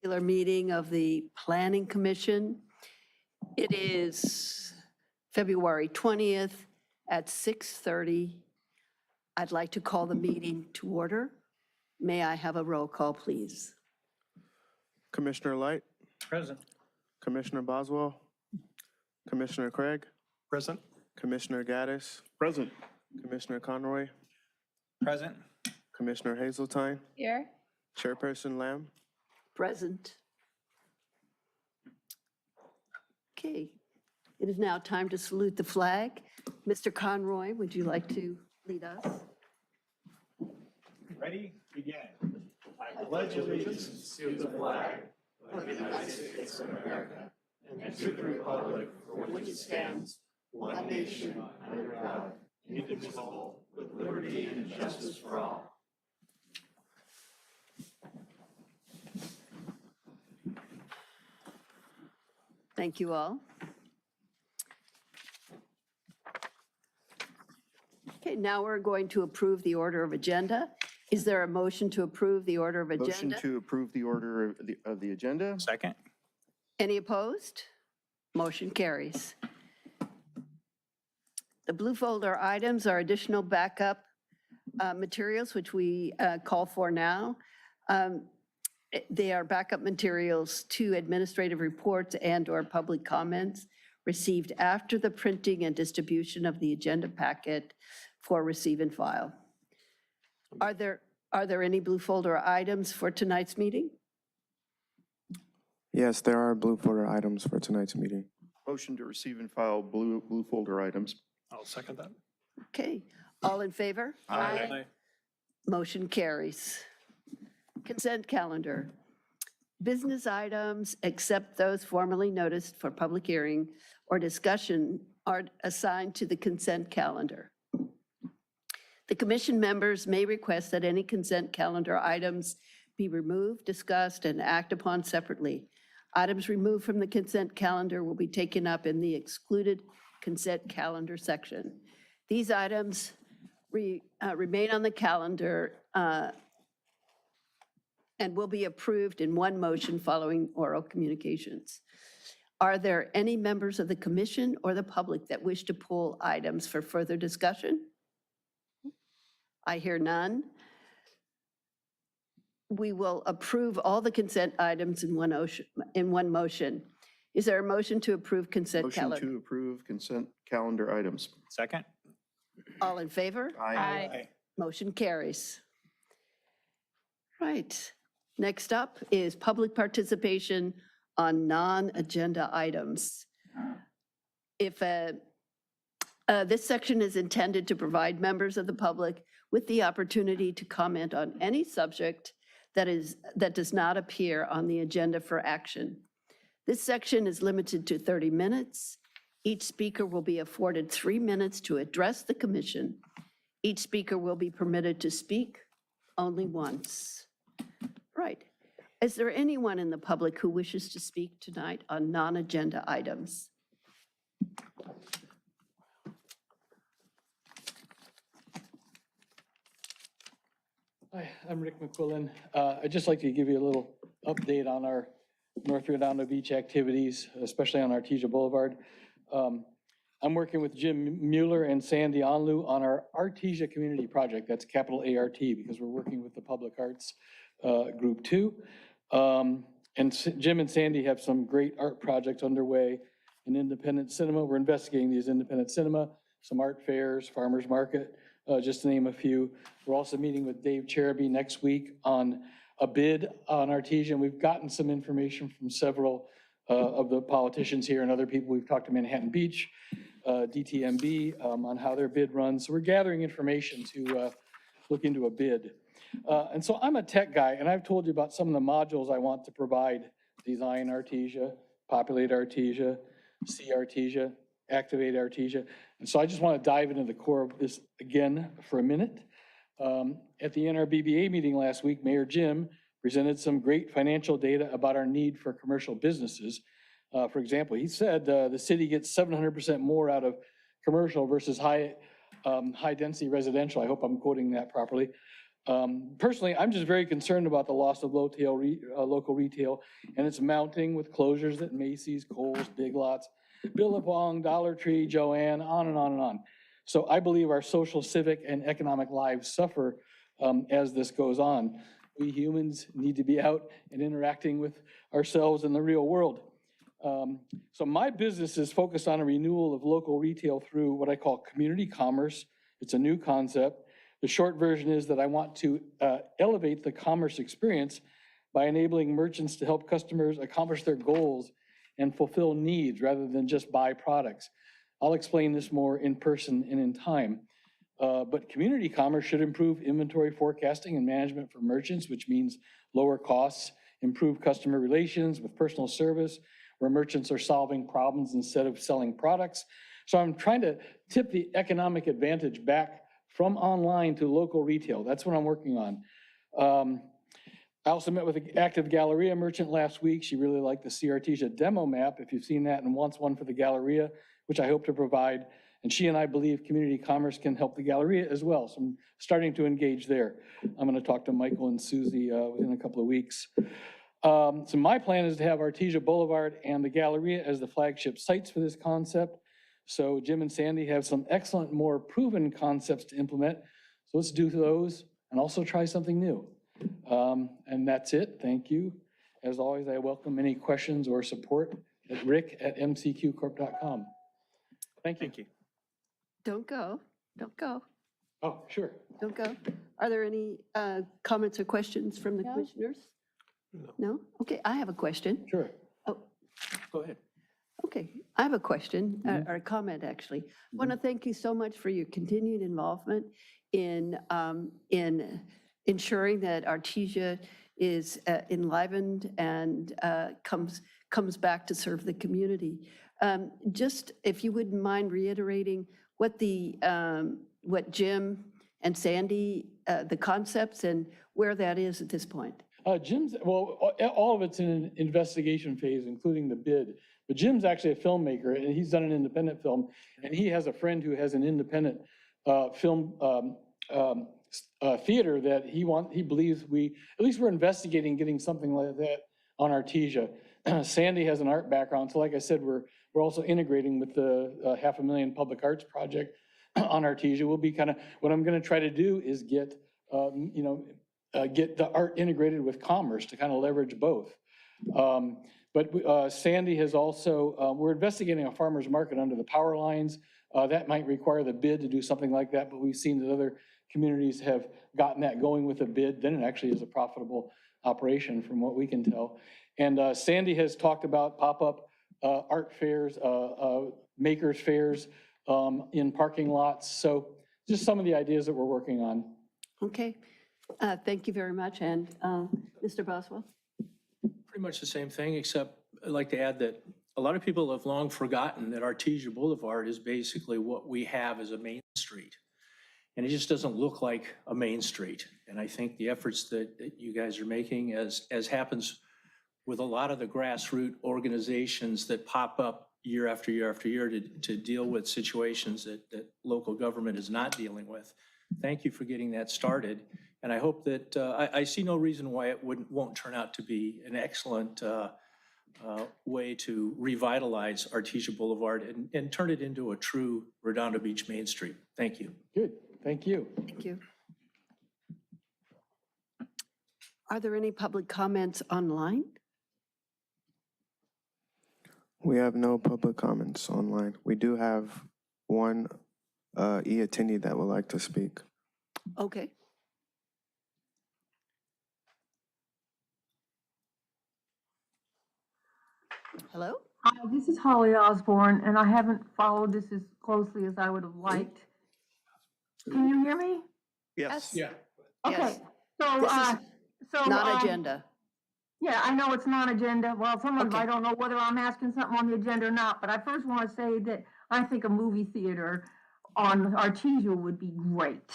regular meeting of the Planning Commission. It is February 20th at 6:30. I'd like to call the meeting to order. May I have a roll call, please? Commissioner Light, Present. Commissioner Boswell, Commissioner Craig, Present. Commissioner Gaddis, Present. Commissioner Conroy, Present. Commissioner Hazeltine, Here. Chairperson Lamb. Present. Okay, it is now time to salute the flag. Mr. Conroy, would you like to lead us? Ready? Begin. I pledge allegiance to the flag of the United States of America and to the republic for which it stands, one nation, under God, indivisible, with liberty and justice for all. Thank you all. Okay, now we're going to approve the order of agenda. Is there a motion to approve the order of Motion agenda? to approve the order of the agenda. Second. Any opposed? Motion carries. The blue folder items are additional backup materials, which we call for now. They are backup materials to administrative reports and/or public comments received after the printing and distribution of the agenda packet for receive and file. Are there any blue folder items for tonight's meeting? Yes, there are blue folder items for tonight's meeting. Motion to receive and file blue folder items. I'll second that. Okay, all in favor? Motion carries. Consent calendar. Business items, except those formally noticed for public hearing or discussion, are assigned to the consent calendar. The commission members may request that any consent calendar items be removed, discussed, and acted upon separately. Items removed from the consent calendar will be taken up in the excluded consent calendar section. These items remain on the calendar and will be approved in one motion following oral communications. Are there any members of the commission or the public that wish to pull items for further discussion? I hear none. We will approve all the consent items in one motion. Is there a motion to approve consent Motion calendar? to approve consent calendar items. Second. All in favor? Aye. Motion carries. Right. Next up is public participation on non-agenda items. If this section is intended to provide members of the public with the opportunity to comment on any subject that does not appear on the agenda for action. This section is limited to 30 minutes. Each speaker will be afforded 3 minutes to address the commission. Each speaker will be permitted to speak only once. Right. Is there anyone in the public who wishes to speak tonight on non-agenda items? Hi, I'm Rick McQuillan. I'd just like to give you a little update on our North Redondo Beach activities, especially on Artesia Boulevard. I'm working with Jim Mueller and Sandy Onlu on our Artesia Community Project. That's capital ART, because we're working with the Public Arts Group 2. Jim and Sandy have some great art projects underway in independent cinema. We're investigating these independent cinema, some art fairs, farmers market, just to name a few. We're also meeting with Dave Cheruby next week on a bid on Artesia, and we've gotten some information from several of the politicians here and other people. We've talked to Manhattan Beach, DTMB, on how their bid runs. So we're gathering information to look into a bid. And so I'm a tech guy, and I've told you about some of the modules I want to provide: design Artesia, populate Artesia, see Artesia, activate Artesia. And so I just want to dive into the core of this again for a minute. At the NRBBA meeting last week, Mayor Jim presented some great financial data about our need for commercial businesses. For example, he said the city gets 700% more out of commercial versus high density residential. I hope I'm quoting that properly. Personally, I'm just very concerned about the loss of local retail, and it's mounting with closures at Macy's, Kohl's, Big Lots, Billabong, Dollar Tree, Joann, on and on and on. So I believe our social, civic, and economic lives suffer as this goes on. We humans need to be out and interacting with ourselves in the real world. So my business is focused on a renewal of local retail through what I call community commerce. It's a new concept. The short version is that I want to elevate the commerce experience by enabling merchants to help customers accomplish their goals and fulfill needs rather than just buy products. I'll explain this more in person and in time. But community commerce should improve inventory forecasting and management for merchants, which means lower costs, improve customer relations with personal service, where merchants are solving problems instead of selling products. So I'm trying to tip the economic advantage back from online to local retail. That's what I'm working on. I also met with an active Galleria merchant last week. She really liked the Artesia demo map, if you've seen that, and wants one for the Galleria, which I hope to provide. And she and I believe community commerce can help the Galleria as well. So I'm starting to engage there. I'm gonna talk to Michael and Susie within a couple of weeks. So my plan is to have Artesia Boulevard and the Galleria as the flagship sites for this concept. So Jim and Sandy have some excellent, more proven concepts to implement. So let's do those and also try something new. And that's it. Thank you. As always, I welcome any questions or support at rick@mcqcorp.com. Thank you. Thank you. Don't go, don't go, Oh, sure. don't go. Are there any comments or questions from the commissioners? No? Okay, I have a question. Sure. Oh, Go ahead. okay, I have a question, or a comment, actually. I want to thank you so much for your continued involvement in ensuring that Artesia is enlivened and comes back to serve the community. Just if you wouldn't mind reiterating what what Jim and Sandy, the concepts and where that is at this point. Well, all of it's in an investigation phase, including the bid. But Jim's actually a filmmaker, and he's done an independent film, and he has a friend who has an independent film theater that he believes at least we're investigating getting something like that on Artesia. Sandy has an art background, so like I said, we're also integrating with the $500,000 Public Arts Project on Artesia. Will be kind of, what I'm gonna try to do is get the art integrated with commerce to kind of leverage both. But Sandy has also, we're investigating a farmer's market under the power lines. That might require the bid to do something like that, but we've seen that other communities have gotten that going with a bid. Then it actually is a profitable operation from what we can tell. And Sandy has talked about pop-up art fairs, makers fairs in parking lots. So just some of the ideas that we're working on. Okay, thank you very much. And Mr. Boswell? Pretty much the same thing, except I'd like to add that a lot of people have long forgotten that Artesia Boulevard is basically what we have as a main street. And it just doesn't look like a main street. And I think the efforts that you guys are making, as happens with a lot of the grassroots organizations that pop up year after year after year to deal with situations that local government is not dealing with. Thank you for getting that started. And I hope that, I see no reason why it won't turn out to be an excellent way to revitalize Artesia Boulevard and turn it into a true Redondo Beach Main Street. Thank you. Good, thank you. Thank you. Are there any public comments online? We have no public comments online. We do have one e-attendee that would like to speak. Okay. Hello? Hi, this is Holly Osborne, and I haven't followed this as closely as I would have liked. Can you hear me? Yes. Yeah. Okay, Yes. so, This is so. non-agenda. Yeah, I know it's non-agenda. Well, sometimes Okay. I don't know whether I'm asking something on the agenda or not, but I first want to say that I think a movie theater on Artesia would be great.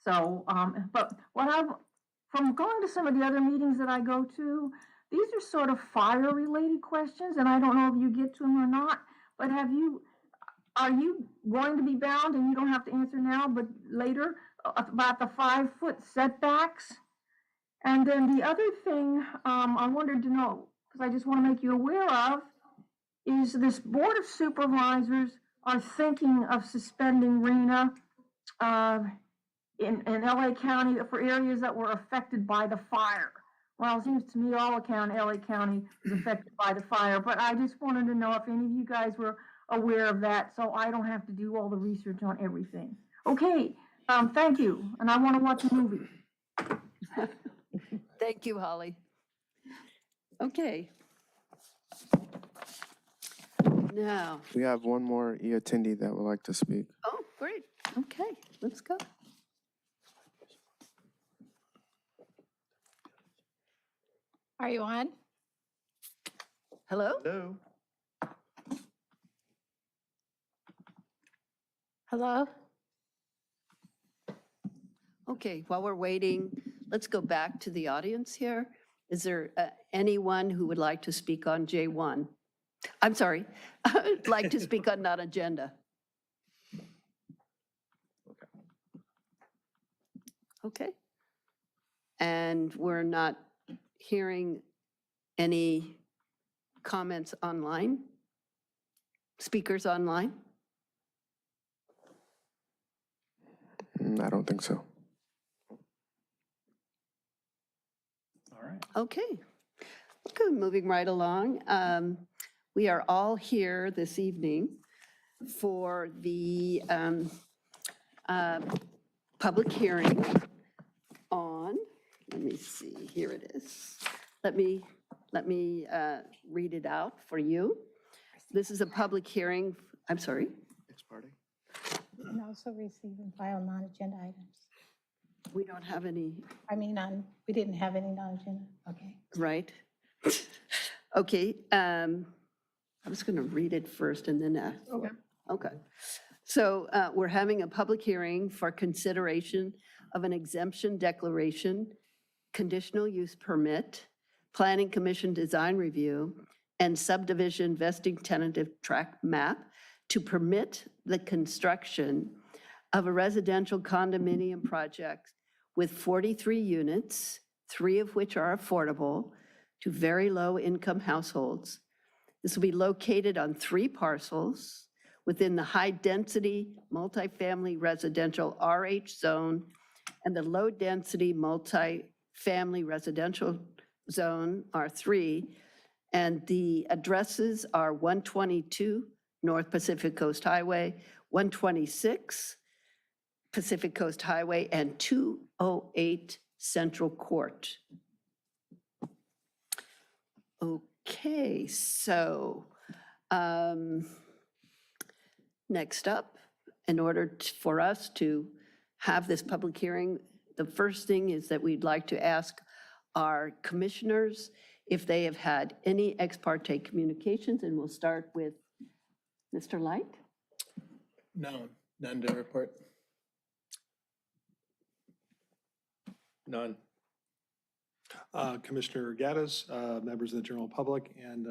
So, but from going to some of the other meetings that I go to, these are sort of fire-related questions, and I don't know if you get to them or not, but are you going to be bound, and you don't have to answer now, but later, about the 5-foot setbacks. And then the other thing I wanted to know, because I just want to make you aware of, is this Board of Supervisors are thinking of suspending RENA in LA County for areas that were affected by the fire. Well, it seems to me all of LA County was affected by the fire, but I just wanted to know if any of you guys were aware of that, so I don't have to do all the research on everything. Okay, thank you, and I want to watch a movie. Thank you, Holly. Okay. Now, We have one more attendee that would like to speak. oh, great. Okay, let's go. Are you on? Hello? Hello? Hello? Okay, while we're waiting, let's go back to the audience here. Is there anyone who would like to speak on J1? I'm sorry, like to speak on non-agenda? Okay. And we're not hearing any comments online? Speakers online? I don't think so. All right. Okay. Good, moving right along. We are all here this evening for the public hearing on, let me see, here it is. Let me read it out for you. This is a public hearing, I'm sorry. Ex parte? And also receive and file non-agenda items. We don't have any, We didn't have any non-agenda, okay. right? Okay, I was going to read it first and then ask. Okay. So we're having a public hearing for consideration of an exemption declaration, conditional use permit, planning commission design review, and subdivision vesting tentative tract map to permit the construction of a residential condominium project with 43 units, 3 of which are affordable to very low income households. This will be located on 3 parcels within the high-density multifamily residential RH zone and the low-density multifamily residential zone R3. And the addresses are 122 North Pacific Coast Highway, 126 Pacific Coast Highway, and 208 Central Court. Okay, so next up, in order for us to have this public hearing, the first thing is that we'd like to ask our commissioners if they have had any ex parte communications, and we'll start with Mr. Light. No, none to report. None. Commissioner Gaddis, members of the general public, and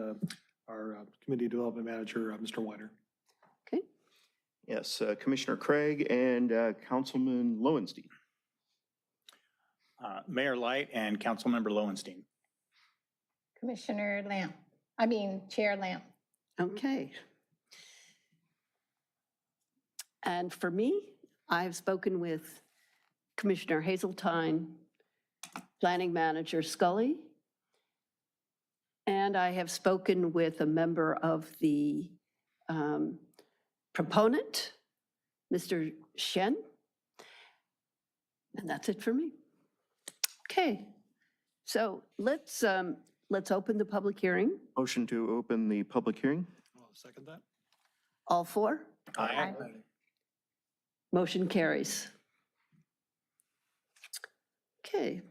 our community development manager, Mr. Weiner. Okay, Yes, Commissioner Craig and Councilman Lowenstein. Mayor Light and Councilmember Lowenstein. Chair Lamb. okay. And for me, I've spoken with Commissioner Hazeltine, Planning Manager Scully, and I have spoken with a member of the proponent, Mr. Shen, and that's it for me. Okay, so let's open the public hearing. Motion to open the public hearing? I'll second that. All 4? Aye. Motion carries. Okay.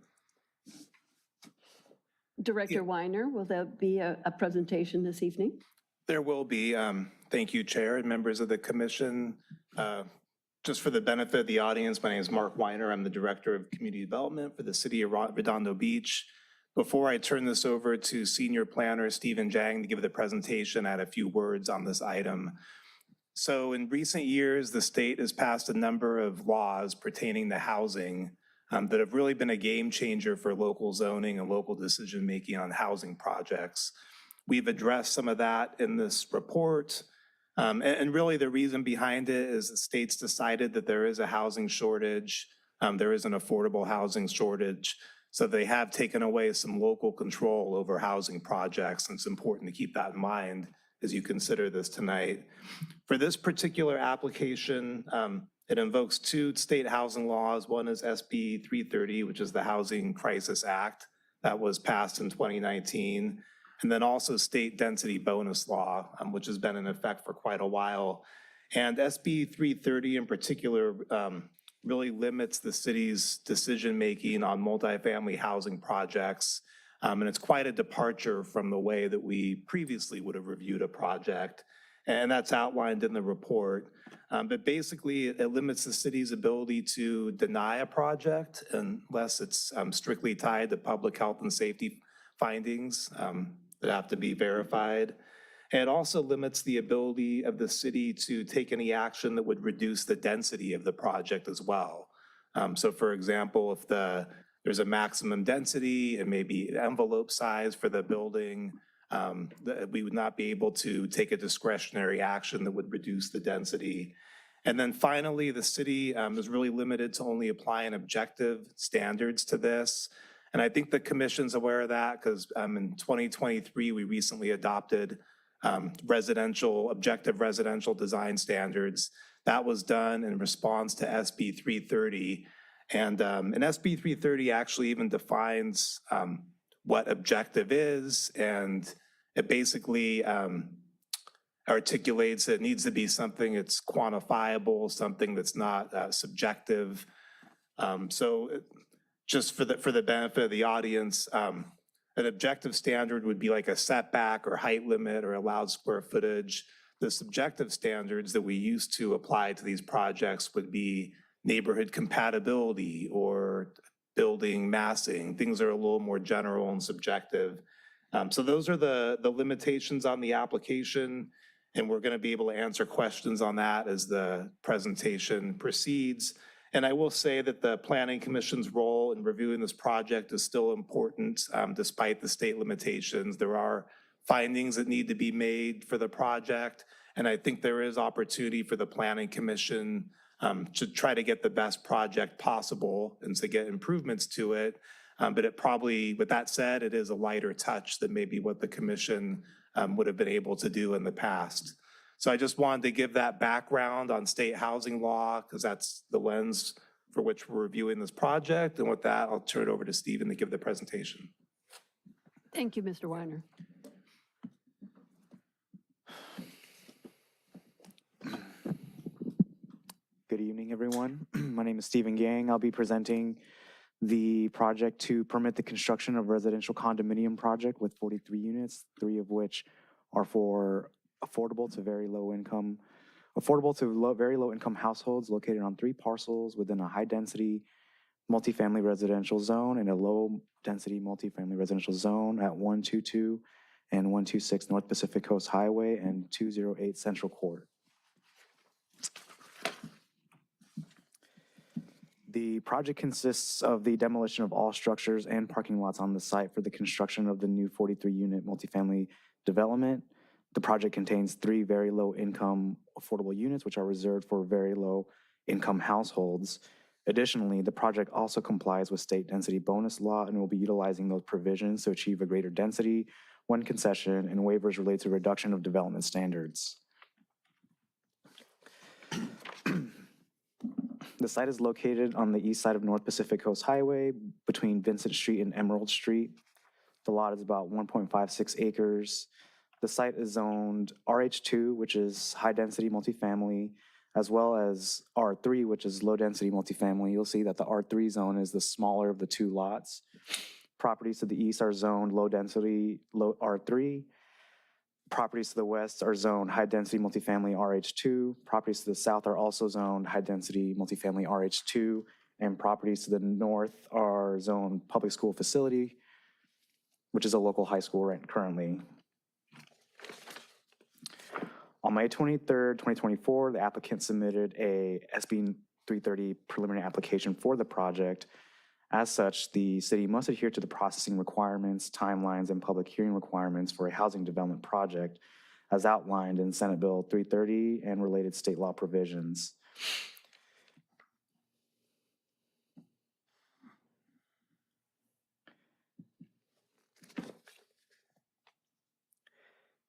Director Weiner, will there be a presentation this evening? There will be. Thank you, Chair and members of the commission. Just for the benefit of the audience, my name is Mark Weiner. I'm the Director of Community Development for the City of Redondo Beach. Before I turn this over to Senior Planner Stephen Jang to give the presentation, I had a few words on this item. So in recent years, the state has passed a number of laws pertaining to housing that have really been a game changer for local zoning and local decision-making on housing projects. We've addressed some of that in this report. And really the reason behind it is the state's decided that there is a housing shortage. There is an affordable housing shortage. So they have taken away some local control over housing projects. And it's important to keep that in mind as you consider this tonight. For this particular application, it invokes two state housing laws. One is SB 330, which is the Housing Crisis Act that was passed in 2019. And then also state density bonus law, which has been in effect for quite a while. And SB 330 in particular really limits the city's decision-making on multifamily housing projects. And it's quite a departure from the way that we previously would have reviewed a project. And that's outlined in the report. But basically, it limits the city's ability to deny a project unless it's strictly tied to public health and safety findings that have to be verified. And it also limits the ability of the city to take any action that would reduce the density of the project as well. So for example, if there's a maximum density and maybe envelope size for the building, we would not be able to take a discretionary action that would reduce the density. And then finally, the city is really limited to only applying objective standards to this. And I think the commission's aware of that because in 2023, we recently adopted objective residential design standards. That was done in response to SB 330. And SB 330 actually even defines what objective is, and it basically articulates it needs to be something that's quantifiable, something that's not subjective. So just for the benefit of the audience, an objective standard would be like a setback or height limit or allowed square footage. The subjective standards that we used to apply to these projects would be neighborhood compatibility or building massing. Things are a little more general and subjective. So those are the limitations on the application, and we're going to be able to answer questions on that as the presentation proceeds. And I will say that the Planning Commission's role in reviewing this project is still important despite the state limitations. There are findings that need to be made for the project, and I think there is opportunity for the Planning Commission to try to get the best project possible and to get improvements to it. But it probably, with that said, it is a lighter touch than maybe what the commission would have been able to do in the past. So I just wanted to give that background on state housing law because that's the lens for which we're reviewing this project. And with that, I'll turn it over to Stephen to give the presentation. Thank you, Mr. Weiner. Good evening, everyone. My name is Stephen Gang. I'll be presenting the project to permit the construction of a residential condominium project with 43 units, 3 of which are for affordable to very low income households located on 3 parcels within a high density multifamily residential zone and a low density multifamily residential zone at 122 and 126 North Pacific Coast Highway and 208 Central Court. The project consists of the demolition of all structures and parking lots on the site for the construction of the new 43-unit multifamily development. The project contains 3 very low-income affordable units, which are reserved for very low-income households. Additionally, the project also complies with state density bonus law and will be utilizing those provisions to achieve a greater density when concession and waivers related to reduction of development standards. The site is located on the east side of North Pacific Coast Highway between Vincent Street and Emerald Street. The lot is about 1.56 acres. The site is zoned RH2, which is high density multifamily, as well as R3, which is low density multifamily. You'll see that the R3 zone is the smaller of the 2 lots. Properties to the east are zoned low density R3. Properties to the west are zoned high-density multifamily RH2. Properties to the south are also zoned high-density multifamily RH2. And properties to the north are zoned public school facility, which is a local high school currently. On On May 23rd, 2024, the applicant submitted a SB 330 preliminary application for the project. As such, the city must adhere to the processing requirements, timelines, and public hearing requirements for a housing development project as outlined in Senate Bill 330 and related state law provisions.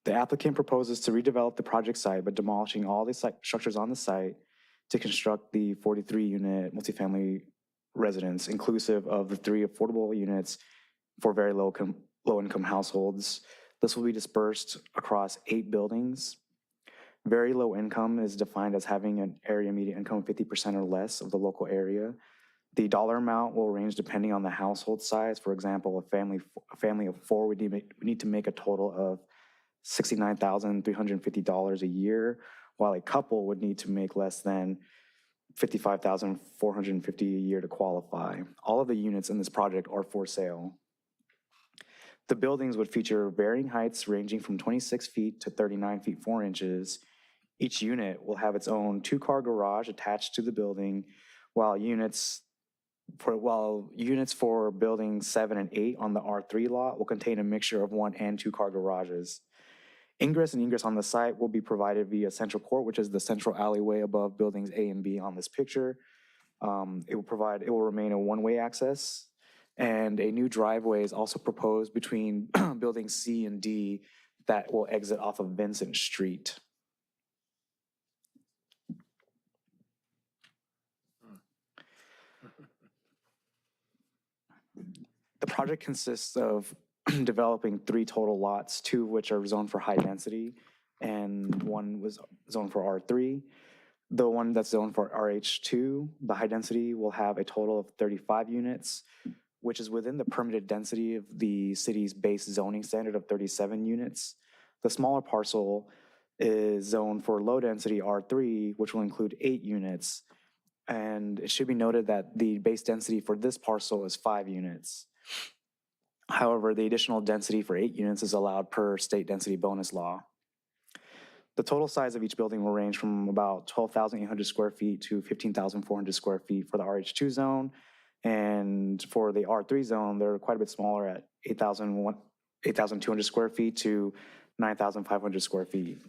The applicant proposes to redevelop the project site by demolishing all the site structures on the site to construct the 43-unit multifamily residence, inclusive of the 3 affordable units for very low-income households. This will be dispersed across 8 buildings. Very low income is defined as having an area median income of 50% or less of the local area. The dollar amount will range depending on the household size. For example, a family of 4 would need to make a total of $69,350 a year, while a couple would need to make less than $55,450 a year to qualify. All of the units in this project are for sale. The buildings would feature varying heights ranging from 26 feet to 39 feet 4 inches. Each unit will have its own 2-car garage attached to the building, while units for buildings 7 and 8 on the R3 lot will contain a mixture of 1- and 2-car garages. Ingress and egress on the site will be provided via Central Court, which is the central alleyway above buildings A and B on this picture. It will remain a one-way access, and a new driveway is also proposed between buildings C and D that will exit off of Vincent Street. The project consists of developing 3 total lots, 2 of which are zoned for high density, and 1 was zoned for R3. The one that's zoned for RH2, the high density, will have a total of 35 units, which is within the permitted density of the city's base zoning standard of 37 units. The smaller parcel is zoned for low density R3, which will include 8 units. And it should be noted that the base density for this parcel is 5 units. However, the additional density for 8 units is allowed per state density bonus law. The total size of each building will range from about 12,800 square feet to 15,400 square feet for the RH2 zone. And for the R3 zone, they're quite a bit smaller at 8,200 square feet to 9,500 square feet.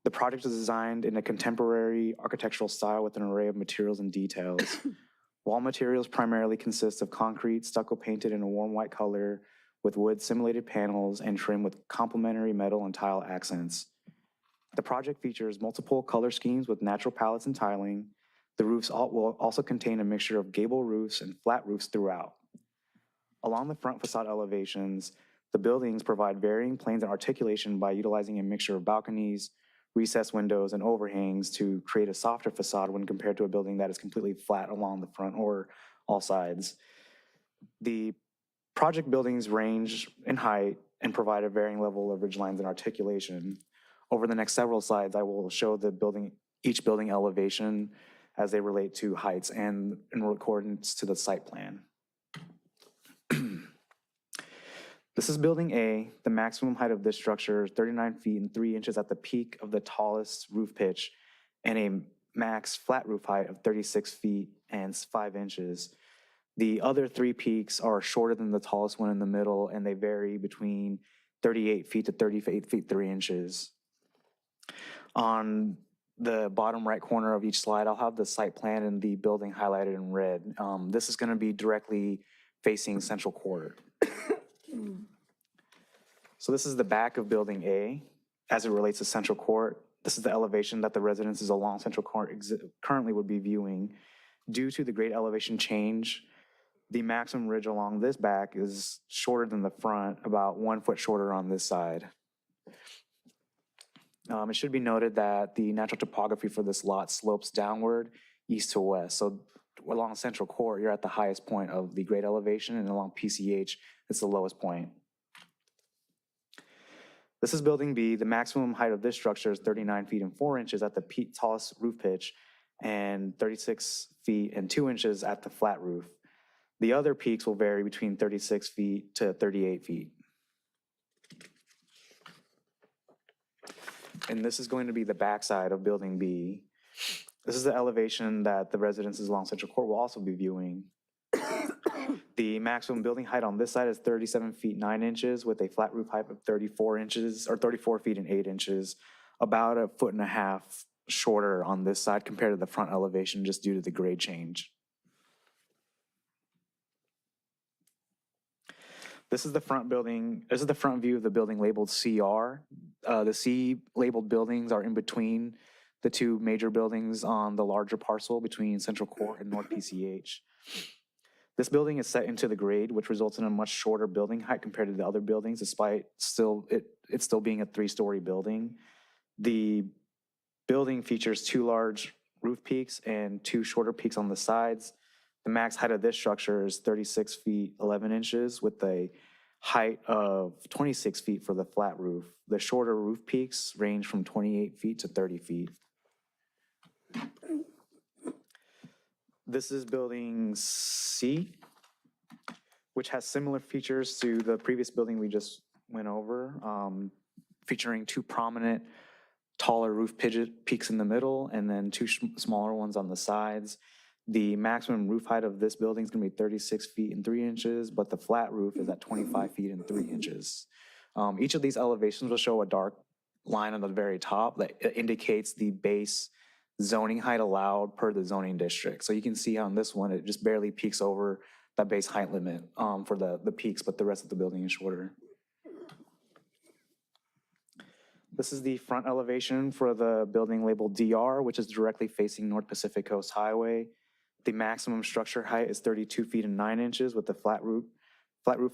The project is designed in a contemporary architectural style with an array of materials and details. Wall materials primarily consist of concrete, stucco painted in a warm white color, with wood simulated panels and trim with complementary metal and tile accents. The project features multiple color schemes with natural palettes and tiling. The roofs will also contain a mixture of gable roofs and flat roofs throughout. Along the front facade elevations, the buildings provide varying planes and articulation by utilizing a mixture of balconies, recessed windows, and overhangs to create a softer facade when compared to a building that is completely flat along the front or all sides. The project buildings range in height and provide a varying level of ridgelines and articulation. Over the next several slides, I will show each building elevation as they relate to heights and in accordance to the site plan. This is building A. The maximum height of this structure is 39 feet and 3 inches at the peak of the tallest roof pitch, and a max flat roof height of 36 feet and 5 inches. The other 3 peaks are shorter than the tallest one in the middle, and they vary between 38 feet to 38 feet 3 inches. On the bottom right corner of each slide, I'll have the site plan and the building highlighted in red. This is going to be directly facing Central Court. So this is the back of building A as it relates to Central Court. This is the elevation that the residences along Central Court currently would be viewing. Due to the great elevation change, the maximum ridge along this back is shorter than the front, about 1 foot shorter on this side. It should be noted that the natural topography for this lot slopes downward east to west. So along Central Court, you're at the highest point of the grade elevation, and along PCH, it's the lowest point. This is building B. The maximum height of this structure is 39 feet and 4 inches at the tallest roof pitch and 36 feet and 2 inches at the flat roof. The other peaks will vary between 36 feet to 38 feet. And this is going to be the backside of Building B. This is the elevation that the residences along Central Court will also be viewing. The maximum building height on this side is 37 feet 9 inches with a flat roof height of 34 inches, or 34 feet and 8 inches, about 1.5 feet shorter on this side compared to the front elevation just due to the grade change. This is the front building. This is the front view of the building labeled CR. The C labeled buildings are in between the two major buildings on the larger parcel between Central Court and North PCH. This building is set into the grade, which results in a much shorter building height compared to the other buildings, despite it still being a 3-story building. The building features 2 large roof peaks and 2 shorter peaks on the sides. The max height of this structure is 36 feet 11 inches with a height of 26 feet for the flat roof. The shorter roof peaks range from 28 feet to 30 feet. This is building C, which has similar features to the previous building we just went over, featuring 2 prominent taller roof peaks in the middle and then 2 smaller ones on the sides. The maximum roof height of this building is going to be 36 feet and 3 inches, but the flat roof is at 25 feet and 3 inches. Each of these elevations will show a dark line on the very top that indicates the base zoning height allowed per the zoning district. So you can see on this one, it just barely peaks over that base height limit for the peaks, but the rest of the building is shorter. This is the front elevation for the building labeled DR, which is directly facing North Pacific Coast Highway. The maximum structure height is 32 feet and 9 inches with a flat roof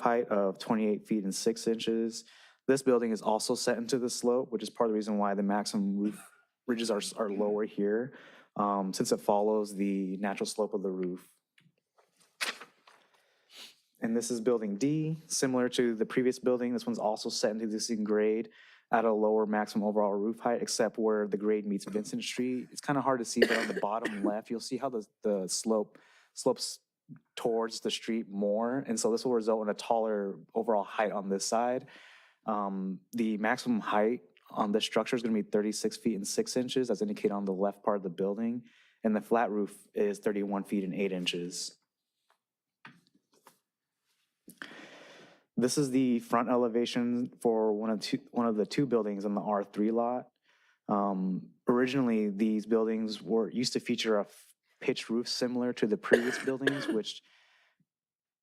height of 28 feet and 6 inches. This building is also set into the slope, which is part of the reason why the maximum roof ridges are lower here, since it follows the natural slope of the roof. And this is building D, similar to the previous building. This one's also set into the same grade at a lower maximum overall roof height, except where the grade meets Vincent Street. It's kind of hard to see, but on the bottom left, you'll see how the slopes towards the street more. And so this will result in a taller overall height on this side. The maximum height on this structure is going to be 36 feet and 6 inches, as indicated on the left part of the building. And the flat roof is 31 feet and 8 inches. This is the front elevation for one of the 2 buildings on the R3 lot. Originally, these buildings used to feature a pitched roof similar to the previous buildings, which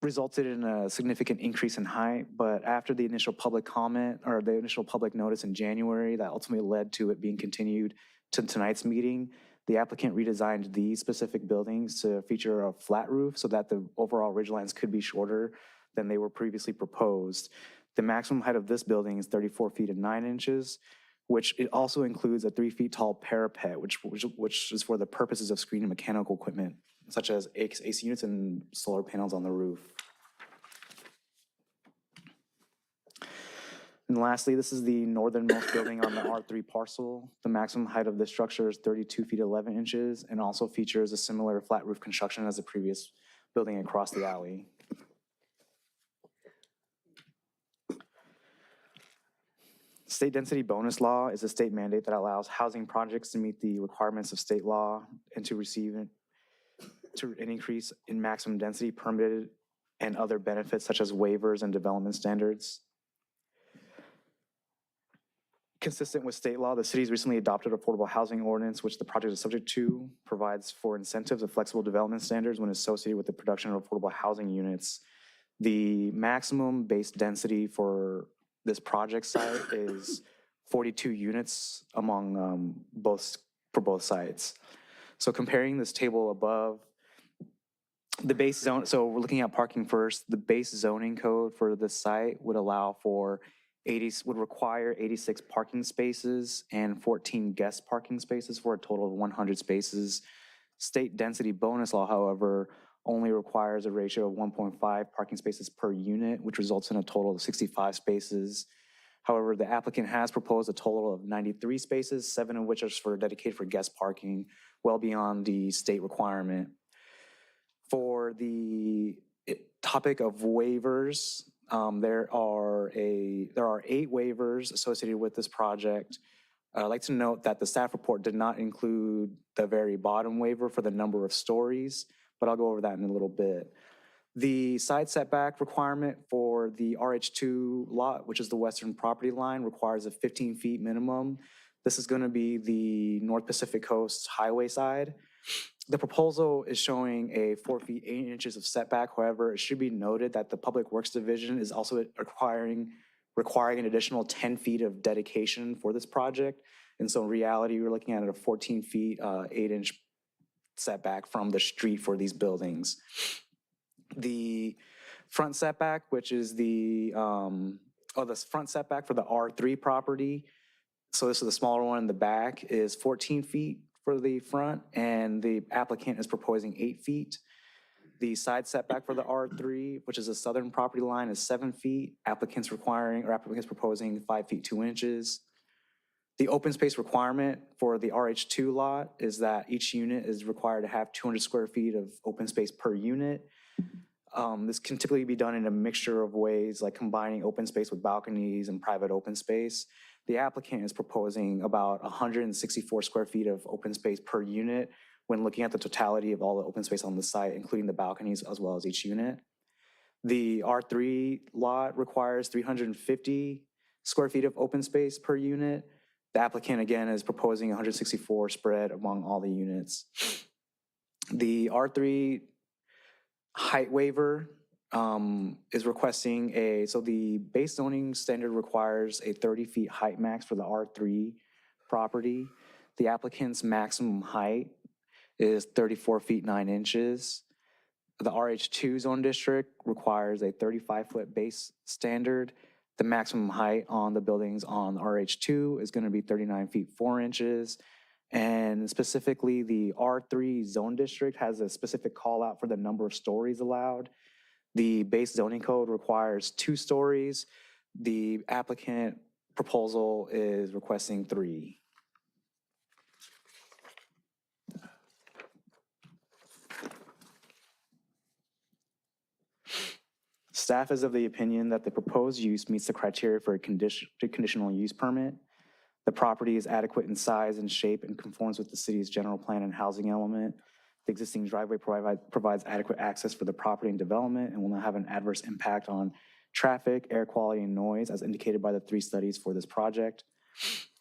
resulted in a significant increase in height. But after the initial public comment or the initial public notice in January, that ultimately led to it being continued to tonight's meeting. The applicant redesigned these specific buildings to feature a flat roof so that the overall ridgelines could be shorter than they were previously proposed. The maximum height of this building is 34 feet and 9 inches, which it also includes a 3 feet tall parapet, which is for the purposes of screening mechanical equipment, such as AC units and solar panels on the roof. And lastly, this is the northernmost building on the R3 parcel. The maximum height of this structure is 32 feet 11 inches and also features a similar flat roof construction as the previous building across the alley. State density bonus law is a state mandate that allows housing projects to meet the requirements of state law and to receive an increase in maximum density permitted and other benefits such as waivers and development standards. Consistent with state law, the city's recently adopted affordable housing ordinance, which the project is subject to, provides for incentives of flexible development standards when associated with the production of affordable housing units. The maximum base density for this project site is 42 units among for both sites. So comparing this table above, the base zone, so we're looking at parking first. The base zoning code for this site would allow for would require 86 parking spaces and 14 guest parking spaces for a total of 100 spaces. State density bonus law, however, only requires a ratio of 1.5 parking spaces per unit, which results in a total of 65 spaces. However, the applicant has proposed a total of 93 spaces, 7 of which are dedicated for guest parking, well beyond the state requirement. For the topic of waivers, there are 8 waivers associated with this project. I'd like to note that the staff report did not include the very bottom waiver for the number of stories, but I'll go over that in a little bit. The side setback requirement for the RH2 lot, which is the western property line, requires a 15 feet minimum. This is going to be the North Pacific Coast Highway side. The proposal is showing a 4 feet 8 inches of setback. However, it should be noted that the Public Works Division is also requiring an additional 10 feet of dedication for this project. And so in reality, we're looking at a 14 feet, 8-inch setback from the street for these buildings. The front setback, which is the front setback for the R3 property, so this is the smaller one in the back, is 14 feet for the front, and the applicant is proposing 8 feet. The side setback for the R3, which is the southern property line, is 7 feet. Applicants proposing 5 feet 2 inches. The open space requirement for the RH2 lot is that each unit is required to have 200 square feet of open space per unit. This can typically be done in a mixture of ways, like combining open space with balconies and private open space. The applicant is proposing about 164 square feet of open space per unit when looking at the totality of all the open space on the site, including the balconies as well as each unit. The R3 lot requires 350 square feet of open space per unit. The applicant, again, is proposing 164 spread among all the units. The R3 height waiver is requesting so the base zoning standard requires a 30 feet height max for the R3 property. The applicant's maximum height is 34 feet 9 inches. The RH2 zone district requires a 35-foot base standard. The maximum height on the buildings on RH2 is going to be 39 feet 4 inches. And specifically, the R3 zone district has a specific call out for the number of stories allowed. The base zoning code requires 2 stories. The applicant proposal is requesting 3. Staff is of the opinion that the proposed use meets the criteria for a conditional use permit. The property is adequate in size and shape and conforms with the city's general plan and housing element. The existing driveway provides adequate access for the property and development and will not have an adverse impact on traffic, air quality, and noise as indicated by the 3 studies for this project.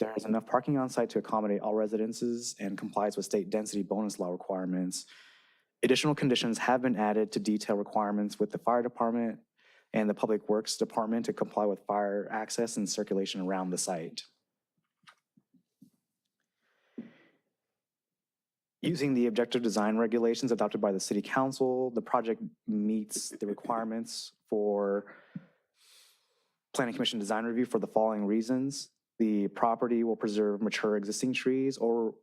There is enough parking on site to accommodate all residences and complies with state density bonus law requirements. Additional conditions have been added to detail requirements with the fire department and the Public Works Department to comply with fire access and circulation around the site. Using the objective design regulations adopted by the City Council, the project meets the requirements for Planning Commission design review for the following reasons. The property will preserve mature existing trees, or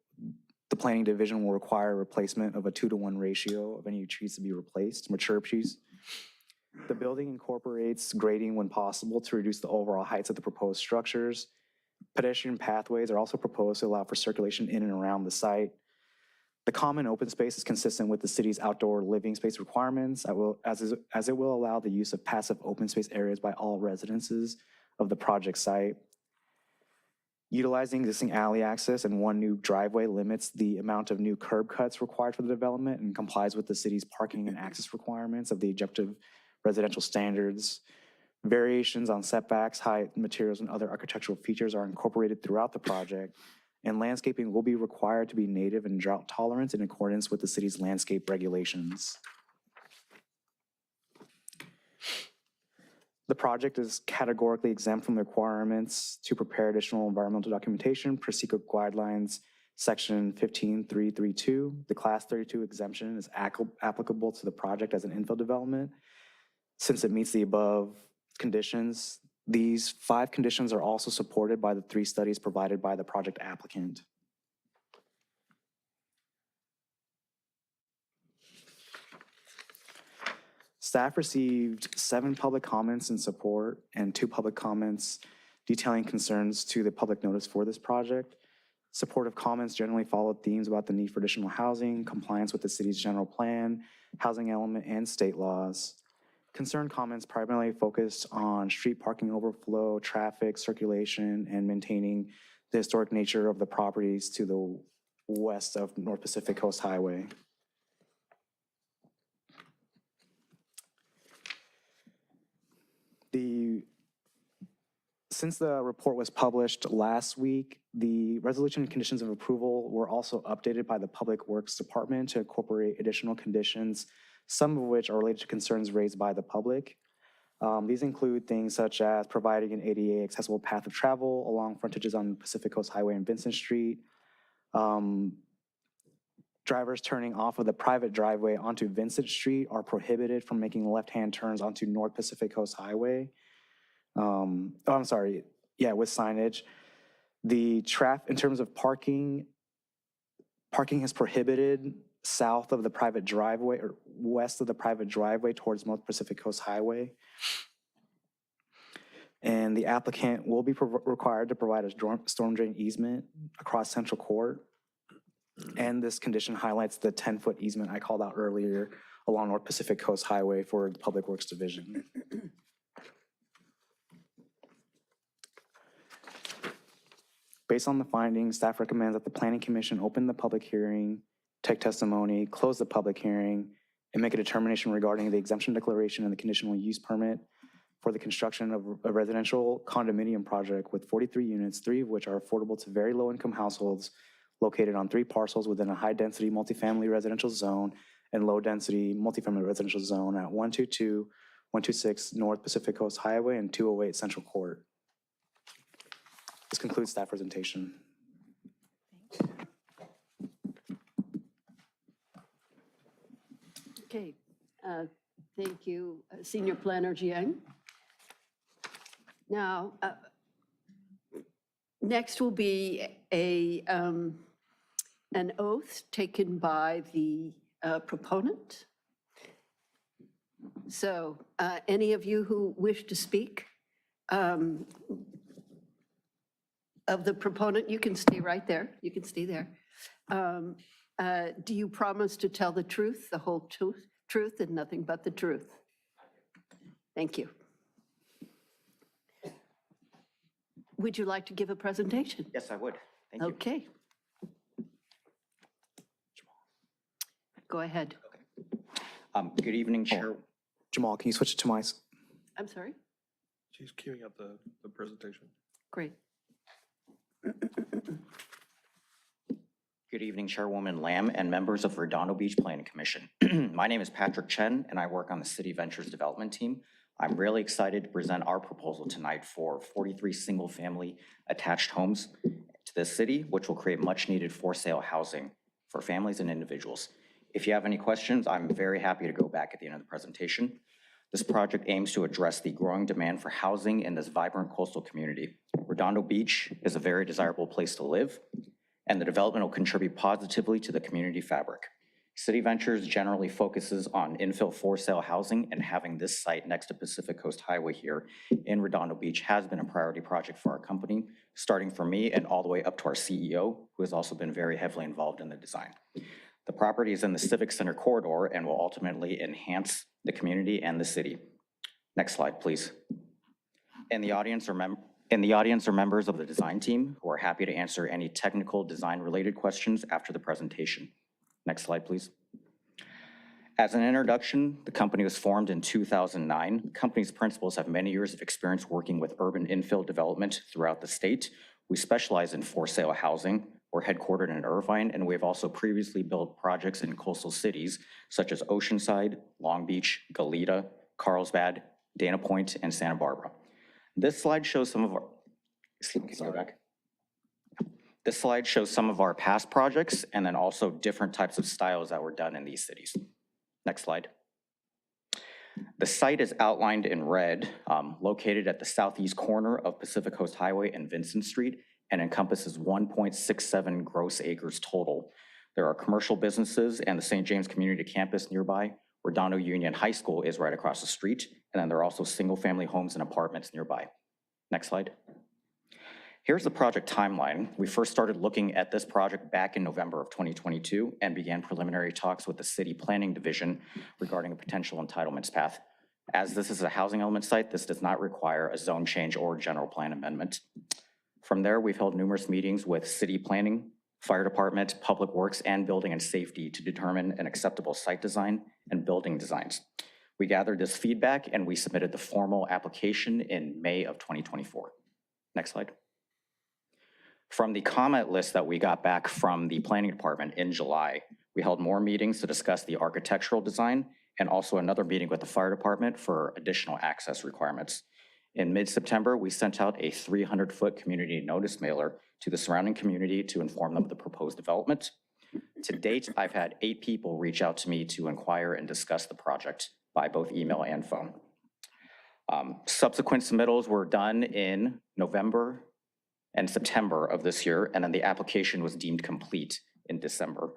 the Planning Division will require replacement of a 2-to-1 ratio of any trees to be replaced, mature trees. The building incorporates grading when possible to reduce the overall heights of the proposed structures. Pedestrian pathways are also proposed to allow for circulation in and around the site. The common open space is consistent with the city's outdoor living space requirements, as it will allow the use of passive open space areas by all residences of the project site. Utilizing existing alley access and 1 new driveway limits the amount of new curb cuts required for the development and complies with the city's parking and access requirements of the objective residential standards. Variations on setbacks, height, materials, and other architectural features are incorporated throughout the project, and landscaping will be required to be native and drought tolerant in accordance with the city's landscape regulations. The project is categorically exempt from the requirements to prepare additional environmental documentation per SEQA guidelines, section 15332. The class 32 exemption is applicable to the project as an infill development. Since it meets the above conditions, these 5 conditions are also supported by the 3 studies provided by the project applicant. Staff received 7 public comments in support and 2 public comments detailing concerns to the public notice for this project. Supportive comments generally followed themes about the need for additional housing, compliance with the city's general plan, housing element, and state laws. Concern comments primarily focused on street parking overflow, traffic, circulation, and maintaining the historic nature of the properties to the west of North Pacific Coast Highway. Since the report was published last week, the resolution and conditions of approval were also updated by the Public Works Department to incorporate additional conditions, some of which are related to concerns raised by the public. These include things such as providing an ADA accessible path of travel along frontages on Pacific Coast Highway and Vincent Street, drivers turning off of the private driveway onto Vincent Street are prohibited from making left-hand turns onto North Pacific Coast Highway. With signage. In terms of parking is prohibited south of the private driveway or west of the private driveway towards North Pacific Coast Highway. And the applicant will be required to provide a storm drain easement across Central Court. And this condition highlights the 10-foot easement I called out earlier along North Pacific Coast Highway for the Public Works Division. Based on the findings, staff recommends that the Planning Commission open the public hearing, take testimony, close the public hearing, and make a determination regarding the exemption declaration and the conditional use permit for the construction of a residential condominium project with 43 units, 3 of which are affordable to very low-income households located on 3 parcels within a high-density multifamily residential zone and low-density multifamily residential zone at 122, 126 North Pacific Coast Highway and 208 Central Court. This concludes staff presentation. Okay, thank you, Senior Planner Jiang. Now, next will be an oath taken by the proponent. So any of you who wish to speak of the proponent, you can stay right there. You can stay there. Do you promise to tell the truth, the whole truth, and nothing but the truth? Thank you. Would you like to give a presentation? Yes, I would. Thank you. Okay. Go ahead. Good evening, Chair. Jamal, can you switch it to my? I'm sorry? She's queuing up the presentation. Great. Good evening, Chairwoman Lamb and members of Redondo Beach Planning Commission. My name is Patrick Chen, and I work on the City Ventures Development Team. I'm really excited to present our proposal tonight for 43 single-family attached homes to this city, which will create much-needed for-sale housing for families and individuals. If you have any questions, I'm very happy to go back at the end of the presentation. This project aims to address the growing demand for housing in this vibrant coastal community. Redondo Beach is a very desirable place to live, and the development will contribute positively to the community fabric. City Ventures generally focuses on infill for-sale housing, and having this site next to Pacific Coast Highway here in Redondo Beach has been a priority project for our company, starting from me and all the way up to our CEO, who has also been very heavily involved in the design. The property is in the Civic Center corridor and will ultimately enhance the community and the city. Next slide, please. In the audience are members of the design team who are happy to answer any technical design-related questions after the presentation. Next slide, please. As an introduction, the company was formed in 2009. The company's principals have many years of experience working with urban infill development throughout the state. We specialize in for-sale housing. We're headquartered in Irvine, and we've also previously built projects in coastal cities such as Oceanside, Long Beach, Goleta, Carlsbad, Dana Point, and Santa Barbara. This slide shows some of our, This slide shows some of our past projects and then also different types of styles that were done in these cities. Next slide. The site is outlined in red, located at the southeast corner of Pacific Coast Highway and Vincent Street, and encompasses 1.67 gross acres total. There are commercial businesses and the St. James Community Campus nearby. Redondo Union High School is right across the street, and then there are also single-family homes and apartments nearby. Next slide. Here's the project timeline. We first started looking at this project back in November of 2022 and began preliminary talks with the City Planning Division regarding a potential entitlements path. As this is a housing element site, this does not require a zone change or general plan amendment. From there, we've held numerous meetings with city planning, fire department, public works, and building and safety to determine an acceptable site design and building designs. We gathered this feedback and we submitted the formal application in May of 2024. Next slide. From the comment list that we got back from the planning department in July, we held more meetings to discuss the architectural design and also another meeting with the fire department for additional access requirements. In mid-September, we sent out a 300-foot community notice mailer to the surrounding community to inform them of the proposed development. To date, I've had 8 people reach out to me to inquire and discuss the project by both email and phone. Subsequent submittals were done in November and September of this year, and then the application was deemed complete in December.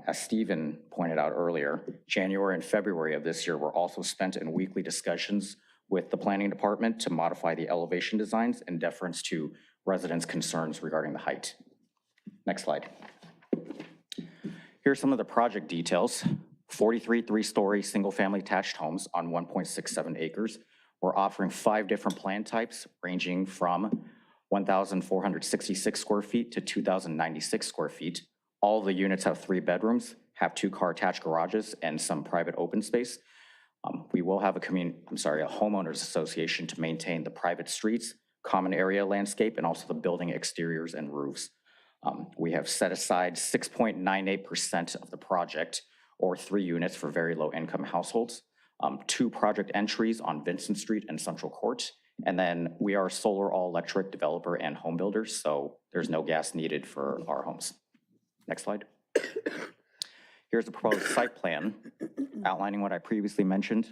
As Stephen pointed out earlier, January and February of this year were also spent in weekly discussions with the planning department to modify the elevation designs in deference to residents' concerns regarding the height. Next slide. Here's some of the project details. 43 three-story single-family attached homes on 1.67 acres. We're offering 5 different plan types ranging from 1,466 square feet to 2,096 square feet. All of the units have 3 bedrooms, have 2 car attached garages and some private open space. We will have a homeowners association to maintain the private streets, common area landscape, and also the building exteriors and roofs. We have set aside 6.98% of the project, or 3 units for very low income households, 2 project entries on Vincent Street and Central Court, and then we are a solar all electric developer and home builders, so there's no gas needed for our homes. Next slide. Here's the proposed site plan outlining what I previously mentioned,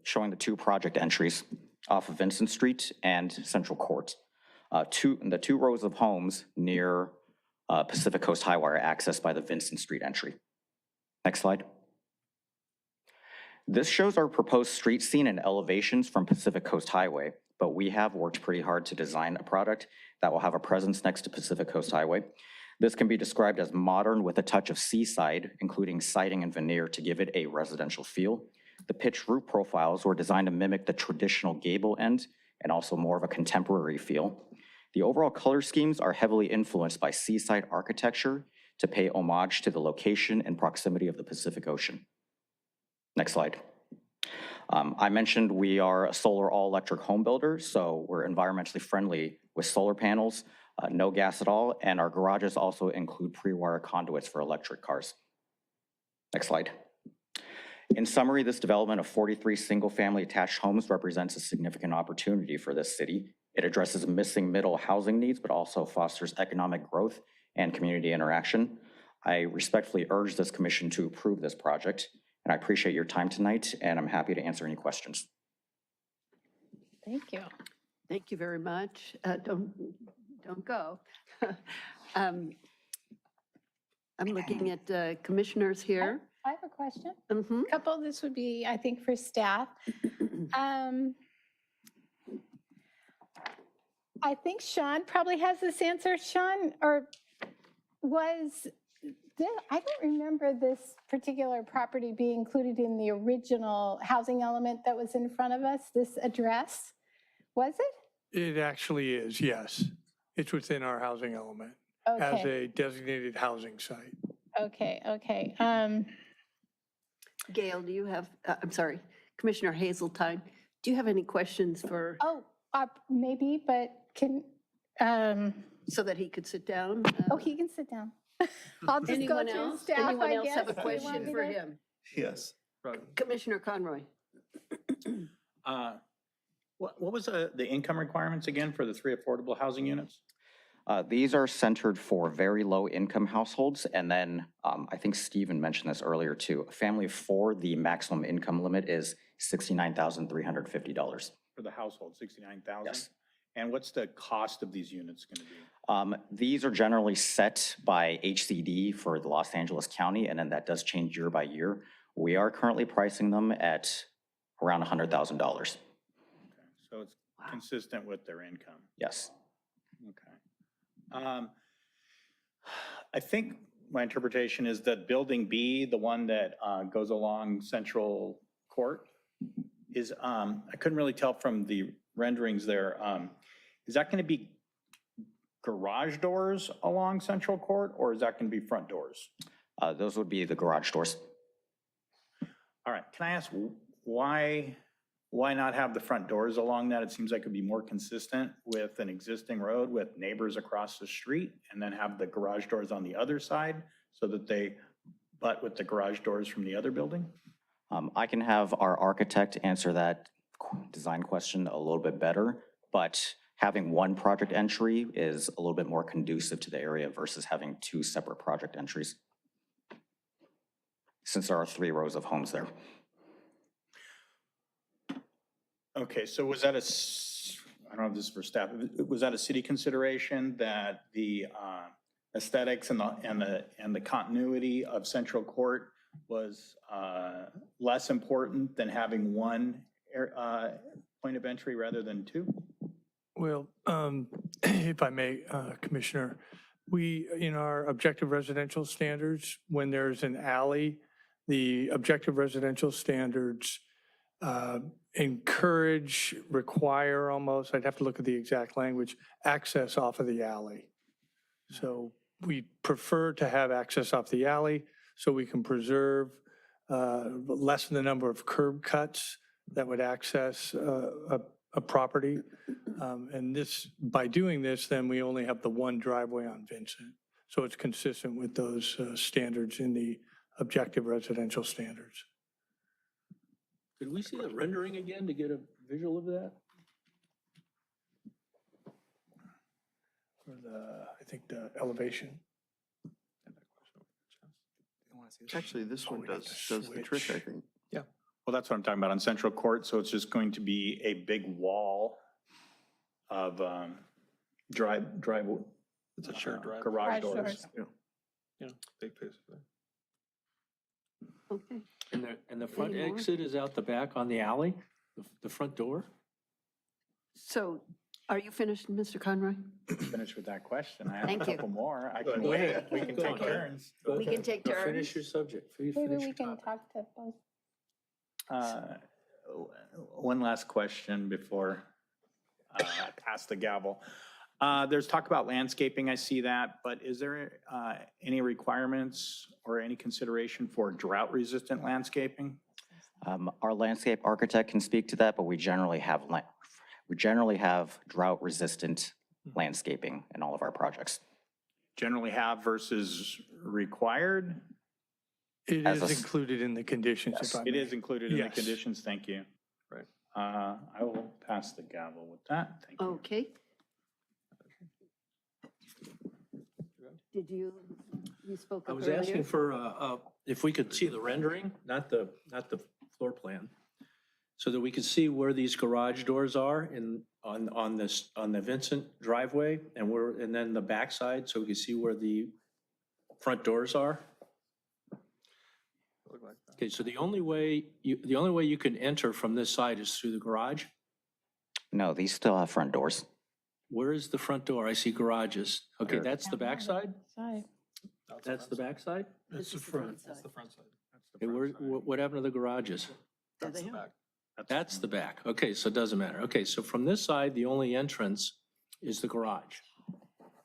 showing the 2 project entries off of Vincent Street and Central Court. The 2 rows of homes near Pacific Coast Highway are accessed by the Vincent Street entry. Next slide. This shows our proposed street scene and elevations from Pacific Coast Highway, but we have worked pretty hard to design a product that will have a presence next to Pacific Coast Highway. This can be described as modern with a touch of seaside, including siding and veneer to give it a residential feel. The pitched roof profiles were designed to mimic the traditional gable end and also more of a contemporary feel. The overall color schemes are heavily influenced by seaside architecture to pay homage to the location and proximity of the Pacific Ocean. Next slide. I mentioned we are a solar all-electric home builder, so we're environmentally friendly with solar panels, no gas at all, and our garages also include pre-wire conduits for electric cars. Next slide. In summary, this development of 43 single-family attached homes represents a significant opportunity for this city. It addresses missing middle housing needs, but also fosters economic growth and community interaction. I respectfully urge this commission to approve this project, and I appreciate your time tonight, and I'm happy to answer any questions. Thank you. Thank you very much. Don't go. I'm looking at commissioners here. I have a question. Mhm. Couple, this would be, I think, for staff. I think Sean probably has this answer. Sean, or I don't remember this particular property being included in the original housing element that was in front of us, this address. Was it? It actually is, yes. It's within our housing element as Okay, a designated housing site. okay. Gail, do you have, I'm sorry, Commissioner Hazeltine, do you have any questions for, Oh, maybe, but so that he could sit down? he can sit down. I'll just go Anyone through else? staff, Anyone I else guess. have a Do you want question me for to- him? Yes. Commissioner Conroy. What was the income requirements again for the 3 affordable housing units? These are centered for very low income households. And then I think Stephen mentioned this earlier too. A family of 4, the maximum income limit is $69,350. For the household, 69,000? Yes. And what's the cost of these units going to be? These are generally set by HCD for the Los Angeles County, and then that does change year by year. We are currently pricing them at around $100,000. Okay. So it's consistent with their income. Yes. Okay. I think my interpretation is that building B, the one that goes along Central Court, is, I couldn't really tell from the renderings there, is that going to be garage doors along Central Court, or is that going to be front doors? Those would be the garage doors. All right, can I ask why not have the front doors along that? It seems like it'd be more consistent with an existing road with neighbors across the street, and then have the garage doors on the other side so that they butt with the garage doors from the other building? I can have our architect answer that design question a little bit better, but having one project entry is a little bit more conducive to the area versus having two separate project entries, since there are 3 rows of homes there. Okay, so was that I don't know if this is for staff, was that a city consideration that the aesthetics and the continuity of Central Court was less important than having one point of entry rather than 2? Well, if I may, Commissioner, we, in our objective residential standards, when there's an alley, the objective residential standards encourage, require almost, I'd have to look at the exact language, access off of the alley. So we prefer to have access off the alley so we can preserve, lessen the number of curb cuts that would access a property. And this, by doing this, then we only have the one driveway on Vincent. So it's consistent with those standards in the objective residential standards. Could we see the rendering again to get a visual of that? For the, I think the elevation. Actually, this one we have does to the trick, I switch. think. Well, that's what I'm talking about on Central Court. So it's just going to be a big wall of It's a shared driveway. garage Garage doors. doors. Yeah, big face. Okay. And the front Any more? exit is out the back on the alley, the front door? So are you finished, Mr. Conroy? Finish with that question. I have a Thank you. couple more. I Go can ahead. wait. We can Go take ahead. turns. Go We ahead. can take Now turns. Finish your subject. Maybe Finish we your can topic. talk to both. One last question before I pass the gavel. There's talk about landscaping, I see that, but is there any requirements or any consideration for drought-resistant landscaping? Our landscape architect can speak to that, but we generally have drought-resistant landscaping in all of our projects. Generally have versus required? It As a is s- included in the conditions, if I It may. is included in the Yes. conditions, thank you. Right. I will pass the gavel with that, thank you. Okay. Did you spoke I up was asking earlier? for, if we could see the rendering, not the floor plan, so that we could see where these garage doors are on the Vincent driveway and then the backside, so we can see where the front doors are. Okay, so the only way you can enter from this side is through the garage? No, these still have front doors. Where is the front door? I see garages. Okay, There. that's the backside? Side. That's the backside? This the is front. That's the front side. Okay, what happened to the garages? There That's they the are. back. That's the back. Okay, so it doesn't matter. Okay, so from this side, the only entrance is the garage.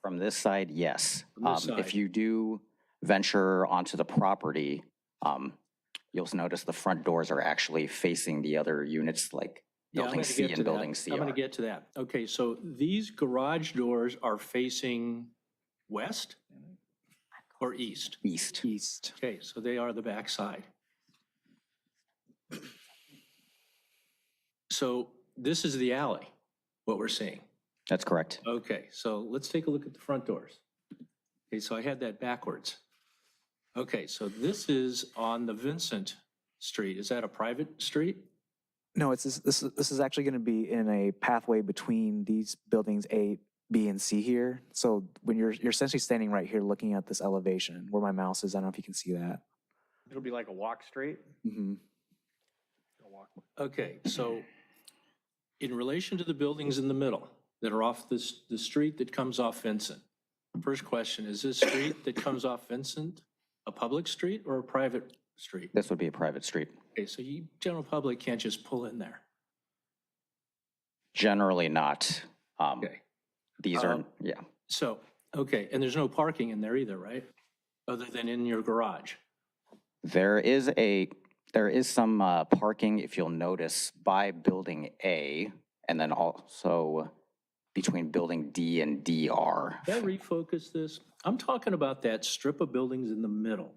From this side, yes. From this If side. you do venture onto the property, you'll notice the front doors are actually facing the other units, like Yeah, I'm Building gonna C get to and that. Building CR. I'm going to get to that. Okay, so these garage doors are facing west or east? East. East. Okay, so they are the back side. So this is the alley, what we're seeing. That's correct. Okay, so let's take a look at the front doors. Okay, so I had that backwards. Okay, so this is on the Vincent Street. Is that a private street? No, this is actually going to be in a pathway between these buildings A, B, and C here. So when you're essentially standing right here looking at this elevation where my mouse is, I don't know if you can see that. It'll be like a walk straight? Mm-hmm. Okay, so in relation to the buildings in the middle that are off the street that comes off Vincent, first question, is this street that comes off Vincent a public street or a private street? This would be a private street. Okay, so you, general public can't just pull in there. Generally not. Okay. These are, yeah. So, okay, and there's no parking in there either, right? Other than in your garage? There is some parking, if you'll notice, by Building A, and then also between Building D and DR. Can I refocus this? I'm talking about that strip of buildings in the middle.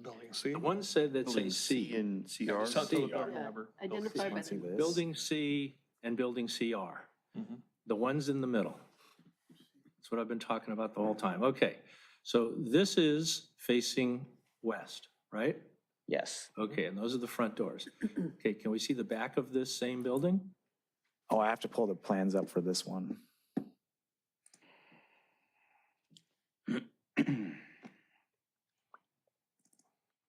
Building C? The one said that Building says C C. and CR? Yeah, identified by See the this? Building C and Building CR. Mhm. The ones in the middle. That's what I've been talking about the whole time. Okay, so this is facing west, right? Yes. Okay, and those are the front doors. Okay, can we see the back of this same building? Oh, I have to pull the plans up for this one.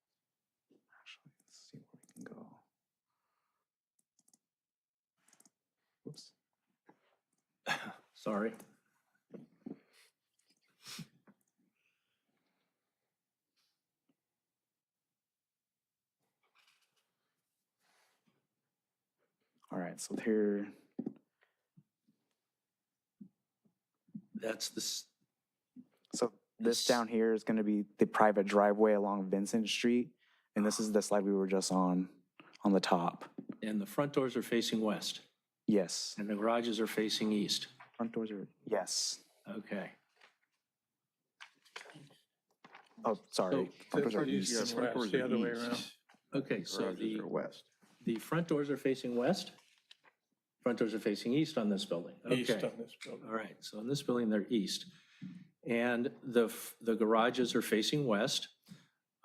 Actually, let's see where we can go. Oops. Sorry. All right, so here, That's the, so this down here is gonna be the private driveway along Vincent Street. And this is the slide we were just on the top. and the front doors are facing west, Yes, and the garages are facing east. front doors are, yes. Okay. Oh, sorry, front doors are Yeah, east. front doors the are other way east. around. Okay, so Garages are west. the front doors are facing west? Front doors are facing east on this building? East Okay. on this building. All right, so in this building, they're east. And the garages are facing west.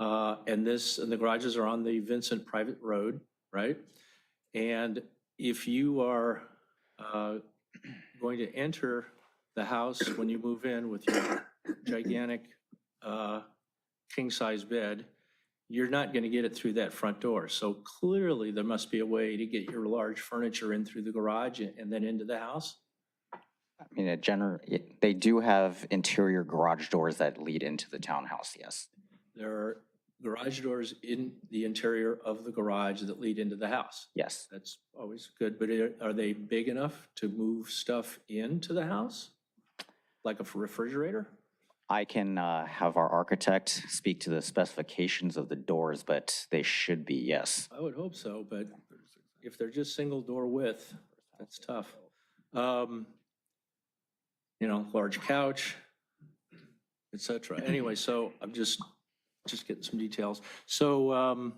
And the garages are on the Vincent private road, right? And if you are going to enter the house when you move in with your gigantic king-size bed, you're not going to get it through that front door. So clearly, there must be a way to get your large furniture in through the garage and then into the house? I mean, they do have interior garage doors that lead into the townhouse, yes. There are garage doors in the interior of the garage that lead into the house. Yes. That's always good, but are they big enough to move stuff into the house? Like a refrigerator? I can have our architect speak to the specifications of the doors, but they should be, yes. I would hope so, but if they're just single door width, that's tough. Large couch, et cetera. Anyway, so I'm just getting some details. So,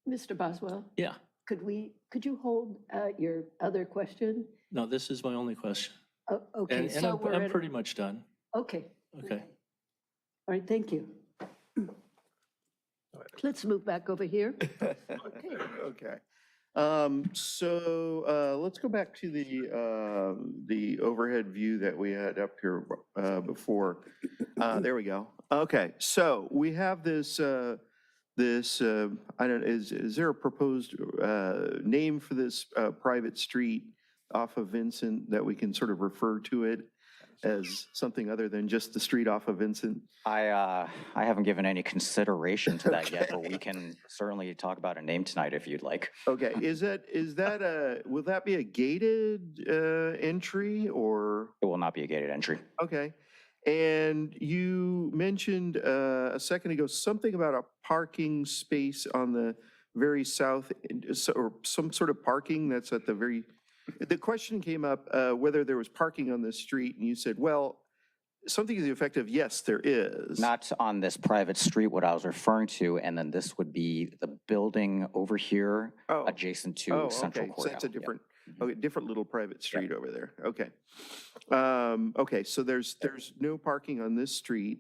Mr. Boswell, yeah, could you hold your other question? no, this is my only question. Oh, okay, And so we're I'm at, pretty much done. okay. Okay. All right, thank you. Let's move back over here. Okay. So let's go back to the overhead view that we had up here before. There we go. Okay, so we have this, I don't, is there a proposed name for this private street off of Vincent that we can sort of refer to it as something other than just the street off of Vincent? I haven't given any consideration to that yet, but we can certainly talk about a name tonight if you'd like. Okay, will that be a gated entry or? It will not be a gated entry. Okay. And you mentioned a second ago something about a parking space on the very south, or some sort of parking that's at the very, the question came up whether there was parking on this street, and you said, well, something to the effect of, yes, there is. Not on this private street, what I was referring to, and then this would be the building over here Oh. adjacent to Oh, Central okay, Court. so that's a different, okay, different little private street over there, okay. Okay, so there's no parking on this street.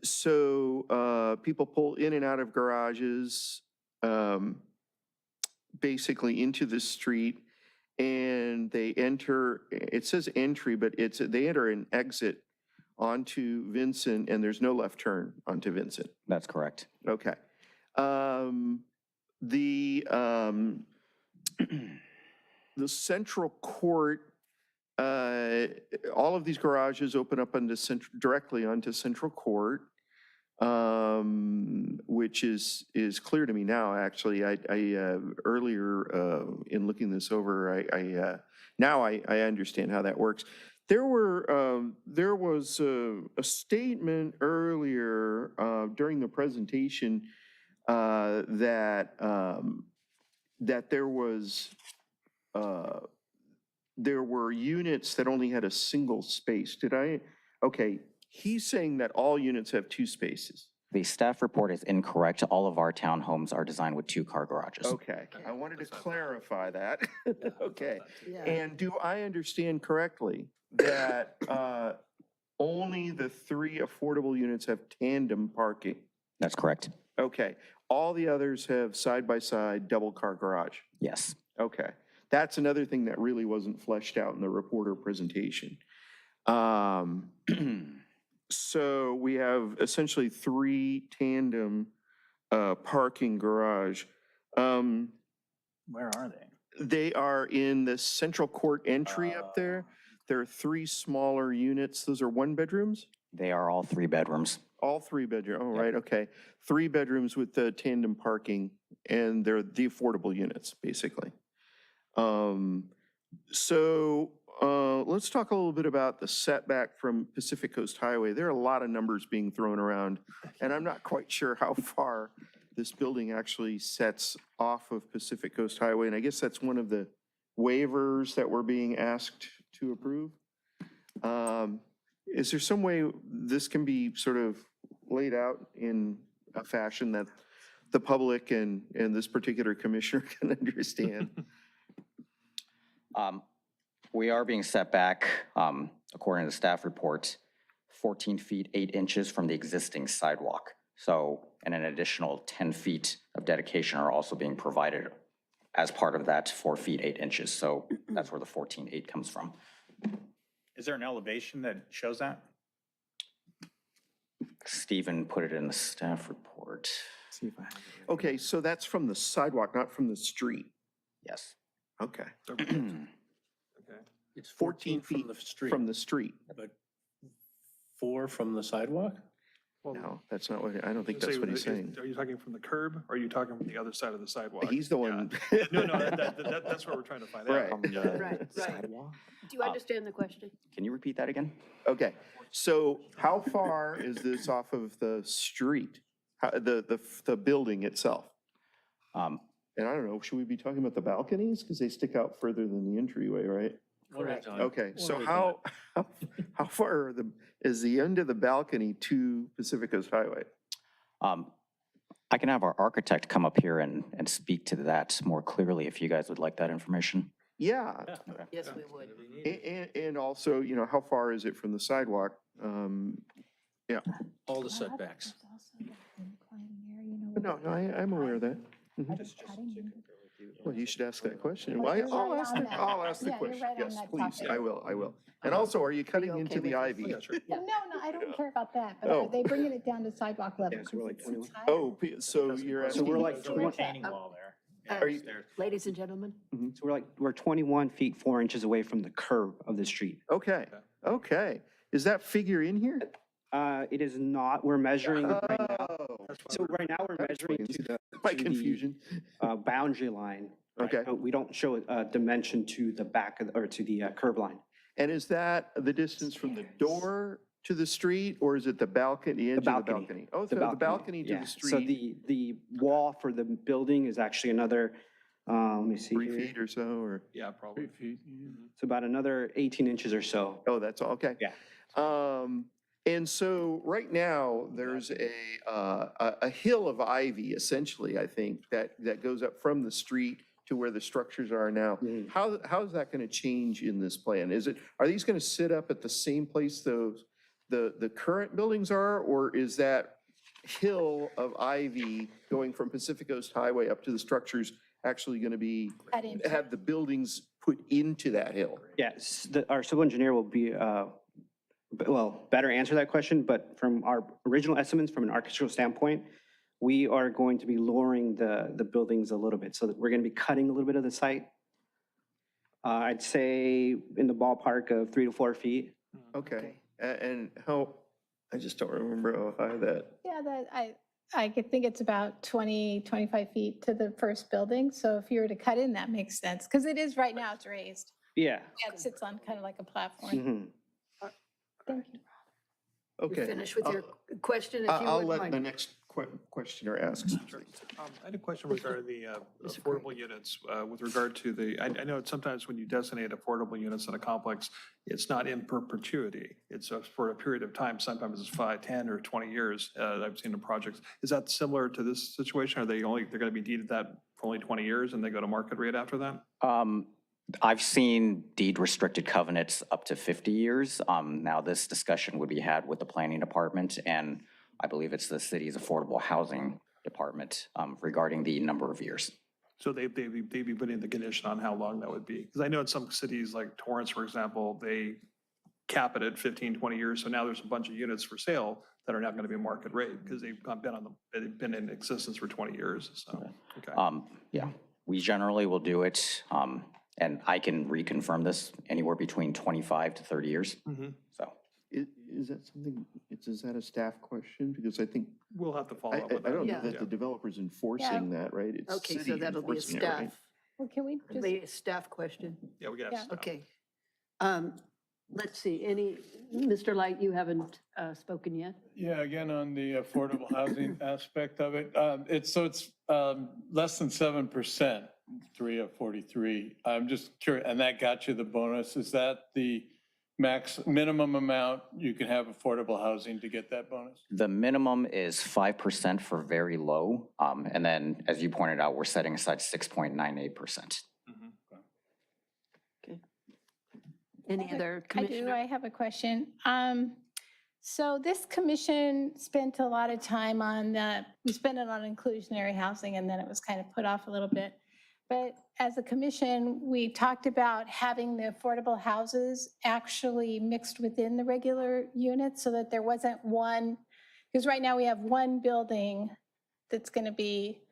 So people pull in and out of garages, basically into the street, and they enter, it says entry, but they enter and exit onto Vincent, and there's no left turn onto Vincent. That's correct. Okay. The central court, all of these garages open up directly onto central court. which is clear to me now, actually. I earlier in looking this over, now I understand how that works. There was a statement earlier during the presentation that there were units that only had a single space. Okay, he's saying that all units have two spaces. The staff report is incorrect. All of our townhomes are designed with 2-car garages. Okay, I wanted to clarify that. Okay, Yeah. and do I understand correctly that only the 3 affordable units have tandem parking? That's correct. Okay, all the others have side-by-side double-car garage? Yes. Okay, that's another thing that really wasn't fleshed out in the reporter presentation. So we have essentially 3 tandem parking garage. Where are they? They are in the central court entry up there. There are 3 smaller units. Those are 1-bedrooms? They are all 3 bedrooms. All 3-bedroom, oh, Yep. right, okay. 3 bedrooms with the tandem parking, and they're the affordable units, basically. Let's talk a little bit about the setback from Pacific Coast Highway. There are a lot of numbers being thrown around, and I'm not quite sure how far this building actually sets off of Pacific Coast Highway, and I guess that's one of the waivers that we're being asked to approve. Is there some way this can be sort of laid out in a fashion that the public and this particular commissioner can understand? We are being set back, according to the staff report, 14 feet, 8 inches from the existing sidewalk. So, and an additional 10 feet of dedication are also being provided as part of that 4 feet, 8 inches. So that's where the 14.8 comes from. Is there an elevation that shows that? Stephen put it in the staff report. See if I have it. Okay, so that's from the sidewalk, not from the street. Yes. Okay. It's 14 from feet the street. from the street. But 4 from the sidewalk? No, that's not what, I don't think that's what he's saying. Are you talking from the curb, or are you talking from the other side of the sidewalk? He's the one. No, that's what we're trying to find out. Right. From the Right. sidewalk? Do you understand the question? Can you repeat that again? Okay, so how far is this off of the street? The building itself? Um, And I don't know, should we be talking about the balconies? Because they stick out further than the entryway, right? One at a time. Okay, One so at a how far is the end of the balcony to Pacific Coast Highway? I can have our architect come up here and speak to that more clearly if you guys would like that information. Yeah, Yes, we would. and also, you know, how far is it from the sidewalk? Yeah, All the setbacks. no, I'm aware of that. Well, you should ask that question. Well, Well, you're I'll right ask on the, that. I'll ask the Yeah, you're question. right on Yes, that please, topic. I will. And also, are you cutting okay into with the this? ivy? No, I don't care about that, but Oh. are they bringing it down to sidewalk level? Yeah, so we're like 'Cause it's higher. Oh, so you're So we're asking, like, So 20 what's that? Retaining wall there. Uh, Are you- Ladies and gentlemen, we're 21 feet, 4 inches away from the curb of the street. okay. Is that figure in here? It is not, we're measuring right now. Oh, So right now, we're measuring to the my to the, confusion. boundary line. right? Okay. But we don't show a dimension to the back of, or to the curb line. And is that the distance from the door to the street, or is it the balcony, the edge of the balcony. balcony? Oh, so the balcony to yeah. the So street, the wall for the building is actually another, let me see 3 here. feet or so, or? Yeah, probably. It's about another 18 inches or so. Oh, that's all, okay. Yeah. And so right now, there's a hill of ivy, essentially, I think, that goes up from the street to where the structures are now. Mhm. How is that going to change in this plan? Are these going to sit up at the same place the current buildings are, or is that hill of ivy going from Pacific Coast Highway up to the structures actually going to be, Cut into it. have the buildings put into that hill? Yes, our civil engineer will be, better answer that question, but from our original estimates, from an architectural standpoint, we are going to be lowering the buildings a little bit, so that we're going to be cutting a little bit of the site. I'd say in the ballpark of 3 to 4 feet. Okay, and how I just don't remember how high that. Yeah, I could think it's about 20, 25 feet to the first building. So if you were to cut in, that makes sense. Because it is, right now, it's raised. Yeah. Yeah, it sits on kind of like a platform. Mhm. Thank you. Okay. Finish with your question, if you I'll wouldn't let mind. the next questioner ask something. I had a question regarding the affordable units with regard to I know sometimes when you designate affordable units in a complex, it's not in perpetuity. It's for a period of time, sometimes it's 5, 10, or 20 years. I've seen in projects. Is that similar to this situation? Are they're going to be deeded that for only 20 years and they go to market rate after that? I've seen deed restricted covenants up to 50 years. Now, this discussion would be had with the planning department, and I believe it's the city's affordable housing department regarding the number of years. So they'd be putting the condition on how long that would be. Because I know in some cities like Torrance, for example, they cap it at 15, 20 years. So now there's a bunch of units for sale that are not going to be market rate because they've been in existence for 20 years. So, okay. Yeah, we generally will do it, and I can reconfirm this, anywhere between 25 to 30 years. So. Is that something, is that a staff question? Because I think, We'll have to follow I up with that. don't know Yeah. that the developer's enforcing that, right? It's Okay, so city that'll be a enforcing it, right? staff, Well, can we just, maybe a staff question. Yeah, we got Yeah. to. Okay. Let's see, Mr. Light, you haven't spoken yet? Yeah, again, on the affordable housing aspect of it, it's less than 7%, 3 of 43. I'm just curious, and that got you the bonus. Is that the minimum amount you can have affordable housing to get that bonus? The minimum is 5% for very low. And then, as you pointed out, we're setting aside 6.98%. Okay. Any other I do, commissioner? I have a question. So this commission spent a lot of time on we spent it on inclusionary housing, and then it was kind of put off a little bit. But as a commission, we talked about having the affordable houses actually mixed within the regular units so that there wasn't one, because right now we have one building that's going to be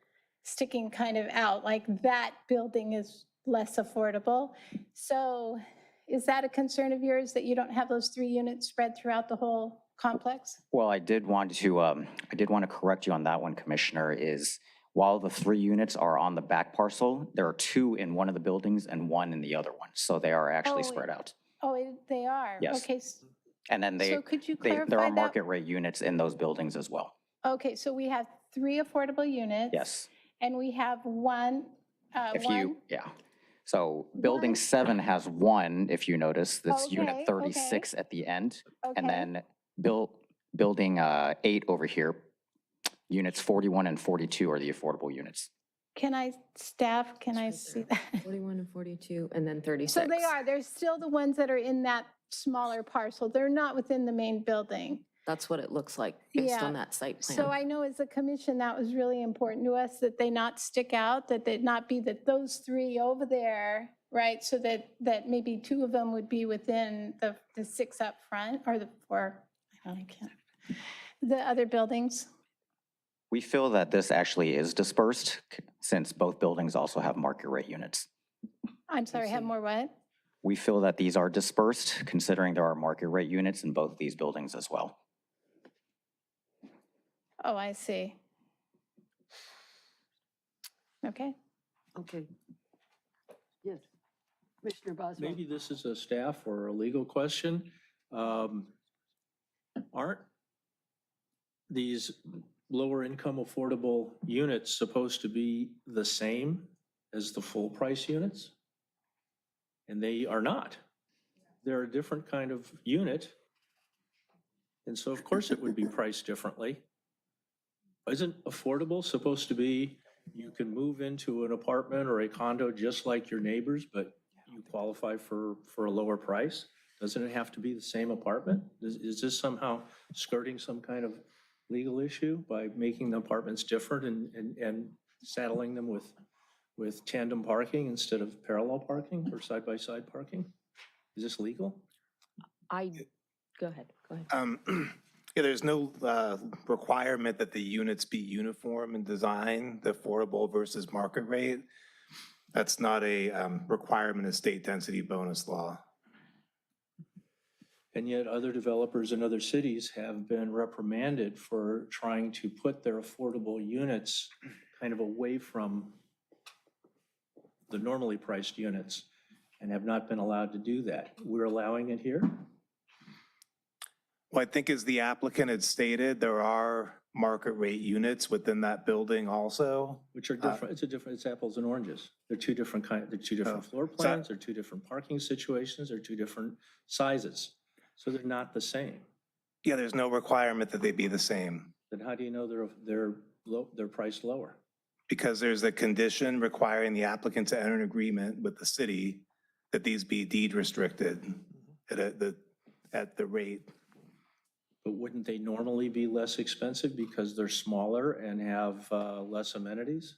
sticking kind of out, like that building is less affordable. So is that a concern of yours, that you don't have those 3 units spread throughout the whole complex? Well, I did want to correct you on that one, Commissioner, is while the 3 units are on the back parcel, there are 2 in one of the buildings and 1 in the other one. So they are actually spread out. Oh, they are? Yes. Okay. And then So could you there clarify are that? market rate units in those buildings as well. Okay, so we have 3 affordable units. Yes. And we have one. So building 7 has 1, if you notice, that's Okay, unit 36 at the end. And Okay. then building 8 over here, units 41 and 42 are the affordable units. Can I see that? 41 and 42, and then 36. So they're still the ones that are in that smaller parcel. They're not within the main building. That's what it looks like based Yeah. on that site plan. So I know as a commission, that was really important to us, that they not stick out, that they not be that those 3 over there, right? So that maybe 2 of them would be within the 6 up front, or the 4, I can't, the other buildings. We feel that this actually is dispersed since both buildings also have market rate units. I'm sorry, have more what? We feel that these are dispersed considering there are market rate units in both of these buildings as well. Oh, I see. Okay. Okay. Yes. Commissioner Boswell. Maybe this is a staff or a legal question. Aren't these lower income affordable units supposed to be the same as the full price units? And they are not. They're a different kind of unit. And so of course it would be priced differently. Isn't affordable supposed to be, you can move into an apartment or a condo just like your neighbors, but you qualify for a lower price? Doesn't it have to be the same apartment? Is this somehow skirting some kind of legal issue by making the apartments different and saddling them with tandem parking instead of parallel parking or side-by-side parking? Is this legal? Go ahead. Yeah, there's no requirement that the units be uniform in design, the affordable versus market rate. That's not a requirement of state density bonus law. And yet other developers in other cities have been reprimanded for trying to put their affordable units kind of away from the normally priced units and have not been allowed to do that. We're allowing it here? Well, I think as the applicant had stated, there are market rate units within that building also. Which are different, it's apples and oranges. They're two different they're two different floor plans, they're two different parking situations, they're two different sizes. So they're not the same. Yeah, there's no requirement that they be the same Then how do you know they're priced lower? because there's a condition requiring the applicant to enter an agreement with the city that these be deed restricted at the rate. But wouldn't they normally be less expensive because they're smaller and have less amenities?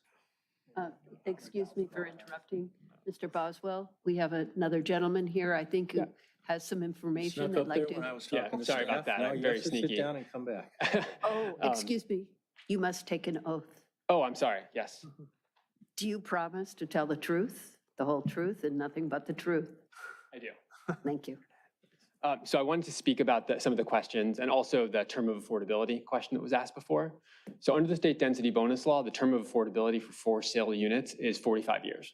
Excuse me for interrupting, Mr. Boswell. We have another gentleman here, I think, who has some information Snuck they'd up like there when I to. was talking to sorry about staff. that. Now I'm you very have to sneaky. sit down and come back. Oh, excuse me. You must take an oath. Oh, I'm sorry. Yes. Do you promise to tell the truth, the whole truth, and nothing but the truth? I do. Thank you. So I wanted to speak about some of the questions and also the term of affordability question that was asked before. So under the state density bonus law, the term of affordability for for-sale units is 45 years.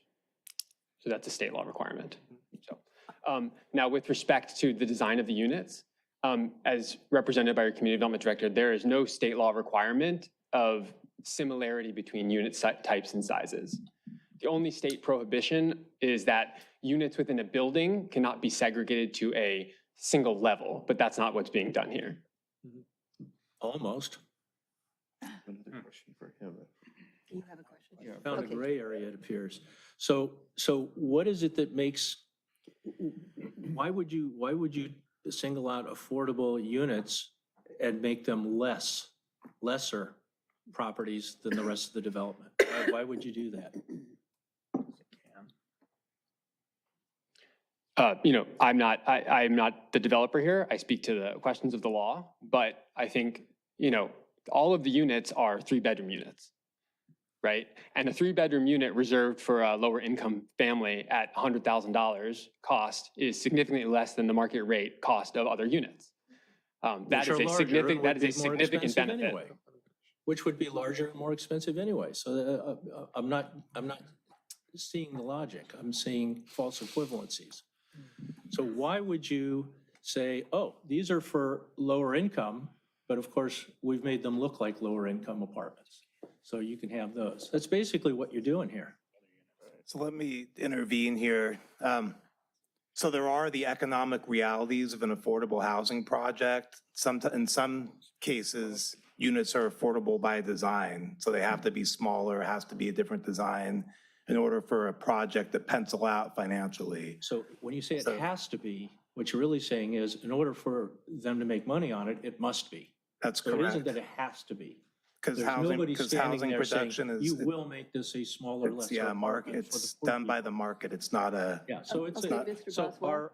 So that's a state law requirement. So now with respect to the design of the units, as represented by your community development director, there is no state law requirement of similarity between unit types and sizes. The only state prohibition is that units within a building cannot be segregated to a single level, but that's not what's being done here. Almost. Another question for him. You have a question? Found a Okay. gray area, it appears. So what is it that makes, why would you single out affordable units and make them lesser properties than the rest of the development? Why would you do that? I'm not the developer here. I speak to the questions of the law, but I think, all of the units are 3-bedroom units, right? And a 3-bedroom unit reserved for a lower income family at $100,000 cost is significantly less than the market rate cost of other units. That is a significant benefit. Which would be larger and more expensive anyway. So I'm not seeing the logic. I'm seeing false equivalencies. So why would you say, oh, these are for lower income, but of course, we've made them look like lower income apartments. So you can have those. That's basically what you're doing here. So let me intervene here. So there are the economic realities of an affordable housing project. In some cases, units are affordable by design. So they have to be smaller, it has to be a different design in order for a project to pencil out financially. So when you say it has to be, what you're really saying is in order for them to make money on it, it must be. That's So it isn't correct. that it has to be. Because There's nobody standing housing there saying, production is, you will make this a smaller, it's, lesser yeah, market, apartment for the it's poor done by people. the market. It's not a, Yeah, so it's, Okay, Mr. so Boswell.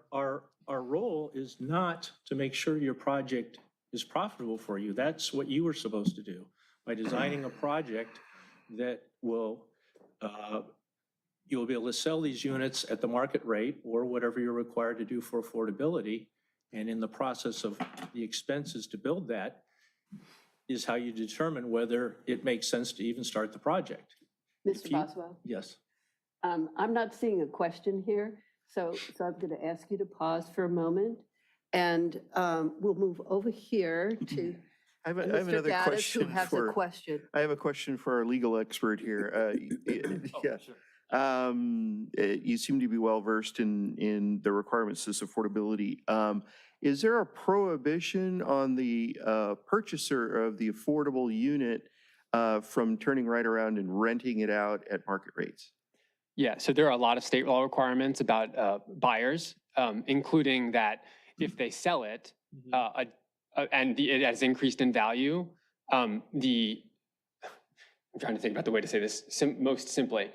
our role is not to make sure your project is profitable for you. That's what you were supposed to do by designing a project that will, you'll be able to sell these units at the market rate or whatever you're required to do for affordability. And in the process of the expenses to build that is how you determine whether it makes sense to even start the project. Mr. Boswell? Yes. I'm not seeing a question here, so I'm going to ask you to pause for a moment. And we'll move over here to I have Mr. another Gaddis, question who has a for, question. I have a question for our legal expert here. Yeah. You seem to be well-versed in the requirements of this affordability. Is there a prohibition on the purchaser of the affordable unit from turning right around and renting it out at market rates? Yeah, so there are a lot of state law requirements about buyers, including that if they sell it and it has increased in value, I'm trying to think about the way to say this most simply.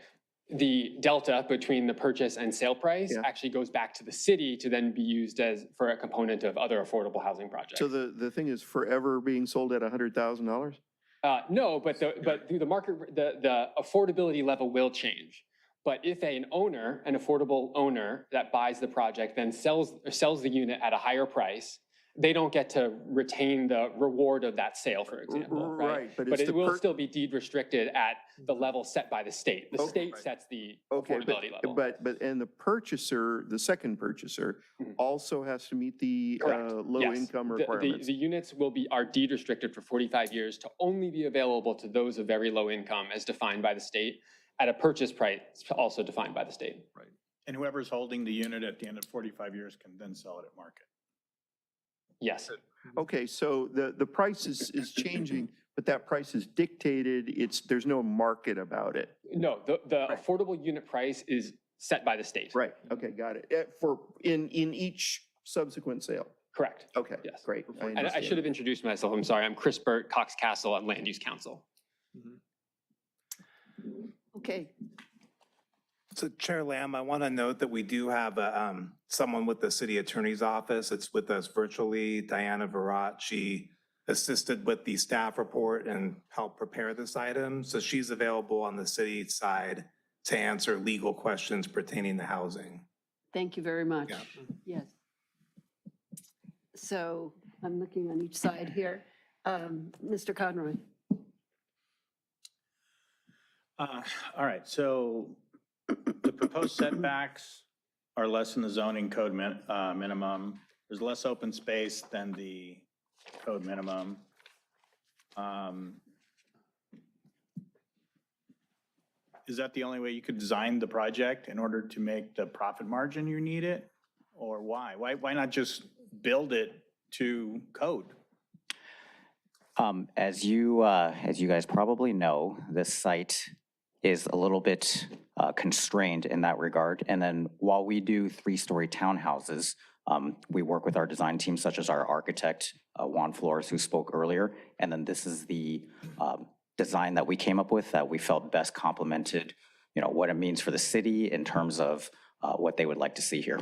The delta between the purchase and sale price actually goes back to the city to then be used for a component of other affordable housing projects. So the thing is forever being sold at $100,000? No, but through the market, the affordability level will change. But if an affordable owner that buys the project then sells the unit at a higher price, they don't get to retain the reward of that sale, for example, right? Right, but But it's it the will per- still be deed restricted at the level set by the state. The Okay. state sets the Okay, affordability level. and the purchaser, the second purchaser, also has to meet the Correct. low Yes. income The- requirements. The units are deed restricted for 45 years to only be available to those of very low income as defined by the state at a purchase price also defined by the state. Right. And whoever's holding the unit at the end of 45 years can then sell it at market. Yes. Okay, so the price is changing, but that price is dictated, there's no market about it. No, the affordable unit price is set by the state. Right, okay, got it. In each subsequent sale. Correct. Okay, Yes. great. And I understand. should have introduced myself. I'm sorry. I'm Chris Burt, Cox Castle on Land Use Council. Okay, So Chair Lamb, I want to note that we do have someone with the city attorney's office. It's with us virtually, Diana Virat. She assisted with the staff report and helped prepare this item. So she's available on the city side to answer legal questions pertaining to housing. thank you very much. Yeah. Yes. So I'm looking on each side here. Mr. Conroy? All right, so the proposed setbacks are less than the zoning code minimum. There's less open space than the code minimum. Is that the only way you could design the project in order to make the profit margin you need it? Or why? Why not just build it to code? As you guys probably know, this site is a little bit constrained in that regard. And then while we do 3-story townhouses, we work with our design team, such as our architect, Juan Flores, who spoke earlier. And then this is the design that we came up with that we felt best complemented, what it means for the city in terms of what they would like to see here.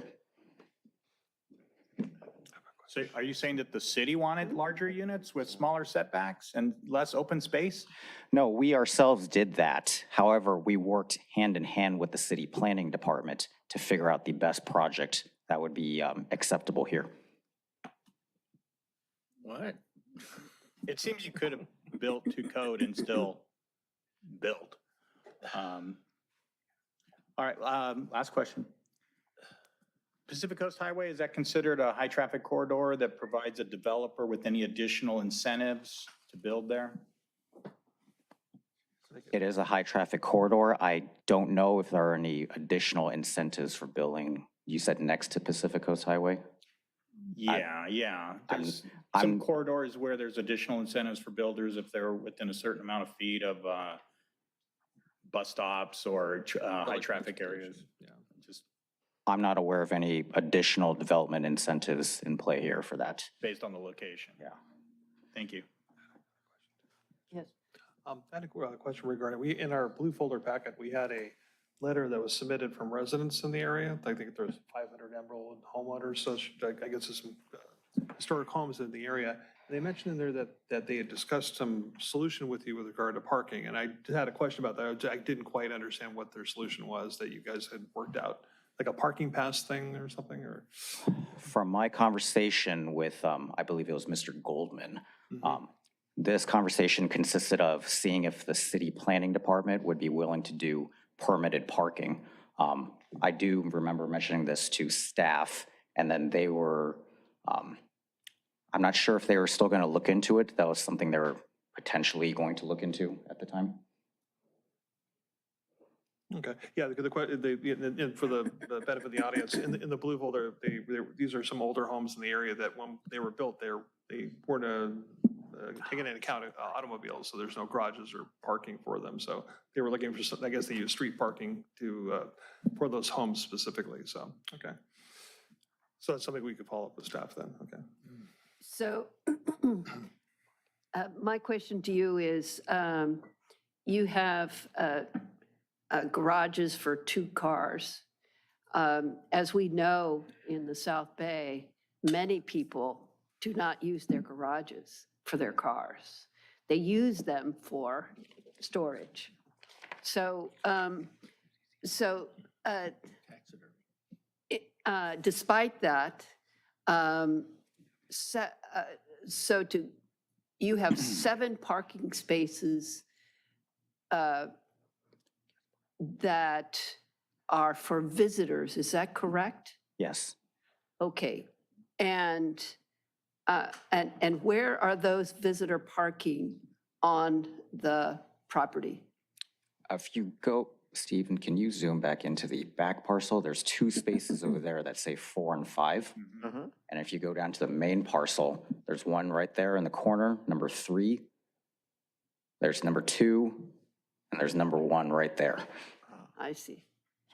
So are you saying that the city wanted larger units with smaller setbacks and less open space? No, we ourselves did that. However, we worked hand in hand with the city planning department to figure out the best project that would be acceptable here. What? It seems you could have built to code and still build. All right, last question. Pacific Coast Highway, is that considered a high-traffic corridor that provides a developer with any additional incentives to build there? It is a high-traffic corridor. I don't know if there are any additional incentives for building. You said next to Pacific Coast Highway? Yeah. There's some corridors where there's additional incentives for builders if they're within a certain amount of feet of bus stops or high-traffic areas. Yeah. I'm not aware of any additional development incentives in play here for that. Based on the location. Yeah. Thank you. Yes. I had a question regarding, in our blue folder packet, we had a letter that was submitted from residents in the area. I think there's 500 Emerald homeowners, so I guess there's some historic homes in the area. They mentioned in there that they had discussed some solution with you with regard to parking, and I had a question about that. I didn't quite understand what their solution was that you guys had worked out, like a parking pass thing or something, or? From my conversation with, I believe it was Mr. Goldman, this conversation consisted of seeing if the city planning department would be willing to do permitted parking. I do remember mentioning this to staff, and then they were, I'm not sure if they were still going to look into it. That was something they were potentially going to look into at the time. Okay, yeah, and for the benefit of the audience, in the blue folder, these are some older homes in the area that when they were built, they weren't taking into account automobiles, so there's no garages or parking for them. So they were looking for some, I guess they use street parking for those homes specifically, so, okay. So that's something we could follow up with staff then, okay. So my question to you is, you have garages for 2 cars. As we know, in the South Bay, many people do not use their garages for their cars. They use them for storage. So, despite that, so you have 7 parking spaces that are for visitors, is that correct? Yes. Okay, and where are those visitor parking on the property? If you go, Stephen, can you zoom back into the back parcel? There's 2 spaces over there that say 4 and 5. And if you go down to the main parcel, there's one right there in the corner, number 3. There's number 2, and there's number 1 right there. I see.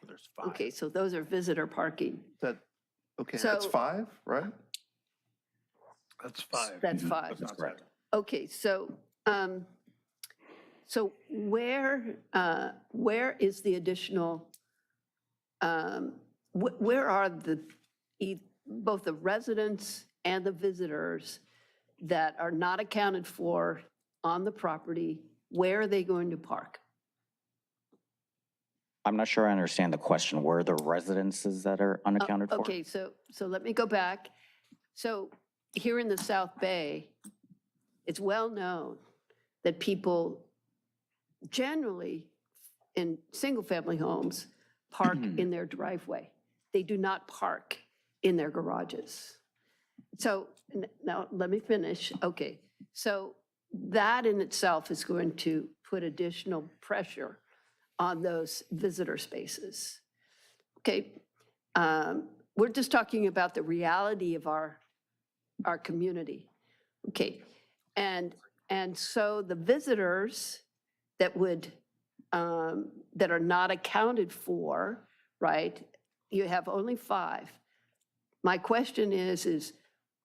So there's 5. Okay, so those are visitor parking. Okay, So- that's 5, right? That's 5. That's 5. That's not correct. 7. Okay, so where is the additional, where are both the residents and the visitors that are not accounted for on the property? Where are they going to park? I'm not sure I understand the question. Where are the residences that are unaccounted for? Okay, so let me go back. So here in the South Bay, it's well known that people generally in single-family homes park in their driveway. They do not park in their garages. So now let me finish. Okay, so that in itself is going to put additional pressure on those visitor spaces. Okay, we're just talking about the reality of our community. Okay, and so the visitors that would, that are not accounted for, right? You have only 5. My question is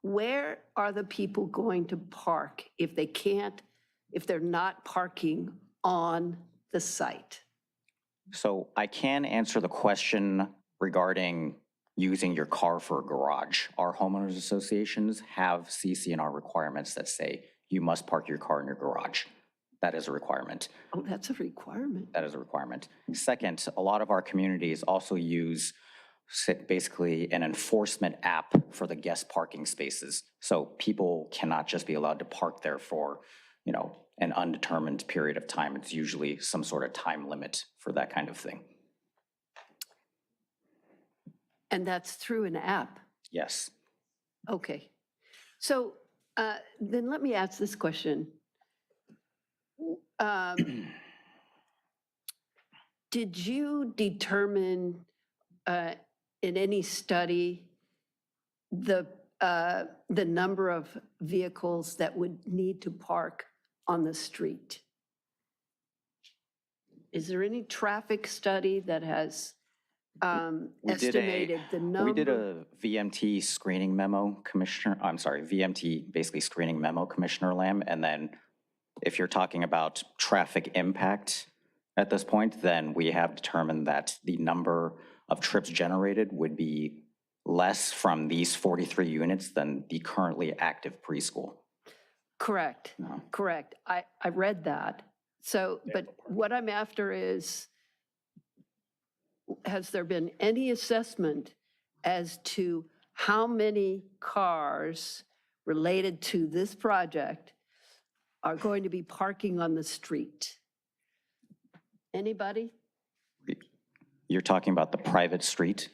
where are the people going to park if they're not parking on the site? So I can answer the question regarding using your car for a garage. Our homeowners associations have CC&R requirements that say you must park your car in your garage. That is a requirement. Oh, that's a requirement. That is a requirement. Second, a lot of our communities also use basically an enforcement app for the guest parking spaces. So people cannot just be allowed to park there for, an undetermined period of time. It's usually some sort of time limit for that kind of thing. And that's through an app? Yes. Okay. So then let me ask this question. Did you determine in any study the number of vehicles that would need to park on the street? Is there any traffic study that has estimated the number? We did a VMT screening memo, VMT basically screening memo, Commissioner Lamb, and then if you're talking about traffic impact at this point, then we have determined that the number of trips generated would be less from these 43 units than the currently active preschool. Correct, No. correct. I read that. So, but what I'm after is, has there been any assessment as to how many cars related to this project are going to be parking on the street? Anybody? You're talking about the private street?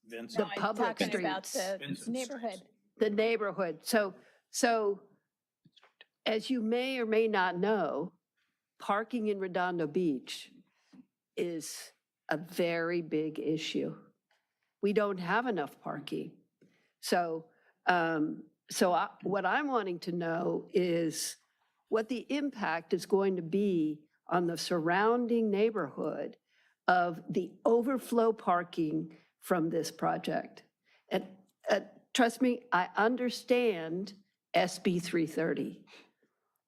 Vincent. The No, I'm public talking about streets. the Vincent's neighborhood. The neighborhood. So as you may or may not know, parking in Redondo Beach is a very big issue. We don't have enough parking. So what I'm wanting to know is what the impact is going to be on the surrounding neighborhood of the overflow parking from this project. And trust me, I understand SB 330.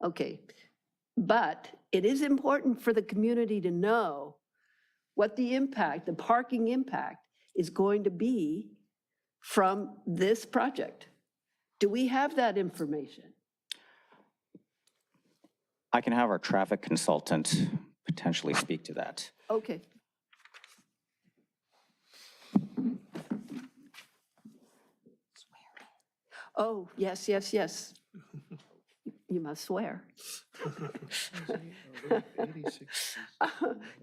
Okay, but it is important for the community to know what the impact, the parking impact is going to be from this project. Do we have that information? I can have our traffic consultant potentially speak to that. Okay. Oh, yes, yes, yes. You must swear.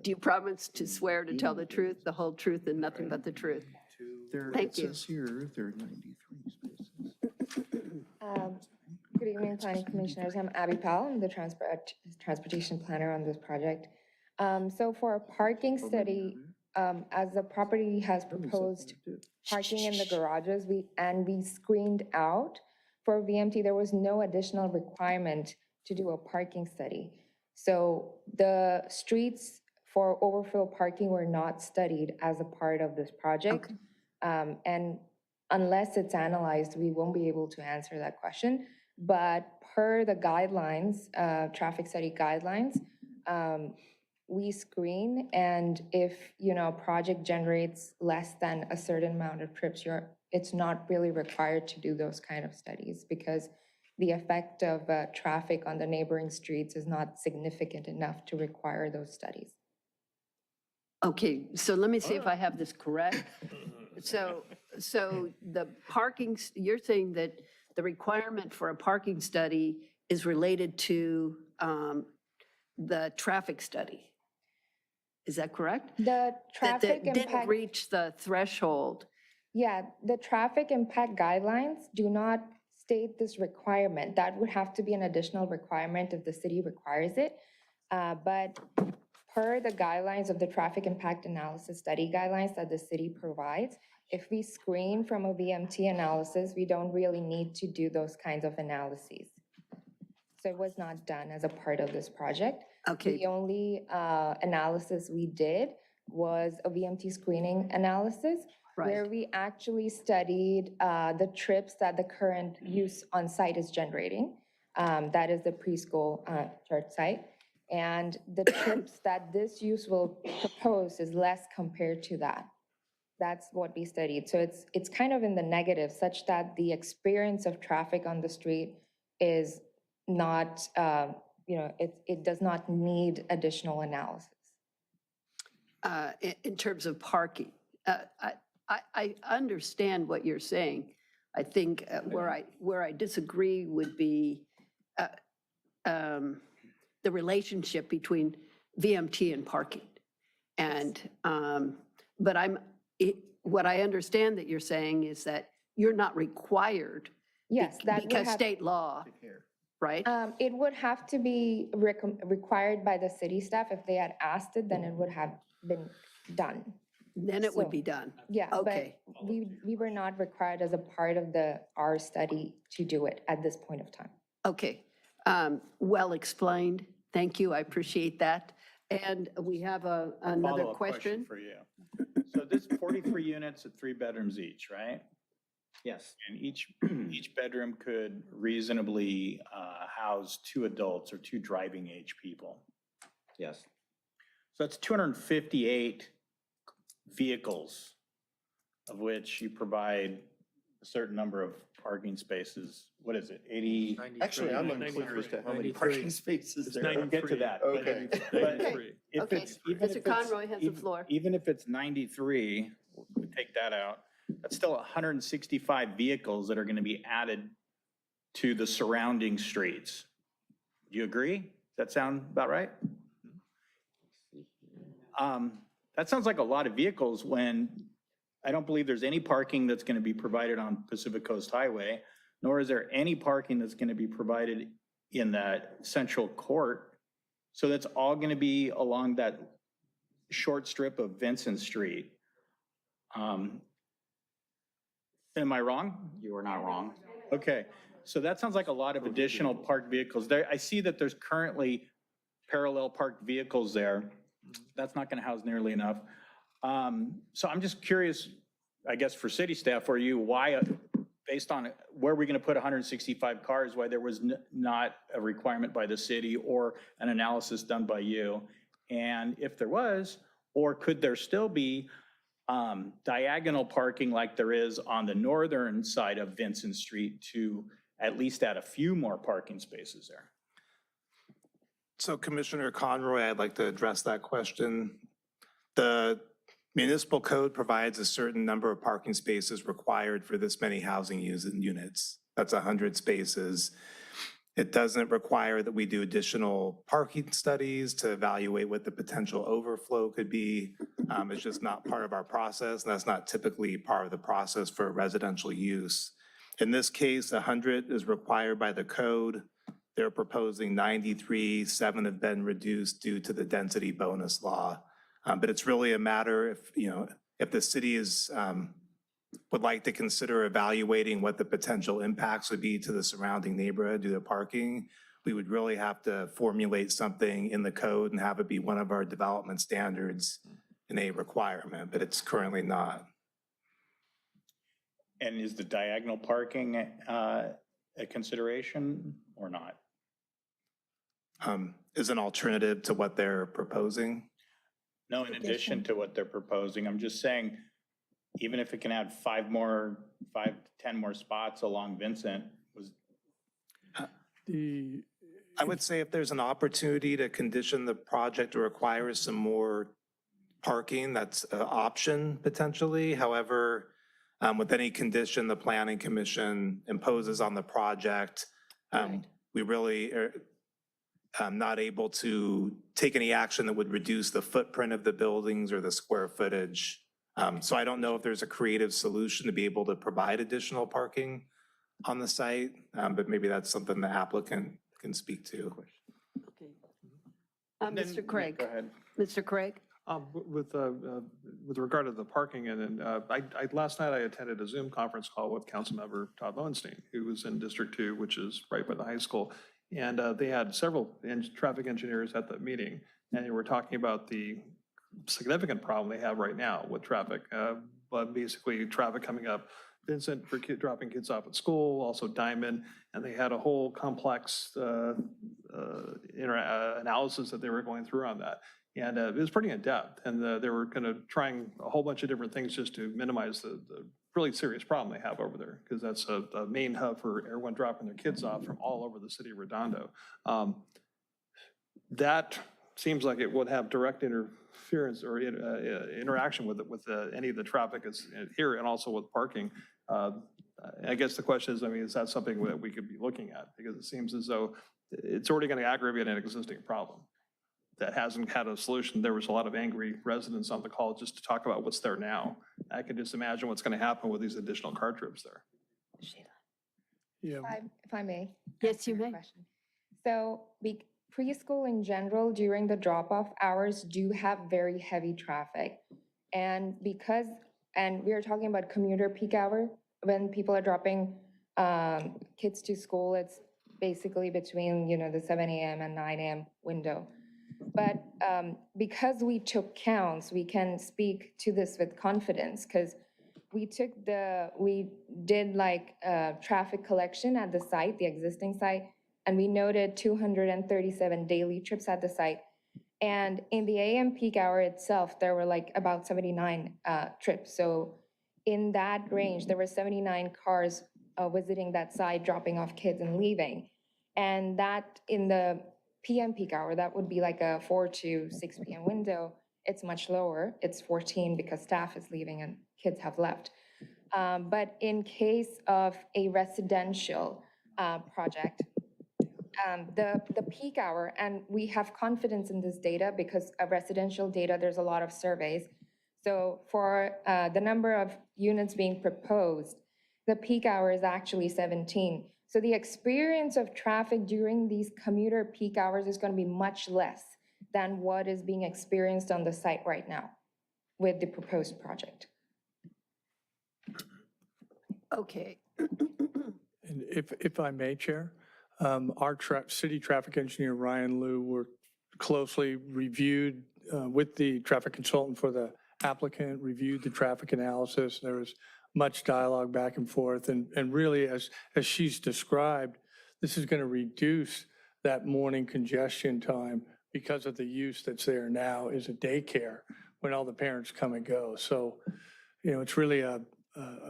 Do you promise to swear to tell the truth, the whole truth, and nothing but the truth? Thank you. It says here, there are 93 spaces. Good evening, Planning Commissioners. I'm Abby Powell. I'm the transportation planner on this project. So for a parking study, as the property has proposed parking in the garages, we screened out for VMT, there was no additional requirement to do a parking study. So the streets for overflow parking were not studied as a part of this project. And unless it's analyzed, we won't be able to answer that question. But per the guidelines, traffic study guidelines, we screen, and if, you know, a project generates less than a certain amount of trips, it's not really required to do those kind of studies because the effect of traffic on the neighboring streets is not significant enough to require those studies. Okay, so let me see if I have this correct. So the parking, you're saying that the requirement for a parking study is related to the traffic study. Is that correct? The traffic That didn't impact, reach the threshold. yeah, the traffic impact guidelines do not state this requirement. That would have to be an additional requirement if the city requires it. But per the guidelines of the traffic impact analysis study guidelines that the city provides, if we screen from a VMT analysis, we don't really need to do those kinds of analyses. So it was not done as a part of this project. Okay. The only analysis we did was a VMT screening analysis, where we actually studied the trips that the current use on site is generating. That is the preschool church site. And the trips that this use will propose is less compared to that. That's what we studied. So it's kind of in the negative, such that the experience of traffic on the street is not, it does not need additional analysis. In terms of parking, I understand what you're saying. I think where I disagree would be the relationship between VMT and parking. And, but what I understand that you're saying is that you're not required. Yes, that would because have, state law, right? it would have to be required by the city staff. If they had asked it, then it would have been done. Then it would be done. Yeah, Okay. but we were not required as a part of our study to do it at this point of time. Okay, well explained. Thank you, I appreciate that. And we have another Follow-up question. for you. So this 43 units at 3 bedrooms each, right? Yes. And each bedroom could reasonably house 2 adults or 2 driving age people. Yes. So that's 258 vehicles, of which you provide a certain number of parking spaces. What is it, 80? Actually, I'm unclear as to how many 93. parking spaces It's there are. We'll get to that. Okay. If Okay. it's, even Mr. if it's- Conroy has the even- floor. Even if it's 93, we take that out, that's still 165 vehicles that are going to be added to the surrounding streets. Do you agree? Does that sound about right? That sounds like a lot of vehicles when I don't believe there's any parking that's going to be provided on Pacific Coast Highway, nor is there any parking that's going to be provided in that central court. So that's all going to be along that short strip of Vincent Street. Am I wrong? You are not wrong. Okay, so that sounds like a lot of additional parked vehicles there. I see that there's currently parallel parked vehicles there. That's not going to house nearly enough. So I'm just curious, I guess for city staff, for you, why, based on where we're going to put 165 cars, why there was not a requirement by the city or an analysis done by you? And if there was, or could there still be diagonal parking like there is on the northern side of Vincent Street to at least add a few more parking spaces there? So Commissioner Conroy, I'd like to address that question. The Municipal code provides a certain number of parking spaces required for this many housing units. That's 100 spaces. It doesn't require that we do additional parking studies to evaluate what the potential overflow could be. It's just not part of our process, and that's not typically part of the process for residential use. In this case, 100 is required by the code. They're proposing 93, 7 have been reduced due to the density bonus law. But it's really a matter if the city would like to consider evaluating what the potential impacts would be to the surrounding neighborhood due to parking, we would really have to formulate something in the code and have it be one of our development standards and a requirement, but it's currently not. And is the diagonal parking a consideration or not? Is an alternative to what they're proposing? No, in addition to what they're proposing, I'm just saying, even if it can add 5 to 10 more spots along Vincent, I would say if there's an opportunity to condition the project to require some more parking, that's an option potentially. However, with any condition the Planning Commission imposes on the project, we really are not able to take any action that would reduce the footprint of the buildings or the square footage. So I don't know if there's a creative solution to be able to provide additional parking on the site, but maybe that's something the applicant can speak to. Mr. Craig. Go ahead. Mr. Craig? With regard to the parking, and then last night I attended a Zoom conference call with Councilmember Todd Lowenstein, who was in District 2, which is right by the high school. And they had several traffic engineers at the meeting, and they were talking about the significant problem they have right now with traffic, but basically traffic coming up Vincent for dropping kids off at school, also Diamond, and they had a whole complex analysis that they were going through on that. And it was pretty in-depth, and they were kind of trying a whole bunch of different things just to minimize the really serious problem they have over there, because that's a main hub for everyone dropping their kids off from all over the city of Redondo. That seems like it would have direct interference or interaction with any of the traffic is here, and also with parking. I guess the question is, is that something that we could be looking at? Because it seems as though it's already going to aggravate an existing problem that hasn't had a solution. There was a lot of angry residents on the call just to talk about what's there now. I can just imagine what's going to happen with these additional car trips there. If I may. Yes, you may. Question. So preschool in general during the drop-off hours do have very heavy traffic. And we are talking about commuter peak hour, when people are dropping kids to school, it's basically between, the 7 a.m. and 9 a.m. window. But because we took counts, we can speak to this with confidence, because we did traffic collection at the site, the existing site, and we noted 237 daily trips at the site. And in the AM peak hour itself, there were about 79 trips. So in that range, there were 79 cars visiting that site, dropping off kids and leaving. And that in the PM peak hour, that would be a 4 to 6 p.m. window. It's much lower. It's 14 because staff is leaving and kids have left. But in case of a residential project, the peak hour, and we have confidence in this data because of residential data, there's a lot of surveys. So for the number of units being proposed, the peak hour is actually 17. So the experience of traffic during these commuter peak hours is going to be much less than what is being experienced on the site right now with the proposed project. Okay. And if I may, Chair, our city traffic engineer, Ryan Liu, worked closely, reviewed with the traffic consultant for the applicant, reviewed the traffic analysis. There was much dialogue back and forth. And really, as she's described, this is going to reduce that morning congestion time because of the use that's there now is a daycare when all the parents come and go. So, it's really a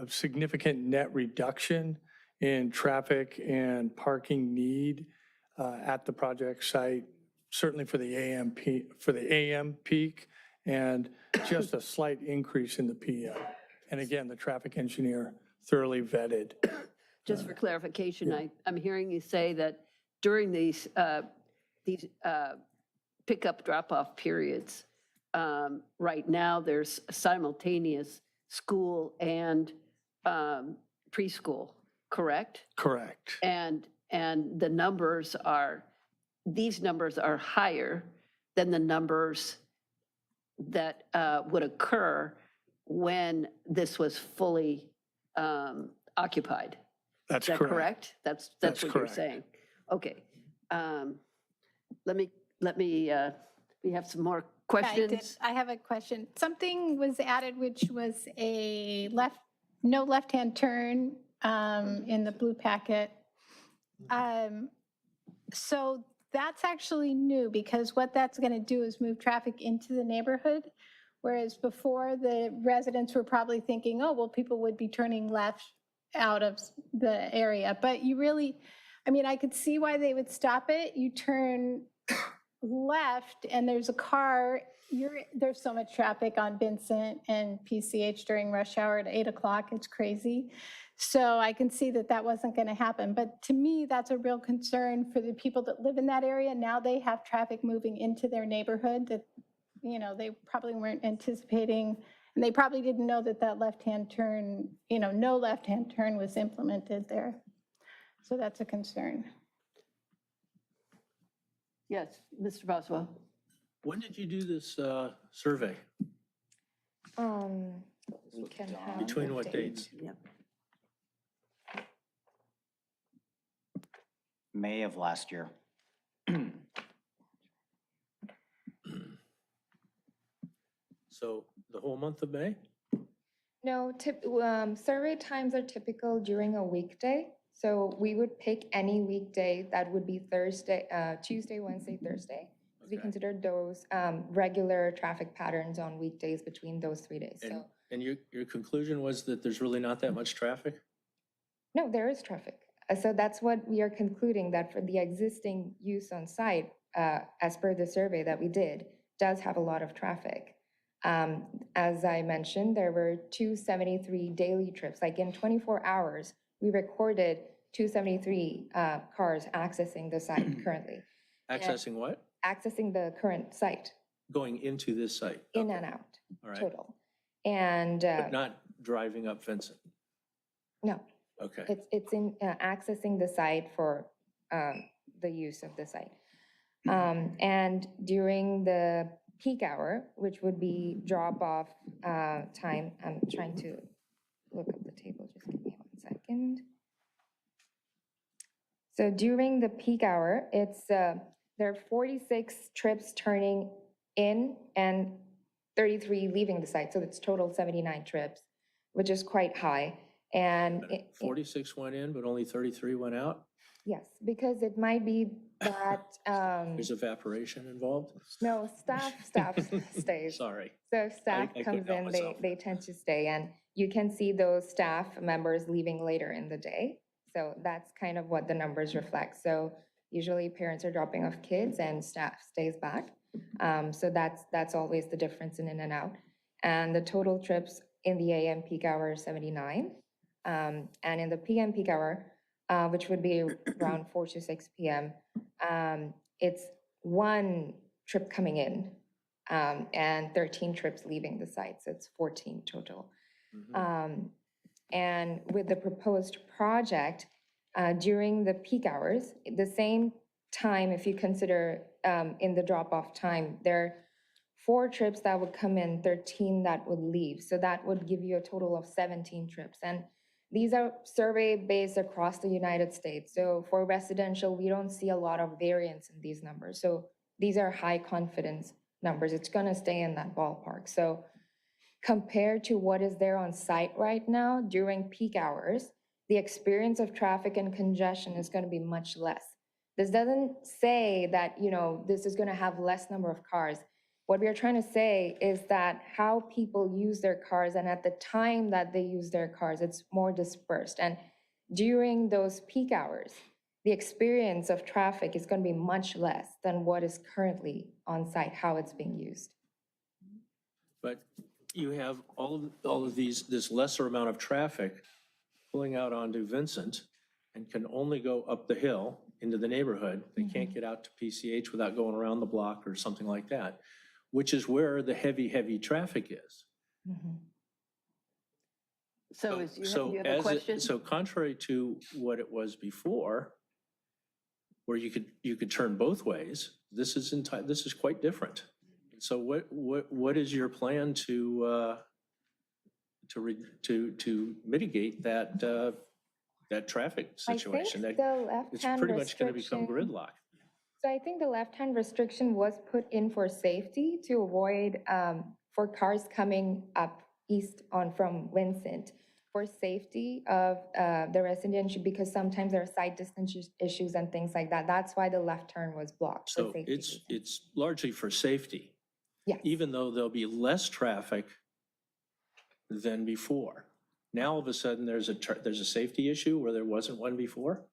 significant net reduction in traffic and parking need at the project site, certainly for the AM peak and just a slight increase in the PM. And again, the traffic engineer thoroughly vetted. Just for clarification, I'm hearing you say that during these pickup drop-off periods, right now, there's simultaneous school and preschool, correct? Correct. And the numbers are, these numbers are higher than the numbers that would occur when this was fully occupied. That's Is that correct. correct? That's That's what correct. you're saying. Okay. Let me, we have some more Yeah, I did. questions. I have a question. Something was added, which was a no left-hand turn in the blue packet. So that's actually new, because what that's going to do is move traffic into the neighborhood. Whereas before, the residents were probably thinking, oh, well, people would be turning left out of the area. But you really, I mean, I could see why they would stop it. You turn left and there's a car, there's so much traffic on Vincent and PCH during rush hour at 8 o'clock, it's crazy. So I can see that that wasn't going to happen. But to me, that's a real concern for the people that live in that area. Now they have traffic moving into their neighborhood that, they probably weren't anticipating, and they probably didn't know that that left-hand turn, no left-hand turn was implemented there. So that's a concern. Yes, Mr. Boswell. When did you do this survey? We can have. Between the what date. dates? Yep. May of last year. So the whole month of May? No, survey times are typical during a weekday. So we would pick any weekday that would be Tuesday, Wednesday, Thursday. We Okay. considered those regular traffic patterns on weekdays between those 3 days. So And your conclusion was that there's really not that much traffic? no, there is traffic. So that's what we are concluding, that for the existing use on site, as per the survey that we did, does have a lot of traffic. As I mentioned, there were 273 daily trips. Like in 24 hours, we recorded 273 cars accessing the site currently. Accessing what? Accessing the current site, Going into this site? in Okay. and out, All right. total. And But not driving up Vincent? no, Okay. it's in accessing the site for the use of the site. And during the peak hour, which would be drop-off time, I'm trying to look up the table, just give me 1 second. So during the peak hour, there are 46 trips turning in and 33 leaving the site, so it's total 79 trips, which is quite high. And 46 went in, but only 33 went out? yes, because it might be that, There's evaporation involved? no, staff stays. Sorry. So if staff I comes couldn't help in, myself. they tend to stay, and you can see those staff members leaving later in the day. So that's kind of what the numbers reflect. So usually parents are dropping off kids and staff stays back. So that's always the difference in and out. And the total trips in the AM peak hour is 79. And in the PM peak hour, which would be around 4 to 6 p.m., it's 1 trip coming in and 13 trips leaving the site. So it's 14 total. And with the proposed project, during the peak hours, the same time, if you consider in the drop-off time, there are 4 trips that would come in, 13 that would leave. So that would give you a total of 17 trips. And these are survey based across the United States. So for residential, we don't see a lot of variance in these numbers. So these are high confidence numbers. It's going to stay in that ballpark. So compared to what is there on site right now during peak hours, the experience of traffic and congestion is going to be much less. This doesn't say that, this is going to have less number of cars. What we are trying to say is that how people use their cars, and at the time that they use their cars, it's more dispersed. And during those peak hours, the experience of traffic is going to be much less than what is currently on site, how it's being used. But you have all of these, this lesser amount of traffic pulling out onto Vincent and can only go up the hill into the neighborhood. They can't get out to PCH without going around the block or something like that, which is where the heavy traffic is. So is, So you have a as question? so contrary to what it was before, where you could turn both ways, this is quite different. So what is your plan to mitigate that traffic situation? I think That the it's left-hand pretty much going to become restriction. gridlock. So I think the left-hand restriction was put in for safety to avoid, for cars coming up east on from Vincent, for safety of the residents, because sometimes there are side distance issues and things like that. That's why the left turn was blocked for So safety it's reasons. largely for safety, Yes. even though there'll be less traffic than before. Now, all of a sudden, there's a safety issue where there wasn't one before?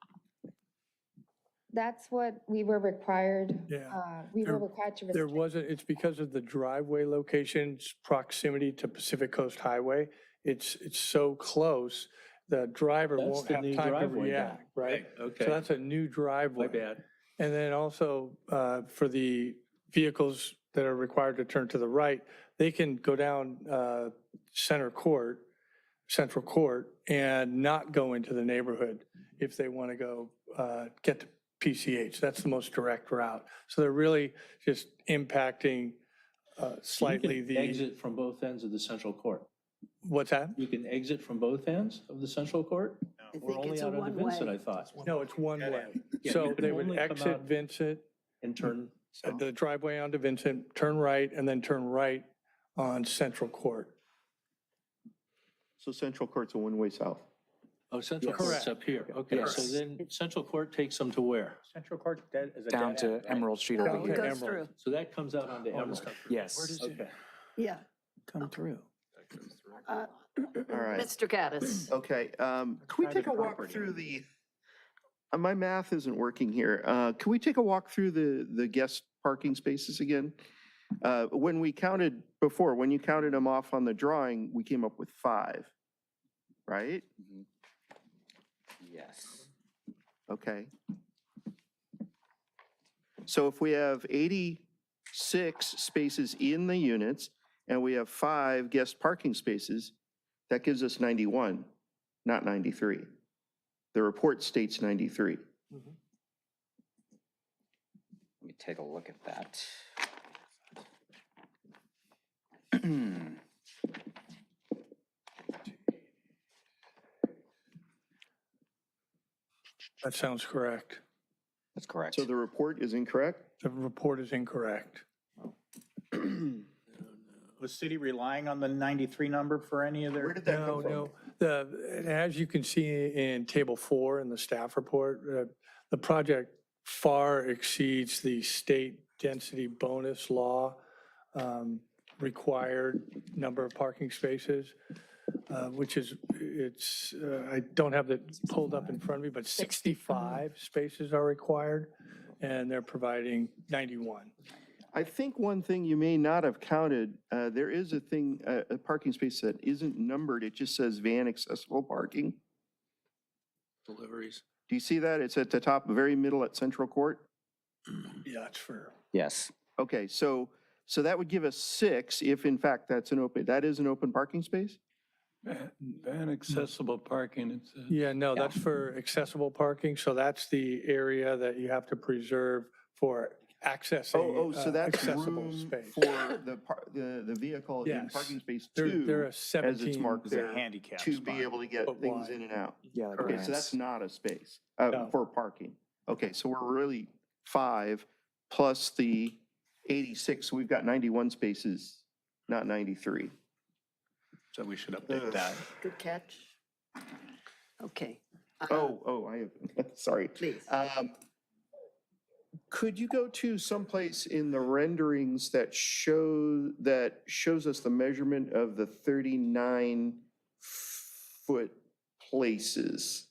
That's what we were required. Yeah. We were required to There restrict. wasn't, it's because of the driveway location's proximity to Pacific Coast Highway. It's so close, the driver That's won't the have new time to driveway then. react, right? Okay. So that's a new driveway. My bad. And then also, for the vehicles that are required to turn to the right, they can go down Central Court, and not go into the neighborhood if they want to go get to PCH. That's the most direct route. So they're really just impacting slightly You can exit from both ends of the Central Court. What's that? You can exit from both ends of the Central Court? I We're think only it's a out onto Vincent, one-way. I thought. No, it's one way. Yeah, So you can they would only come exit out Vincent, and turn south. the driveway onto Vincent, turn right, and then turn right on Central Court. So Central Court's a one-way south. Oh, Central Yes. Court's Correct. up here. Okay, so Yes. then Central Court takes them to where? Central Court is a Down dead to end, right? Emerald Street Down over to It here. goes through, Emerald. So that comes out onto Emerald. Yes. Okay. yeah. Come through. Uh, All right. Mr. Gaddis, Okay, can we take a walk through the, my math isn't working here. Can we take a walk through the guest parking spaces again? When we counted before, when you counted them off on the drawing, we came up with 5, right? Yes. Okay. So if we have 86 spaces in the units and we have 5 guest parking spaces, that gives us 91, not 93. The report states 93. Let me take a look at that. That sounds correct. That's correct. So the report is incorrect? The report is incorrect. Was city relying on the 93 number for any of their? Where did that No, come from? no. As you can see in Table 4 in the staff report, the project far exceeds the state density bonus law required number of parking spaces, which is, I don't have that pulled up in front of me, but 65 spaces are required, and they're providing 91. I think one thing you may not have counted, there is a thing, a parking space that isn't numbered. It just says van accessible parking. Deliveries. Do you see that? It's at the top, very middle at Central Court. Yeah, it's for, Yes. Okay, so that would give us 6 if in fact that is an open parking space? Van accessible parking, it's. yeah, no, that's for accessible parking, so that's the area that you have to preserve for accessing So that's accessible room space. for the vehicle in Yes. parking space There 2, are as 17. it's marked It's a there, handicap to spot. be able to get But things why? in and out. Yeah, like Okay, so ramps. that's not a space No. for parking. Okay, so we're really 5 plus the 86, so we've got 91 spaces, not 93. So we should update that. good catch. Okay. I have, sorry. Please. Could you go to someplace in the renderings that shows us the measurement of the 39-foot places?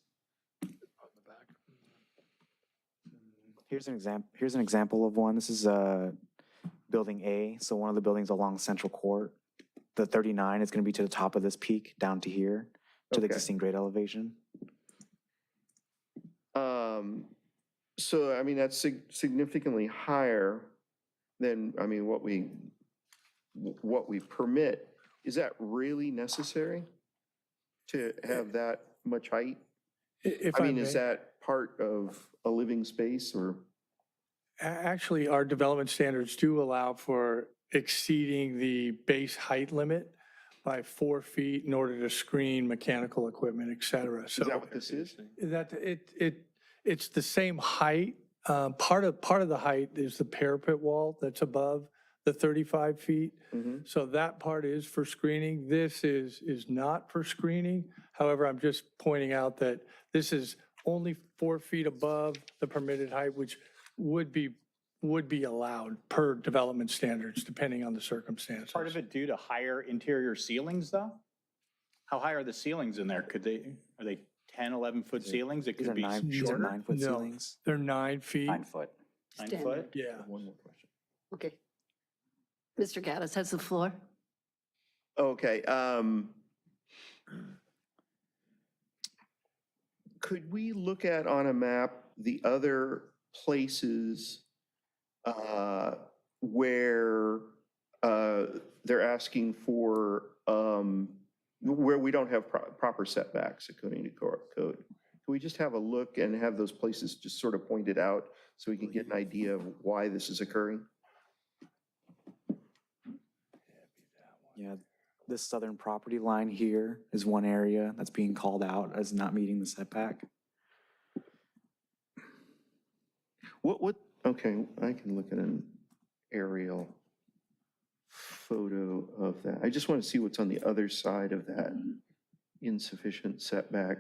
Here's an example of one. This is building A, so one of the buildings along Central Court. the 39 is going to be to the top of this peak down to here, to the Okay. existing grade elevation. So, I mean, that's significantly higher than, I mean, what we permit. Is that really necessary to have that much height? If I mean, is may. that part of a living space or? Actually, our development standards do allow for exceeding the base height limit by 4 feet in order to screen mechanical equipment, et cetera. So Is that what this is? it's the same height. Part of the height is the parapet wall that's above the 35 feet. So that part is for screening. This is not for screening. However, I'm just pointing out that this is only 4 feet above the permitted height, which would be allowed per development standards, depending on the circumstances. Part of it due to higher interior ceilings, though? How high are the ceilings in there? Are they 10, 11-foot ceilings? It These could are be 9-foot No, ceilings. they're 9 feet. 9 foot. 9 Standard. foot? Yeah. One more question. Okay. Mr. Gaddis has the floor. Okay, could we look at on a map the other places where they're asking for, where we don't have proper setbacks according to code? Can we just have a look and have those places just sort of pointed out so we can get an idea of why this is occurring? Yeah, this southern property line here is one area that's being called out as not meeting the setback. Okay, I can look at an aerial photo of that. I just want to see what's on the other side of that insufficient setback.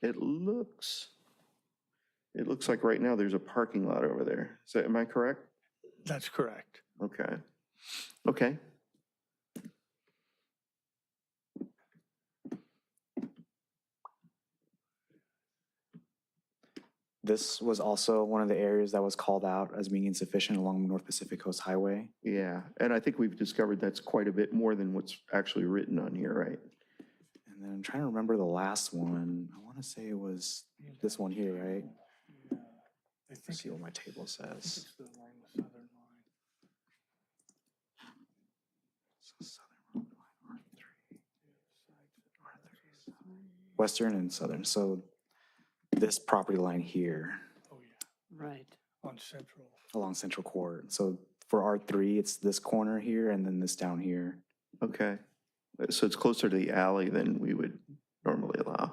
It looks like right now there's a parking lot over there. Am I correct? That's correct. Okay. Okay. This was also one of the areas that was called out as being insufficient along North Pacific Coast Highway. Yeah, and I think we've discovered that's quite a bit more than what's actually written on here, right? And then I'm trying to remember the last one. I want to say it was this one here, right? Let's see what my table says. So southern line, R3. Western and southern. So this property line here Right. On Central. along Central Court. So for R3, it's this corner here and then this down here. Okay. So it's closer to the alley than we would normally allow.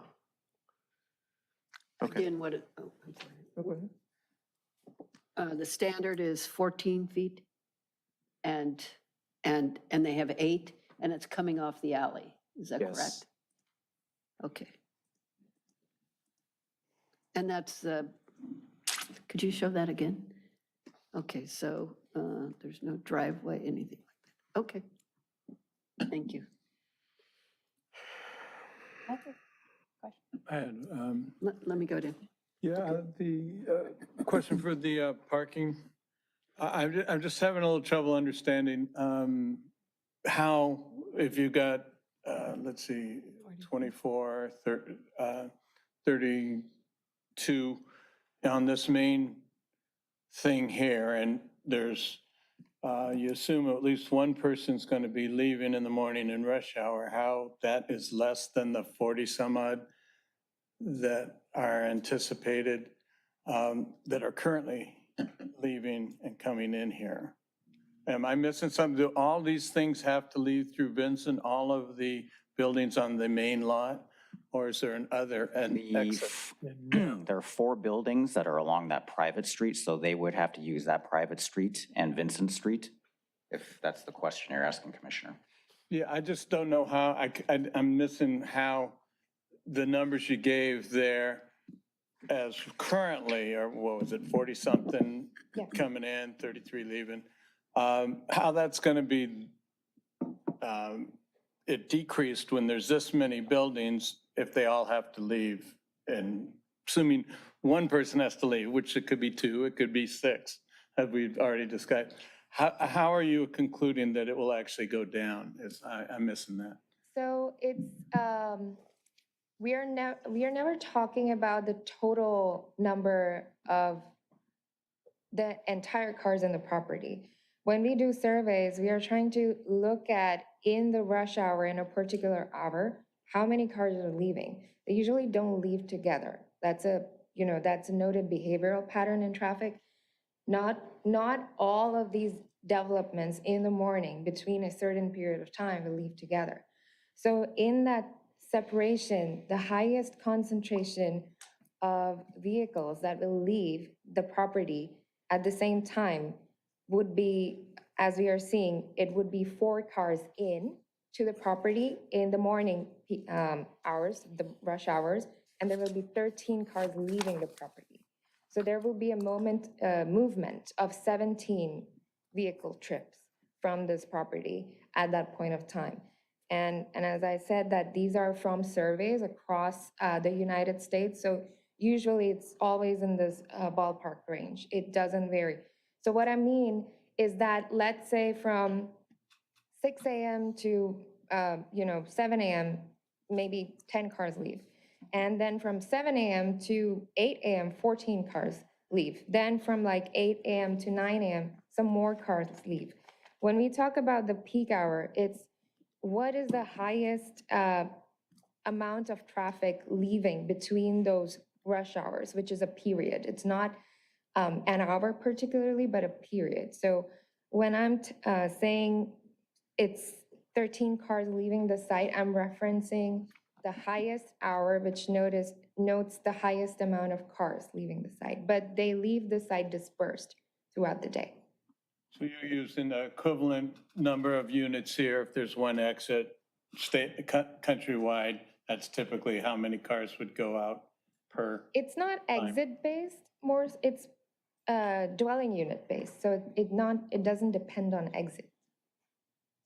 Okay. Again, I'm sorry. The standard is 14 feet and they have 8 and it's coming off the alley. Is that Yes. correct? Okay. And that's could you show that again? Okay, so there's no driveway, anything like that. Okay. Thank you. I had, Let me go to. yeah, the question for the parking. I'm just having a little trouble understanding how, if you got, let's see, 24, 32 on this main thing here, and there's, you assume at least one person's going to be leaving in the morning in rush hour, how that is less than the 40 some odd that are anticipated, that are currently leaving and coming in here. Am I missing something? Do all these things have to leave through Vincent, all of the buildings on the main lot? Or is there an exit? There are 4 buildings that are along that private street, so they would have to use that private street and Vincent Street, if that's the question you're asking, Commissioner. Yeah, I just don't know how, I'm missing how the numbers you gave there as currently, or what was it, 40-something coming in, 33 leaving, how that's going to be, it decreased when there's this many buildings if they all have to leave, and assuming one person has to leave, which it could be 2, it could be 6, as we've already discussed. How are you concluding that it will actually go down? I'm missing that. So it's, we are never talking about the total number of the entire cars in the property. When we do surveys, we are trying to look at in the rush hour, in a particular hour, how many cars are leaving. They usually don't leave together. That's a noted behavioral pattern in traffic. Not all of these developments in the morning between a certain period of time will leave together. So in that separation, the highest concentration of vehicles that will leave the property at the same time would be, as we are seeing, it would be 4 cars in to the property in the morning hours, the rush hours, and there will be 13 cars leaving the property. So there will be a movement of 17 vehicle trips from this property at that point of time. And as I said, that these are from surveys across the United States. So usually it's always in this ballpark range. It doesn't vary. So what I mean is that, let's say from 6 a.m. to 7 a.m., maybe 10 cars leave. And then from 7 a.m. to 8 a.m., 14 cars leave. Then from like 8 a.m. to 9 a.m., some more cars leave. When we talk about the peak hour, it's what is the highest amount of traffic leaving between those rush hours, which is a period. It's not an hour particularly, but a period. So when I'm saying it's 13 cars leaving the site, I'm referencing the highest hour, which notes the highest amount of cars leaving the site, but they leave the site dispersed throughout the day. So you're using the equivalent number of units here. If there's one exit countrywide, that's typically how many cars would go out per? It's not exit-based, more, it's dwelling unit-based, so it doesn't depend on exit.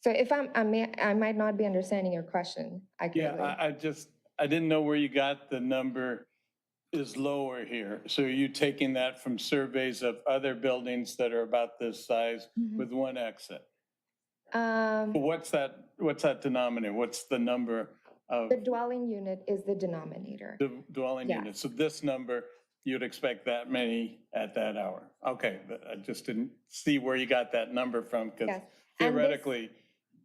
So if I might not be understanding your question accurately. Yeah, I didn't know where you got the number is lower here. So are you taking that from surveys of other buildings that are about this size with one exit? What's that denominator? What's the number of? The dwelling unit is the denominator. The dwelling Yes. unit. So this number, you'd expect that many at that hour. Okay, but I just didn't see where you got that number from, because Yes. theoretically,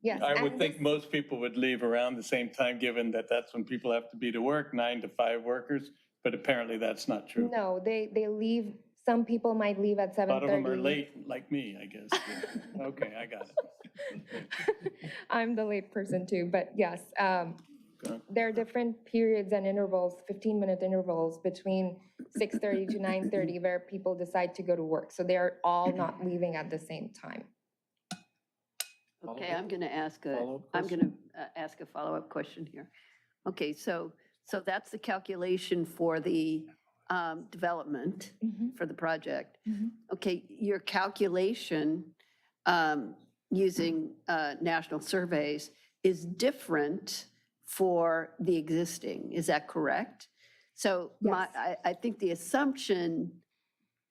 Yes. I would think most people would leave around the same time, given that that's when people have to be to work, 9 to 5 workers, but apparently that's not true. No, they leave, some people might leave at 7:30. A lot of them are late, like me, I guess. Okay, I got it. I'm the late person too, but yes, there are different periods and intervals, 15-minute intervals between 6:30 to 9:30 where people decide to go to work. So they're all not leaving at the same time. Okay, I'm going to ask a follow-up question here. Okay, so that's the calculation for the development for the project. Okay, your calculation using national surveys is different for the existing, is that correct? So Yes. I think the assumption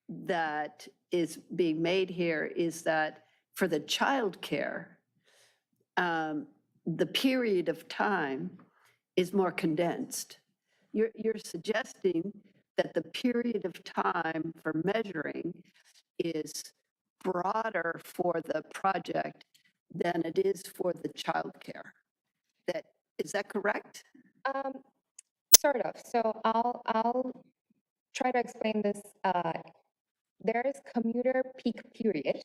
that is being made here is that for the childcare, the period of time is more condensed. You're suggesting that the period of time for measuring is broader for the project than it is for the childcare. Is that correct? Sort of. So I'll try to explain this. There is commuter peak period.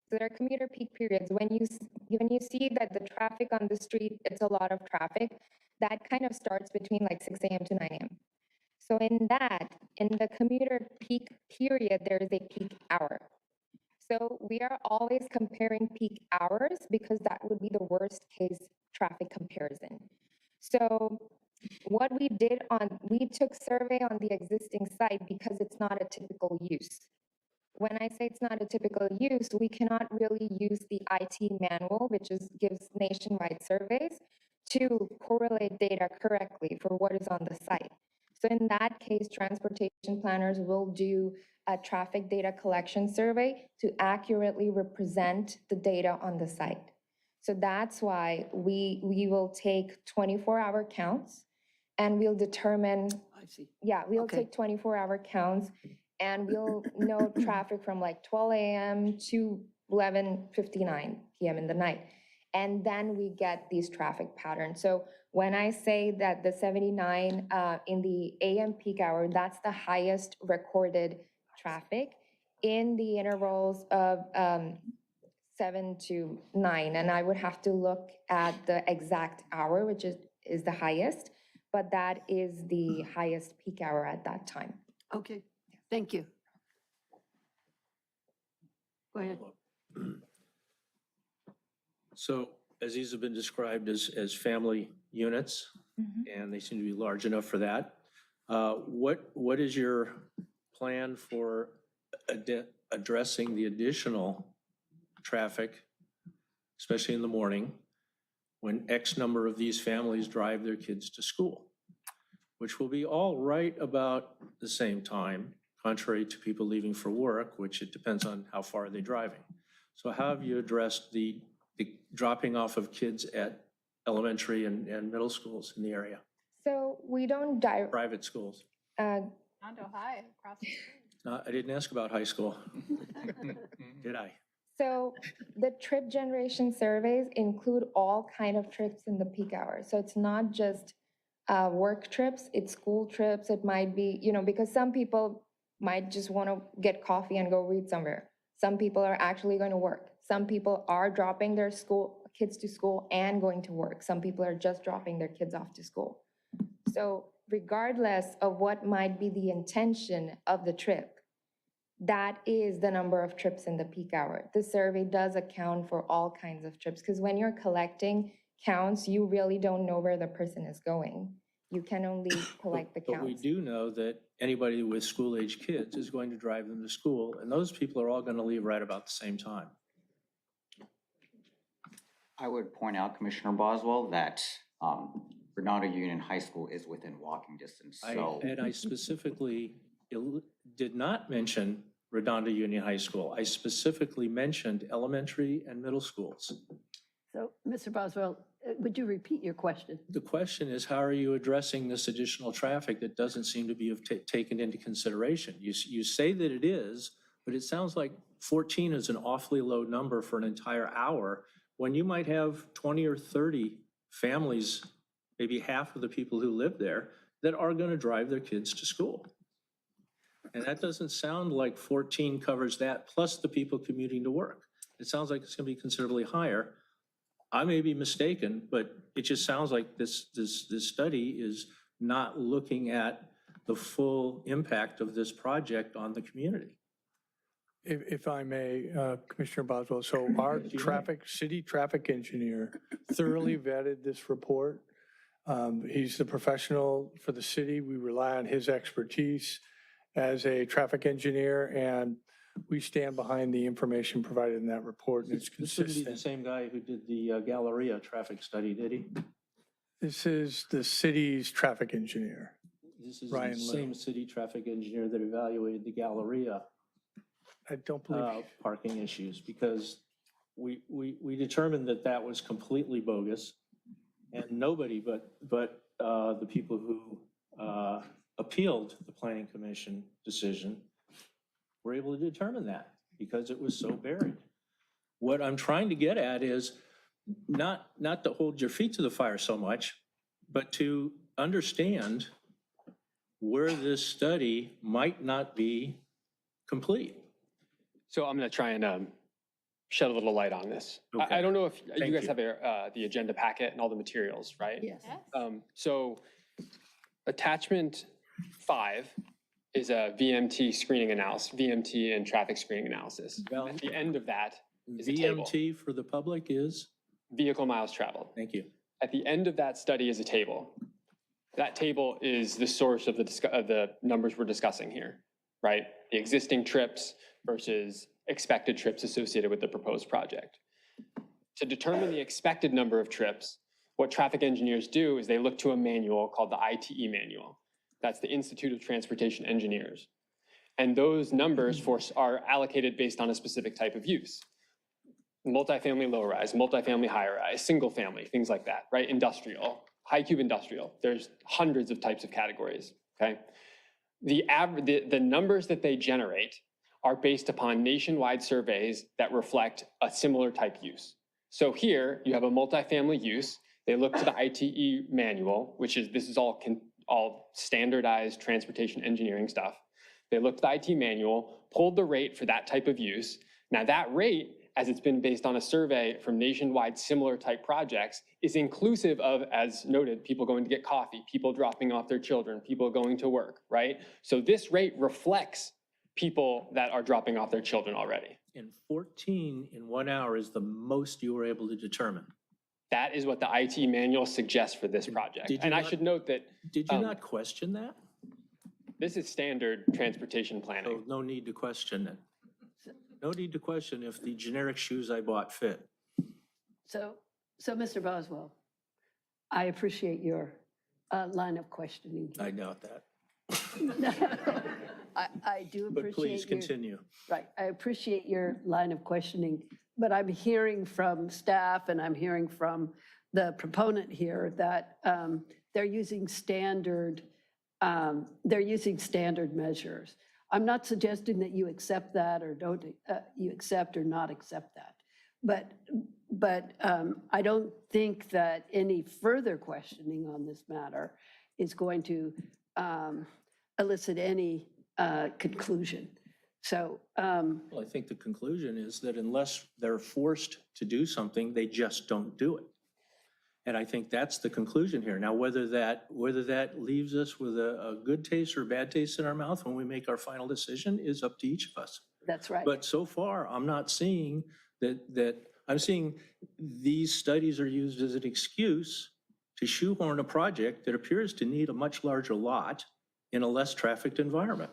So there are commuter peak periods when you see that the traffic on the street, it's a lot of traffic. That kind of starts between like 6 a.m. to 9 a.m. So in the commuter peak period, there is a peak hour. So we are always comparing peak hours because that would be the worst case traffic comparison. So what we took survey on the existing site because it's not a typical use. When I say it's not a typical use, we cannot really use the IT manual, which gives nationwide surveys, to correlate data correctly for what is on the site. So in that case, transportation planners will do a traffic data collection survey to accurately represent the data on the site. So that's why we will take 24-hour counts and we'll determine, I see. yeah, we'll Okay. take 24-hour counts and we'll know traffic from like 12 a.m. to 11:59 p.m. in the night. And then we get these traffic patterns. So when I say that the 79 in the AM peak hour, that's the highest recorded traffic in the intervals of 7 to 9. And I would have to look at the exact hour, which is the highest, but that is the highest peak hour at that time. Okay, thank you. Go ahead. So as these have been described as family units, and they seem to be large enough for that, what is your plan for addressing the additional traffic, especially in the morning, when X number of these families drive their kids to school, which will be all right about the same time, contrary to people leaving for work, which it depends on how far they're driving. So how have you addressed the dropping off of kids at elementary and middle schools in the area? So we don't Private schools. Redondo High across the street. No, I didn't ask about high school. Did I? So the trip generation surveys include all kind of trips in the peak hours. So it's not just work trips, it's school trips. It might be, because some people might just want to get coffee and go read somewhere. Some people are actually going to work. Some people are dropping their kids to school and going to work. Some people are just dropping their kids off to school. So regardless of what might be the intention of the trip, that is the number of trips in the peak hour. The survey does account for all kinds of trips because when you're collecting counts, you really don't know where the person is going. You can only collect the But we counts. do know that anybody with school-age kids is going to drive them to school, and those people are all going to leave right about the same time. I would point out, Commissioner Boswell, that Redondo Union High School is within walking distance, so. And I specifically did not mention Redondo Union High School. I specifically mentioned elementary and middle schools. So, Mr. Boswell, would you repeat your question? The question is, how are you addressing this additional traffic that doesn't seem to be taken into consideration? You say that it is, but it sounds like 14 is an awfully low number for an entire hour when you might have 20 or 30 families, maybe half of the people who live there, that are going to drive their kids to school. And that doesn't sound like 14 covers that, plus the people commuting to work. It sounds like it's going to be considerably higher. I may be mistaken, but it just sounds like this study is not looking at the full impact of this project on the community. If I may, Commissioner Boswell, so our city traffic engineer thoroughly vetted this report. He's the professional for the city. We rely on his expertise as a traffic engineer, and we stand behind the information provided in that report, and it's This would be the consistent. same guy who did the Galleria traffic study, did he? This is the city's traffic engineer. This is Ryan the Liu. same city traffic engineer that evaluated the Galleria I don't believe, parking issues, because we determined that that was completely bogus, and nobody but the people who appealed the Planning Commission decision were able to determine that because it was so buried. What I'm trying to get at is not to hold your feet to the fire so much, but to understand where this study might not be complete. So I'm going to try and shed a little light on this. Okay. I don't know if you Thank guys you. have the agenda packet and all the materials, right? Yes. So attachment 5 is a VMT screening analysis, VMT and traffic screening analysis. Well, At the end of that is a table. VMT for the public is? Vehicle miles traveled. Thank you. At the end of that study is a table. That table is the source of the numbers we're discussing here, right? The existing trips versus expected trips associated with the proposed project. To determine the expected number of trips, what traffic engineers do is they look to a manual called the ITE manual. That's the Institute of Transportation Engineers. And those numbers are allocated based on a specific type of use. Multifamily low-rise, multifamily high-rise, single-family, things like that, right? Industrial, high-cube industrial. There's hundreds of types of categories, okay? The numbers that they generate are based upon nationwide surveys that reflect a similar type use. So here, you have a multifamily use. They look to the ITE manual, this is all standardized transportation engineering stuff. They looked at the IT manual, pulled the rate for that type of use. Now that rate, as it's been based on a survey from nationwide similar type projects, is inclusive of, as noted, people going to get coffee, people dropping off their children, people going to work, right? So this rate reflects people that are dropping off their children already. And 14 in 1 hour is the most you were able to determine. That is what the IT manual suggests for this project. And I should note that. Did you not question that? This is standard transportation planning. So no need to question it. No need to question if the generic shoes I bought fit. So Mr. Boswell, I appreciate your line of questioning. I doubt that. I do appreciate. But please continue. Right, I appreciate your line of questioning, but I'm hearing from staff and I'm hearing from the proponent here that they're using standard measures. I'm not suggesting that you accept that or don't, you accept or not accept that. But I don't think that any further questioning on this matter is going to elicit any conclusion. So. Well, I think the conclusion is that unless they're forced to do something, they just don't do it. And I think that's the conclusion here. Now, whether that leaves us with a good taste or bad taste in our mouth when we make our final decision is up to each of us. That's right. But so far, I'm not seeing that I'm seeing these studies are used as an excuse to shoehorn a project that appears to need a much larger lot in a less trafficked environment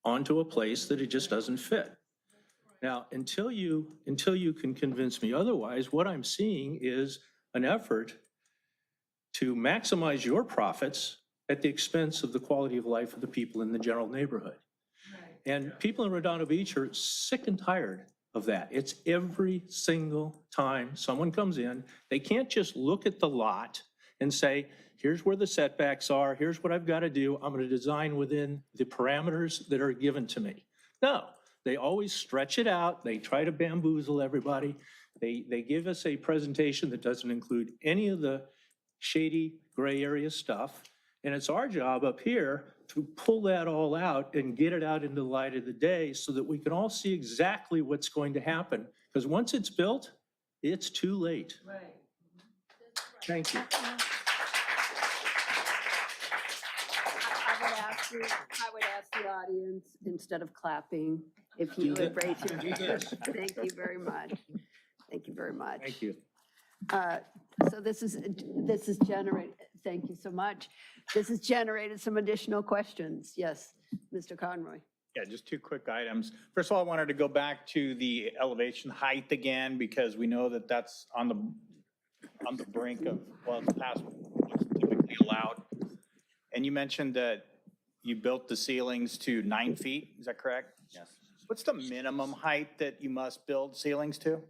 onto a place that it just doesn't fit. Now, until you can convince me otherwise, what I'm seeing is an effort to maximize your profits at the expense of the quality of life of the people in the general neighborhood. Right. And people in Redondo Beach are sick and tired of that. It's every single time someone comes in, they can't just look at the lot and say, here's where the setbacks are, here's what I've got to do, I'm going to design within the parameters that are given to me. No, they always stretch it out, they try to bamboozle everybody. They give us a presentation that doesn't include any of the shady gray area stuff. And it's our job up here to pull that all out and get it out into the light of the day so that we can all see exactly what's going to happen. Because once it's built, it's too late. Right. Thank you. I would ask the audience, instead of clapping, if you would raise your hand. Thank you very much. Thank you very much. Thank you. So this is generated, thank you so much. This has generated some additional questions. Yes, Mr. Conroy. Yeah, just two quick items. First of all, I wanted to go back to the elevation height again, because we know that that's on the brink of, well, it's past what's typically allowed. And you mentioned that you built the ceilings to 9 feet, is that correct? Yes. What's the minimum height that you must build ceilings to?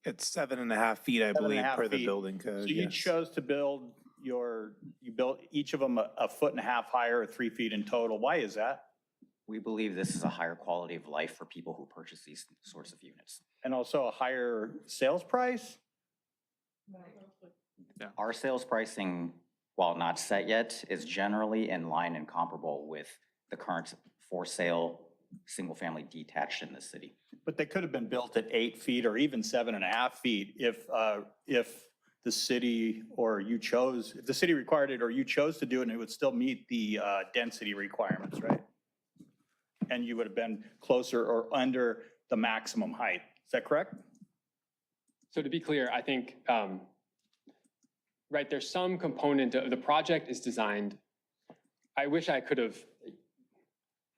It's 7.5 feet, I believe, 7.5 per the feet. building code. So you yes. chose to build you built each of them a 1.5 feet higher, or 3 feet in total. Why is that? We believe this is a higher quality of life for people who purchase these sorts of units. And also a higher sales price? Yeah. Our sales pricing, while not set yet, is generally in line and comparable with the current for sale single-family detached in the city. But they could have been built at 8 feet or even 7.5 feet if the city if the city required it or you chose to do it, and it would still meet the density requirements, right? And you would have been closer or under the maximum height. Is that correct? So to be clear, I think, right, there's some component of the project is designed. I wish I could have,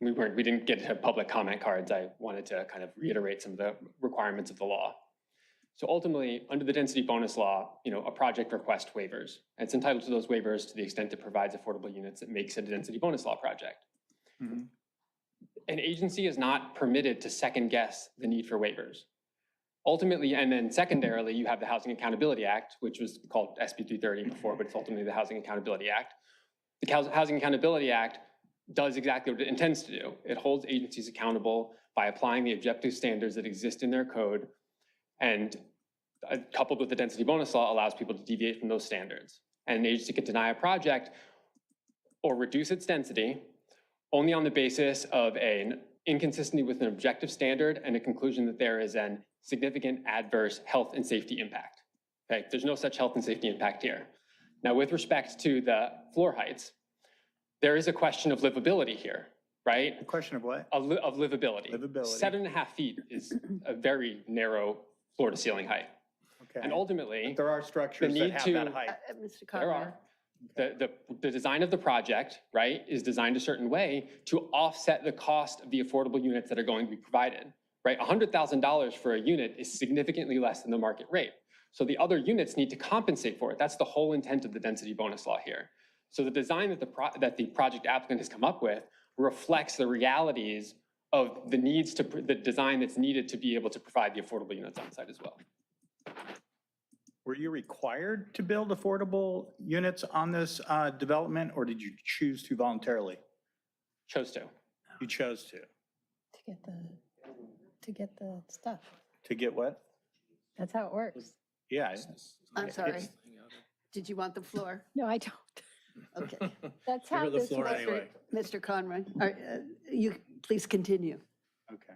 we didn't get to public comment cards. I wanted to kind of reiterate some of the requirements of the law. So ultimately, under the density bonus law, a project requests waivers. And it's entitled to those waivers to the extent it provides affordable units that makes it a density bonus law project. Mhm. An agency is not permitted to second guess the need for waivers. Ultimately, and then secondarily, you have the Housing Accountability Act, which was called SB 330 before, but it's ultimately the Housing Accountability Act. The Housing Accountability Act does exactly what it intends to do. It holds agencies accountable by applying the objective standards that exist in their code, and coupled with the density bonus law allows people to deviate from those standards. And an agency can deny a project or reduce its density only on the basis of an inconsistency with an objective standard and a conclusion that there is an significant adverse health and safety impact. Okay, there's no such health and safety impact here. Now, with respect to the floor heights, there is a question of livability here, right? A question of what? Of livability. Livability. 7.5 feet is a very narrow floor to ceiling height. Okay. And ultimately, But there are structures that need have to- that height. Mr. Conroy. there are. The design of the project, right, is designed a certain way to offset the cost of the affordable units that are going to be provided, right? $100,000 for a unit is significantly less than the market rate. So the other units need to compensate for it. That's the whole intent of the density bonus law here. So the design that the project applicant has come up with reflects the realities of the needs to, the design that's needed to be able to provide the affordable units on site as well. Were you required to build affordable units on this development, or did you choose to voluntarily? Chose to. You chose to. To get the stuff. To get what? That's how it works. Yeah. I'm sorry. Did you want the floor? No, I don't. Okay. That's how this works. anyway. Mr. Conroy, you please continue. Okay.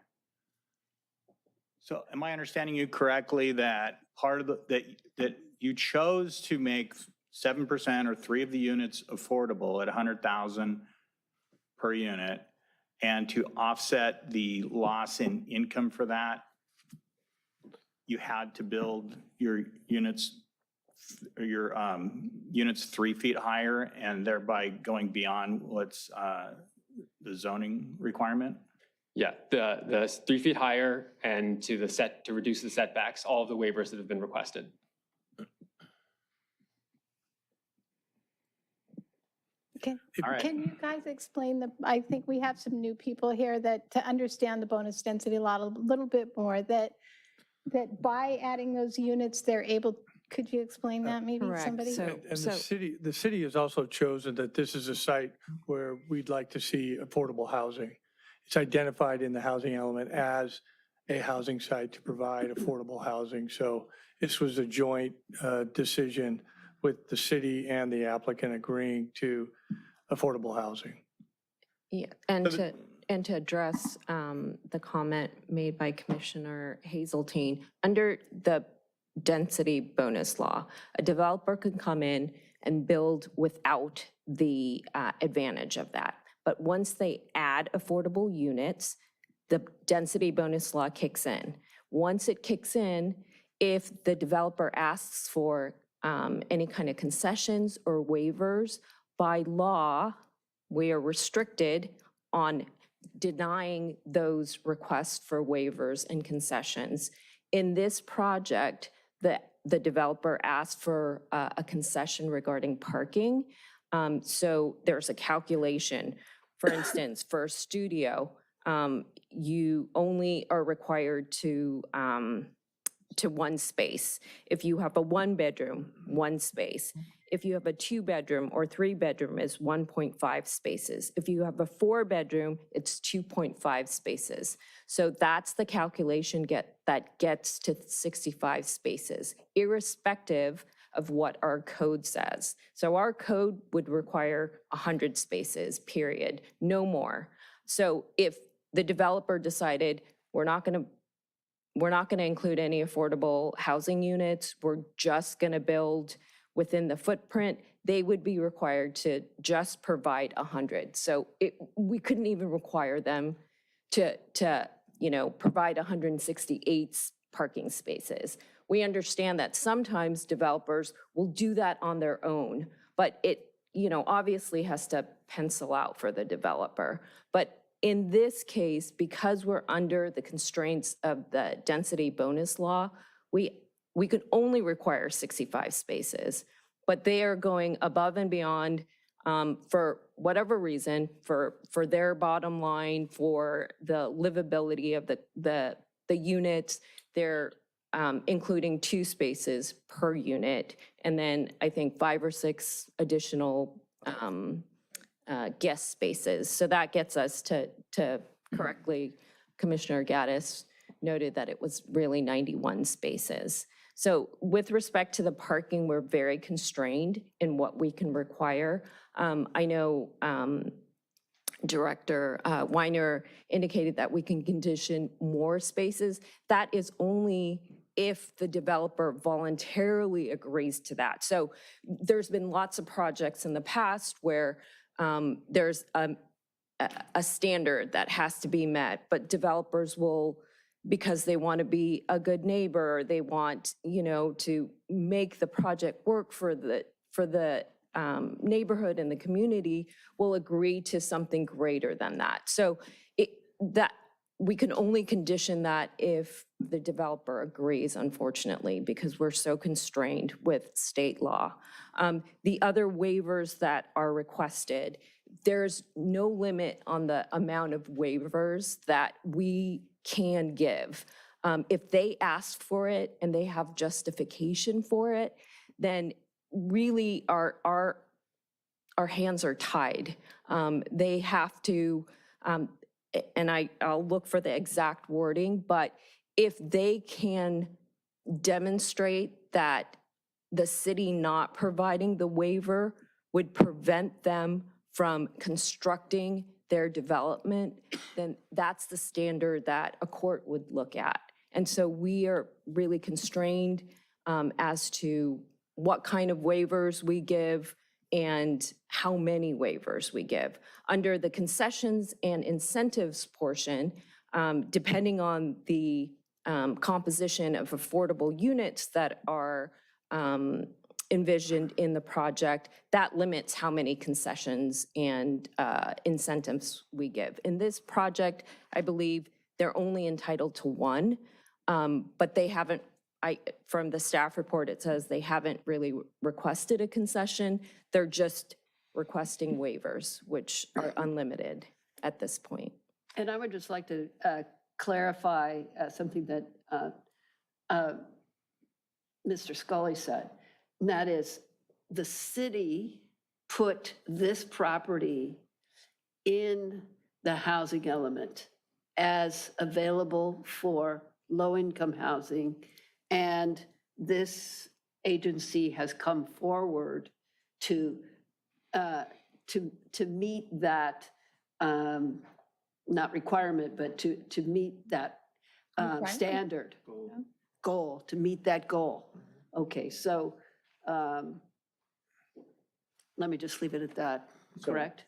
So am I understanding you correctly that part of that you chose to make 7% or 3 of the units affordable at 100,000 per unit, and to offset the loss in income for that, you had to build your units 3 feet higher, and thereby going beyond what's the zoning requirement? Yeah, the 3 feet higher and to reduce the setbacks, all of the waivers that have been requested. All right. Can you guys explain I think we have some new people here that to understand the bonus density law a little bit more, that by adding those units, they're able, could you explain that maybe Correct. somebody? So- And the city has also chosen that this is a site where we'd like to see affordable housing. It's identified in the housing element as a housing site to provide affordable housing. So this was a joint decision with the city and the applicant agreeing to affordable housing. Yeah, and to address the comment made by Commissioner Hazeltine, under the density bonus law, a developer can come in and build without the advantage of that. But once they add affordable units, the density bonus law kicks in. Once it kicks in, if the developer asks for any kind of concessions or waivers, by law, we are restricted on denying those requests for waivers and concessions. In this project, the developer asked for a concession regarding parking. So there's a calculation. For instance, for a studio, you only are required to 1 space. If you have a 1-bedroom, 1 space. If you have a 2-bedroom or 3-bedroom, it's 1.5 spaces. If you have a 4-bedroom, it's 2.5 spaces. So that's the calculation that gets to 65 spaces, irrespective of what our code says. So our code would require 100 spaces, period, no more. So if the developer decided we're not going to include any affordable housing units, we're just going to build within the footprint, they would be required to just provide 100. So we couldn't even require them to provide 168 parking spaces. We understand that sometimes developers will do that on their own, but it obviously has to pencil out for the developer. But in this case, because we're under the constraints of the density bonus law, we we can only require 65 spaces, but they are going above and beyond for whatever reason, for their bottom line, for the livability of the units. They're including 2 spaces per unit, and then I think 5 or 6 additional guest spaces. So that gets us to correctly, Commissioner Gaddis noted that it was really 91 spaces. So with respect to the parking, we're very constrained in what we can require. I know Director Weiner indicated that we can condition more spaces. That is only if the developer voluntarily agrees to that. So there's been lots of projects in the past where there's a standard that has to be met, but developers will, because they want to be a good neighbor, they want, to make the project work for the neighborhood and the community, will agree to something greater than that. So that we can only condition that if the developer agrees, unfortunately, because we're so constrained with state law. The other waivers that are requested, there's no limit on the amount of waivers that we can give. If they ask for it and they have justification for it, then really our hands are tied. They have to, and I'll look for the exact wording, but if they can demonstrate that the city not providing the waiver would prevent them from constructing their development, then that's the standard that a court would look at. And so we are really constrained as to what kind of waivers we give and how many waivers we give. Under the concessions and incentives portion, depending on the composition of affordable units that are envisioned in the project, that limits how many concessions and incentives we give. In this project, I believe they're only entitled to 1, but they haven't, from the staff report, it says they haven't really requested a concession. They're just requesting waivers, which are unlimited at this point. And I would just like to clarify something that Mr. Scully said. And that is, the city put this property in the housing element as available for low-income housing, and this agency has come forward to meet that, not requirement, but to meet that standard goal, to meet that goal. Okay, so let me just leave it at that, correct?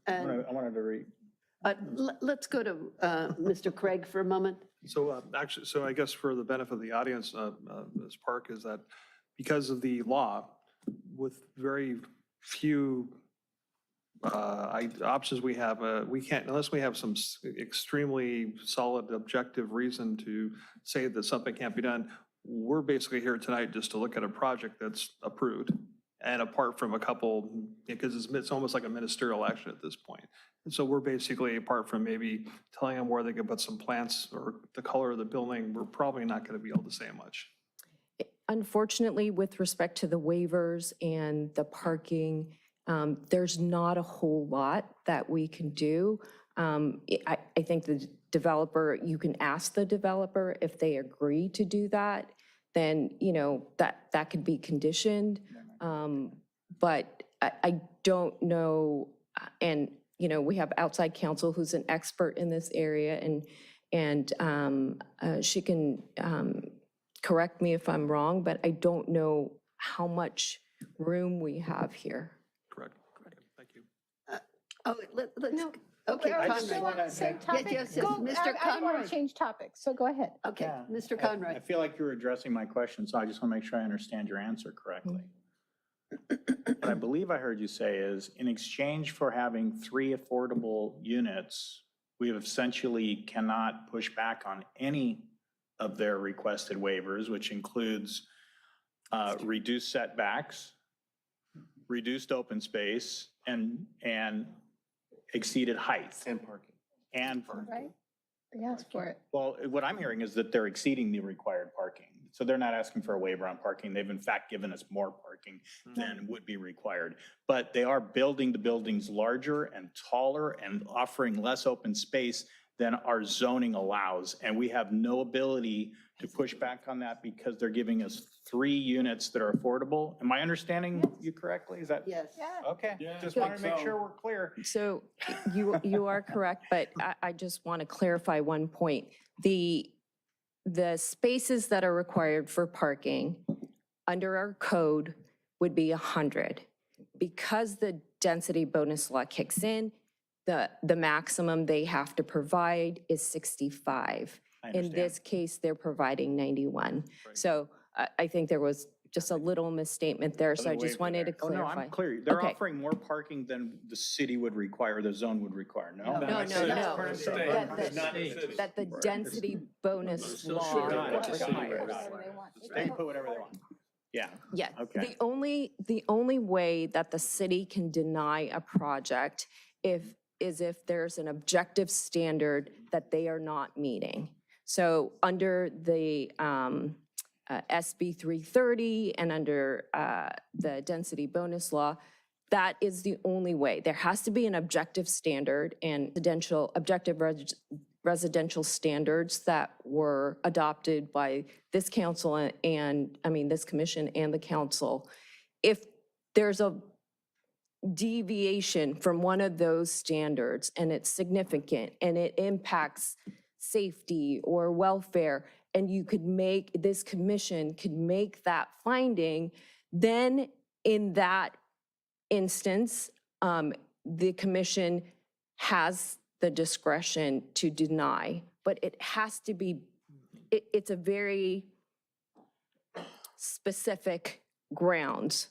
And I wanted to read. let's go to Mr. Craig for a moment. So actually, so I guess for the benefit of the audience, Ms. Park, is that because of the law, with very few options we have, we can't, unless we have some extremely solid objective reason to say that something can't be done, we're basically here tonight just to look at a project that's approved. And apart from a couple, because it's almost like a ministerial action at this point. And so we're basically, apart from maybe telling them where they can put some plants or the color of the building, we're probably not going to be able to say much. Unfortunately, with respect to the waivers and the parking, there's not a whole lot that we can do. I think the developer, you can ask the developer if they agree to do that, then, that could be conditioned. But I don't know, and, we have outside counsel who's an expert in this area, and she can correct me if I'm wrong, but I don't know how much room we have here. Correct. Thank you. Let's, okay. Are we Conroy. still on the same topic? Yes, Go- Mr. I don't Conroy. want to change topics, so go ahead. Okay, Yeah. Mr. Conroy. I feel like you're addressing my question, so I just want to make sure I understand your answer correctly. What I believe I heard you say is, in exchange for having 3 affordable units, we essentially cannot push back on any of their requested waivers, which includes reduced setbacks, reduced open space, and exceeded height. And parking. And parking. Right? We asked for it. Well, what I'm hearing is that they're exceeding the required parking. So they're not asking for a waiver on parking. They've in fact given us more parking than would be required. But they are building the buildings larger and taller and offering less open space than our zoning allows. And we have no ability to push back on that because they're giving us 3 units that are affordable. Am I understanding you correctly? Is that? Yes. Okay, just wanted to make sure we're clear. So you are correct, but I just want to clarify one point. The spaces that are required for parking under our code would be 100. Because the density bonus law kicks in, the maximum they have to provide is 65. In this case, they're providing 91. So I think there was just a little misstatement there, so I just wanted to Oh, no, clarify. I'm clear. They're Okay. offering more parking than the city would require, the zone would require, no? No. That the density bonus law requires. They can put whatever they want. Yeah. Yeah, Okay. the only way that the city can deny a project is if there's an objective standard that they are not meeting. So under the SB 330 and under the density bonus law, that is the only way. There has to be an objective standard and objective residential standards that were adopted by this council and, this commission and the council. If there's a deviation from one of those standards and it's significant and it impacts safety or welfare, and this commission could make that finding, then in that instance, the commission has the discretion to deny, but it has to be, it's a very specific grounds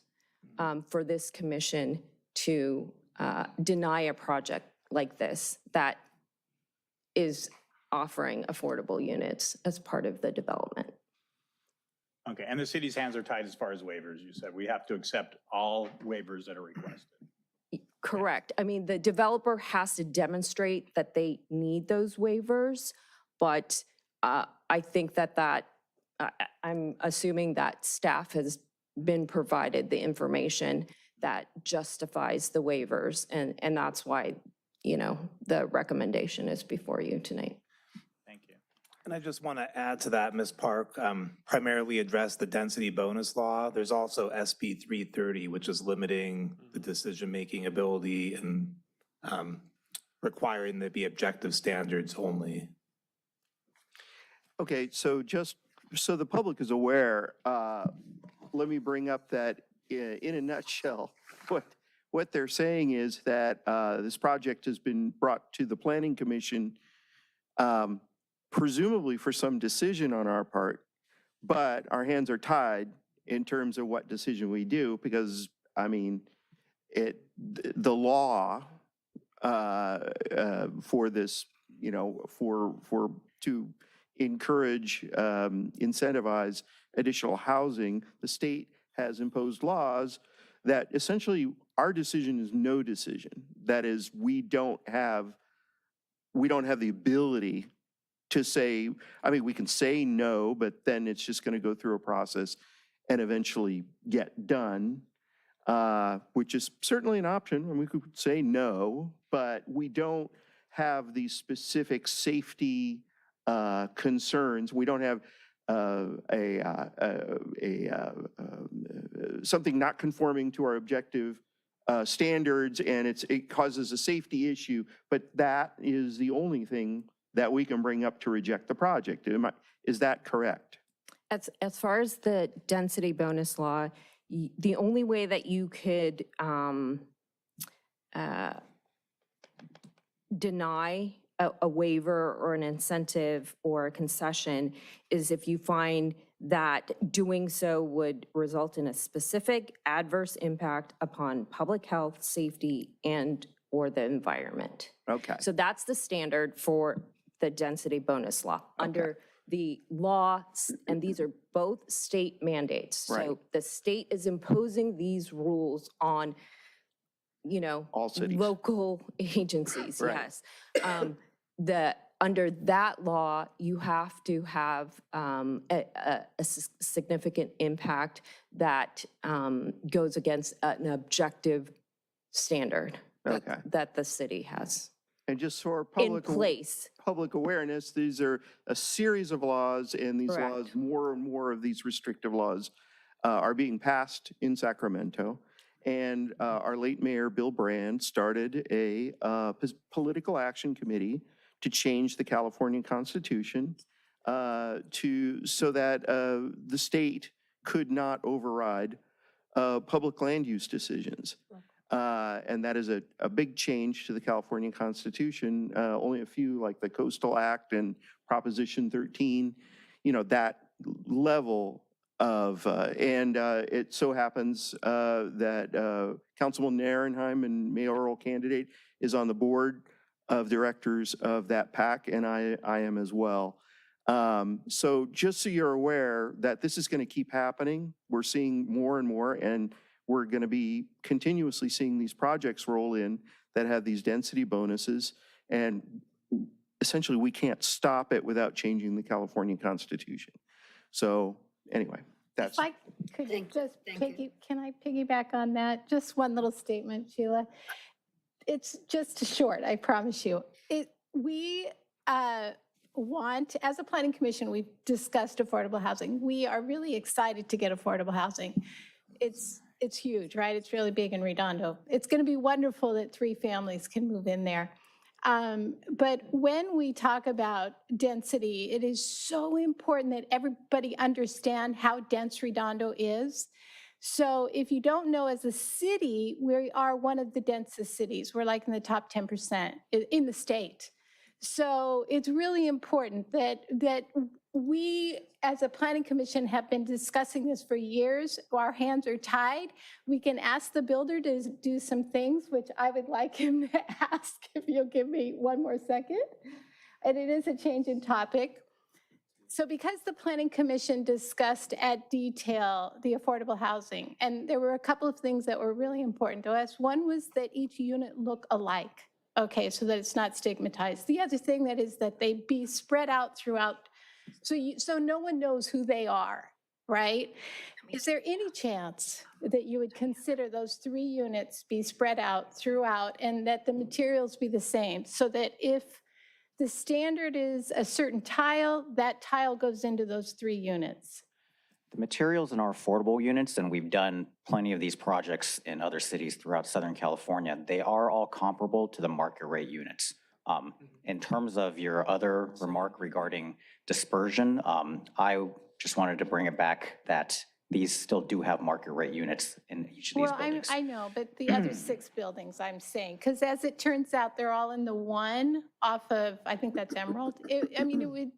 for this commission to deny a project like this that is offering affordable units as part of the development. Okay, and the city's hands are tied as far as waivers, you said. We have to accept all waivers that are requested. Correct. The developer has to demonstrate that they need those waivers, but I think that I'm assuming that staff has been provided the information that justifies the waivers, and that's why, the recommendation is before you tonight. Thank you. And I just want to add to that, Ms. Park, primarily address the density bonus law. There's also SB 330, which is limiting the decision-making ability and requiring there be objective standards only. Okay, so just so the public is aware, let me bring up that in a nutshell, what they're saying is that this project has been brought to the Planning Commission, presumably for some decision on our part, but our hands are tied in terms of what decision we do, because, the law for this, to encourage, incentivize additional housing, the state has imposed laws that essentially our decision is no decision. That is, we don't have the ability to say, we can say no, but then it's just going to go through a process and eventually get done, which is certainly an option. We could say no, but we don't have these specific safety concerns. We don't have something not conforming to our objective standards, and it causes a safety issue, but that is the only thing that we can bring up to reject the project. Is that correct? As far as the density bonus law, the only way that you could deny a waiver or an incentive or a concession is if you find that doing so would result in a specific adverse impact upon public health, safety, and or the environment. Okay. So that's the standard for the density bonus law. Under the law, and these are both state mandates. Right. So the state is imposing these rules on, All cities. local agencies, Right. yes. Under that law, you have to have a significant impact that goes against an objective standard Okay. that the city has And just for in public. place. Public awareness, these are a series of laws, and these Correct. laws, more and more of these restrictive laws are being passed in Sacramento. And our late mayor, Bill Brand, started a political action committee to change the California Constitution so that the state could not override public land use decisions. And that is a big change to the California Constitution. Only a few, like the Coastal Act and Proposition 13, that level of, and it so happens that Councilman Ehrenheim and mayoral candidate is on the board of directors of that PAC, and I am as well. So just so you're aware that this is going to keep happening, we're seeing more and more, and we're going to be continuously seeing these projects roll in that have these density bonuses. And essentially, we can't stop it without changing the California Constitution. So anyway, that's. If I could just can I piggyback on that? Just one little statement, Sheila. It's just short, I promise you. We want, as a planning commission, we've discussed affordable housing. We are really excited to get affordable housing. It's huge, right? It's really big in Redondo. It's going to be wonderful that 3 families can move in there. But when we talk about density, it is so important that everybody understand how dense Redondo is. So if you don't know, as a city, we are one of the densest cities. We're like in the top 10% in the state. So it's really important that we, as a planning commission, have been discussing this for years. Our hands are tied. We can ask the builder to do some things, which I would like him to ask, if you'll give me one more second. And it is a change in topic. So because the planning commission discussed at detail the affordable housing, and there were a couple of things that were really important to us. One was that each unit look alike. Okay, so that it's not stigmatized. The other thing that is that they be spread out throughout, so no one knows who they are, right? Is there any chance that you would consider those 3 units be spread out throughout and that the materials be the same, so that if the standard is a certain tile, that tile goes into those 3 units? The materials in our affordable units, and we've done plenty of these projects in other cities throughout Southern California, they are all comparable to the market rate units. In terms of your other remark regarding dispersion, I just wanted to bring it back that these still do have market rate units in each of these buildings. I know, but the other 6 buildings, I'm saying, because as it turns out, they're all in the one off of, I think that's Emerald. It would,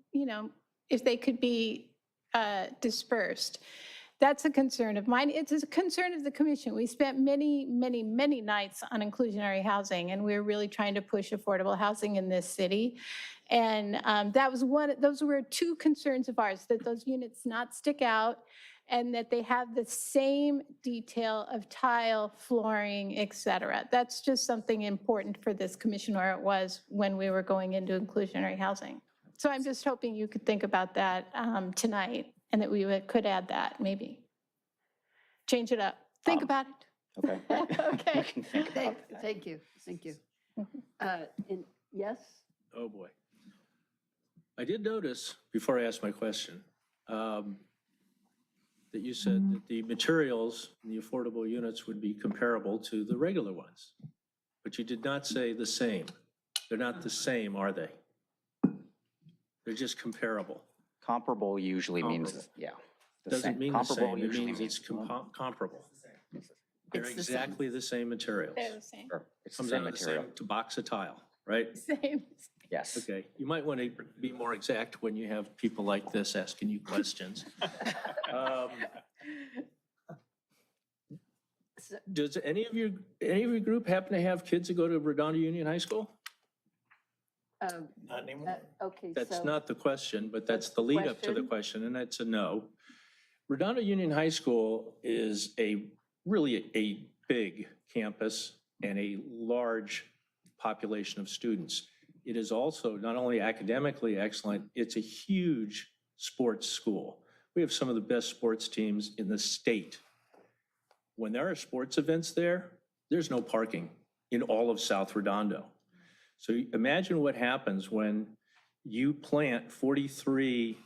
if they could be dispersed. That's a concern of mine. It's a concern of the commission. We spent many, many, many nights on inclusionary housing, and we're really trying to push affordable housing in this city. And those were 2 concerns of ours, that those units not stick out and that they have the same detail of tile, flooring, et cetera. That's just something important for this commission, or it was when we were going into inclusionary housing. So I'm just hoping you could think about that tonight, and that we could add that, maybe. Change it up. Think about it. Okay. Okay. We can think about that. Thank you. And yes? Oh, boy. I did notice, before I ask my question, that you said that the materials in the affordable units would be comparable to the regular ones. But you did not say the same. They're not the same, are they? They're just comparable. Comparable usually means, yeah. Doesn't mean the Comparable same, it usually means it's comparable. They're It's the same. exactly the same materials. They're the same. Sure, it's the Comes same out of the material. same box of tile, right? Same. Yes. Okay, you might want to be more exact when you have people like this asking you questions. Does any of your group happen to have kids that go to Redondo Union High School? Not anymore. Okay, That's so, not the question, but that's the lead up to the question, and that's a no. Redondo Union High School is really a big campus and a large population of students. It is also not only academically excellent, it's a huge sports school. We have some of the best sports teams in the state. When there are sports events there, there's no parking in all of South Redondo. So imagine what happens when you plant 43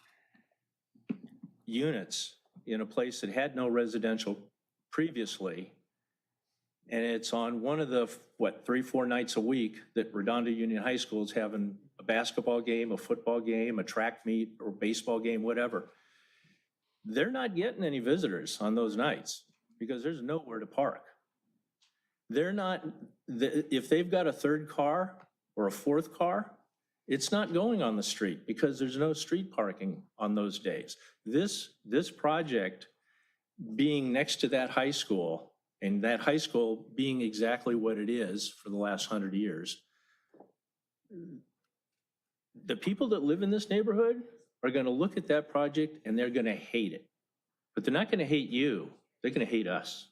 units in a place that had no residential previously, and it's on one of the, 3-4 nights a week that Redondo Union High School is having a basketball game, a football game, a track meet, or baseball game, whatever. They're not getting any visitors on those nights because there's nowhere to park. They're not, if they've got a third car or a fourth car, it's not going on the street because there's no street parking on those days. This project being next to that high school, and that high school being exactly what it is for the last 100 years, the people that live in this neighborhood are going to look at that project and they're going to hate it. But they're not going to hate you, they're going to hate us.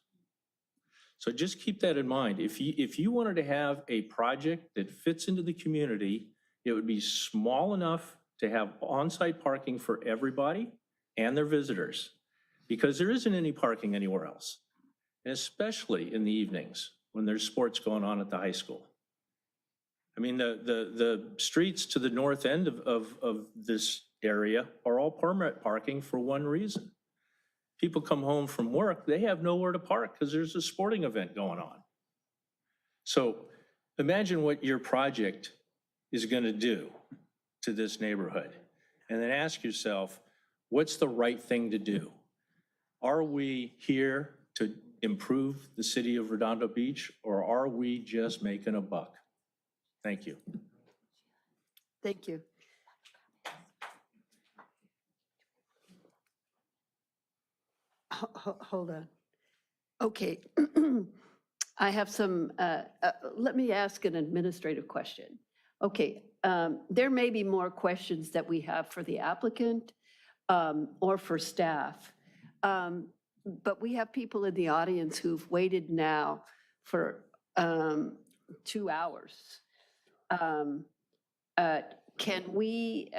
So just keep that in mind. If you wanted to have a project that fits into the community, it would be small enough to have on-site parking for everybody and their visitors, because there isn't any parking anywhere else, and especially in the evenings when there's sports going on at the high school. I mean, the streets to the north end of this area are all permanent parking for one reason. People come home from work, they have nowhere to park because there's a sporting event going on. So imagine what your project is going to do to this neighborhood, and then ask yourself, what's the right thing to do? Are we here to improve the city of Redondo Beach, or are we just making a buck? Thank you. thank you. Hold on. Okay. I have some, let me ask an administrative question. Okay, there may be more questions that we have for the applicant or for staff. But we have people in the audience who've waited now for 2 hours. Can we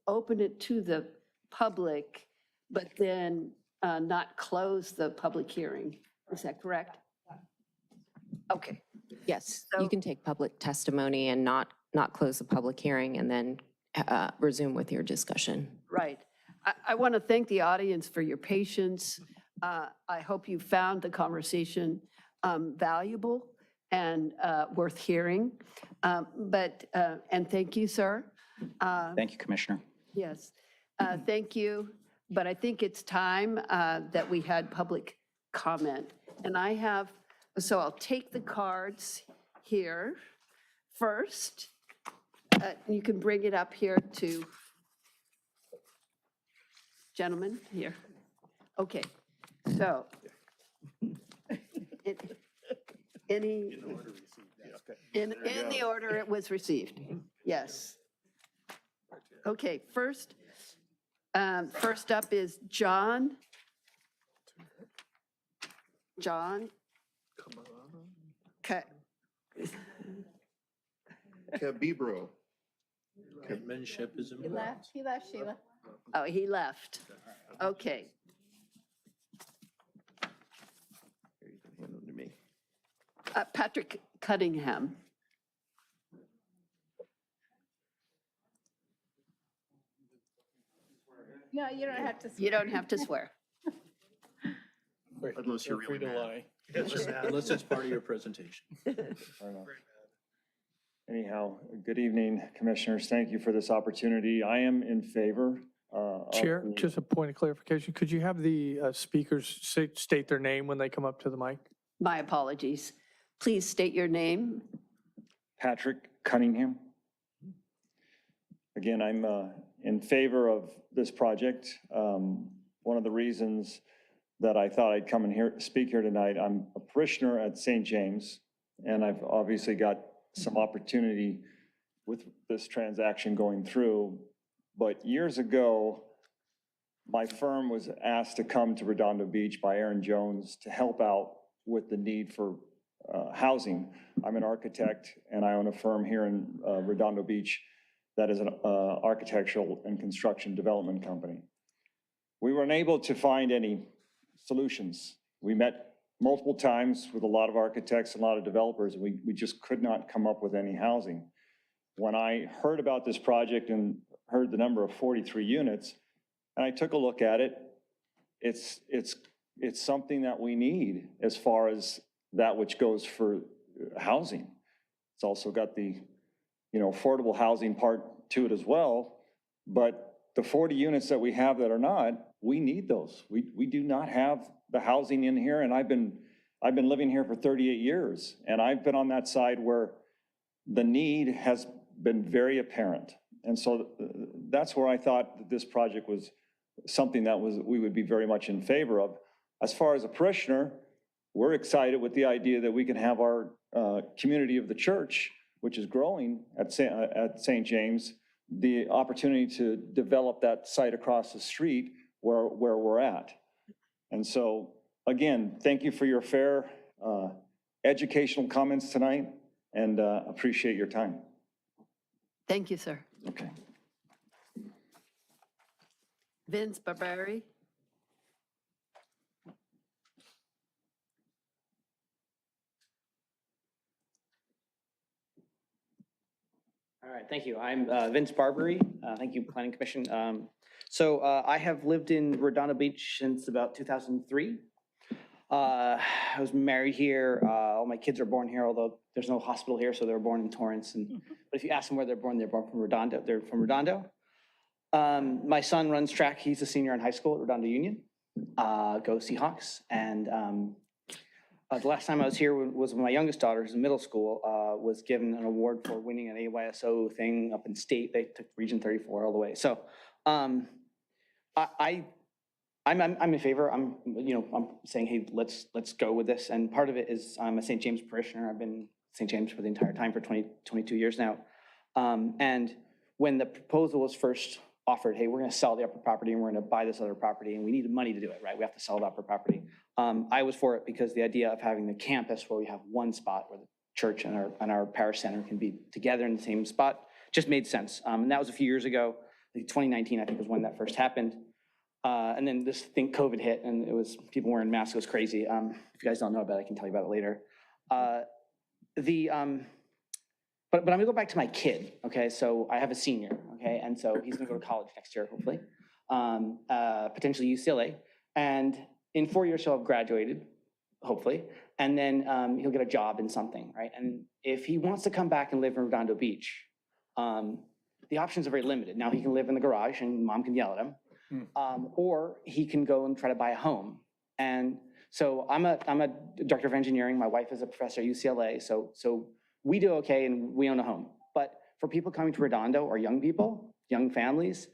open it to the public, but then not close the public hearing? Is that correct? Okay. Yes, So- you can take public testimony and not close the public hearing and then resume with your discussion. Right. I want to thank the audience for your patience. I hope you found the conversation valuable and worth hearing. And thank you, sir. Thank you, Commissioner. Yes, thank you. But I think it's time that we had public comment. And so I'll take the cards here first. You can bring it up here to gentlemen here. Okay, so. In the order it was received, yes. Okay, first up is John. Cabibro. Penmanship is He important. left, Sheila. Oh, he left. Okay. Patrick Cunningham. No, you don't have to. You don't have to swear. Unless you're Feel free really to mad. lie. Unless it's part of your presentation. Anyhow, good evening, Commissioners. Thank you for this opportunity. I am in favor. of Chair, the- just a point of clarification. Could you have the speakers state their name when they come up to the mic? My apologies. Please state your name. Patrick Cunningham. Again, I'm in favor of this project. One of the reasons that I thought I'd come and speak here tonight, I'm a parishioner at St. James, and I've obviously got some opportunity with this transaction going through. But years ago, my firm was asked to come to Redondo Beach by Aaron Jones to help out with the need for housing. I'm an architect and I own a firm here in Redondo Beach that is an architectural and construction development company. We were unable to find any solutions. We met multiple times with a lot of architects and a lot of developers, and we just could not come up with any housing. When I heard about this project and heard the number of 43 units, and I took a look at it, it's something that we need as far as that which goes for housing. It's also got the, affordable housing part to it as well. But the 40 units that we have that are not, we need those. We do not have the housing in here, and I've been living here for 38 years, and I've been on that side where the need has been very apparent. And so that's where I thought that this project was something that we would be very much in favor of. As far as a parishioner, we're excited with the idea that we can have our community of the church, which is growing at St. James, the opportunity to develop that site across the street where we're at. And so, again, thank you for your fair educational comments tonight, and appreciate your time. Thank you, sir. Okay. Vince Barbari? All right, thank you. I'm Vince Barbary. Thank you, Planning Commission. So I have lived in Redondo Beach since about 2003. I was married here. All my kids are born here, although there's no hospital here, so they were born in Torrance. But if you ask them where they're born from Redondo. They're from Redondo. My son runs track. He's a senior in high school at Redondo Union. Go Seahawks. And the last time I was here was when my youngest daughter, who's in middle school, was given an award for winning an AYSO thing up in state. They took Region 34 all the way. So I'm in favor. I'm saying, hey, let's go with this. And part of it is I'm a St. James parishioner. I've been St. James for the entire time for 22 years now. And when the proposal was first offered, hey, we're going to sell the upper property and we're going to buy this other property and we need money to do it, right? We have to sell the upper property. I was for it because the idea of having the campus where we have one spot where the church and our parish center can be together in the same spot just made sense. And that was a few years ago. 2019, I think, was when that first happened. And then this thing, COVID hit, and it was people wearing masks. It was crazy. If you guys don't know about it, I can tell you about it later. But I'm gonna go back to my kid, okay? So I have a senior, okay? And so he's gonna go to college next year, hopefully, potentially UCLA. And in 4 years, he'll have graduated, hopefully. And then he'll get a job in something, right? And if he wants to come back and live in Redondo Beach, the options are very limited. Now he can live in the garage and mom can yell at him, or he can go and try to buy a home. And so I'm a director of engineering. My wife is a professor at UCLA. So we do okay and we own a home. But for people coming to Redondo or young people, young families,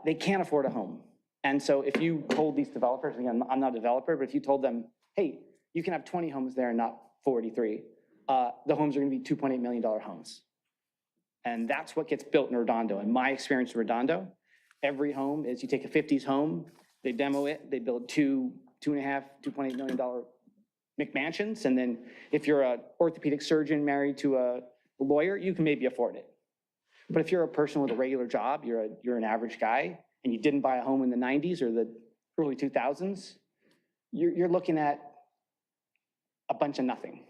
they can't afford a home. And so if you told these developers, again, I'm not a developer, but if you told them, hey, you can have 20 homes there and not 43, the homes are gonna be $2.8 million homes. And that's what gets built in Redondo. In my experience in Redondo, every home is, you take a 50s home, they demo it, they build $2.8 million McMansions. And then if you're an orthopedic surgeon married to a lawyer, you can maybe afford it. But if you're a person with a regular job, you're an average guy, and you didn't buy a home in the 90s or the early 2000s, you're looking at a bunch of nothing.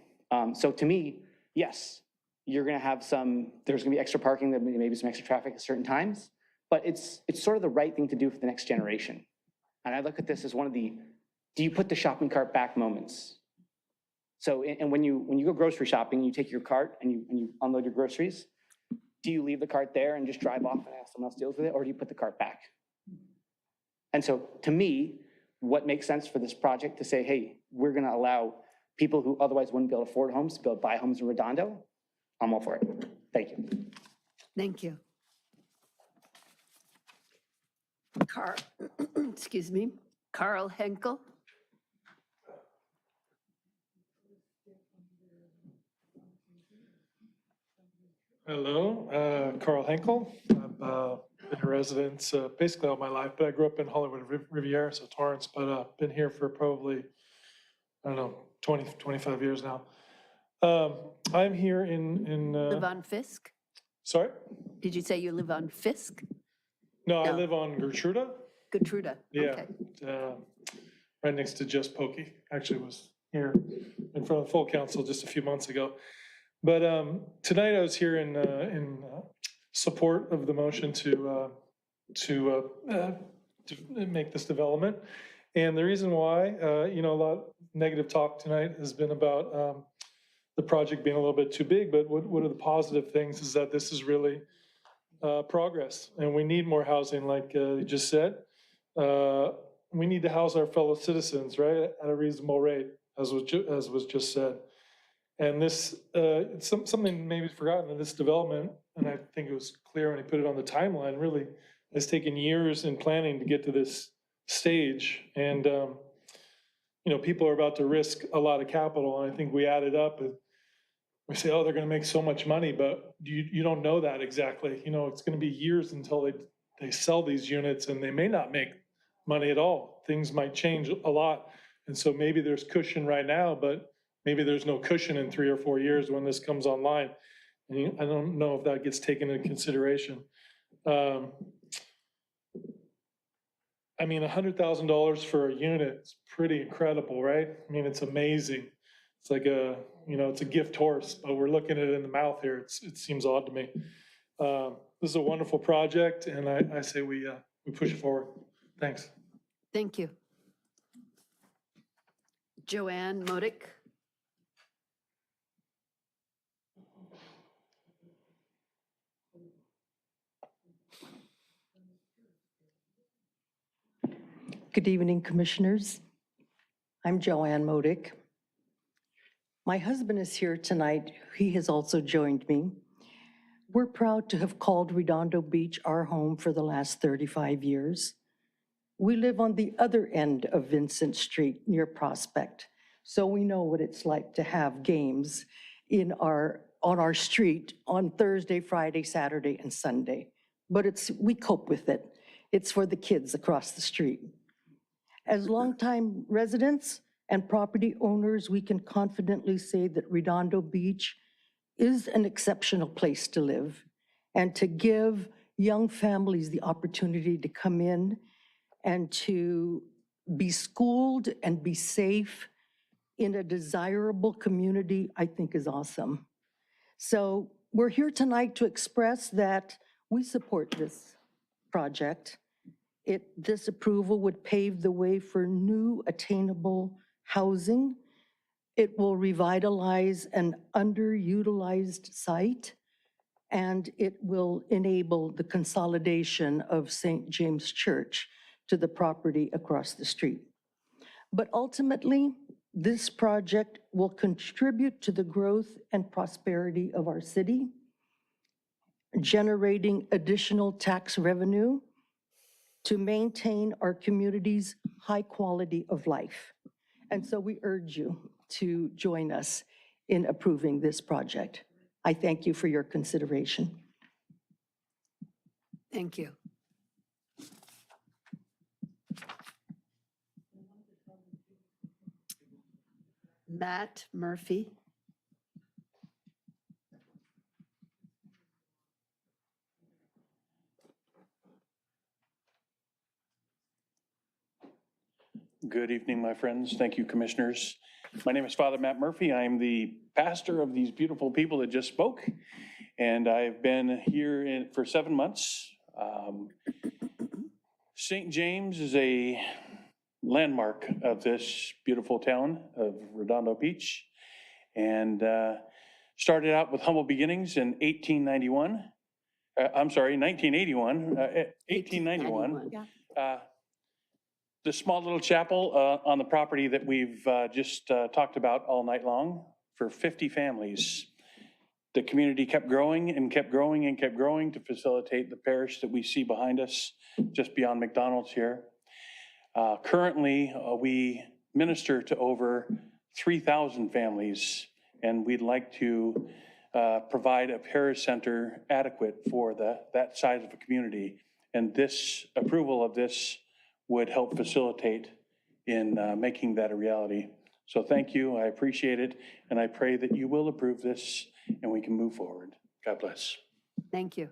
So to me, yes, you're gonna have there's gonna be extra parking, there maybe some extra traffic at certain times, but it's sort of the right thing to do for the next generation. And I look at this as one of the, do you put the shopping cart back moments? So, and when you go grocery shopping, you take your cart and you unload your groceries, do you leave the cart there and just drive off and ask someone else deals with it, or do you put the cart back? And so to me, what makes sense for this project to say, hey, we're gonna allow people who otherwise wouldn't be able to afford homes to be able to buy homes in Redondo, I'm all for it. Thank you. Thank you. Excuse me, Carl Henkel. Hello, Carl Henkel. I've been a resident basically all my life, but I grew up in Hollywood Riviera, so Torrance, but been here for probably, I don't know, 20, 25 years now. I'm here Live on Fisk? Sorry? Did you say you live on Fisk? No, I live on Gertruda. Gertruda, Yeah, okay. right next to Just Pokey. Actually was here in front of the full council just a few months ago. But tonight I was here in support of the motion to make this development. And the reason why, a lot of negative talk tonight has been about the project being a little bit too big, but what are the positive things is that this is really progress, and we need more housing, like you just said. We need to house our fellow citizens, right, at a reasonable rate, as was just said. And this, it's something maybe forgotten in this development, and I think it was clear when he put it on the timeline, really has taken years in planning to get to this stage. And, people are about to risk a lot of capital, and I think we added up and we say, oh, they're gonna make so much money, but you don't know that exactly. It's gonna be years until they sell these units, and they may not make money at all. Things might change a lot. And so maybe there's cushion right now, but maybe there's no cushion in 3 or 4 years when this comes online. And I don't know if that gets taken into consideration. I mean, $100,000 for a unit is pretty incredible, right? I mean, it's amazing. It's like it's a gift horse, but we're looking at it in the mouth here. It seems odd to me. This is a wonderful project, and I say we push it forward. Thanks. Thank you. Joanne Modick. Good evening, Commissioners. I'm Joanne Modick. My husband is here tonight. He has also joined me. We're proud to have called Redondo Beach our home for the last 35 years. We live on the other end of Vincent Street near Prospect, so we know what it's like to have games on our street on Thursday, Friday, Saturday, and Sunday. But we cope with it. It's for the kids across the street. As longtime residents and property owners, we can confidently say that Redondo Beach is an exceptional place to live and to give young families the opportunity to come in and to be schooled and be safe in a desirable community, I think is awesome. So we're here tonight to express that we support this project. This approval would pave the way for new attainable housing. It will revitalize an underutilized site, and it will enable the consolidation of St. James Church to the property across the street. But ultimately, this project will contribute to the growth and prosperity of our city, generating additional tax revenue to maintain our community's high quality of life. And so we urge you to join us in approving this project. I thank you for your consideration. Thank you. Matt Murphy. Good evening, my friends. Thank you, commissioners. My name is Father Matt Murphy. I'm the pastor of these beautiful people that just spoke, and I've been here for 7 months. St. James is a landmark of this beautiful town of Redondo Beach, and started out with humble beginnings in 1981. Yeah. The small little chapel on the property that we've just talked about all night long for 50 families. The community kept growing and kept growing and kept growing to facilitate the parish that we see behind us, just beyond McDonald's here. Currently, we minister to over 3,000 families, and we'd like to provide a parish center adequate for that size of a community. And this approval of this would help facilitate in making that a reality. So thank you, I appreciate it, and I pray that you will approve this and we can move forward. God bless. Thank you.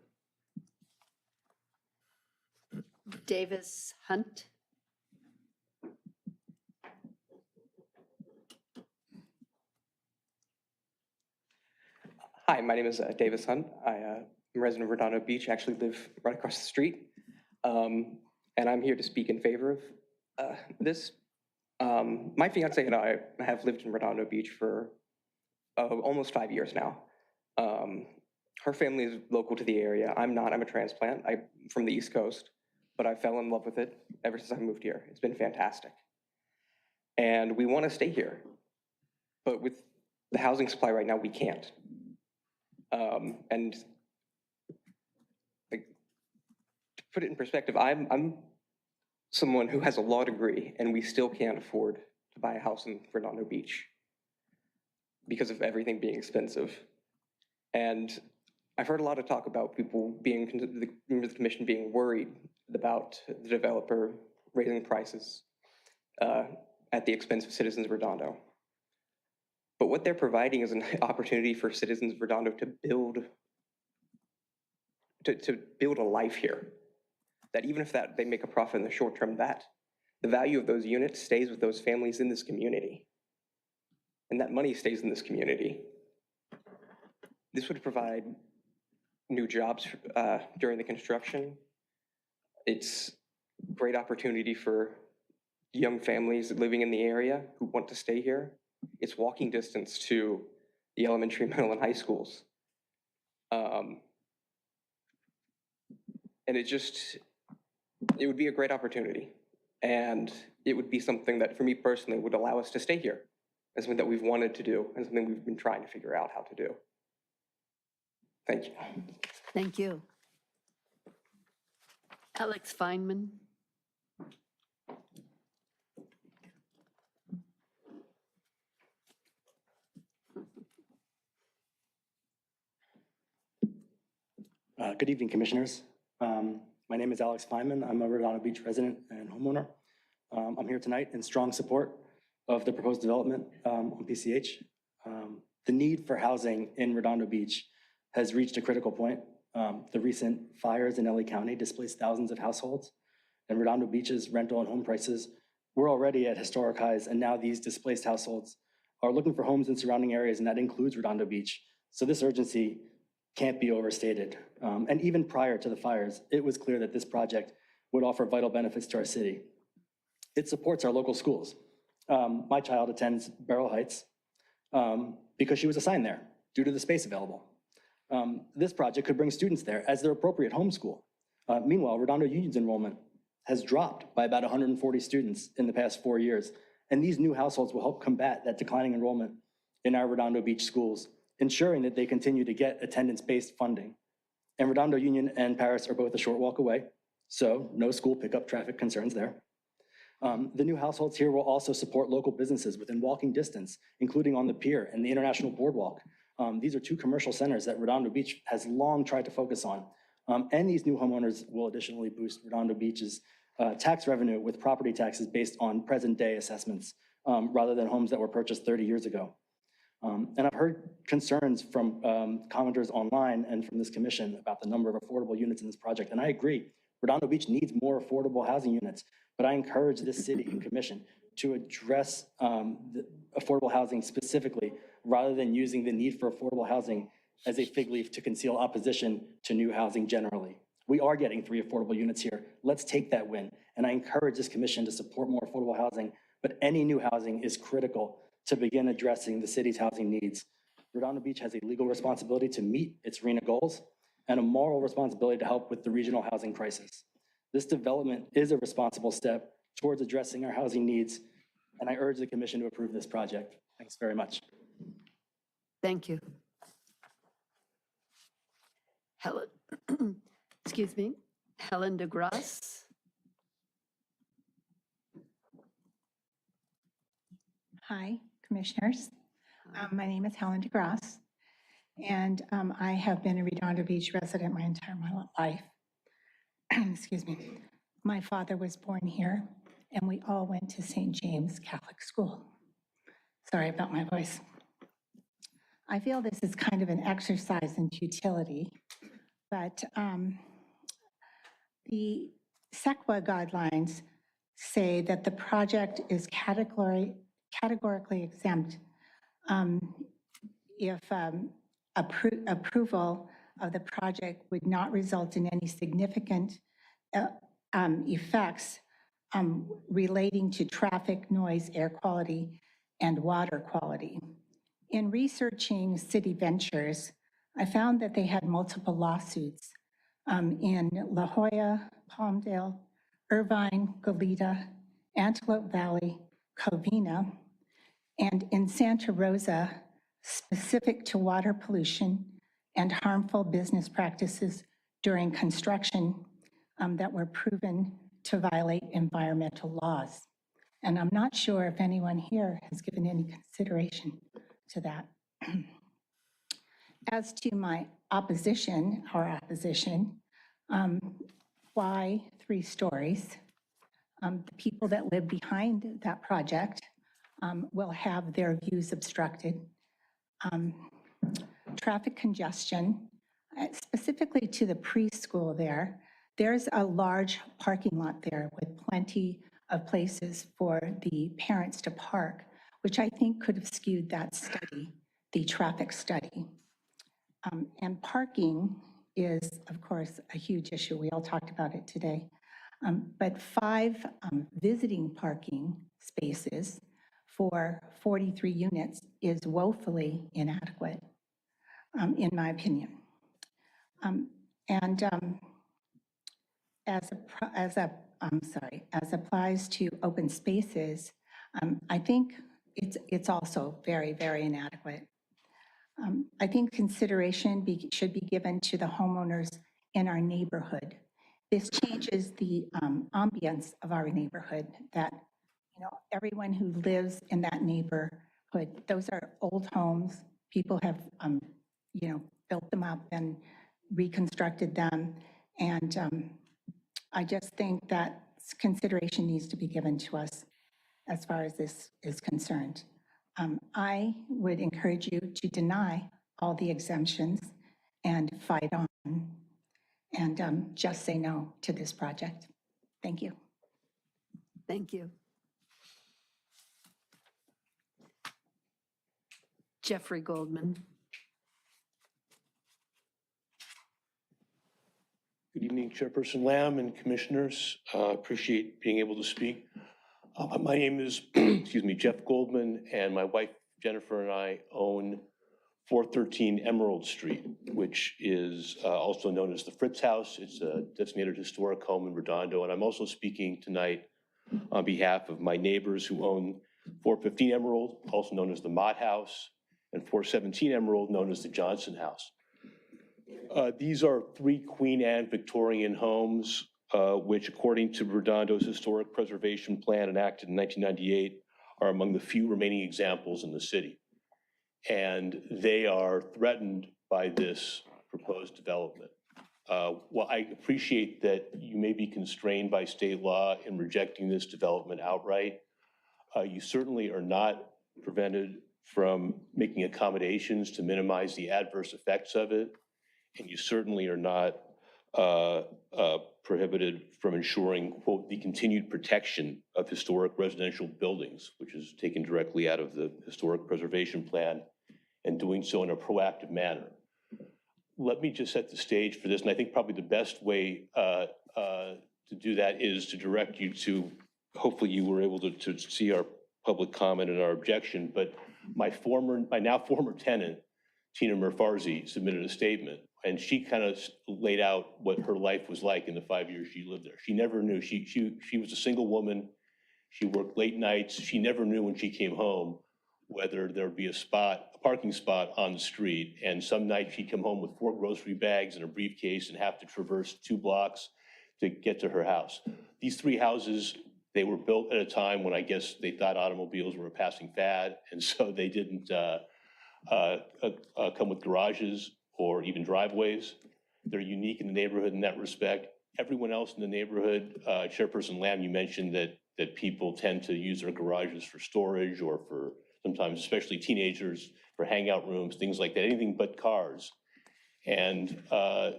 Davis Hunt. Hi, my name is Davis Hunt. I'm a resident of Redondo Beach, actually live right across the street. And I'm here to speak in favor of this. My fiance and I have lived in Redondo Beach for almost 5 years now. Her family is local to the area. I'm not, I'm a transplant. I'm from the East Coast, but I fell in love with it ever since I moved here. It's been fantastic. And we want to stay here, but with the housing supply right now, we can't. And like, to put it in perspective, I'm someone who has a law degree and we still can't afford to buy a house in Redondo Beach because of everything being expensive. And I've heard a lot of talk about people being, the members of the commission being worried about the developer raising prices at the expense of citizens of Redondo. But what they're providing is an opportunity for citizens of Redondo to build a life here. That even if they make a profit in the short term, that the value of those units stays with those families in this community. And that money stays in this community. This would provide new jobs during the construction. It's a great opportunity for young families living in the area who want to stay here. It's walking distance to the elementary, middle, and high schools. And it would be a great opportunity. And it would be something that, for me personally, would allow us to stay here. And something that we've wanted to do, and something we've been trying to figure out how to do. Thank you. Thank you. Alex Feynman. Good evening, commissioners. My name is Alex Feynman. I'm a Redondo Beach resident and homeowner. I'm here tonight in strong support of the proposed development on PCH. The need for housing in Redondo Beach has reached a critical point. The recent fires in LA County displaced thousands of households, and Redondo Beach's rental and home prices were already at historic highs, and now these displaced households are looking for homes in surrounding areas, and that includes Redondo Beach. So this urgency can't be overstated. And even prior to the fires, it was clear that this project would offer vital benefits to our city. It supports our local schools. My child attends Beryl Heights because she was assigned there due to the space available. This project could bring students there as their appropriate homeschool. Meanwhile, Redondo Union's enrollment has dropped by about 140 students in the past 4 years. And these new households will help combat that declining enrollment in our Redondo Beach schools, ensuring that they continue to get attendance-based funding. And Redondo Union and Paris are both a short walk away, so no school pickup traffic concerns there. The new households here will also support local businesses within walking distance, including on the pier and the International Boardwalk. These are two commercial centers that Redondo Beach has long tried to focus on. And these new homeowners will additionally boost Redondo Beach's tax revenue with property taxes based on present day assessments, rather than homes that were purchased 30 years ago. And I've heard concerns from commenters online and from this commission about the number of affordable units in this project. And I agree, Redondo Beach needs more affordable housing units, but I encourage this city and commission to address the affordable housing specifically, rather than using the need for affordable housing as a fig leaf to conceal opposition to new housing generally. We are getting 3 affordable units here. Let's take that win. And I encourage this commission to support more affordable housing, but any new housing is critical to begin addressing the city's housing needs. Redondo Beach has a legal responsibility to meet its RHNA goals and a moral responsibility to help with the regional housing crisis. This development is a responsible step towards addressing our housing needs, and I urge the commission to approve this project. Thanks very much. Thank you. Helen, excuse me, Helen DeGrasse. Hi, commissioners. My name is Helen DeGrasse. and I have been a Redondo Beach resident my entire life. Excuse me. My father was born here, and we all went to St. James Catholic School. Sorry about my voice. I feel this is kind of an exercise in futility, but the SEQA guidelines say that the project is categorically exempt if approval of the project would not result in any significant effects relating to traffic, noise, air quality, and water quality. In researching City Ventures, I found that they had multiple lawsuits in La Jolla, Palmdale, Irvine, Goleta, Antelope Valley, Covina, and in Santa Rosa, specific to water pollution and harmful business practices during construction that were proven to violate environmental laws. And I'm not sure if anyone here has given any consideration to that. As to my opposition, why 3 stories? The people that live behind that project will have their views obstructed. Traffic congestion, specifically to the preschool there, there's a large parking lot there with plenty of places for the parents to park, which I think could have skewed that study, the traffic study. And parking is, of course, a huge issue. We all talked about it today. But 5 visiting parking spaces for 43 units is woefully inadequate, in my opinion. As applies to open spaces, I think it's also very, very inadequate. I think consideration should be given to the homeowners in our neighborhood. This changes the ambience of our neighborhood, that, you know, everyone who lives in that neighborhood, those are old homes. People have, you know, built them up and reconstructed them. And I just think that consideration needs to be given to us as far as this is concerned. I would encourage you to deny all the exemptions and fight on and just say no to this project. Thank you. Thank you. Jeffrey Goldman. Good evening, Chairperson Lamb and Commissioners. Appreciate being able to speak. My name is, excuse me, Jeff Goldman, and my wife Jennifer and I own 413 Emerald Street, which is also known as the Fritz House. It's a designated historic home in Redondo, and I'm also speaking tonight on behalf of my neighbors who own 415 Emerald, also known as the Mott House, and 417 Emerald, known as the Johnson House. These are 3 Queen Anne Victorian homes, which, according to Redondo's Historic Preservation Plan enacted in 1998, are among the few remaining examples in the city. And they are threatened by this proposed development. While I appreciate that you may be constrained by state law in rejecting this development outright, you certainly are not prevented from making accommodations to minimize the adverse effects of it. And you certainly are not prohibited from ensuring, quote, the continued protection of historic residential buildings, which is taken directly out of the Historic Preservation Plan, and doing so in a proactive manner. Let me just set the stage for this, and I think probably the best way to do that is to direct you to, hopefully you were able to see our public comment and our objection, but my now former tenant, Tina Murfarzi, submitted a statement, and she kind of laid out what her life was like in the 5 years she lived there. She never knew. She was a single woman. She worked late nights. She never knew when she came home whether there would be a parking spot on the street. And some nights she'd come home with 4 grocery bags and a briefcase and have to traverse 2 blocks to get to her house. These 3 houses, they were built at a time when I guess they thought automobiles were a passing fad, and so they didn't come with garages or even driveways. They're unique in the neighborhood in that respect. Everyone else in the neighborhood, Chairperson Lamb, you mentioned that people tend to use their garages for storage or for sometimes, especially teenagers, for hangout rooms, things like that, anything but cars. And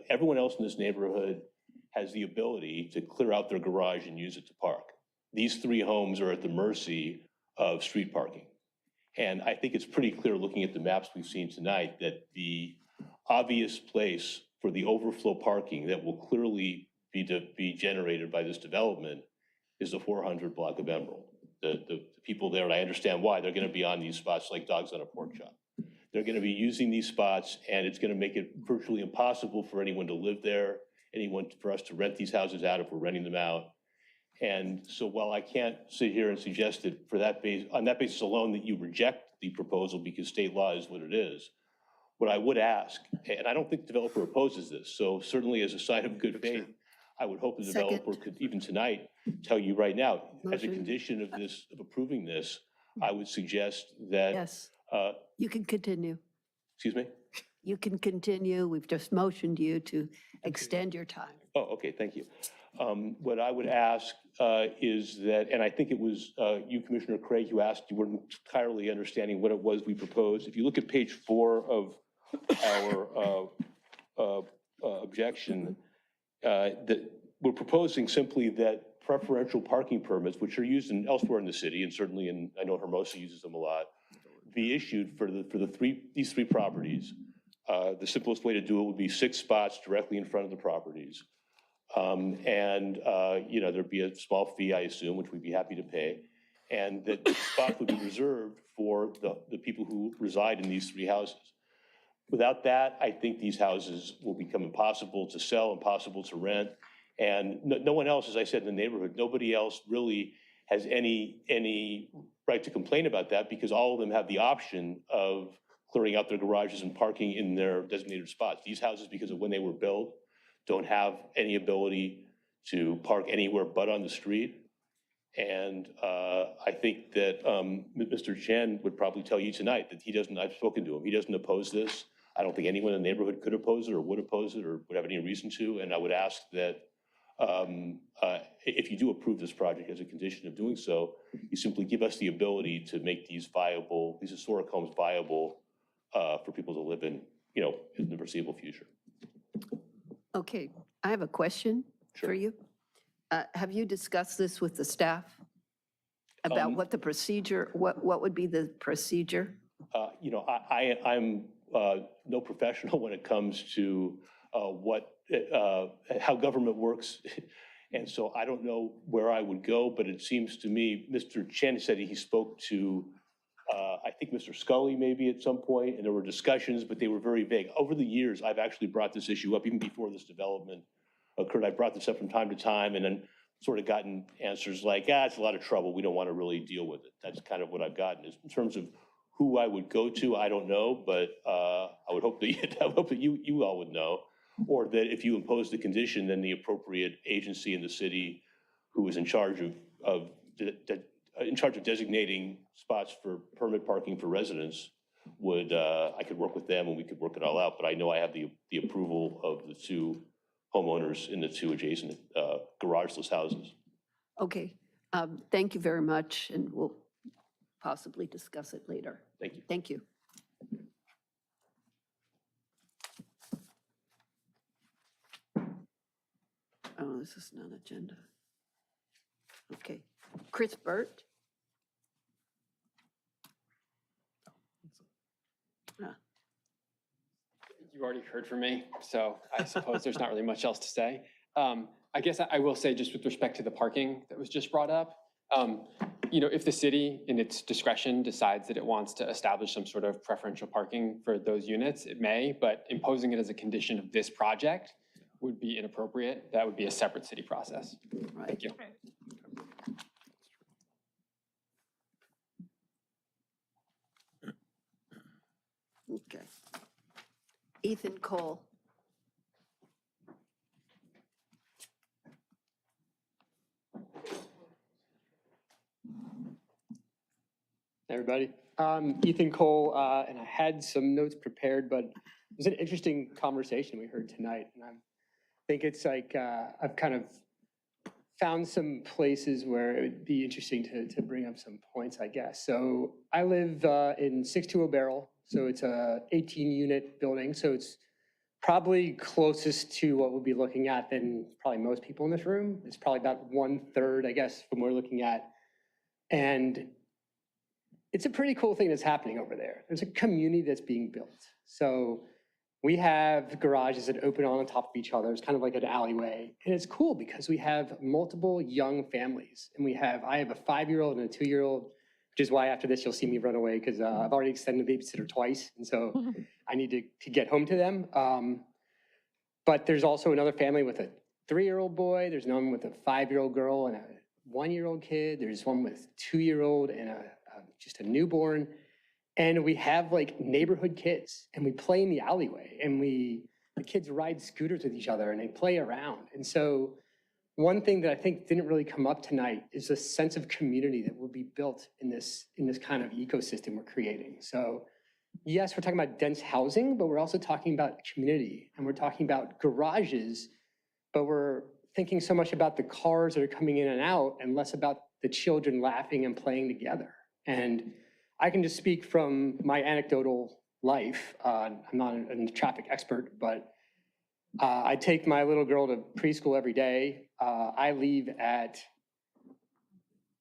everyone else in this neighborhood has the ability to clear out their garage and use it to park. These three homes are at the mercy of street parking. And I think it's pretty clear looking at the maps we've seen tonight that the obvious place for the overflow parking that will clearly be generated by this development is the 400 block of Emerald. The people there, and I understand why, they're gonna be on these spots like dogs on a pork chop. They're gonna be using these spots, and it's gonna make it virtually impossible for anyone to live there, for us to rent these houses out if we're renting them out. And so while I can't sit here and suggest that on that basis alone that you reject the proposal because state law is what it is, what I would ask, and I don't think the developer opposes this, so certainly as a sign of good faith, I would hope the developer could, even tonight, tell you right now, as a condition of approving this, I would suggest that. Yes, you can continue. Excuse me? You can continue. We've just motioned you to extend your time. Oh, okay, thank you. What I would ask is that, and I think it was you, Commissioner Craig, you asked, you weren't entirely understanding what it was we proposed. If you look at page 4 of our objection, that we're proposing simply that preferential parking permits, which are used elsewhere in the city, and certainly I know Hermosa uses them a lot, be issued for these three properties. The simplest way to do it would be 6 spots directly in front of the properties. There'd be a small fee, I assume, which we'd be happy to pay. And that the spot would be reserved for the people who reside in these 3 houses. Without that, I think these houses will become impossible to sell, impossible to rent. And no one else, as I said, in the neighborhood, nobody else really has any right to complain about that because all of them have the option of clearing out their garages and parking in their designated spots. These houses, because of when they were built, don't have any ability to park anywhere but on the street. And I think that Mr. Chen would probably tell you tonight that I've spoken to him, he doesn't oppose this. I don't think anyone in the neighborhood could oppose it or would oppose it or would have any reason to. And I would ask that if you do approve this project as a condition of doing so, you simply give us the ability to make these historic homes viable for people to live in the foreseeable future. Okay, I have a question for you. Have you discussed this with the staff about what the procedure, what would be the procedure? I'm no professional when it comes to how government works. And so I don't know where I would go, but it seems to me, Mr. Chen said he spoke to, I think Mr. Scully maybe at some point, and there were discussions, but they were very vague. Over the years, I've actually brought this issue up, even before this development occurred. I brought this up from time to time and then sort of gotten answers like, it's a lot of trouble. We don't want to really deal with it. That's kind of what I've gotten. In terms of who I would go to, I don't know, but I would hope that you all would know, or that if you impose the condition, then the appropriate agency in the city who is in charge of designating spots for permit parking for residents would, I could work with them and we could work it all out. But I know I have the approval of the 2 homeowners in the 2 adjacent garageless houses. Okay, thank you very much, and we'll possibly discuss it later. Thank you. Thank you. Oh, this is not agenda. Okay, Chris Burt. You already heard from me, so I suppose there's not really much else to say. I guess I will say, just with respect to the parking that was just brought up, if the city in its discretion decides that it wants to establish some sort of preferential parking for those units, it may, but imposing it as a condition of this project would be inappropriate. That would be a separate city process. Right. Thank you. Okay. Ethan Cole. Everybody, Ethan Cole, and I had some notes prepared, but it was an interesting conversation we heard tonight. And I think it's like I've kind of found some places where it would be interesting to bring up some points, I guess. So I live in 620 Barrel, so it's a 18-unit building. So it's probably closest to what we'll be looking at than probably most people in this room. It's probably about 1/3, I guess, from what we're looking at. And it's a pretty cool thing that's happening over there. There's a community that's being built. So we have garages that open on top of each other. It's kind of like an alleyway. And it's cool because we have multiple young families. And I have a 5-year-old and a 2-year-old, which is why after this you'll see me run away because I've already extended the babysitter twice. And so I need to get home to them. But there's also another family with a 3-year-old boy. There's one with a 5-year-old girl and a 1-year-old kid. There's one with 2-year-old and just a newborn. And we have like neighborhood kids and we play in the alleyway and the kids ride scooters with each other and they play around. And so one thing that I think didn't really come up tonight is a sense of community that will be built in this kind of ecosystem we're creating. So yes, we're talking about dense housing, but we're also talking about community and we're talking about garages, but we're thinking so much about the cars that are coming in and out and less about the children laughing and playing together. And I can just speak from my anecdotal life. I'm not a traffic expert, but I take my little girl to preschool every day. I leave at,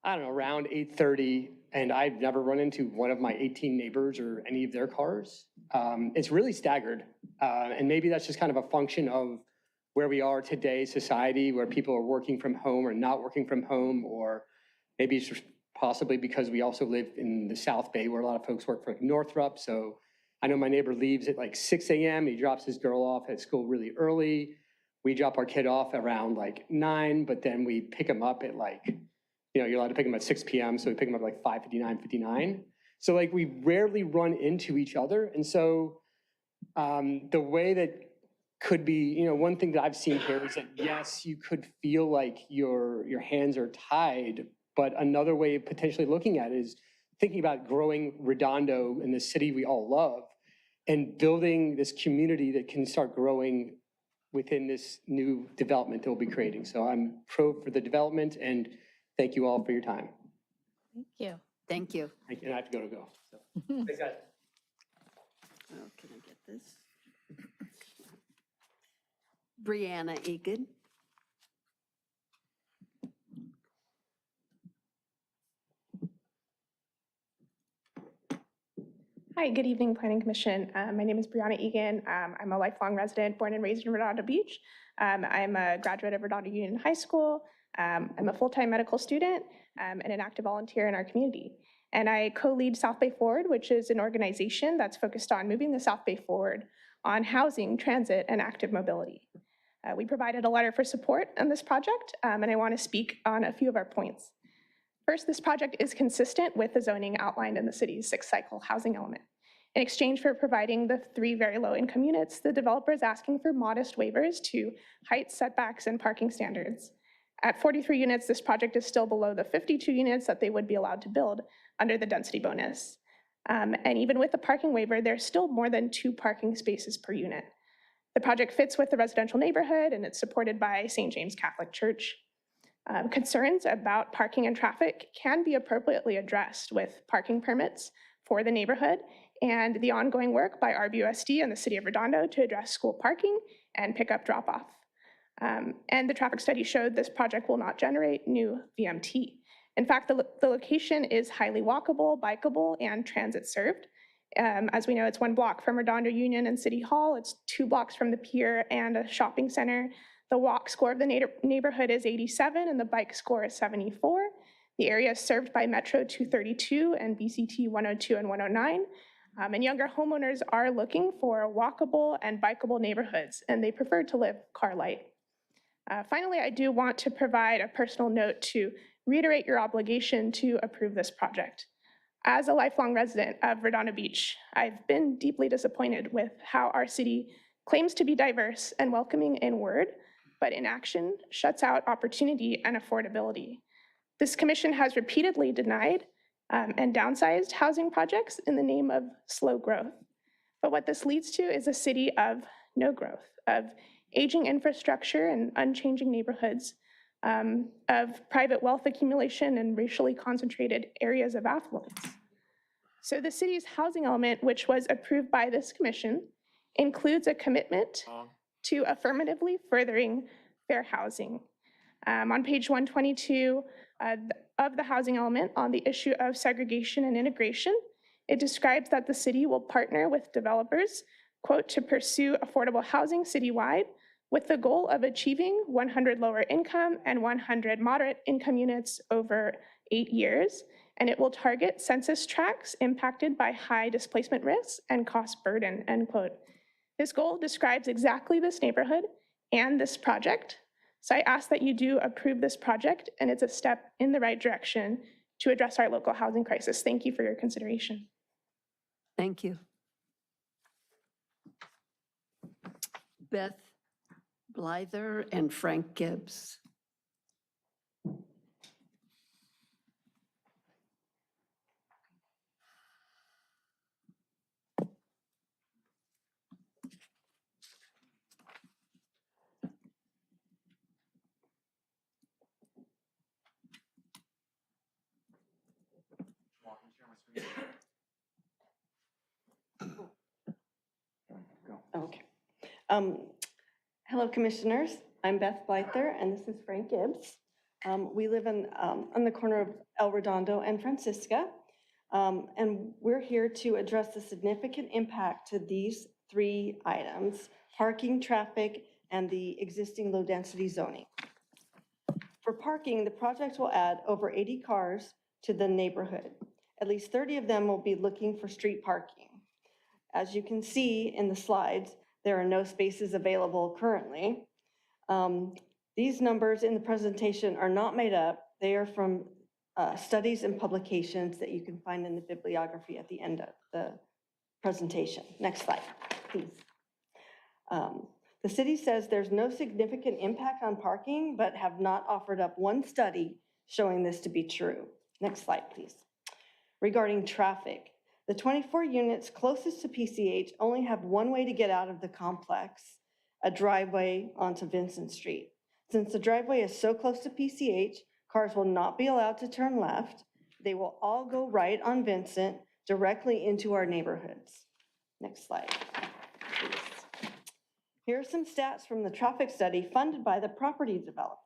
I don't know, around 8:30, and I've never run into one of my 18 neighbors or any of their cars. It's really staggered. And maybe that's just kind of a function of where we are today, society, where people are working from home or not working from home, or maybe it's just possibly because we also live in the South Bay where a lot of folks work for Northrop. So I know my neighbor leaves at like 6 a.m. He drops his girl off at school really early. We drop our kid off around like 9, but then we pick him up at like, you're allowed to pick him at 6 p.m. So we pick him up at like 5:59. So like we rarely run into each other. And so the way that could be, one thing that I've seen here is that yes, you could feel like your hands are tied, but another way of potentially looking at it is thinking about growing Redondo in the city we all love and building this community that can start growing within this new development that we'll be creating. So I'm pro for the development and thank you all for your time. Thank you. Thank you. Thank you. And I have to go. So, thanks, guys. Oh, can I get this? Brianna Egan. Hi, good evening, Planning Commission. My name is Brianna Egan. I'm a lifelong resident, born and raised in Redondo Beach. I'm a graduate of Redondo Union High School. I'm a full-time medical student and an active volunteer in our community. And I co-lead South Bay Forward, which is an organization that's focused on moving the South Bay forward on housing, transit, and active mobility. We provided a letter for support on this project, and I want to speak on a few of our points. First, this project is consistent with the zoning outlined in the city's 6-cycle housing element. In exchange for providing the 3 very low-income units, the developer is asking for modest waivers to height, setbacks, and parking standards. At 43 units, this project is still below the 52 units that they would be allowed to build under the density bonus. And even with the parking waiver, there's still more than 2 parking spaces per unit. The project fits with the residential neighborhood, and it's supported by St. James Catholic Church. Concerns about parking and traffic can be appropriately addressed with parking permits for the neighborhood and the ongoing work by RBUSD and the City of Redondo to address school parking and pickup drop-off. And the traffic study showed this project will not generate new VMT. In fact, the location is highly walkable, bikeable, and transit served. As we know, it's 1 block from Redondo Union and City Hall. It's 2 blocks from the pier and a shopping center. The walk score of the neighborhood is 87 and the bike score is 74. The area is served by Metro 232 and BCT 102 and 109. And younger homeowners are looking for walkable and bikeable neighborhoods, and they prefer to live car light. Finally, I do want to provide a personal note to reiterate your obligation to approve this project. As a lifelong resident of Redondo Beach, I've been deeply disappointed with how our city claims to be diverse and welcoming in word, but in action shuts out opportunity and affordability. This commission has repeatedly denied and downsized housing projects in the name of slow growth. But what this leads to is a city of no growth, of aging infrastructure and unchanging neighborhoods, of private wealth accumulation and racially concentrated areas of affluence. So the city's housing element, which was approved by this commission, includes a commitment to affirmatively furthering fair housing. On page 122 of the housing element on the issue of segregation and integration, it describes that the city will partner with developers, quote, to pursue affordable housing citywide with the goal of achieving 100 lower income and 100 moderate income units over 8 years. And it will target census tracts impacted by high displacement risks and cost burden, end quote. This goal describes exactly this neighborhood and this project. So I ask that you do approve this project, and it's a step in the right direction to address our local housing crisis. Thank you for your consideration. Thank you. Beth Blyther and Frank Gibbs. Okay. Hello, Commissioners. I'm Beth Blyther, and this is Frank Gibbs. We live on the corner of El Redondo and Francisca, and we're here to address the significant impact to these 3 items: parking, traffic, and the existing low-density zoning. For parking, the project will add over 80 cars to the neighborhood. At least 30 of them will be looking for street parking. As you can see in the slides, there are no spaces available currently. These numbers in the presentation are not made up. They are from studies and publications that you can find in the bibliography at the end of the presentation. Next slide, please. The city says there's no significant impact on parking, but have not offered up one study showing this to be true. Next slide, please. Regarding traffic, the 24 units closest to PCH only have one way to get out of the complex, a driveway onto Vincent Street. Since the driveway is so close to PCH, cars will not be allowed to turn left. They will all go right on Vincent directly into our neighborhoods. Next slide, please. Here are some stats from the traffic study funded by the property developer.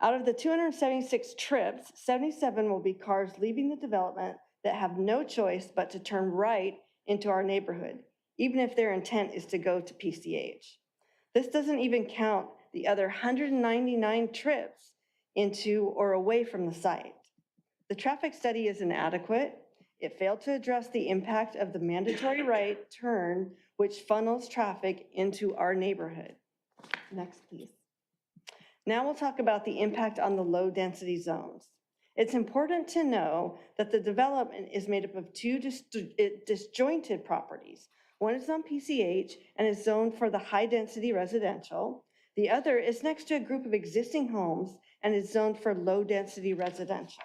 Out of the 276 trips, 77 will be cars leaving the development that have no choice but to turn right into our neighborhood, even if their intent is to go to PCH. This doesn't even count the other 199 trips into or away from the site. The traffic study is inadequate. It failed to address the impact of the mandatory right turn, which funnels traffic into our neighborhood. Next, please. Now we'll talk about the impact on the low density zones. It's important to know that the development is made up of 2 disjointed properties. One is on PCH and is zoned for the high density residential. The other is next to a group of existing homes and is zoned for low density residential.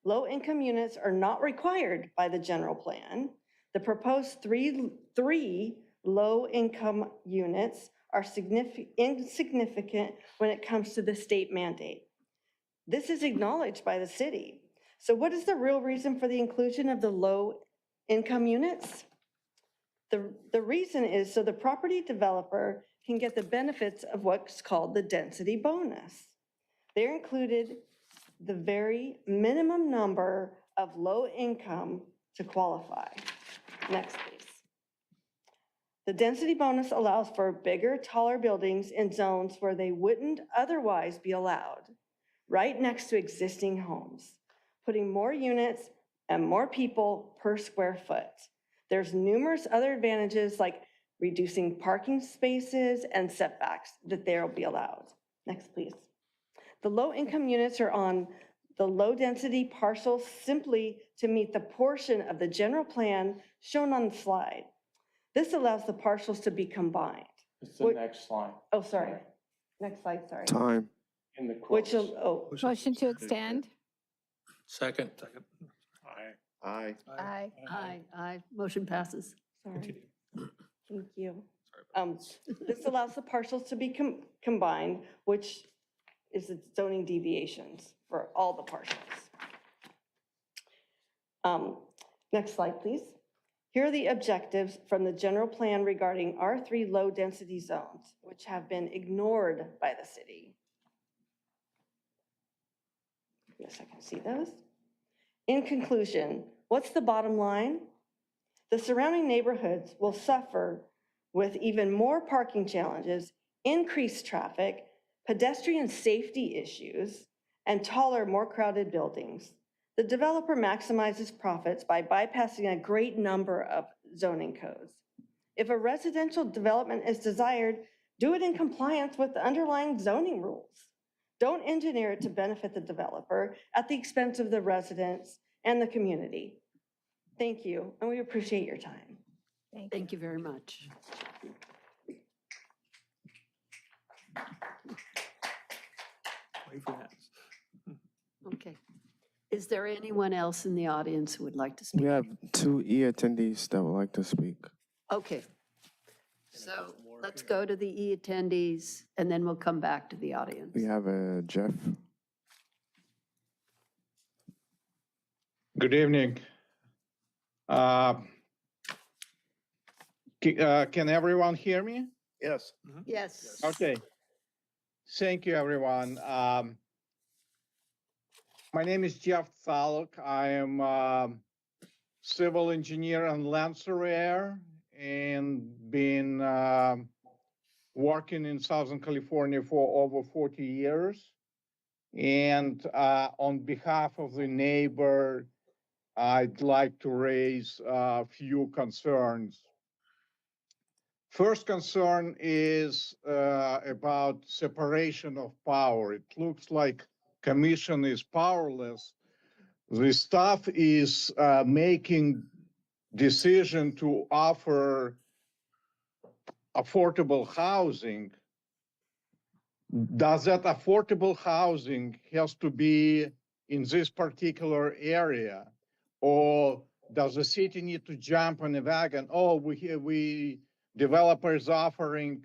Low income units are not required by the general plan. The proposed three low income units are insignificant when it comes to the state mandate. This is acknowledged by the city. So what is the real reason for the inclusion of the low income units? The reason is so the property developer can get the benefits of what's called the density bonus. They're included the very minimum number of low income to qualify. Next, please. The density bonus allows for bigger, taller buildings in zones where they wouldn't otherwise be allowed, right next to existing homes, putting more units and more people per square foot. There's numerous other advantages like reducing parking spaces and setbacks that there will be allowed. Next, please. The low income units are on the low density parcels simply to meet the portion of the general plan shown on the slide. This allows the parcels to be combined. It's the next slide. Oh, sorry. Next slide, sorry. Time. In the Which, oh. Motion to extend? Second. Aye. Aye. Motion passes. Sorry. Thank you. This allows the parcels to be combined, which is the zoning deviations for all the parcels. Next slide, please. Here are the objectives from the general plan regarding R3 low-density zones, which have been ignored by the city. Yes, I can see those. In conclusion, what's the bottom line? The surrounding neighborhoods will suffer with even more parking challenges, increased traffic, pedestrian safety issues, and taller, more crowded buildings. The developer maximizes profits by bypassing a great number of zoning codes. If a residential development is desired, do it in compliance with the underlying zoning rules. Don't engineer it to benefit the developer at the expense of the residents and the community. Thank you, and we appreciate your time. Thank you very much. Wait for that. Okay. Is there anyone else in the audience who would like to speak? We have 2 attendees that would like to speak. Okay. So let's go to the attendees, and then we'll come back to the audience. We have Jeff. Good evening. Can everyone hear me? Yes. Yes. Okay. Thank you, everyone. My name is Jeff Thaluk. I am civil engineer and land surveyor and been working in Southern California for over 40 years. And on behalf of the neighbor, I'd like to raise a few concerns. First concern is about separation of power. It looks like commission is powerless. The staff is making decision to offer affordable housing. Does that affordable housing has to be in this particular area? Or does the city need to jump on a wagon? Oh, we developers offering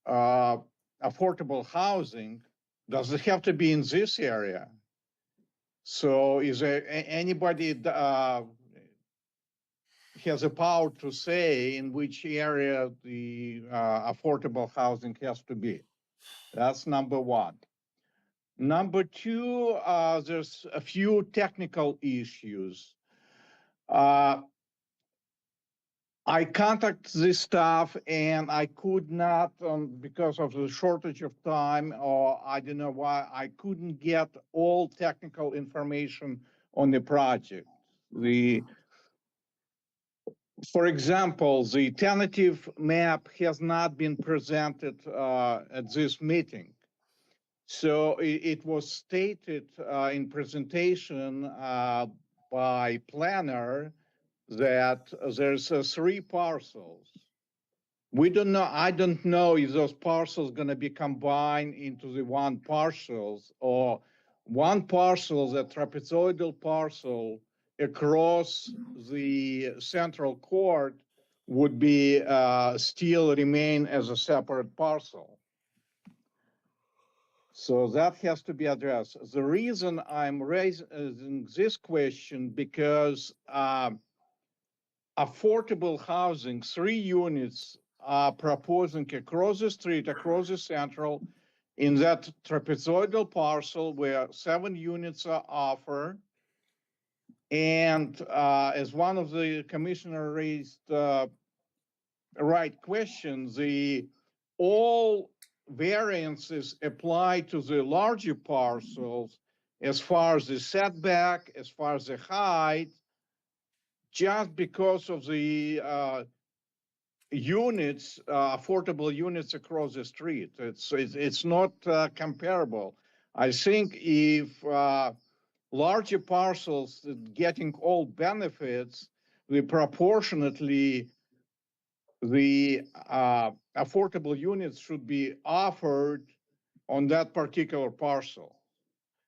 affordable housing. Does it have to be in this area? So is there anybody has a power to say in which area the affordable housing has to be? That's number one. Number two, there's a few technical issues. I contacted this staff and I could not, because of the shortage of time, or I don't know why, I couldn't get all technical information on the project. For example, the tentative map has not been presented at this meeting. So it was stated in presentation by planner that there's 3 parcels. We don't know, I don't know if those parcels gonna be combined into the one parcels, or one parcel, the trapezoidal parcel across the central court would be still remain as a separate parcel. So that has to be addressed. The reason I'm raising this question because affordable housing, 3 units are proposing across the street, across the central, in that trapezoidal parcel where 7 units are offered. And as one of the commissioner raised right question, all variances apply to the larger parcels as far as the setback, as far as the height, just because of the units, affordable units across the street. It's not comparable. I think if larger parcels getting all benefits, proportionately the affordable units should be offered on that particular parcel.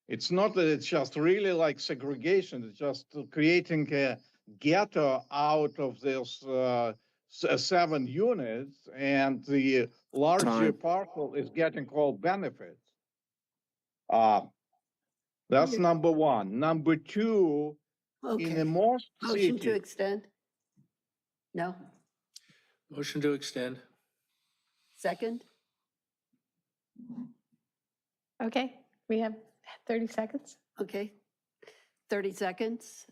It's not that it's just really like segregation, it's just creating a ghetto out of this 7 units, and the larger Time. parcel is getting all benefits. That's number one. Number two, in Okay. the most Motion to cities, extend? No? Motion to extend. Second? Okay, we have 30 seconds. Okay. 30 seconds.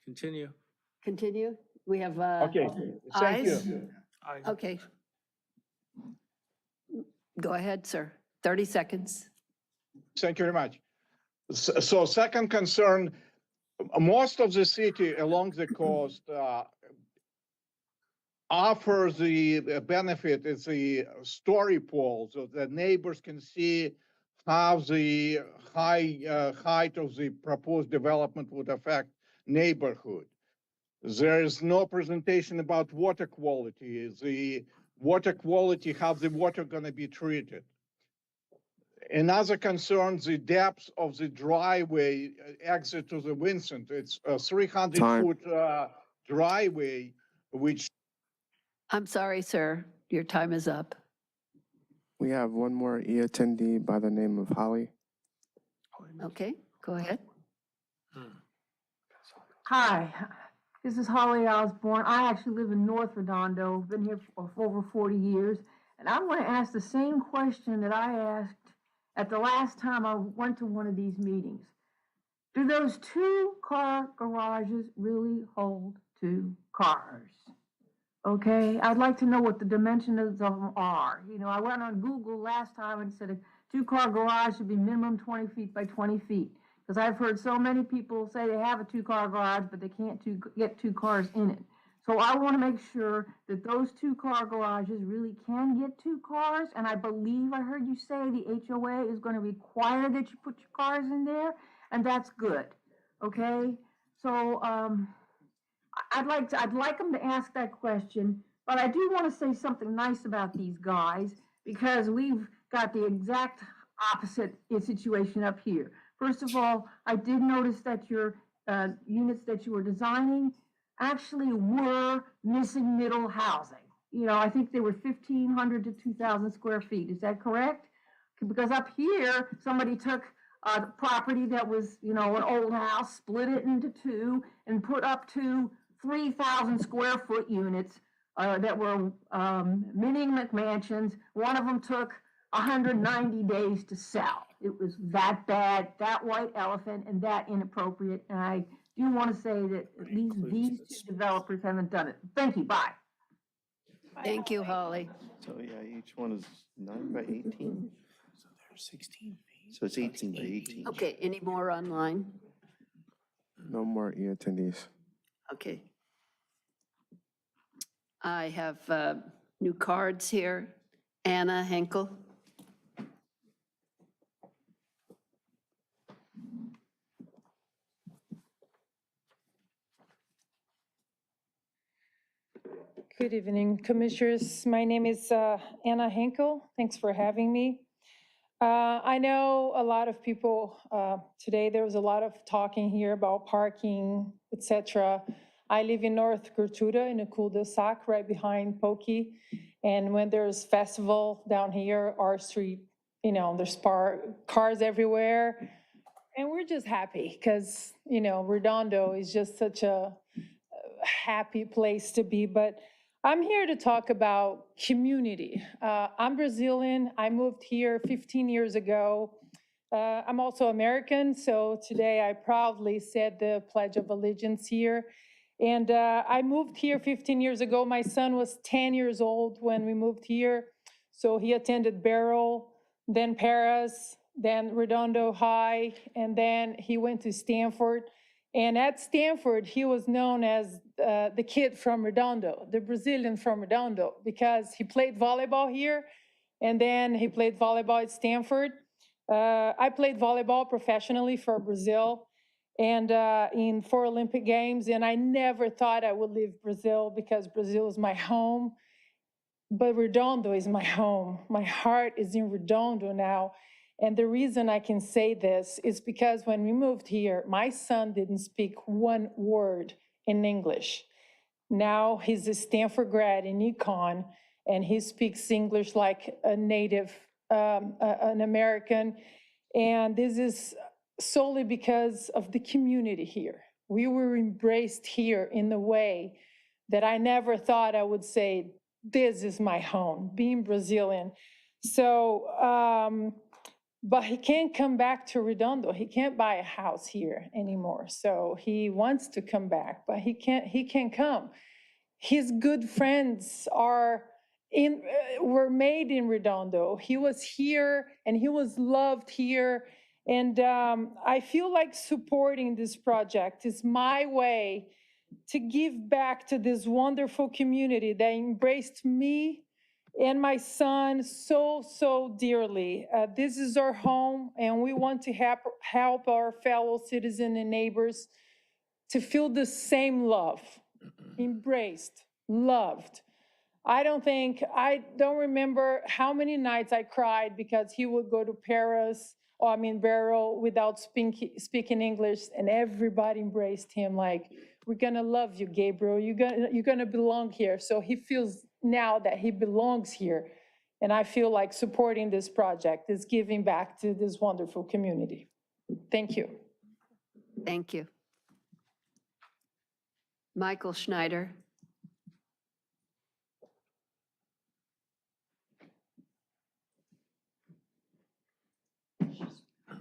Continue. Continue. We have okay, thank ayes? you. Okay. Go ahead, sir. 30 seconds. Thank you very much. So second concern, most of the city along the coast offers the benefit is the story pole, so the neighbors can see how the height of the proposed development would affect neighborhood. There is no presentation about water quality. The water quality, how the water going to be treated. Another concern, the depth of the driveway exit to the Vincent. It's a 300-foot driveway, which... I'm sorry, sir. Your time is up. We have one more attendee by the name of Holly. Okay, go ahead. Hi, this is Holly Osborne. I actually live in North Redondo, been here for over 40 years, and I want to ask the same question that I asked at the last time I went to one of these meetings. Do those 2-car garages really hold 2 cars? Okay, I'd like to know what the dimensions of them are. You know, I went on Google last time and said a 2-car garage should be minimum 20 feet by 20 feet. Because I've heard so many people say they have a 2-car garage, but they can't get 2 cars in it. So I want to make sure that those 2-car garages really can get 2 cars. And I believe I heard you say the HOA is going to require that you put your cars in there, and that's good. Okay, so I'd like them to ask that question, but I do want to say something nice about these guys, because we've got the exact opposite situation up here. First of all, I did notice that your units that you were designing actually were missing middle housing. You know, I think they were 1,500 to 2,000 square feet. Is that correct? Because up here, somebody took a property that was, you know, an old house, split it into 2, and put up to 3,000 square foot units that were mini McMansions. One of them took 190 days to sell. It was that bad, that white elephant, and that inappropriate. And I do want to say that at least these 2 developers haven't done it. Thank you. Bye. Thank you, Holly. So yeah, each one is 9 by 18. So there's 16 feet. So it's 18 by 18. Okay, any more online? No more attendees. Okay. I have new cards here. Anna Henkel. Good evening, Commissioners. My name is Anna Henkel. Thanks for having me. I know a lot of people, today there was a lot of talking here about parking, etc. I live in North Gertruda in a cul-de-sac right behind Pokey. And when there's festival down here, our street, you know, there's cars everywhere. And we're just happy because, you know, Redondo is just such a happy place to be. But I'm here to talk about community. I'm Brazilian. I moved here 15 years ago. I'm also American, so today I proudly said the Pledge of Allegiance here. And I moved here 15 years ago. My son was 10 years old when we moved here. So he attended Barrow, then Paris, then Redondo High, and then he went to Stanford. And at Stanford, he was known as the kid from Redondo, the Brazilian from Redondo, because he played volleyball here, and then he played volleyball at Stanford. I played volleyball professionally for Brazil and in 4 Olympic Games, and I never thought I would leave Brazil because Brazil is my home, but Redondo is my home. My heart is in Redondo now. And the reason I can say this is because when we moved here, my son didn't speak one word in English. Now he's a Stanford grad in econ, and he speaks English like a native, an American. And this is solely because of the community here. We were embraced here in the way that I never thought I would say, this is my home, being Brazilian. So, but he can't come back to Redondo. He can't buy a house here anymore. So he wants to come back, but he can't come. His good friends were made in Redondo. He was here and he was loved here. And I feel like supporting this project is my way to give back to this wonderful community that embraced me and my son so dearly. This is our home, and we want to help our fellow citizens and neighbors to feel the same love, embraced, loved. I don't remember how many nights I cried because he would go to Paris, Barrow, without speaking English, and everybody embraced him like, we're gonna love you, Gabriel, you're gonna belong here. So he feels now that he belongs here. And I feel like supporting this project is giving back to this wonderful community. Thank you. Thank you. Michael Schneider.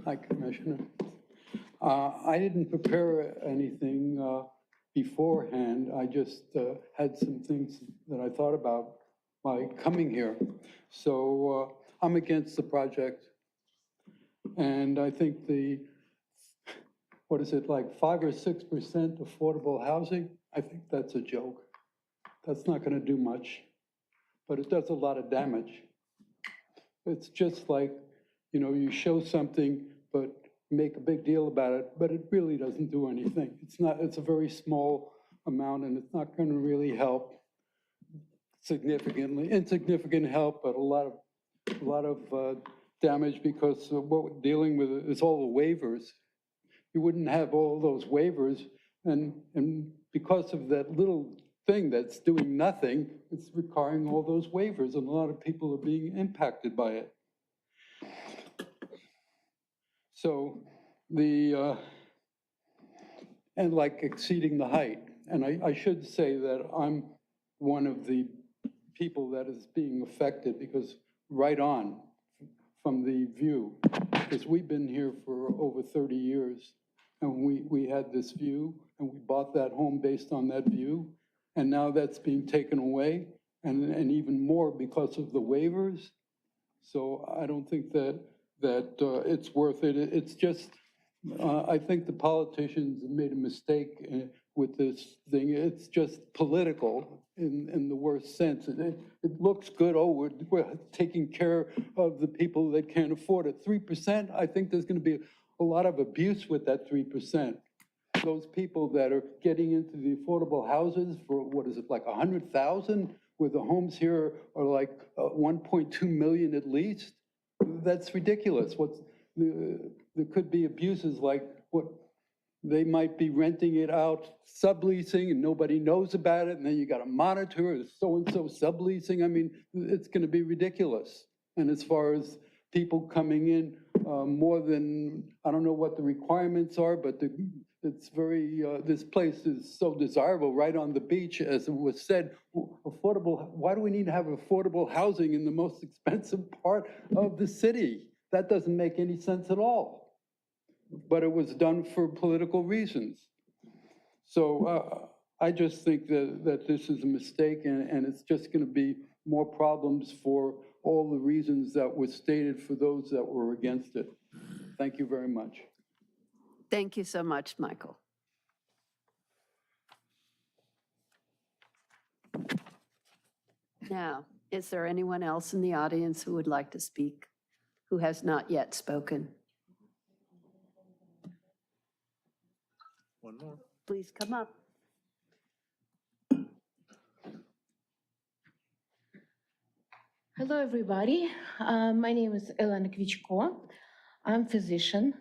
Hi, Commissioner. I didn't prepare anything beforehand. I just had some things that I thought about by coming here. So I'm against the project. And I think like 5 or 6% affordable housing? I think that's a joke. That's not going to do much, but it does a lot of damage. It's just like, you show something, but make a big deal about it, but it really doesn't do anything. It's a very small amount, and it's not going to really help significantly. Insignificant help, but a lot of damage, because what we're dealing with is all the waivers. You wouldn't have all those waivers, and because of that little thing that's doing nothing, it's requiring all those waivers, and a lot of people are being impacted by it. So and like exceeding the height. And I should say that I'm one of the people that is being affected, because right on from the view, because we've been here for over 30 years, and we had this view, and we bought that home based on that view, and now that's being taken away, and even more because of the waivers. So I don't think that it's worth it. It's just, I think the politicians made a mistake with this thing. It's just political in the worst sense. It looks good, we're taking care of the people that can't afford it. 3%, I think there's going to be a lot of abuse with that 3%. Those people that are getting into the affordable houses for, like 100,000, where the homes here are like 1.2 million at least. That's ridiculous. There could be abuses like what they might be renting it out, subleasing, and nobody knows about it, and then you got to monitor it, so-and-so subleasing. I mean, it's going to be ridiculous. And as far as people coming in, more than, I don't know what the requirements are, but it's very, this place is so desirable right on the beach, as it was said. Affordable, why do we need to have affordable housing in the most expensive part of the city? That doesn't make any sense at all. But it was done for political reasons. So I just think that this is a mistake, and it's just going to be more problems for all the reasons that were stated for those that were against it. Thank you very much. Thank you so much, Michael. Now, is there anyone else in the audience who would like to speak, who has not yet spoken? One more. Please come up. Hello, everybody. My name is Elena Kvichko. I'm physician.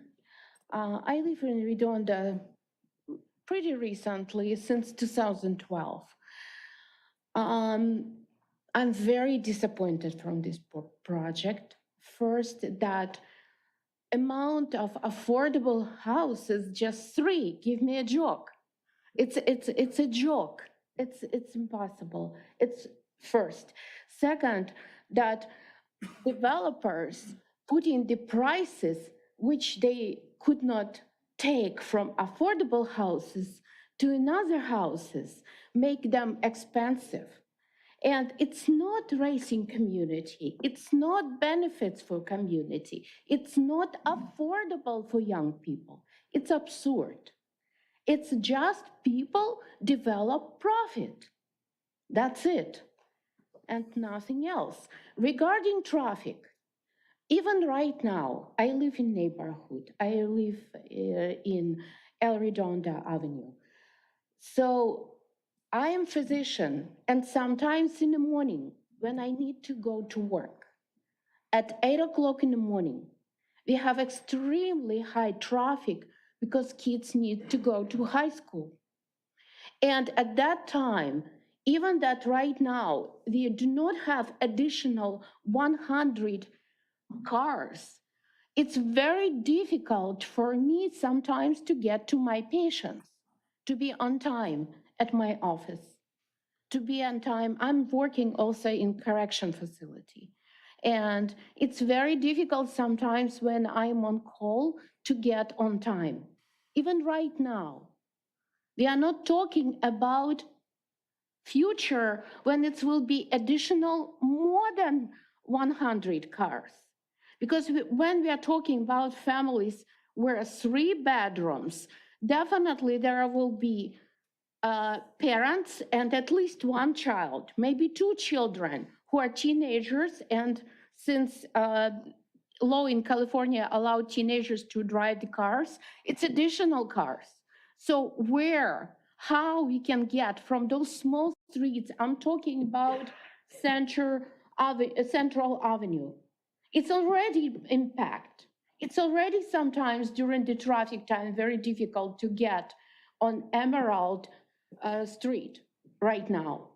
I live in Redondo pretty recently, since 2012. I'm very disappointed from this project. First, that amount of affordable houses, just 3, give me a joke. It's a joke. It's impossible. It's first. Second, that developers put in the prices which they could not take from affordable houses to another houses, make them expensive. And it's not raising community. It's not benefits for community. It's not affordable for young people. It's absurd. It's just people develop profit. That's it. And nothing else. Regarding traffic, even right now, I live in neighborhood. I live in El Redondo Avenue. So I am physician, and sometimes in the morning when I need to go to work, at 8 o'clock in the morning, we have extremely high traffic because kids need to go to high school. And at that time, even that right now, we do not have additional 100 cars. It's very difficult for me sometimes to get to my patients, to be on time at my office, to be on time. I'm working also in correction facility. And it's very difficult sometimes when I'm on call to get on time. Even right now, we are not talking about future when it will be additional more than 100 cars. Because when we are talking about families where 3 bedrooms, definitely there will be parents and at least 1 child, maybe 2 children who are teenagers. And since law in California allowed teenagers to drive the cars, it's additional cars. So how we can get from those small streets, I'm talking about Central Avenue, it's already impact. It's already sometimes during the traffic time very difficult to get on Emerald Street right now.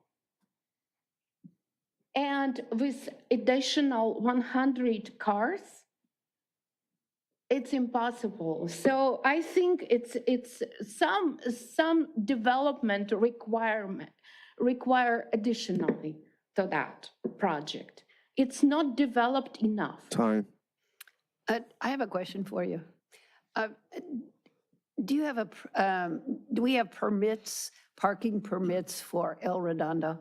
And with additional 100 cars, it's impossible. So I think it's some development require additionally to that project. It's not developed enough. Time. I have a question for you. Do we have permits, parking permits for El Redondo?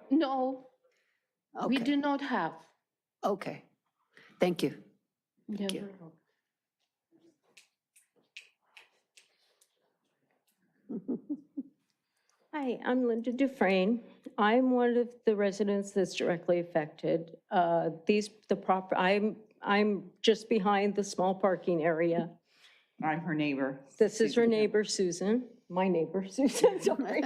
No, we Okay. do not have. Okay, thank you. Thank you. Hi, I'm Linda Dufresne. I'm one of the residents that's directly affected. I'm just behind the small parking area. I'm her neighbor. This is her neighbor, Susan, my neighbor, Susan, sorry.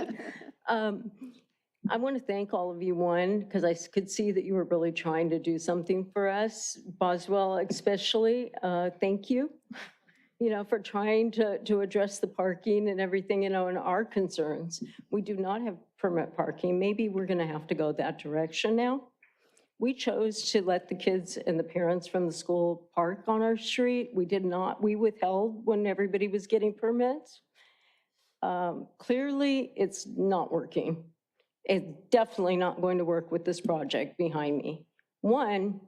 I want to thank all of you, because I could see that you were really trying to do something for us. Boswell especially, thank you, for trying to address the parking and everything, and our concerns. We do not have permit parking. Maybe we're going to have to go that direction now. We chose to let the kids and the parents from the school park on our street. We withheld when everybody was getting permits. Clearly, it's not working. It's definitely not going to work with this project behind me. One,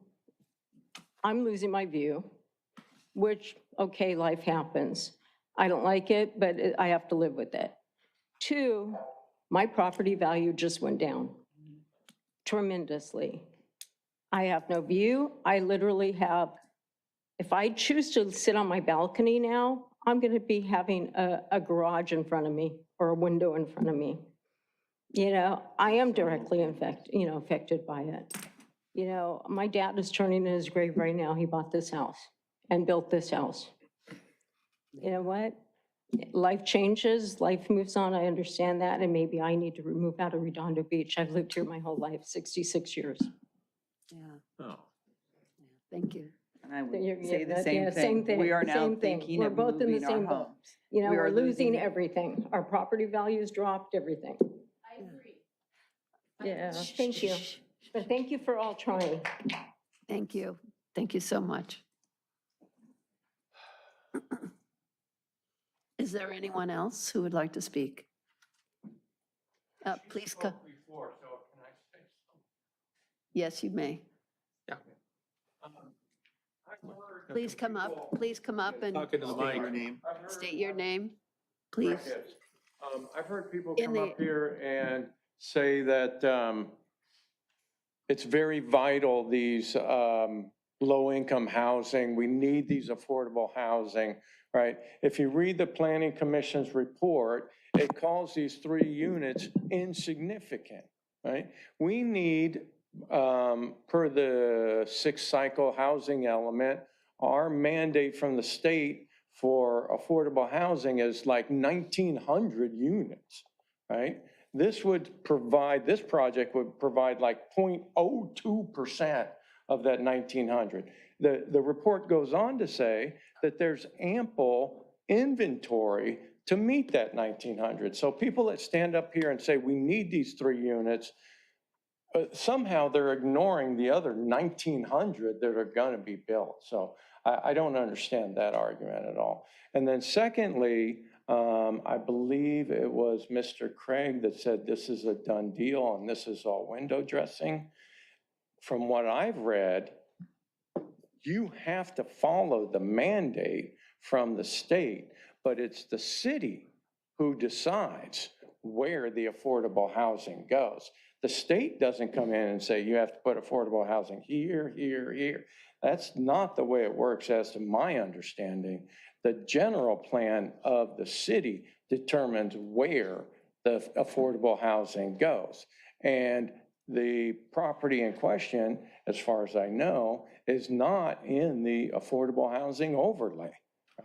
I'm losing my view, which, okay, life happens. I don't like it, but I have to live with it. 2, my property value just went down tremendously. I have no view. I literally have, if I choose to sit on my balcony now, I'm going to be having a garage in front of me or a window in front of me. I am directly affected by it. My dad is turning in his grave right now. He bought this house and built this house. You know what? Life changes, life moves on. I understand that. And maybe I need to move out of Redondo Beach. I've lived here my whole life, 66 years. Yeah, Oh, thank you. And I would You're- say yeah, the that- same yeah, thing. We are now same thing. thinking We're of both in the moving our same boat. homes. You know, We we're are losing losing- everything. Our property values dropped, everything. I agree. Yeah, thank you. But thank you for all trying. Thank you. Thank you so much. Is there anyone else who would like to speak? Please come. Yes, you may. Please come up, please come up and Talking to the mic. Your name? state your name, please. I've heard people In come the- up here and say that it's very vital, these low-income housing, we need these affordable housing, right? If you read the Planning Commission's report, it calls these 3 units insignificant, right? We need, per the 6th cycle housing element, our mandate from the state for affordable housing is like 1,900 units, right? This project would provide like 0.02% of that 1,900. The report goes on to say that there's ample inventory to meet that 1,900. So people that stand up here and say, we need these 3 units, somehow they're ignoring the other 1,900 that are going to be built. So I don't understand that argument at all. And then secondly, I believe it was Mr. Craig that said this is a done deal and this is all window dressing. From what I've read, you have to follow the mandate from the state, but it's the city who decides where the affordable housing goes. The state doesn't come in and say, you have to put affordable housing here, here, here. That's not the way it works, as to my understanding. The general plan of the city determines where the affordable housing goes. And the property in question, as far as I know, is not in the affordable housing overlay,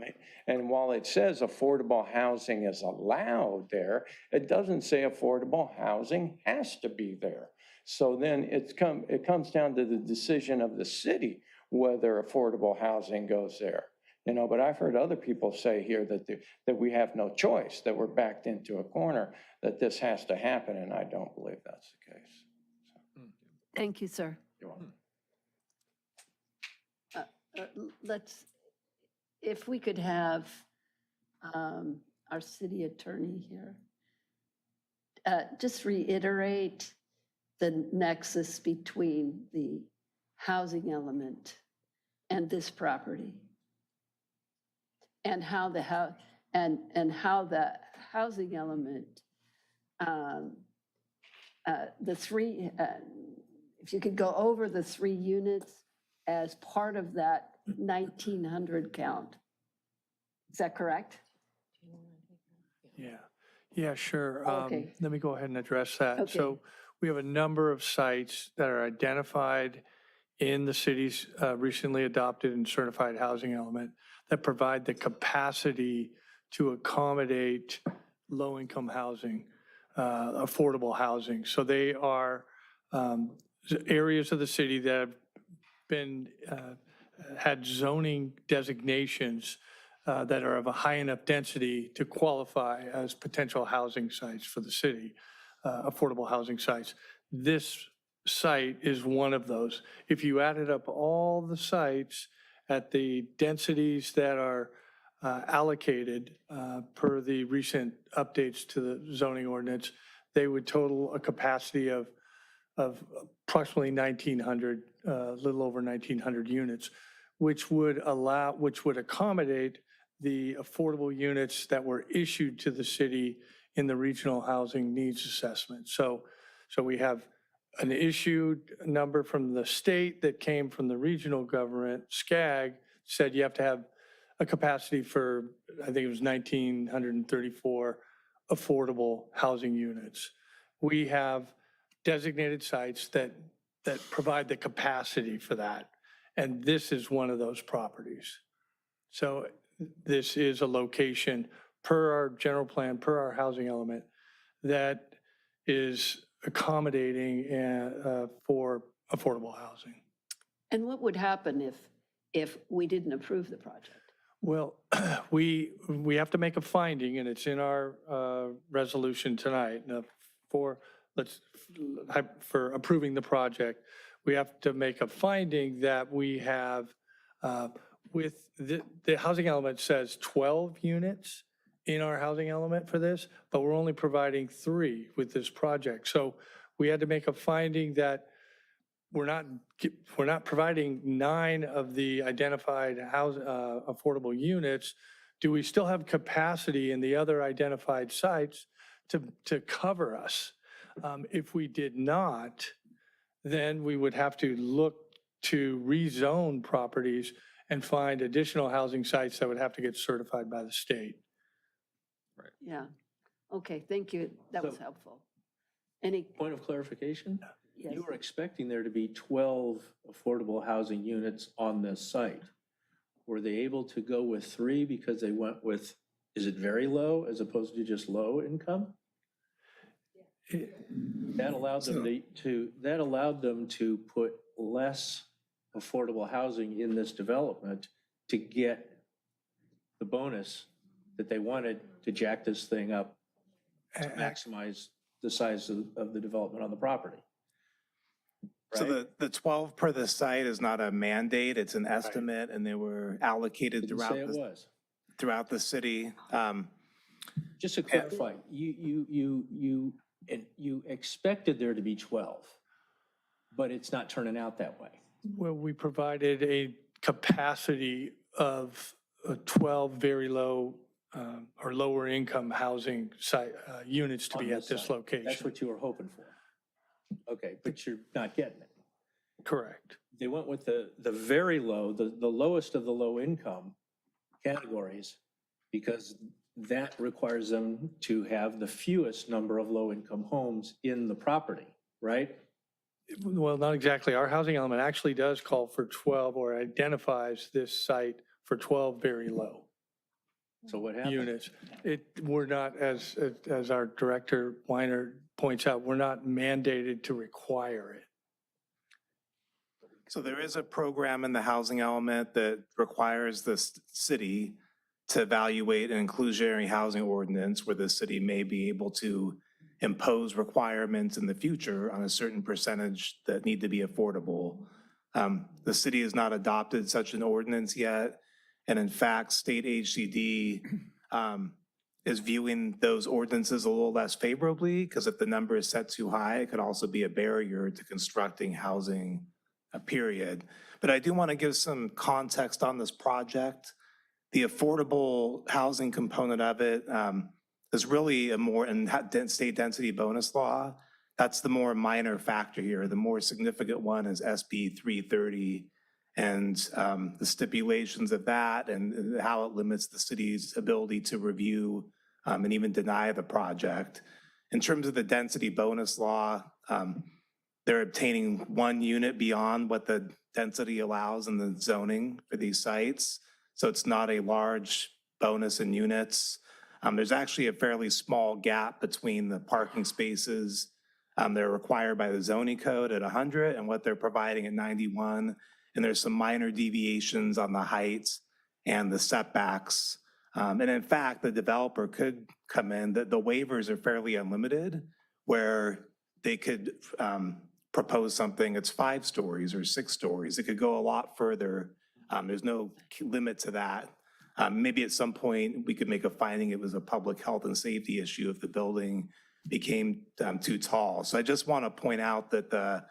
right? And while it says affordable housing is allowed there, it doesn't say affordable housing has to be there. So then it comes down to the decision of the city whether affordable housing goes there. You know, but I've heard other people say here that we have no choice, that we're backed into a corner, that this has to happen, and I don't believe that's the case. Thank you, sir. You're welcome. Let's, if we could have our city attorney here, just reiterate the nexus between the housing element and this property, and how the how the housing element, the 3, if you could go over the 3 units as part of that 1,900 count. Is that correct? Yeah, sure. Okay. Let me go ahead and address that. Okay. So we have a number of sites that are identified in the city's recently adopted and certified housing element that provide the capacity to accommodate low-income housing, affordable housing. So they are areas of the city that have been, had zoning designations that are of a high enough density to qualify as potential housing sites for the city, affordable housing sites. This site is one of those. If you added up all the sites at the densities that are allocated per the recent updates to the zoning ordinance, they would total a capacity of approximately 1,900, a little over 1,900 units, which would accommodate the affordable units that were issued to the city in the regional housing needs assessment. So we have an issued number from the state that came from the regional government. SCAG said you have to have a capacity for, I think it was 1,934 affordable housing units. We have designated sites that provide the capacity for that. And this is one of those properties. So this is a location per our general plan, per our housing element, that is accommodating for affordable housing. And what would happen if we didn't approve the project? Well, we have to make a finding, and it's in our resolution tonight. Now, for approving the project, we have to make a finding that we have, with the housing element says 12 units in our housing element for this, but we're only providing 3 with this project. So we had to make a finding that we're not providing 9 of the identified affordable units. Do we still have capacity in the other identified sites to cover us? If we did not, then we would have to look to rezone properties and find additional housing sites that would have to get certified by the state. Yeah. Okay, thank you. That was helpful. Any? Point of clarification? Yes. You were expecting there to be 12 affordable housing units on this site. Were they able to go with 3 because they went with, is it very low as opposed to just low income? That allowed them to put less affordable housing in this development to get the bonus that they wanted to jack this thing up to maximize the size of the development on the property. Right? So the 12 per the site is not a mandate, it's an estimate, and they were allocated throughout the city. Just to clarify, you expected there to be 12, but it's not turning out that way. Well, we provided a capacity of 12 very low or lower income housing site units to be at this location. That's what you were hoping for. Okay, but you're not getting it. Correct. They went with the very low, the lowest of the low income categories, because that requires them to have the fewest number of low income homes in the property, right? Well, not exactly. Our housing element actually does call for 12 or identifies this site for 12 very low. So what happened? Units. We're not, as our director Weiner points out, we're not mandated to require it. So there is a program in the housing element that requires the city to evaluate an inclusionary housing ordinance where the city may be able to impose requirements in the future on a certain percentage that need to be affordable. The city has not adopted such an ordinance yet. And in fact, state HCD is viewing those ordinances a little less favorably because if the number is set too high, it could also be a barrier to constructing housing, period. But I do want to give some context on this project. The affordable housing component of it is really a more, in state density bonus law, that's the more minor factor here. The more significant one is SB 330 and the stipulations of that and how it limits the city's ability to review and even deny the project. In terms of the density bonus law, they're obtaining 1 unit beyond what the density allows in the zoning for these sites. So it's not a large bonus in units. There's actually a fairly small gap between the parking spaces they're required by the zoning code at 100 and what they're providing at 91. And there's some minor deviations on the heights and the setbacks. And in fact, the developer could come in, the waivers are fairly unlimited, where they could propose something that's 5 stories or 6 stories. It could go a lot further. There's no limit to that. Maybe at some point we could make a finding it was a public health and safety issue if the building became too tall. So I just want to point out that the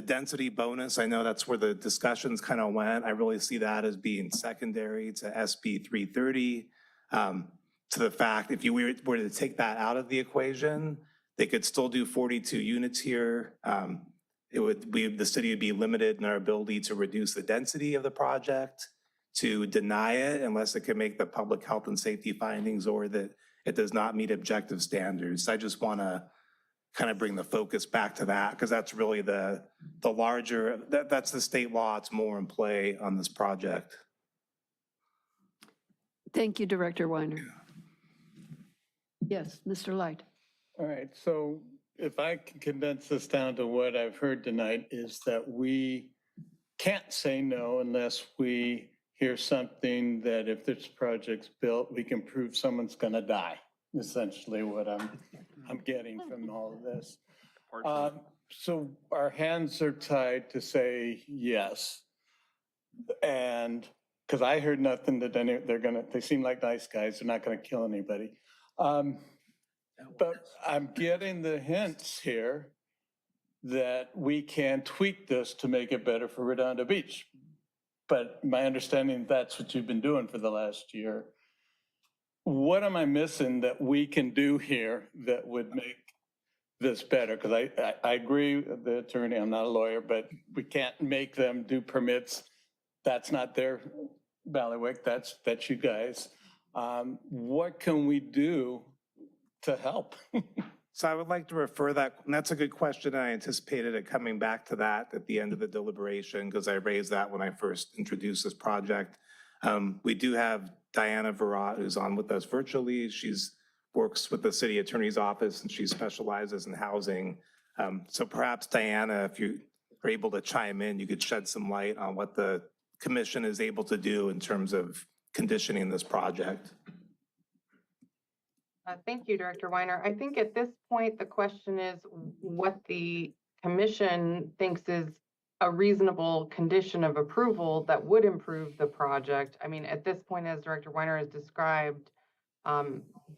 density bonus, I know that's where the discussions kind of went. I really see that as being secondary to SB 330, to the fact if you were to take that out of the equation, they could still do 42 units here. The city would be limited in our ability to reduce the density of the project, to deny it unless it can make the public health and safety findings or that it does not meet objective standards. I just want to kind of bring the focus back to that because that's really the larger, that's the state law. It's more in play on this project. Thank you, Director Weiner. Yes, Mr. Light. All right, so if I can condense this down to what I've heard tonight is that we can't say no unless we hear something that if this project's built, we can prove someone's gonna die, essentially what I'm getting from all of this. So our hands are tied to say yes. And, because I heard nothing that they seem like nice guys, they're not gonna kill anybody. But I'm getting the hints here that we can tweak this to make it better for Redondo Beach. But my understanding, that's what you've been doing for the last year. What am I missing that we can do here that would make this better? Because I agree with the attorney, I'm not a lawyer, but we can't make them do permits. That's not their bailiwick, that's you guys. What can we do to help? So I would like to refer that, and that's a good question. I anticipated it coming back to that at the end of the deliberation because I raised that when I first introduced this project. We do have Diana Virat, who's on with us virtually. She's works with the city attorney's office and she specializes in housing. So perhaps Diana, if you are able to chime in, you could shed some light on what the commission is able to do in terms of conditioning this project. Thank you, Director Weiner. I think at this point, the question is what the commission thinks is a reasonable condition of approval that would improve the project. I mean, at this point, as Director Weiner has described,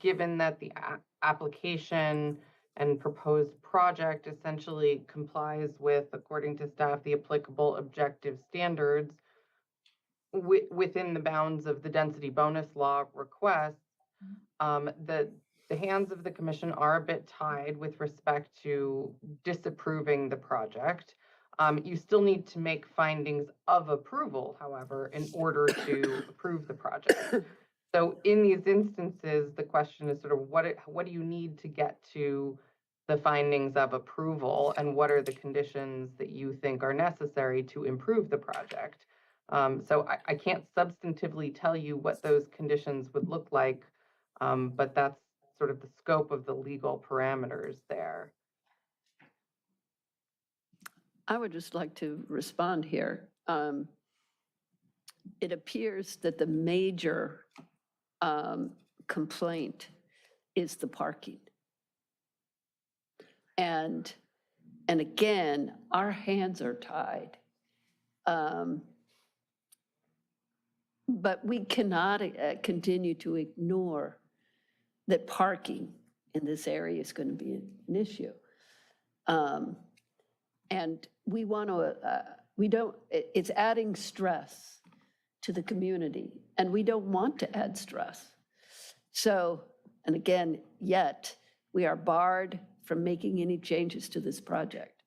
given that the application and proposed project essentially complies with, according to staff, the applicable objective standards within the bounds of the density bonus law request, the hands of the commission are a bit tied with respect to disapproving the project. You still need to make findings of approval, however, in order to approve the project. So in these instances, the question is sort of what do you need to get to the findings of approval, and what are the conditions that you think are necessary to improve the project? So I can't substantively tell you what those conditions would look like, but that's sort of the scope of the legal parameters there. I would just like to respond here. It appears that the major complaint is the parking. And again, our hands are tied. But we cannot continue to ignore that parking in this area is going to be an issue. And we want to, it's adding stress to the community, and we don't want to add stress. So, and again, yet, we are barred from making any changes to this project.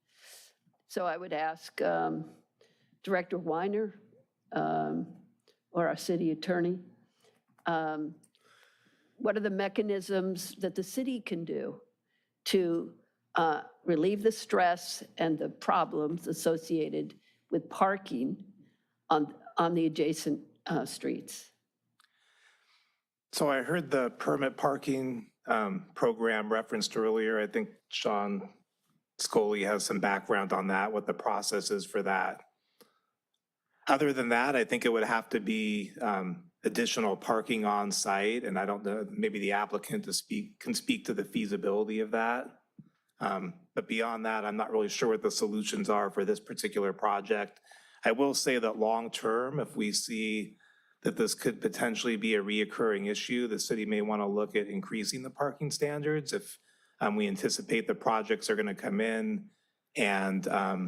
So I would ask Director Weiner or our city attorney, what are the mechanisms that the city can do to relieve the stress and the problems associated with parking on the adjacent streets? So I heard the permit parking program referenced earlier. I think Sean Scully has some background on that, what the process is for that. Other than that, I think it would have to be additional parking on site, and I don't know, maybe the applicant can speak to the feasibility of that. But beyond that, I'm not really sure what the solutions are for this particular project. I will say that long-term, if we see that this could potentially be a reoccurring issue, the city may want to look at increasing the parking standards if we anticipate the projects are going to come in and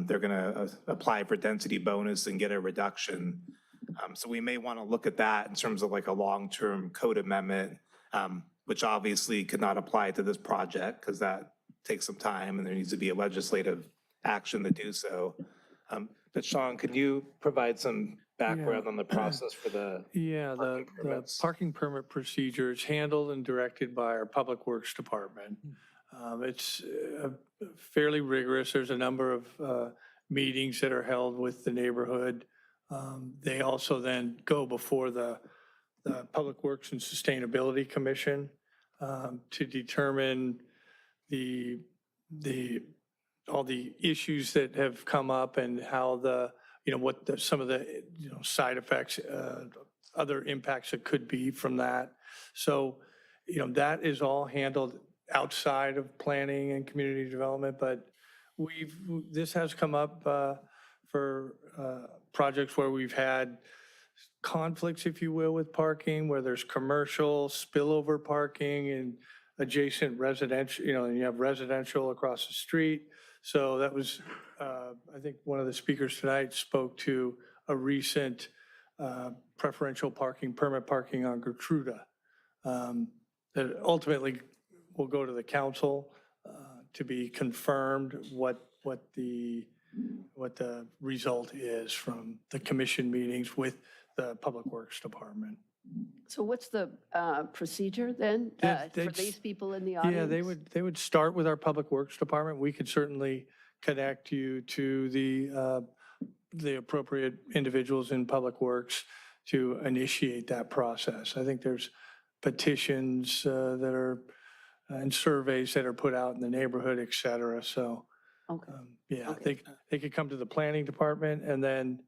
they're going to apply for density bonus and get a reduction. So we may want to look at that in terms of like a long-term code amendment, which obviously could not apply to this project because that takes some time and there needs to be a legislative action to do so. But Sean, can you provide some background on the process for the the parking permit procedure is handled and directed by our Public Works Department. It's fairly rigorous. There's a number of meetings that are held with the neighborhood. They also then go before the Public Works and Sustainability Commission to determine all the issues that have come up and how the what some of the, side effects, other impacts that could be from that. So, that is all handled outside of planning and community development, but this has come up for projects where we've had conflicts, if you will, with parking, where there's commercial spillover parking and adjacent residential, and you have residential across the street. So that was, I think one of the speakers tonight spoke to a recent preferential parking, permit parking on Gertruda. That ultimately will go to the council to be confirmed what the result is from the commission meetings with the Public Works Department. So what's the procedure then for these people in the audience? Yeah, they would start with our Public Works Department. We could certainly connect you to the appropriate individuals in Public Works to initiate that process. I think there's petitions that are and surveys that are put out in the neighborhood, et cetera. So, they could come to the Planning Department and then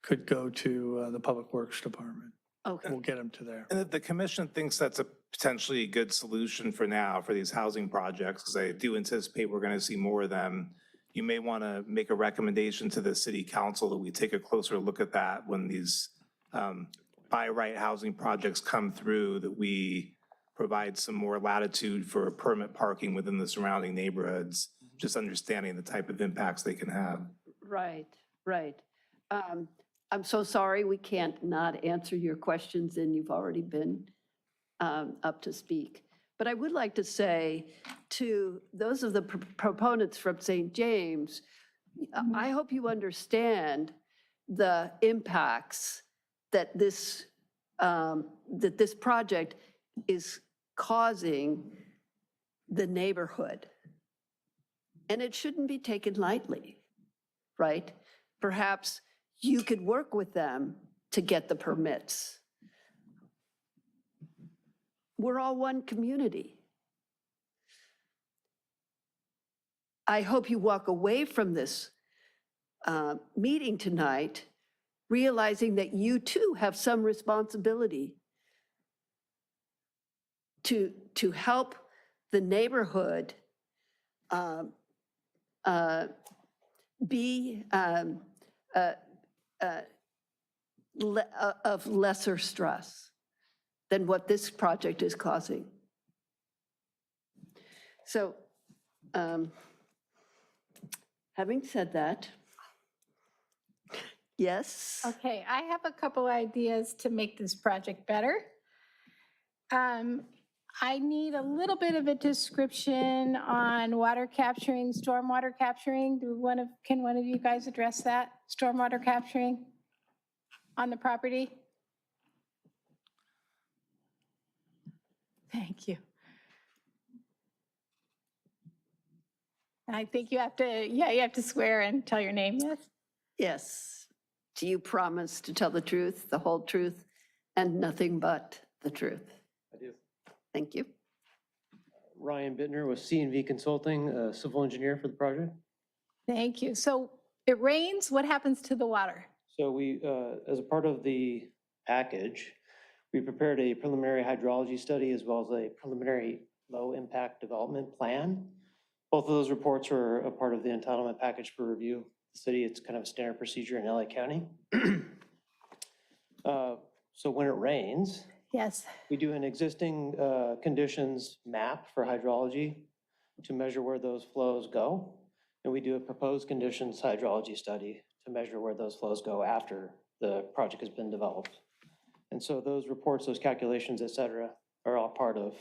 could go to the Public Works Department. Okay. We'll get them to there. And if the commission thinks that's a potentially good solution for now for these housing projects, because I do anticipate we're going to see more of them, you may want to make a recommendation to the city council that we take a closer look at that when these by right housing projects come through, that we provide some more latitude for permit parking within the surrounding neighborhoods, just understanding the type of impacts they can have. Right. I'm so sorry we can't not answer your questions, and you've already been up to speak. But I would like to say to those of the proponents from St. James, I hope you understand the impacts that this project is causing the neighborhood. And it shouldn't be taken lightly, right? Perhaps you could work with them to get the permits. We're all one community. I hope you walk away from this meeting tonight realizing that you too have some responsibility to help the neighborhood be of lesser stress than what this project is causing. So, having said that, yes? Okay, I have a couple ideas to make this project better. I need a little bit of a description on water capturing, stormwater capturing. Can one of you guys address that? Stormwater capturing on the property? Thank you. I think you have to swear and tell your name, yes? Yes. Do you promise to tell the truth, the whole truth, and nothing but the truth? I do. Thank you. Ryan Bittner with C&V Consulting, civil engineer for the project. Thank you. So it rains, what happens to the water? So we, as a part of the package, we prepared a preliminary hydrology study as well as a preliminary low impact development plan. Both of those reports are a part of the entitlement package for review. The city, it's kind of a standard procedure in LA County. So when it rains, yes, we do an existing conditions map for hydrology to measure where those flows go. And we do a proposed conditions hydrology study to measure where those flows go after the project has been developed. And so those reports, those calculations, et cetera, are all part of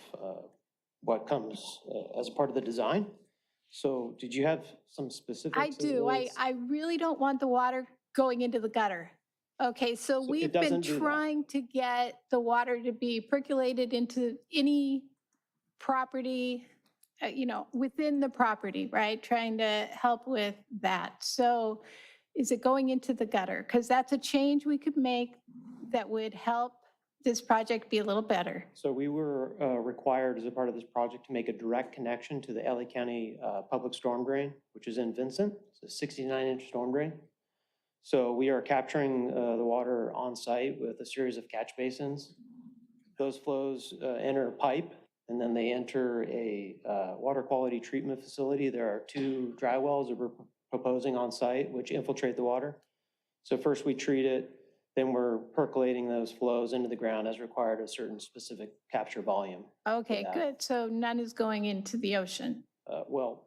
what comes as a part of the design. So did you have some specifics? I do. I really don't want the water going into the gutter. Okay, so we've been trying to get the water to be percolated into any property, within the property, right? Trying to help with that. So is it going into the gutter? Because that's a change we could make that would help this project be a little better. So we were required as a part of this project to make a direct connection to the LA County public storm drain, which is in Vincent. It's a 69-inch storm drain. So we are capturing the water on site with a series of catch basins. Those flows enter a pipe, and then they enter a water quality treatment facility. There are 2 dry wells that we're proposing on site, which infiltrate the water. So first we treat it, then we're percolating those flows into the ground as required, a certain specific capture volume. Okay, that. good. So none is going into the ocean. Well,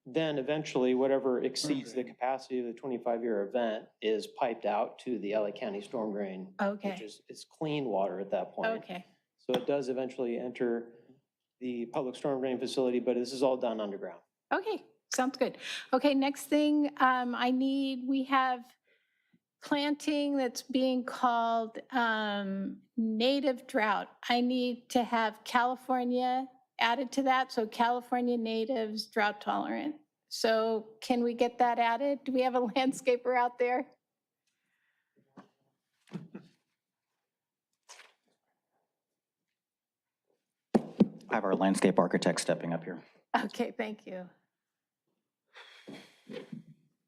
then eventually whatever exceeds the capacity of the 25-year event is piped out to the LA County storm drain. Okay. Which is, it's clean water at that point. Okay. So it does eventually enter the public storm drain facility, but this is all done underground. Okay, sounds good. Okay, next thing we have planting that's being called native drought. I need to have California added to that, so California natives drought tolerant. So can we get that added? Do we have a landscaper out there? I have our landscape architect stepping up here. Okay, thank you.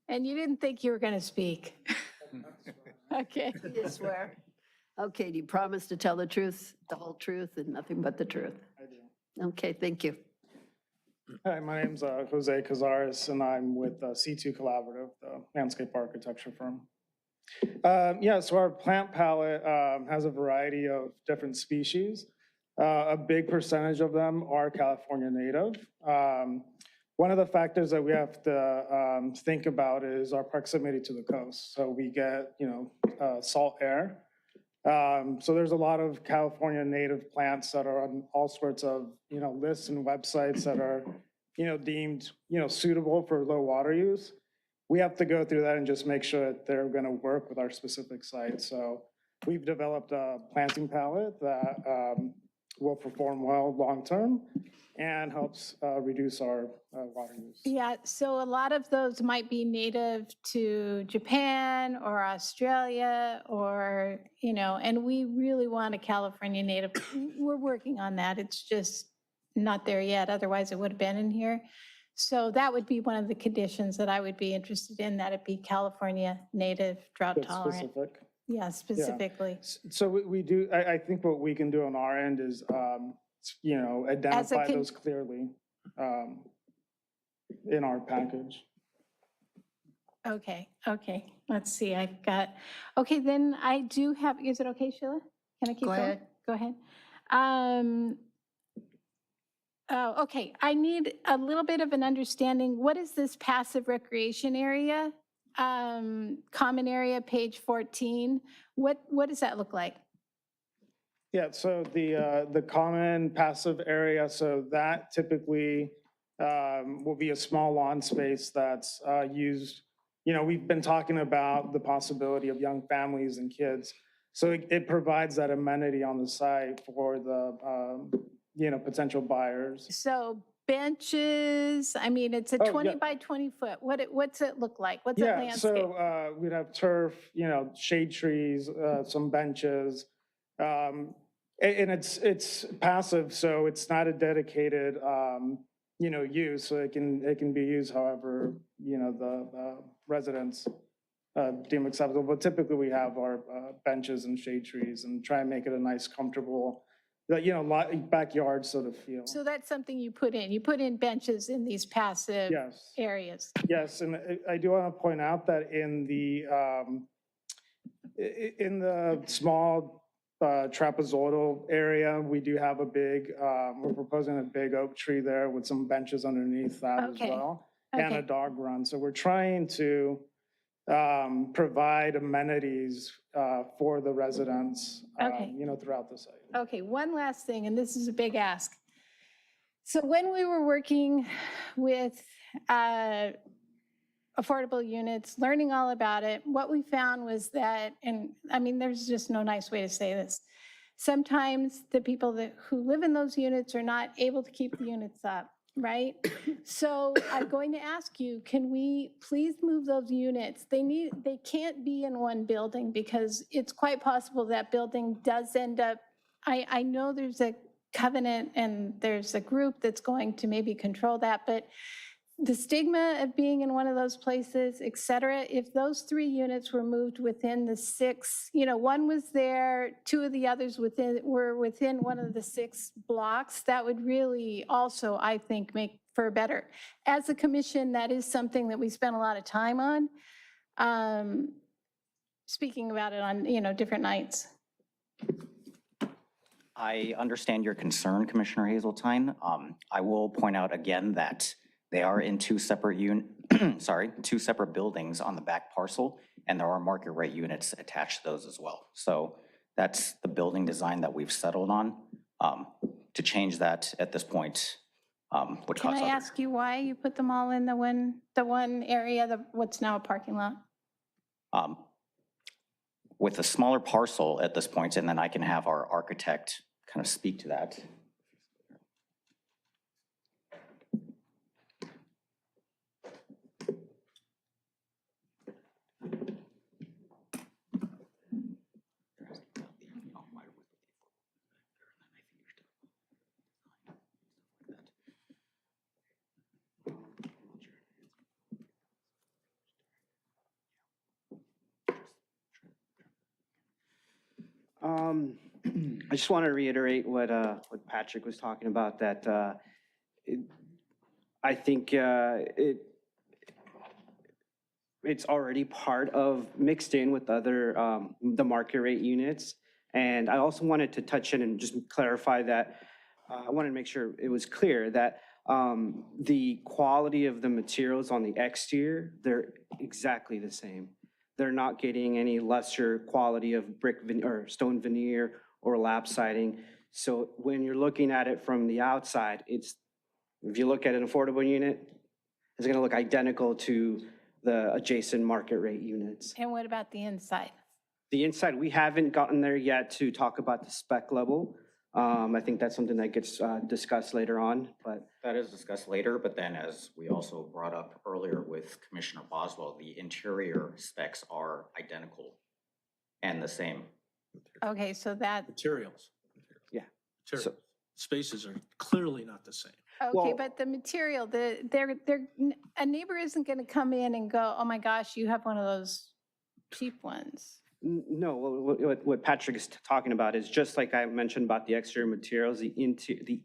And you didn't think you were going to speak? Okay. You swear? Okay, do you promise to tell the truth, the whole truth, and nothing but the truth? I do. Okay, thank you. Hi, my name's Jose Cazares, and I'm with C2 Collaborative, the landscape architecture firm. Yeah, so our plant palette has a variety of different species. A big percentage of them are California native. One of the factors that we have to think about is our proximity to the coast. So we get, salt air. So there's a lot of California native plants that are on all sorts of, lists and websites that are, deemed, suitable for low water use. We have to go through that and just make sure that they're going to work with our specific site. So we've developed a planting palette that will perform well long-term and helps reduce our water use. Yeah, so a lot of those might be native to Japan or Australia or, and we really want a California native. We're working on that. It's just not there yet. Otherwise, it would have been in here. So that would be one of the conditions that I would be interested in, that it be California native drought That's tolerant. specific. Yeah, specifically. So we do, I think what we can do on our end is, identify those clearly in our package. Okay, let's see, okay, then I do have, is it okay, Sheila? Can I keep Go going? ahead. Go ahead. Okay, I need a little bit of an understanding. What is this passive recreation area? Common area, page 14. What does that look like? Yeah, so the common passive area, so that typically will be a small lawn space that's used. We've been talking about the possibility of young families and kids. So it provides that amenity on the site for the, potential buyers. So benches, I mean, it's a 20 by 20 foot. What's it look like? What's it landscape? So we'd have turf, shade trees, some benches. And it's passive, so it's not a dedicated, use. So it can be used however, the residents deem acceptable. But typically we have our benches and shade trees and try and make it a nice, comfortable, backyard sort of feel. So that's something you put in. You put in benches in these passive Yes. areas. Yes, and I do want to point out that in the small trapezoidal area, we do have we're proposing a big oak tree there with some benches underneath that as Okay. well, and Okay. a dog run. So we're trying to provide amenities for the residents, Okay. throughout the site. Okay, one last thing, and this is a big ask. So when we were working with affordable units, learning all about it, what we found was that, and I mean, there's just no nice way to say this. Sometimes the people who live in those units are not able to keep the units up, right? So I'm going to ask you, can we please move those units? They can't be in one building because it's quite possible that building does end up, I know there's a covenant and there's a group that's going to maybe control that, but the stigma of being in one of those places, et cetera, if those 3 units were moved within the 6, one was there, 2 of the others were within one of the 6 blocks, that would really also, I think, make for better. As a commission, that is something that we spend a lot of time on, speaking about it on, different nights. I understand your concern, Commissioner Hazeltine. I will point out again that they are in 2 separate 2 separate buildings on the back parcel, and there are market rate units attached to those as well. So that's the building design that we've settled on. To change that at this point would Can cause I other. ask you why you put them all in the one area, what's now a parking lot? With a smaller parcel at this point, and then I can have our architect kind of speak to that. I just want to reiterate what Patrick was talking about, that I think it's already part of, mixed in with other, the market rate units. And I also wanted to touch in and just clarify that, I wanted to make sure it was clear that the quality of the materials on the exterior, they're exactly the same. They're not getting any lesser quality of brick or stone veneer or lap siding. So when you're looking at it from the outside, if you look at an affordable unit, it's gonna look identical to the adjacent market rate units. And what about the inside? The inside, we haven't gotten there yet to talk about the spec level. I think that's something that gets discussed later on, but. That is discussed later, but then as we also brought up earlier with Commissioner Boswell, the interior specs are identical and the same. Okay, so that, Materials. Yeah. Materials. Spaces are clearly not the same. okay, but the material, a neighbor isn't going to come in and go, oh my gosh, you have one of those cheap ones. No, what Patrick is talking about is just like I mentioned about the exterior materials, the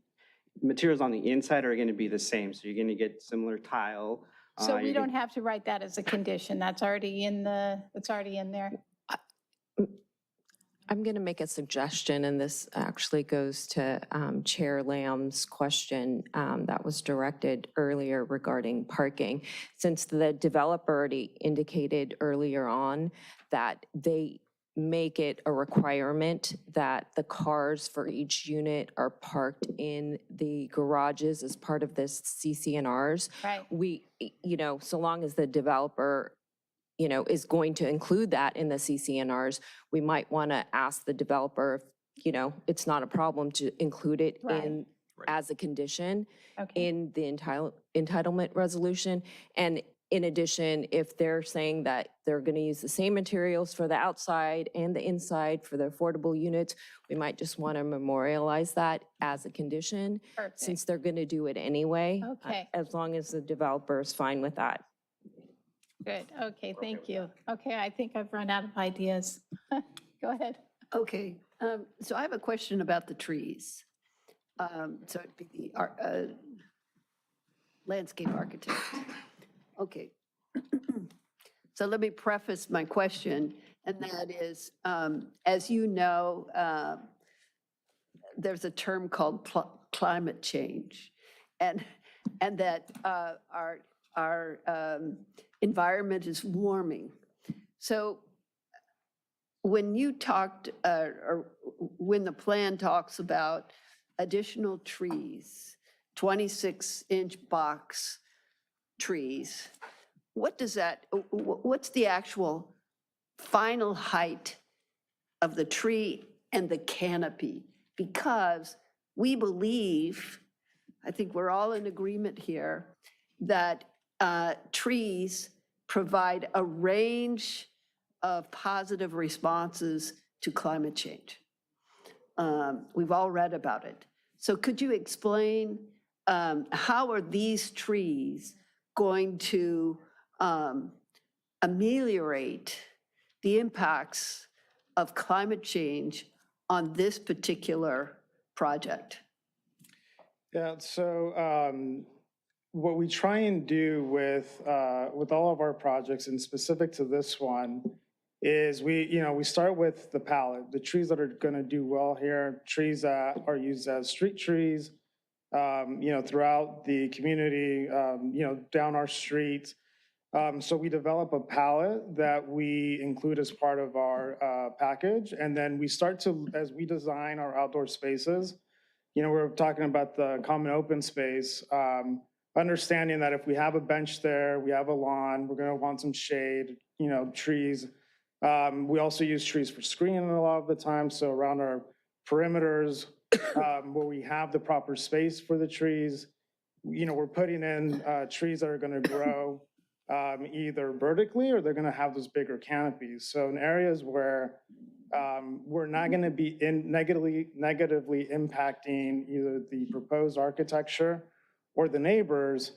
materials on the inside are going to be the same. So you're going to get similar tile. So we don't have to write that as a condition. That's already it's already in there. I'm going to make a suggestion, and this actually goes to Chair Lamb's question that was directed earlier regarding parking. Since the developer already indicated earlier on that they make it a requirement that the cars for each unit are parked in the garages as part of this CC&Rs. Right. We, so long as the developer is going to include that in the CC&Rs, we might want to ask the developer if, it's not a problem to include it in as a condition in the entitlement resolution. And in addition, if they're saying that they're going to use the same materials for the outside and the inside for the affordable units, we might just want to memorialize that as a condition, since they're going to do it anyway, Okay. as long as the developer is fine with that. Good, okay, thank you. Okay, I think I've run out of ideas. Go ahead. Okay, so I have a question about the trees. So it'd be the landscape architect. Okay. So let me preface my question, and that is, as you know, there's a term called climate change, and that our environment is warming. So when you talked, or when the plan talks about additional trees, 26-inch box trees, what's the actual final height of the tree and the canopy? Because we believe, I think we're all in agreement here, that trees provide a range of positive responses to climate change. We've all read about it. So could you explain how are these trees going to ameliorate the impacts of climate change on this particular project? Yeah, so what we try and do with all of our projects, and specific to this one, is we start with the palette, the trees that are going to do well here, trees that are used as street trees, throughout the community, down our street. So we develop a palette that we include as part of our package, and then we start to, as we design our outdoor spaces, we're talking about the common open space, understanding that if we have a bench there, we have a lawn, we're going to want some shade, trees. We also use trees for screening a lot of the time. So around our perimeters, where we have the proper space for the trees, we're putting in trees that are going to grow either vertically or they're going to have those bigger canopies. So in areas where we're not going to be negatively impacting either the proposed architecture or the neighbors,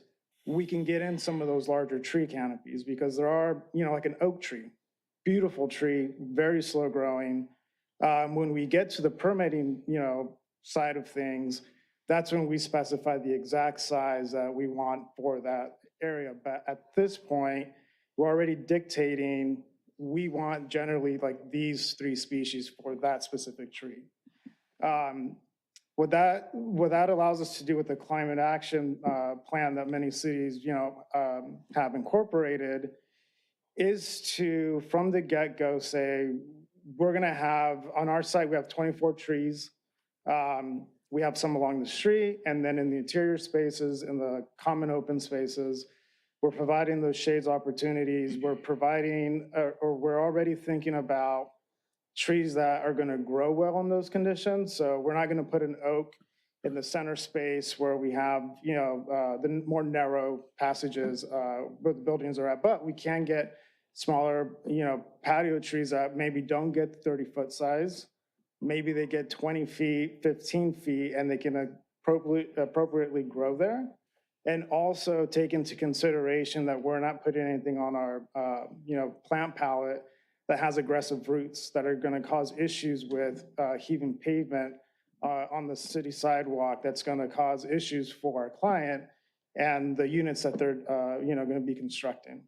we can get in some of those larger tree canopies, because there are, like an oak tree, beautiful tree, very slow growing. When we get to the permitting, side of things, that's when we specify the exact size that we want for that area. But at this point, we're already dictating, we want generally like these 3 species for that specific tree. What that allows us to do with the climate action plan that many cities, have incorporated, is to, from the get-go, say, we're going to have, on our site, we have 24 trees. We have some along the street, and then in the interior spaces, in the common open spaces, we're providing those shades opportunities. We're providing, or we're already thinking about trees that are going to grow well in those conditions. So we're not going to put an oak in the center space where we have, the more narrow passages where the buildings are at, but we can get smaller, patio trees that maybe don't get 30-foot size. Maybe they get 20 feet, 15 feet, and they can appropriately grow there. And also take into consideration that we're not putting anything on our, plant palette that has aggressive roots that are going to cause issues with heaving pavement on the city sidewalk. That's going to cause issues for our client and the units that they're, going to be constructing.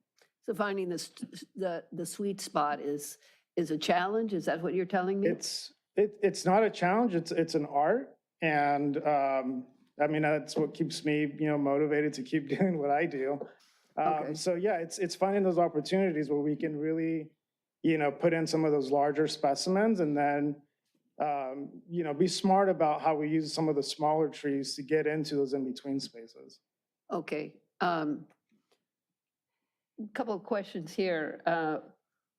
So finding the sweet spot is a challenge? Is that what you're telling me? It's not a challenge, it's an art. And that's what keeps me, motivated to keep doing what I do. Okay. So yeah, it's finding those opportunities where we can really, put in some of those larger specimens, and then, be smart about how we use some of the smaller trees to get into those in-between spaces. Okay. Couple of questions here.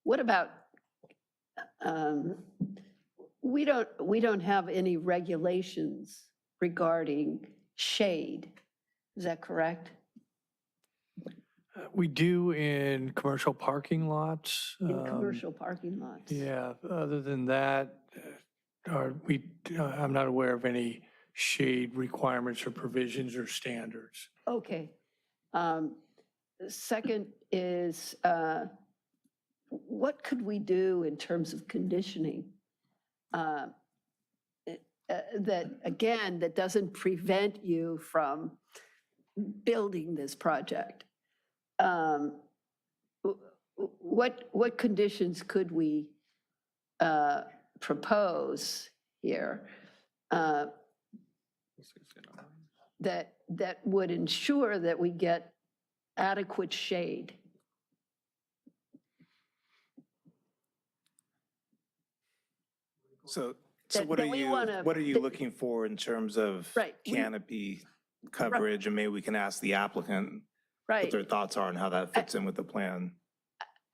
What about, we don't have any regulations regarding shade. Is that correct? We do in commercial parking lots. In commercial parking lots? Yeah, other than that, I'm not aware of any shade requirements or provisions or standards. Okay. Second is, what could we do in terms of conditioning? That doesn't prevent you from building this project. What conditions could we propose here that would ensure that we get adequate shade? So That- what that are we you, wanna- what are you looking for in terms of Right, canopy coverage? And maybe we can ask the applicant what Right. their thoughts are and how that fits in with the plan.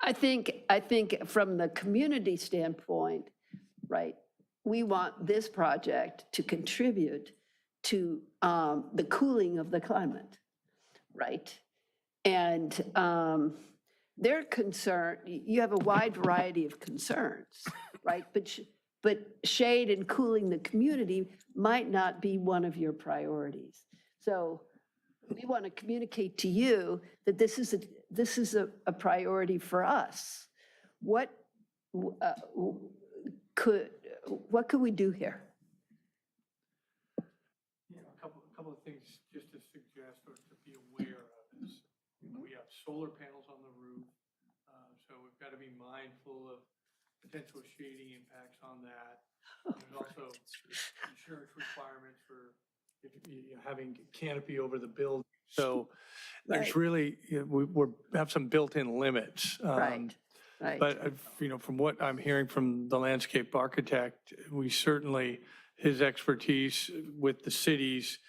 I think from the community standpoint, right, we want this project to contribute to the cooling of the climate, right? And their concern, you have a wide variety of concerns, right? But shade and cooling the community might not be one of your priorities. So we want to communicate to you that this is a priority for us. What could we do here? A couple of things just to suggest or to be aware of is we have solar panels on the roof, so we've got to be mindful of potential shading impacts on that. There's also insurance requirements for having canopy over the building. So there's really, we have some built-in limits. Right. But, from what I'm hearing from the landscape architect, we certainly, his expertise with the cities,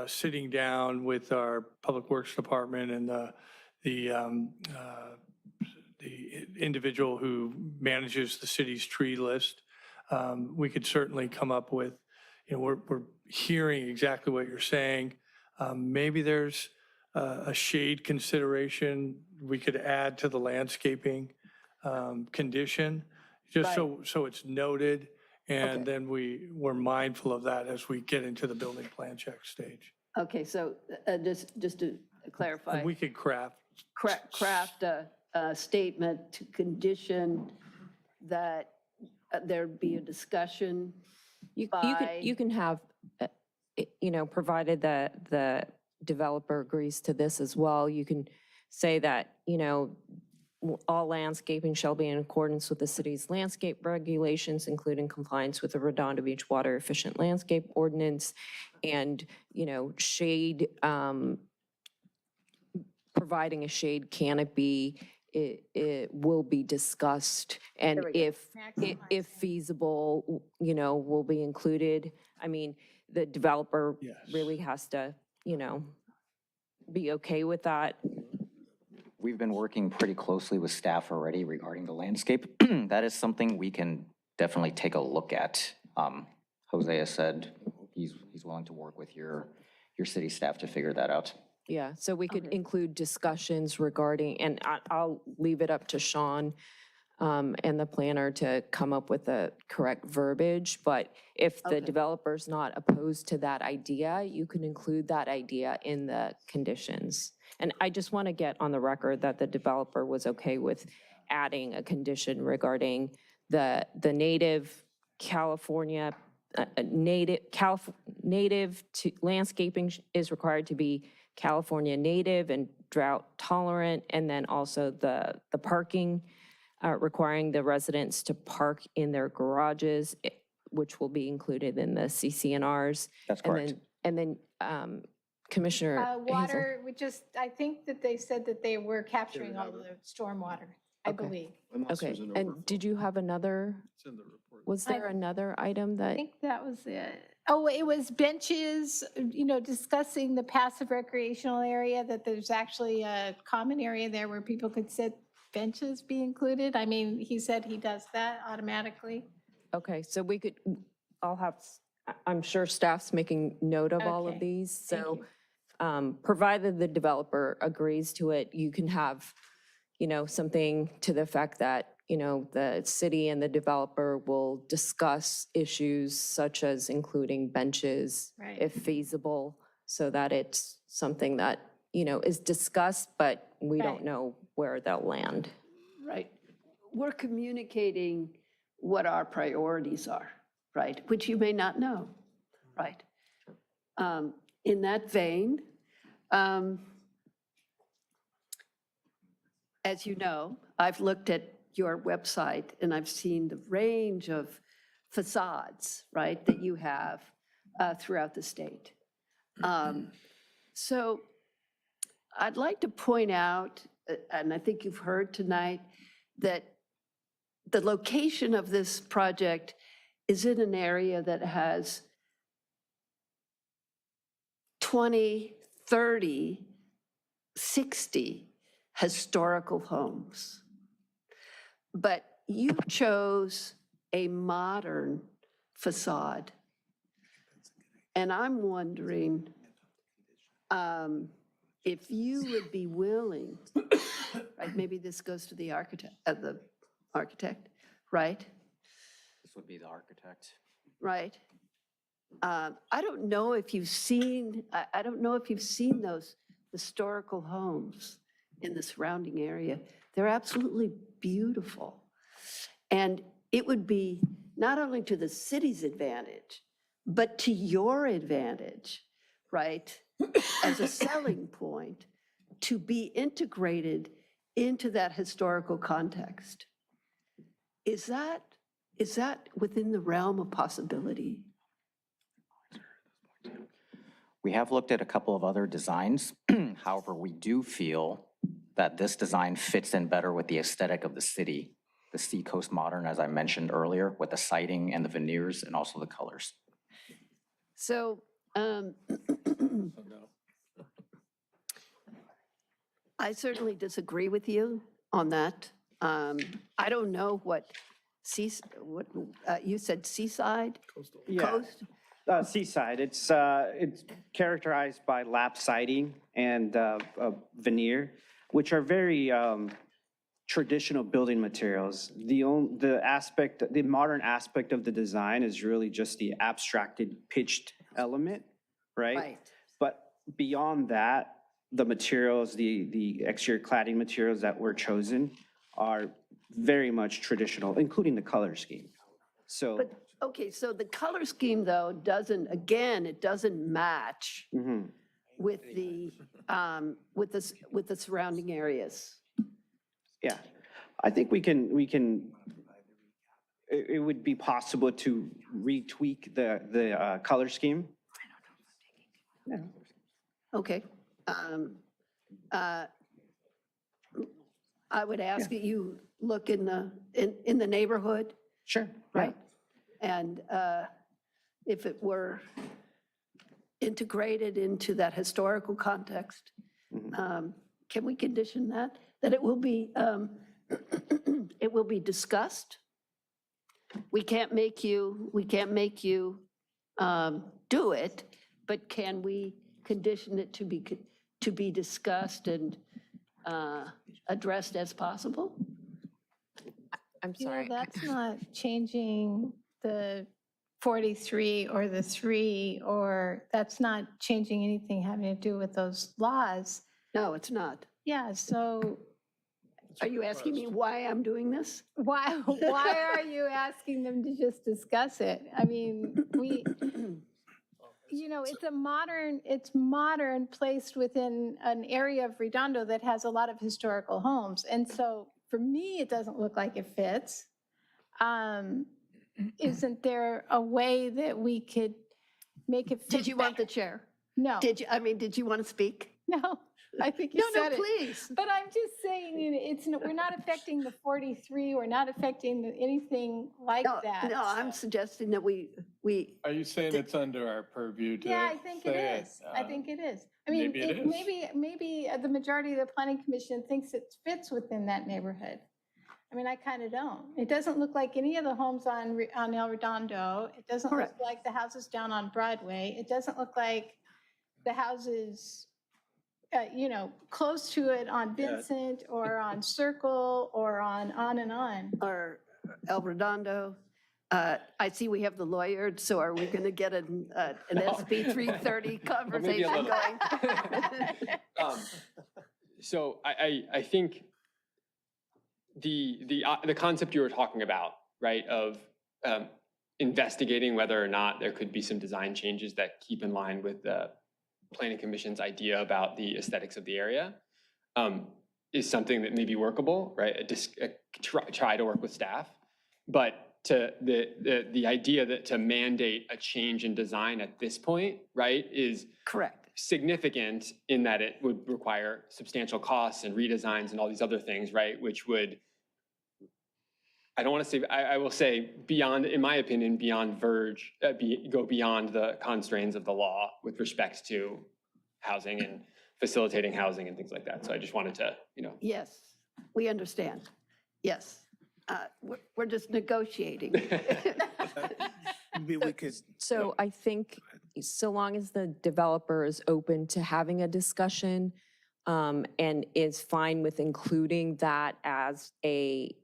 sitting down with our Public Works Department and the individual who manages the city's tree list, we could certainly come up with, we're hearing exactly what you're saying. Maybe there's a shade consideration we could add to the landscaping condition, just so it's noted. And then we're mindful of that as we get into the building plan check stage. Okay, so just to clarify. And we could craft a statement to condition that there'd be a discussion You by. can have, provided that the developer agrees to this as well, you can say that, all landscaping shall be in accordance with the city's landscape regulations, including compliance with the Redondo Beach Water Efficient Landscape Ordinance, and, shade, providing a shade canopy, it will be discussed, and if feasible, will be included. I mean, the developer really has to, be okay with that. We've been working pretty closely with staff already regarding the landscape. That is something we can definitely take a look at. Jose has said he's willing to work with your city staff to figure that out. Yeah, so we could include discussions regarding, and I'll leave it up to Sean and the planner to come up with the correct verbiage, but if the developer's not opposed to that idea, you can include that idea in the conditions. And I just want to get on the record that the developer was okay with adding a condition regarding the native California, native to landscaping is required to be California native and drought tolerant, and then also the parking, requiring the residents to park in their garages, which will be included in the CCNRs. That's correct. And then Commissioner Water, I think that they said that they were capturing all the stormwater, I believe. Okay, and did you have another? It's in the report. Was there another item I that? think that was it. Oh, it was benches, discussing the passive recreational area, that there's actually a common area there where people could sit, benches be included. I mean, he said he does that automatically. Okay, so we could, I'm sure staff's making note of all of Okay, these. thank So you. provided the developer agrees to it, you can have, something to the effect that, the city and the developer will discuss issues such as including benches Right. if feasible, so that it's something that, is discussed, but we don't Right. know where they'll land. Right. We're communicating what our priorities are, right? Which you may not know, right? In that vein, as you know, I've looked at your website and I've seen the range of facades, right, that you have throughout the state. So I'd like to point out, and I think you've heard tonight, that the location of this project is in an area that has 20, 30, 60 historical homes. But you chose a modern facade. And I'm wondering if you would be willing, right, maybe this goes to the architect, right? This would be the architect. Right. I don't know if you've seen, I don't know if you've seen those historical homes in the surrounding area. They're absolutely beautiful. And it would be not only to the city's advantage, but to your advantage, right? As a selling point to be integrated into that historical context. Is that within the realm of possibility? We have looked at a couple of other designs. However, we do feel that this design fits in better with the aesthetic of the city. The Seacoast Modern, as I mentioned earlier, with the siding and the veneers and also the colors. So, I certainly disagree with you on that. I don't know what you said seaside? Yeah. Coast? Seaside, it's characterized by lap siding and veneer, which are very traditional building materials. The modern aspect of the design is really just the abstracted pitched element, right? Right. But beyond that, the materials, the exterior cladding materials that were chosen are very much traditional, including the color scheme. So. But, okay, so the color scheme, though, doesn't, again, it doesn't match Mhm. with the surrounding areas. Yeah, I think it would be possible to retweak the color scheme. Okay. I would ask that you look in the neighborhood. Sure. Right? And if it were integrated into that historical context, can we condition that it will be, it will be discussed? We can't make you do it, but can we condition it to be discussed and addressed as possible? I'm You know, sorry. that's not changing the 43 or the 3, or that's not changing anything having to do with those laws. No, it's not. Yeah, so Are you asking me why I'm doing this? why are you asking them to just discuss it? I mean, it's modern placed within an area of Redondo that has a lot of historical homes. And so for me, it doesn't look like it fits. Isn't there a way that we could make it fit? Did you want the chair? No. Did you want to speak? No, I think you said it. No, please. But I'm just saying, you know, we're not affecting the 43, we're not affecting anything like that. No, I'm suggesting that we. Are you saying it's under our purview to? Yeah, I think it is. I think it is. I mean, Maybe it is. maybe the majority of the planning commission thinks it fits within that neighborhood. I mean, I kind of don't. It doesn't look like any of the homes on El Redondo. It doesn't look like the houses down on Broadway. It doesn't look like the houses, close to it on Vincent or on Circle or on and on. Or El Redondo. I see we have the lawyer, so are we going to get an SB 330 conversation going? So I think the concept you were talking about, right, of investigating whether or not there could be some design changes that keep in line with the Planning Commission's idea about the aesthetics of the area, is something that may be workable, right? Try to work with staff, but to the idea that to mandate a change in design at this point, right, is correct. Significant in that it would require substantial costs and redesigns and all these other things, right, which would, I don't want to say, I will say beyond, in my opinion, beyond go beyond the constraints of the law with respect to housing and facilitating housing and things like that. So I just wanted to, Yes, we understand. Yes. We're just negotiating. Maybe we could. So I think so long as the developer is open to having a discussion and is fine with including that as a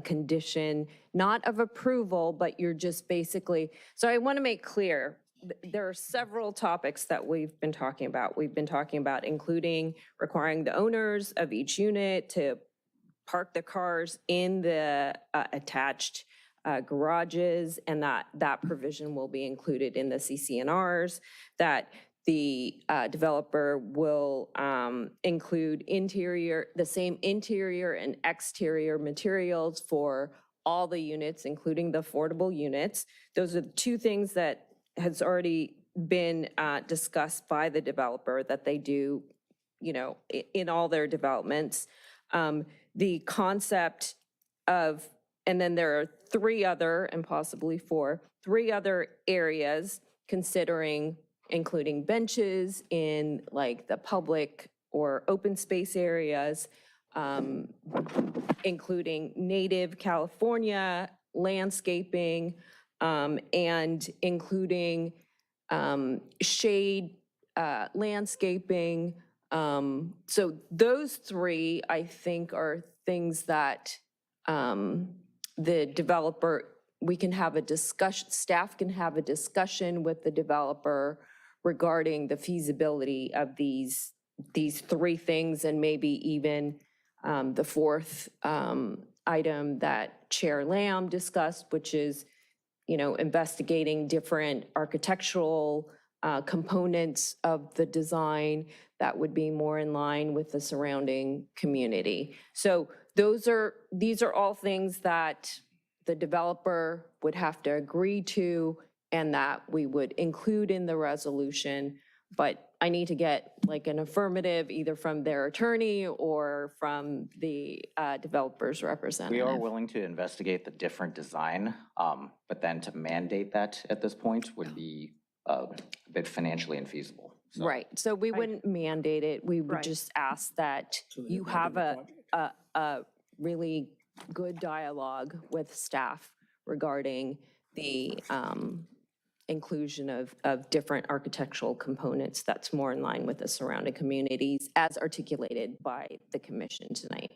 condition, not of approval, but you're just basically, so I want to make clear, there are several topics that we've been talking about. We've been talking about including requiring the owners of each unit to park their cars in the attached garages, and that provision will be included in the CCNRs, that the developer will include the same interior and exterior materials for all the units, including the affordable units. Those are the two things that has already been discussed by the developer that they do, in all their developments. The concept of, and then there are three other, and possibly three other areas considering including benches in like the public or open space areas, including native California landscaping, and including shade landscaping. So those three, I think, are things that the developer, we can have a discussion, staff can have a discussion with the developer regarding the feasibility of these three things, and maybe even the fourth item that Chair Lamb discussed, which is, investigating different architectural components of the design that would be more in line with the surrounding community. So these are all things that the developer would have to agree to and that we would include in the resolution. But I need to get like an affirmative either from their attorney or from the developer's representative. We are willing to investigate the different design, but then to mandate that at this point would be a bit financially infeasible. So. Right, so we wouldn't mandate it. We would just ask that you have a really good dialogue with staff regarding the inclusion of different architectural components that's more in line with the surrounding communities as articulated by the commission tonight.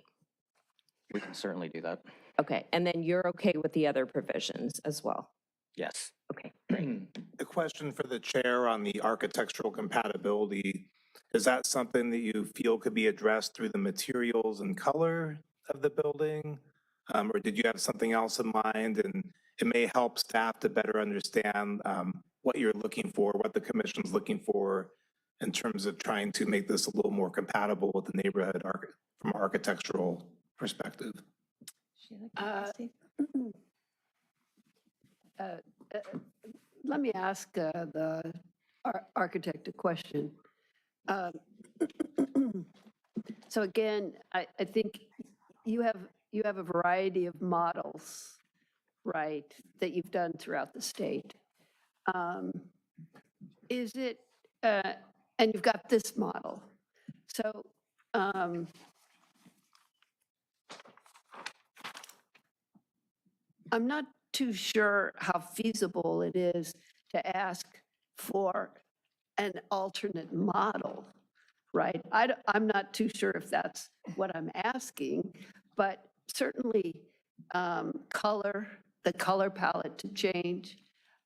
We can certainly do that. Okay, and then you're okay with the other provisions as well? Yes. Okay, great. The question for the chair on the architectural compatibility, is that something that you feel could be addressed through the materials and color of the building? Or did you have something else in mind? And it may help staff to better understand what you're looking for, what the commission's looking for in terms of trying to make this a little more compatible with the neighborhood from an architectural perspective. Let me ask the architect a question. So again, I think you have a variety of models, right, that you've done throughout the state. Is it, and you've got this model. So I'm not too sure how feasible it is to ask for an alternate model, right? I'm not too sure if that's what I'm asking, but certainly color, the color palette to change,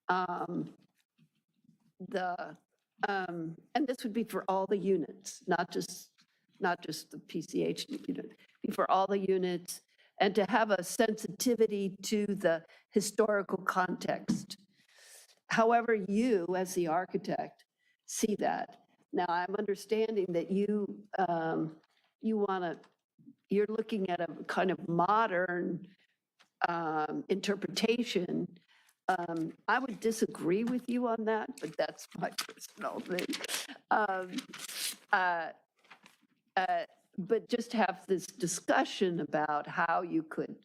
and this would be for all the units, not just the PCH unit, be for all the units, and to have a sensitivity to the historical context. However you, as the architect, see that. Now, I'm understanding that you're looking at a kind of modern interpretation. I would disagree with you on that, but that's my personal thing. But just have this discussion about how you could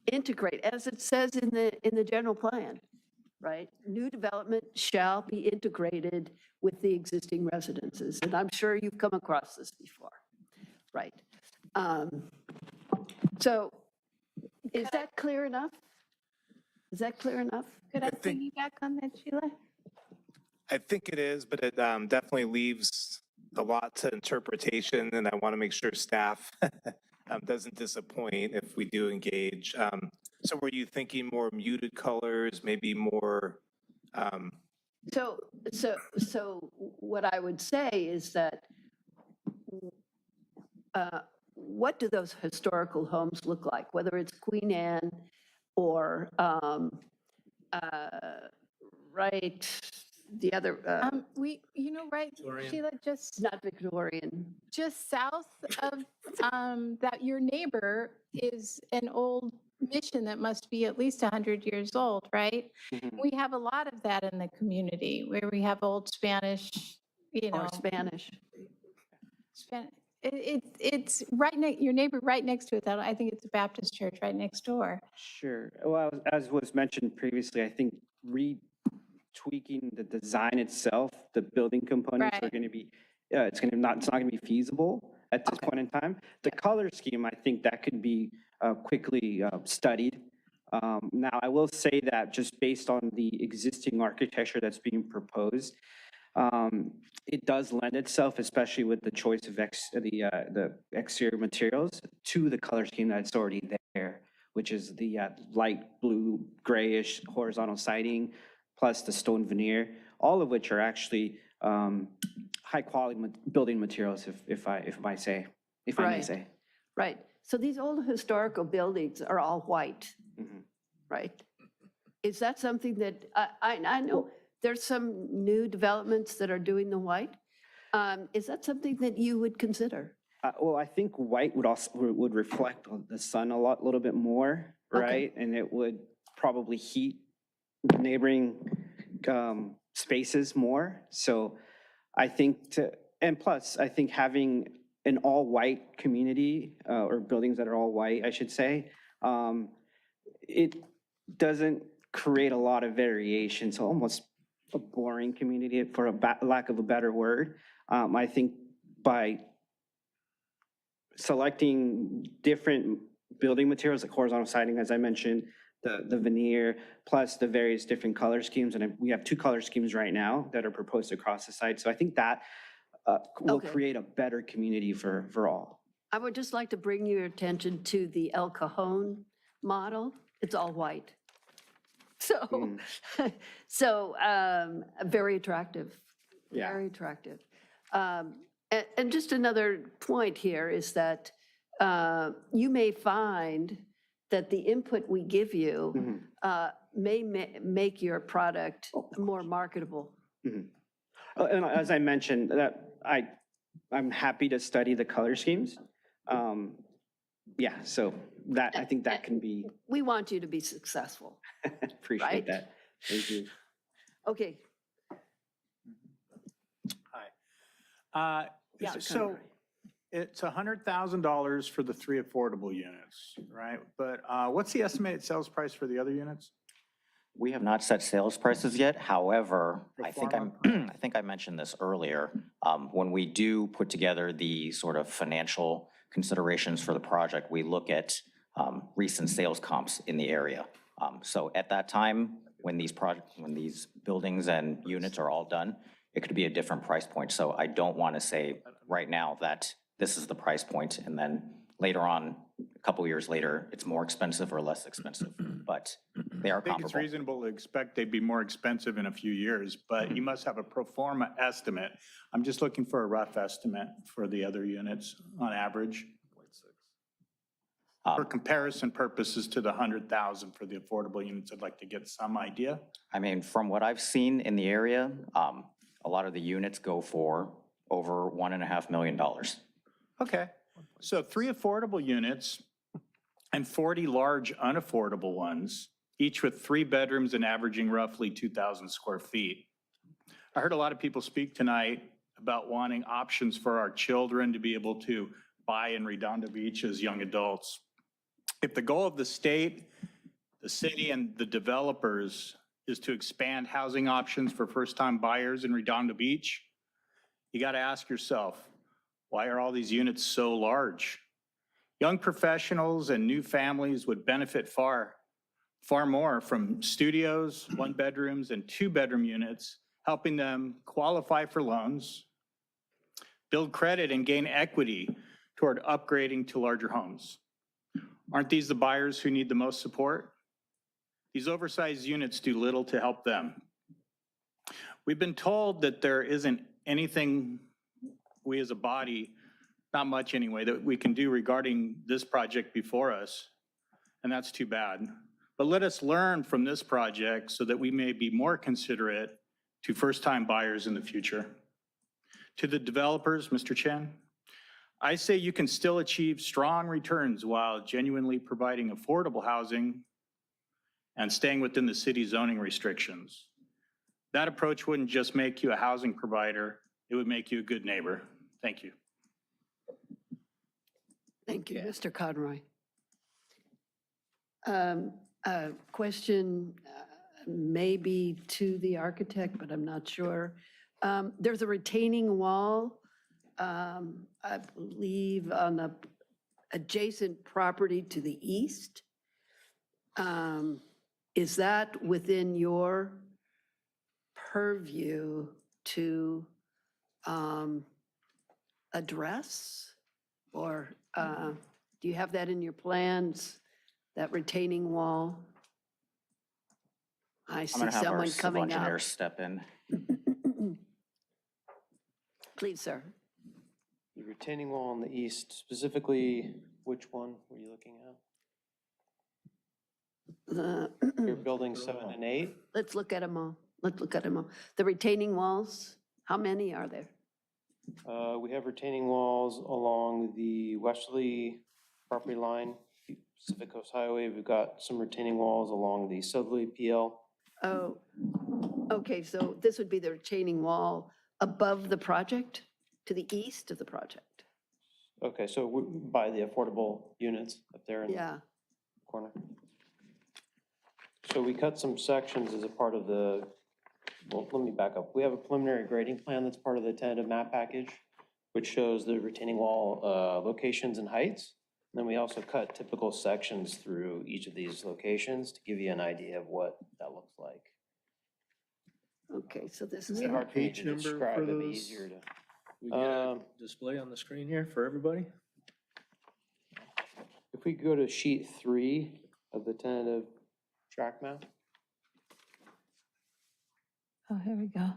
integrate, as it says in the general plan, right? New development shall be integrated with the existing residences, and I'm sure you've come across this before, right? So is that clear enough? Is that clear enough? Could I piggyback on that, Sheila? I think it is, but it definitely leaves a lot to interpretation, and I want to make sure staff doesn't disappoint if we do engage. So were you thinking more muted colors, maybe more So what I would say is that, what do those historical homes look like? Whether it's Queen Anne or, right, the other, Right, Victorian. Sheila, just not Victorian. just south of that, your neighbor is an old mission that must be at least 100 years old, right? Mhm. We have a lot of that in the community where we have old Spanish, Or Spanish. It's right next, your neighbor right next to it, though. I think it's a Baptist church right next door. Sure. Well, as was mentioned previously, I think retweaking the design itself, the building components are Right. going to be, it's not going to be feasible at this point in time. The color scheme, I think that could be quickly studied. Now, I will say that just based on the existing architecture that's being proposed, it does lend itself, especially with the choice of the exterior materials, to the color scheme that's already there, which is the light blue, grayish horizontal siding, plus the stone veneer, all of which are actually high quality building materials, if I may say. Right. So these old historical buildings are all white, right? Is that something that, I know there's some new developments that are doing the white. Is that something that you would consider? Well, I think white would reflect on the sun a little bit more, right? And it would probably heat neighboring spaces more. So I think and plus, I think having an all-white community, or buildings that are all white, I should say, it doesn't create a lot of variation. So almost a boring community, for lack of a better word. I think by selecting different building materials like horizontal siding, as I mentioned, the veneer, plus the various different color schemes, and we have 2 color schemes right now that are proposed across the site. So I think that will create a better community for all. I would just like to bring your attention to the El Cajon model. It's all white. So, very attractive, very attractive. And just another point here is that you may find that the input we give you may make your product more marketable. And as I mentioned, that I'm happy to study the color schemes. Yeah, so that, I think that can be. We want you to be successful. Appreciate right? that. Thank you. Okay. Hi. Yeah, So it's $100,000 for the 3 affordable units, right? But what's the estimated sales price for the other units? We have not set sales prices yet. However, I think I mentioned this earlier. When we do put together the sort of financial considerations for the project, we look at recent sales comps in the area. So at that time, when these buildings and units are all done, it could be a different price point. So I don't want to say right now that this is the price point, and then later on, a couple years later, it's more expensive or less expensive, but they are I think it's comparable. reasonable to expect they'd be more expensive in a few years, but you must have a pro forma estimate. I'm just looking for a rough estimate for the other units on average. For comparison purposes to the 100,000 for the affordable units, I'd like to get some idea. I mean, from what I've seen in the area, a lot of the units go for over $1.5 million. Okay, so 3 affordable units and 40 large unaffordable ones, each with 3 bedrooms and averaging roughly 2,000 square feet. I heard a lot of people speak tonight about wanting options for our children to be able to buy in Redondo Beach as young adults. If the goal of the state, the city, and the developers is to expand housing options for first-time buyers in Redondo Beach, you got to ask yourself, why are all these units so large? Young professionals and new families would benefit far more from studios, 1-bedrooms, and 2-bedroom units, helping them qualify for loans, build credit, and gain equity toward upgrading to larger homes. Aren't these the buyers who need the most support? These oversized units do little to help them. We've been told that there isn't anything we as a body, not much anyway, that we can do regarding this project before us, and that's too bad. But let us learn from this project so that we may be more considerate to first-time buyers in the future. To the developers, Mr. Chen, I say you can still achieve strong returns while genuinely providing affordable housing and staying within the city zoning restrictions. That approach wouldn't just make you a housing provider, it would make you a good neighbor. Thank you. Thank you, Mr. Conroy. A question maybe to the architect, but I'm not sure. There's a retaining wall, I believe, on the adjacent property to the east. Is that within your purview to address? Or do you have that in your plans, that retaining wall? I I'm see going to have our someone civil coming engineer out. step in. Please, sir. The retaining wall on the east, specifically, which one were you looking at? You're building 7 and 8? Let's look at them all. Let's look at them all. The retaining walls, how many are there? We have retaining walls along the westerly property line, Pacific Coast Highway. We've got some retaining walls along the southerly PL. Oh, okay, so this would be the retaining wall above the project, to the east of the project? Okay, so by the affordable units up there in the Yeah. corner. So we cut some sections as a part of the, well, let me back up. We have a preliminary grading plan that's part of the tentative map package, which shows the retaining wall locations and heights. And then we also cut typical sections through each of these locations to give you an idea of what that looks like. Okay, so this is. It's hard for me to describe, it'd be easier to. We get a display on the screen here for everybody. If we go to sheet 3 of the tentative track map. Oh, here we go.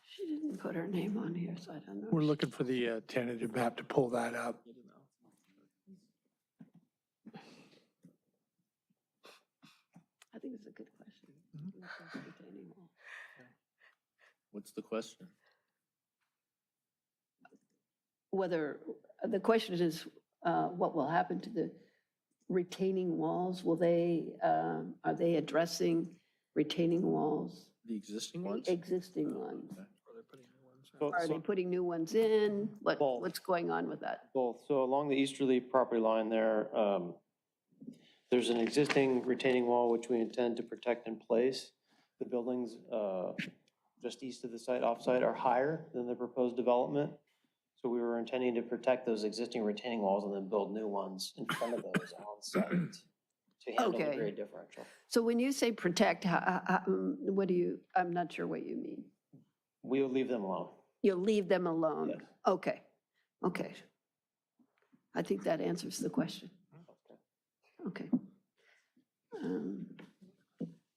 She didn't put her name on here, so I don't know. We're looking for the tentative map to pull that up. I think it's a good question. Retaining wall. What's the question? Whether, the question is, what will happen to the retaining walls? Will they, are they addressing retaining walls? The existing The ones? existing ones? So- Are they so- putting new ones in? Both. What's going on with that? Both. So along the easterly property line there, there's an existing retaining wall which we intend to protect in place. The buildings just east of the site, off-site, are higher than the proposed development. So we were intending to protect those existing retaining walls and then build new ones in front of those on site to handle the Okay. grade differential. So when you say protect, what do you, I'm not sure what you mean. We'll leave them alone. You'll leave them alone? Okay, okay. I think that answers the question. Okay.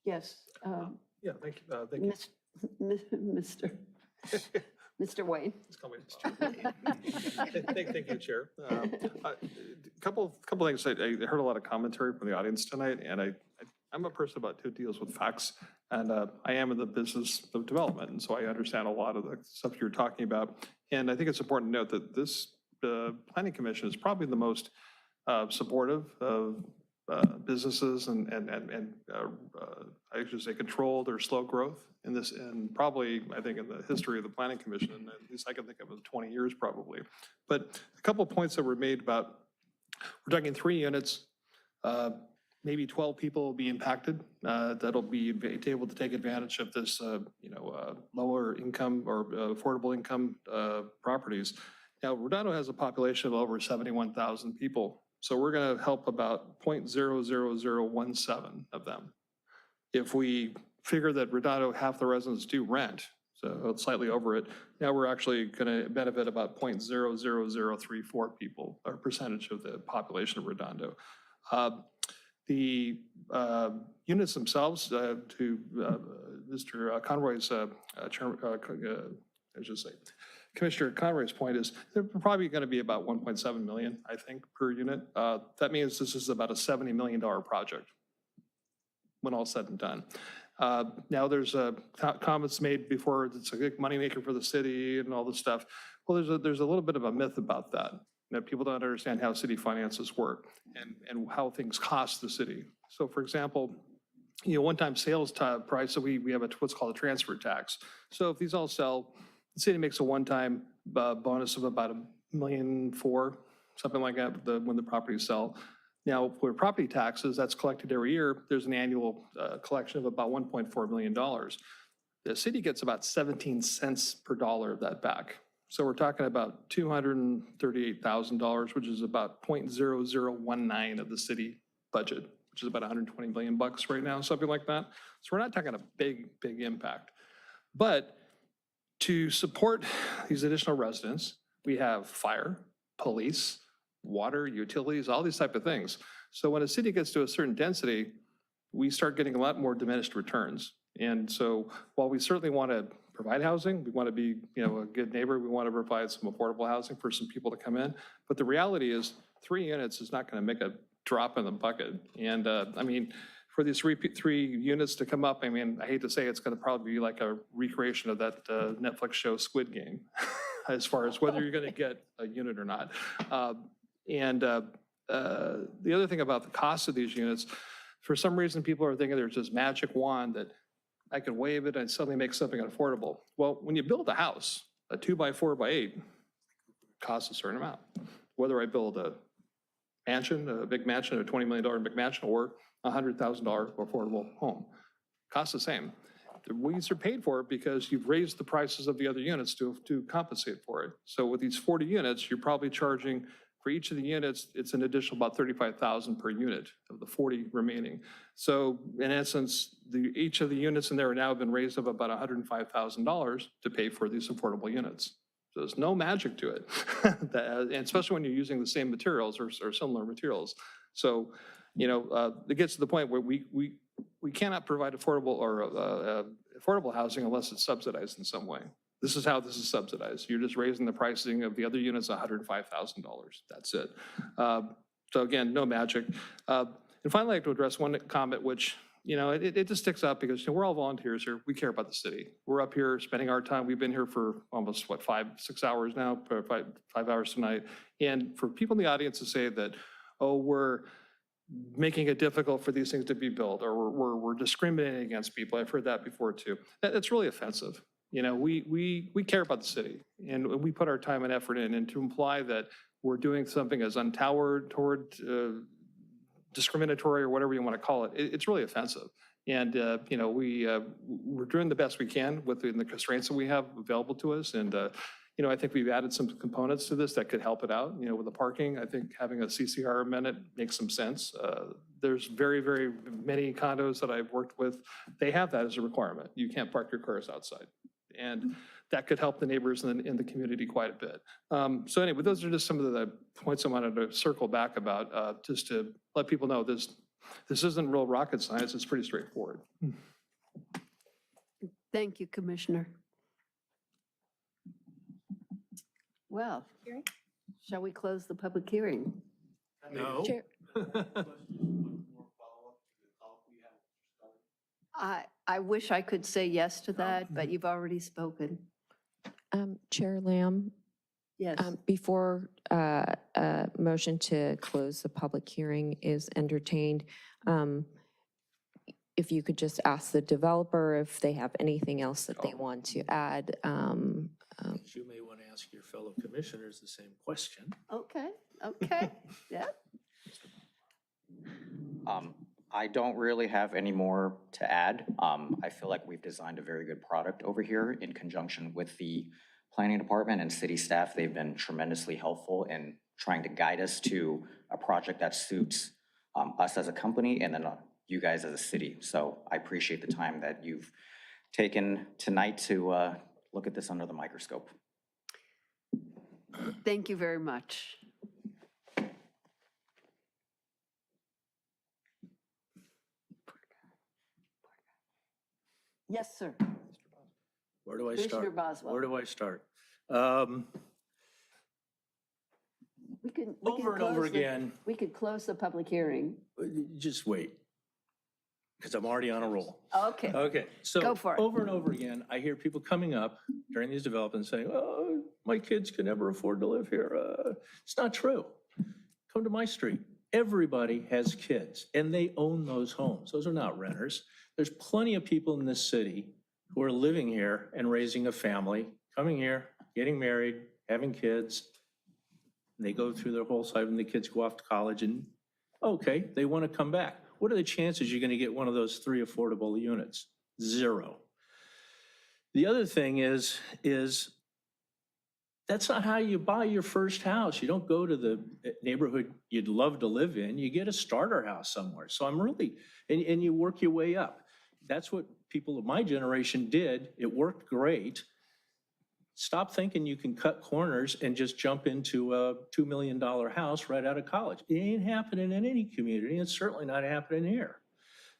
Yes. Yeah, thank you. Thank you. Mr. Wayne. Just call me Mr. Thank you, Chair. Couple things. I heard a lot of commentary from the audience tonight, and I'm a person about who deals with facts, and I am in the business of development, and so I understand a lot of the stuff you're talking about. And I think it's important to note that this Planning Commission is probably the most supportive of businesses and I should say controlled or slow growth in this, and probably, I think, in the history of the Planning Commission, and at least I can think of in 20 years probably. But a couple of points that were made about, we're talking 3 units, maybe 12 people will be impacted that'll be able to take advantage of this, lower income or affordable income properties. Now, Redondo has a population of over 71,000 people. So we're going to help about 0.00017 of them. If we figure that Redondo, half the residents do rent, so it's slightly over it, now we're actually going to benefit about 0.00034 people, or percentage of the population of Redondo. The units themselves, to Mr. Conroy's, I should say, Commissioner Conroy's point is they're probably going to be about 1.7 million, I think, per unit. That means this is about a $70 million project when all said and done. Now there's comments made before, it's a big moneymaker for the city and all this stuff. Well, there's a little bit of a myth about that. People don't understand how city finances work and how things cost the city. So for example, one-time sales price, so we have what's called a transfer tax. So if these all sell, the city makes a one-time bonus of about $1.4 million, something like that, when the properties sell. Now, for property taxes, that's collected every year. There's an annual collection of about $1.4 million. The city gets about 17 cents per dollar of that back. So we're talking about $238,000, which is about 0.0019 of the city budget, which is about 120 million bucks right now, something like that. So we're not talking a big impact. But to support these additional residents, we have fire, police, water, utilities, all these type of things. So when a city gets to a certain density, we start getting a lot more diminished returns. And so while we certainly want to provide housing, we want to be, a good neighbor, we want to provide some affordable housing for some people to come in. But the reality is 3 units is not going to make a drop in the bucket. And for these three units to come up, I hate to say it's going to probably be like a recreation of that Netflix show Squid Game, as far as whether you're going to get a unit or not. The other thing about the cost of these units, for some reason, people are thinking there's this magic wand that I can wave it and suddenly make something affordable. Well, when you build a house, a 2x4x8 costs a certain amount. Whether I build a mansion, a big mansion, a $20 million big mansion, or a $100,000 affordable home, costs the same. These are paid for because you've raised the prices of the other units to compensate for it. So with these 40 units, you're probably charging for each of the units, it's an additional about $35,000 per unit of the 40 remaining. So in essence, each of the units in there now have been raised up about $105,000 to pay for these affordable units. So there's no magic to it, and especially when you're using the same materials or similar materials. So, it gets to the point where we cannot provide affordable housing unless it's subsidized in some way. This is how this is subsidized. You're just raising the pricing of the other units $105,000. That's it. So again, no magic. And finally, I'd like to address one comment, which, it just sticks out because we're all volunteers here. We care about the city. We're up here spending our time. We've been here for almost, 5-6 hours now, 5 hours tonight. And for people in the audience to say that, oh, we're making it difficult for these things to be built, or we're discriminating against people. I've heard that before too. That's really offensive. We care about the city and we put our time and effort in, and to imply that we're doing something as untoward toward discriminatory or whatever you want to call it, it's really offensive. And, we're doing the best we can within the constraints that we have available to us. And, I think we've added some components to this that could help it out. With the parking, I think having a CCR amendment makes some sense. There's very, very many condos that I've worked with. They have that as a requirement. You can't park your cars outside. And that could help the neighbors in the community quite a bit. So anyway, those are just some of the points I wanted to circle back about, just to let people know this isn't real rocket science. It's pretty straightforward. Thank you, Commissioner. Well, shall we close the public hearing? No. Chair, I wish I could say yes to that, but you've already spoken. Chair Lamb, Yes. before a motion to close the public hearing is entertained, if you could just ask the developer if they have anything else that they want to add. You may want to ask your fellow commissioners the same question. Okay, yeah. I don't really have any more to add. I feel like we've designed a very good product over here in conjunction with the planning department and city staff. They've been tremendously helpful in trying to guide us to a project that suits us as a company and then you guys as a city. So I appreciate the time that you've taken tonight to look at this under the microscope. Thank you very much. Yes, sir. Where do I Commissioner start? Boswell. Where do I start? We can Over and over close the- again. We could close the public hearing. Just wait, because I'm already on a roll. Okay. Okay, so Go for it. over and over again, I hear people coming up during these developments saying, oh, my kids can never afford to live here. It's not true. Come to my street. Everybody has kids and they own those homes. Those are not renters. There's plenty of people in this city who are living here and raising a family, coming here, getting married, having kids. And they go through their whole life and the kids go off to college and, okay, they want to come back. What are the chances you're going to get one of those 3 affordable units? 0. The other thing is that's not how you buy your first house. You don't go to the neighborhood you'd love to live in. You get a starter house somewhere. So I'm really, and you work your way up. That's what people of my generation did. It worked great. Stop thinking you can cut corners and just jump into a $2 million house right out of college. It ain't happening in any community. It's certainly not happening here.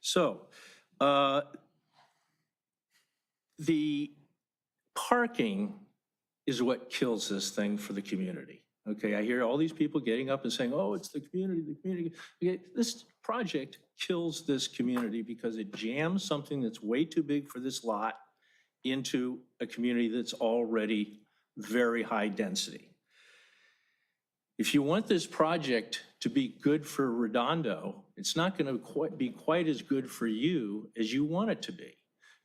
So the parking is what kills this thing for the community. Okay, I hear all these people getting up and saying, oh, it's the community, the community. Okay, this project kills this community because it jams something that's way too big for this lot into a community that's already very high density. If you want this project to be good for Redondo, it's not going to be quite as good for you as you want it to be.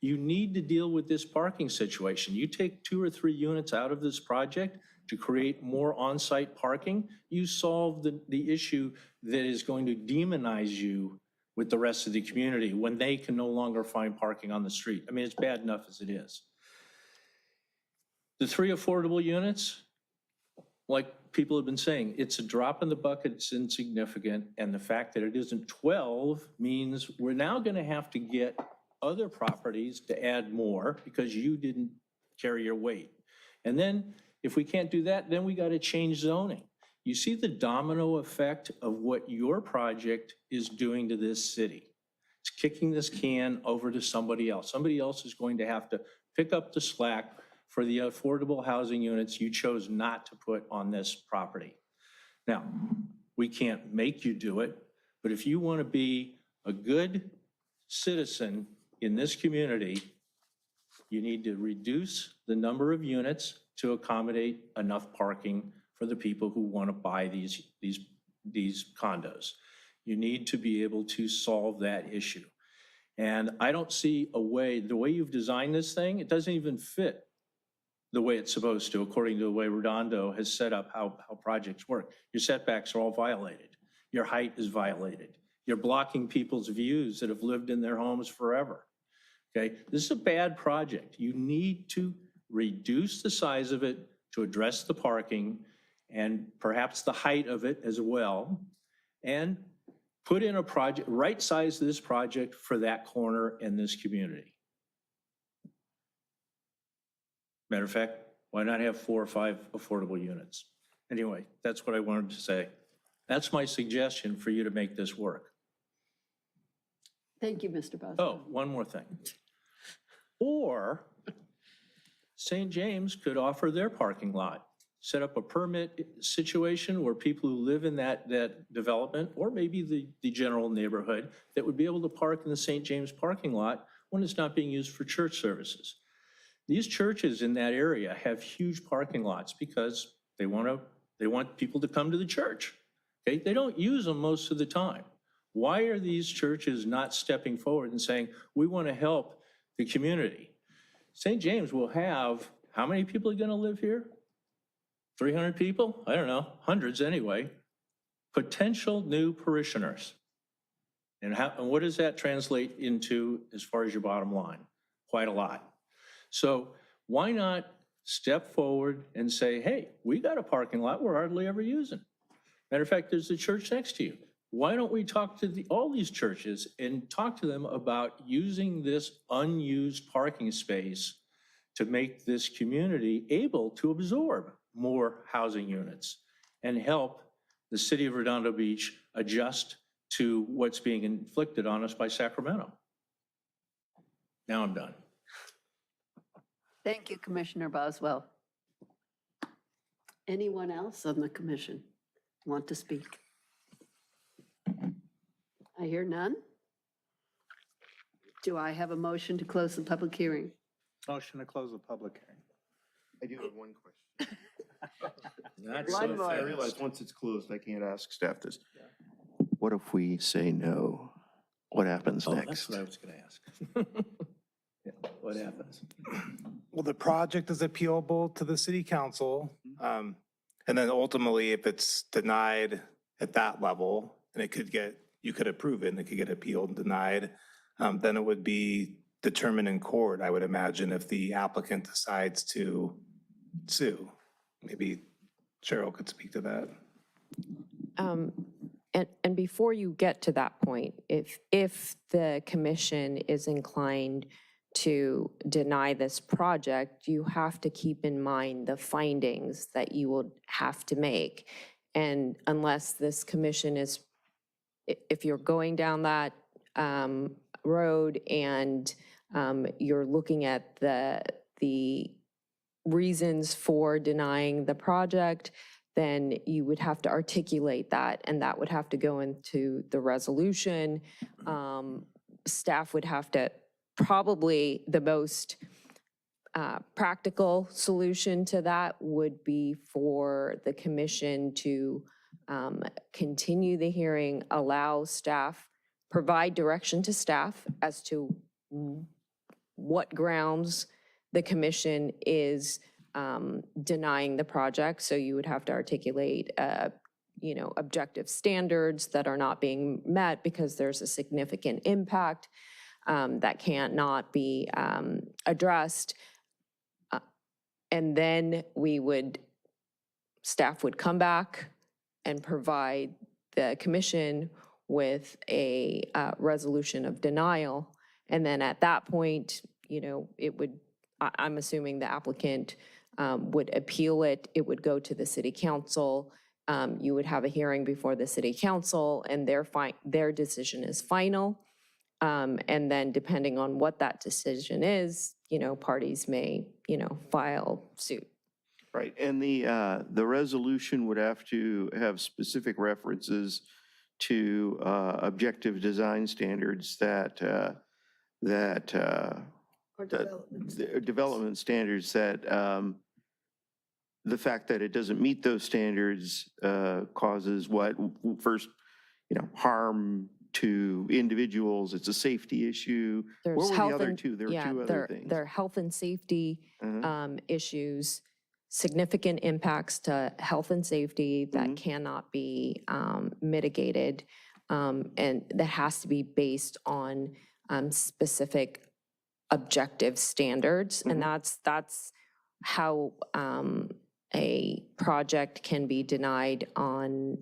You need to deal with this parking situation. You take 2 or 3 units out of this project to create more on-site parking, you solve the issue that is going to demonize you with the rest of the community when they can no longer find parking on the street. I mean, it's bad enough as it is. The 3 affordable units, like people have been saying, it's a drop in the bucket, it's insignificant, and the fact that it isn't 12 means we're now gonna have to get other properties to add more because you didn't carry your weight. And then if we can't do that, then we gotta change zoning. You see the domino effect of what your project is doing to this city. It's kicking this can over to somebody else. Somebody else is going to have to pick up the slack for the affordable housing units you chose not to put on this property. Now, we can't make you do it, but if you want to be a good citizen in this community, you need to reduce the number of units to accommodate enough parking for the people who want to buy these condos. You need to be able to solve that issue. And I don't see a way, the way you've designed this thing, it doesn't even fit the way it's supposed to, according to the way Redondo has set up how projects work. Your setbacks are all violated. Your height is violated. You're blocking people's views that have lived in their homes forever. Okay, this is a bad project. You need to reduce the size of it to address the parking and perhaps the height of it as well, and put in a project, right size this project for that corner in this community. Matter of fact, why not have 4 or 5 affordable units? Anyway, that's what I wanted to say. That's my suggestion for you to make this work. Thank you, Mr. Boswell. Oh, one more thing. Or St. James could offer their parking lot, set up a permit situation where people who live in that development, or maybe the general neighborhood, that would be able to park in the St. James parking lot when it's not being used for church services. These churches in that area have huge parking lots because they want people to come to the church. Okay? They don't use them most of the time. Why are these churches not stepping forward and saying, we want to help the community? St. James will have, how many people are going to live here? 300 people? I don't know, hundreds anyway. Potential new parishioners. And what does that translate into as far as your bottom line? Quite a lot. So why not step forward and say, hey, we got a parking lot we're hardly ever using. Matter of fact, there's a church next to you. Why don't we talk to all these churches and talk to them about using this unused parking space to make this community able to absorb more housing units and help the city of Redondo Beach adjust to what's being inflicted on us by Sacramento? Now I'm done. Thank you, Commissioner Boswell. Anyone else on the commission want to speak? I hear none. Do I have a motion to close the public hearing? Motion to close the public hearing. I do have one question. Not One so more. I fast. realize once it's closed, I can't ask staff this. What if we say no? What happens Oh, next? that's what I was gonna ask. Yeah, what happens? Well, the project is appealable to the city council. And then ultimately, if it's denied at that level, and you could approve it and it could get appealed and denied, then it would be determined in court, I would imagine, if the applicant decides to sue. Maybe Cheryl could speak to that. And before you get to that point, if the commission is inclined to deny this project, you have to keep in mind the findings that you will have to make. And unless this commission is, if you're going down that road and you're looking at the reasons for denying the project, then you would have to articulate that, and that would have to go into the resolution. Staff would have to, probably the most practical solution to that would be for the commission to continue the hearing, allow staff, provide direction to staff as to what grounds the commission is denying the project. So you would have to articulate, objective standards that are not being met because there's a significant impact that can't not be addressed. And then staff would come back and provide the commission with a resolution of denial. And then at that point, I'm assuming the applicant would appeal it. It would go to the city council. You would have a hearing before the city council, and their decision is final. And then depending on what that decision is, parties may, file suit. Right, and the resolution would have to have specific references to objective design standards that development standards that the fact that it doesn't meet those standards causes first, harm to individuals. It's a safety issue. What were the other two? There were two other things. There are health and safety issues, significant impacts to health and safety that cannot be mitigated, and that has to be based on specific objective standards. And that's how a project can be denied on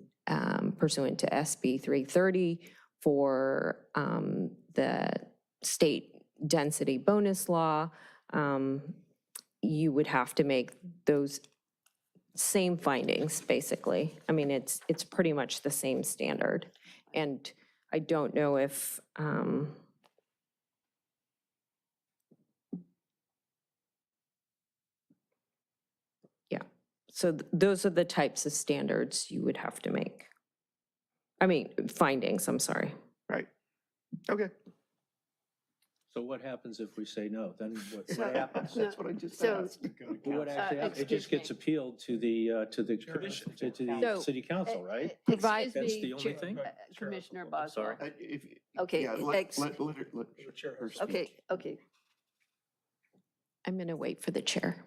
pursuant to SB 330 for the state density bonus law. You would have to make those same findings, basically. I mean, it's pretty much the same standard. And I don't know if, so those are the types of standards you would have to make. I mean, findings, I'm sorry. Right. Okay. So what happens if we say no? Then what happens? That's what I just So- asked. What actually happens? It just gets appealed to the commission, to the So- city council, right? Excuse That's me, the only thing? Commissioner I'm sorry. Boswell. Okay, Yeah, let her speak. Okay, I'm going to wait for the chair.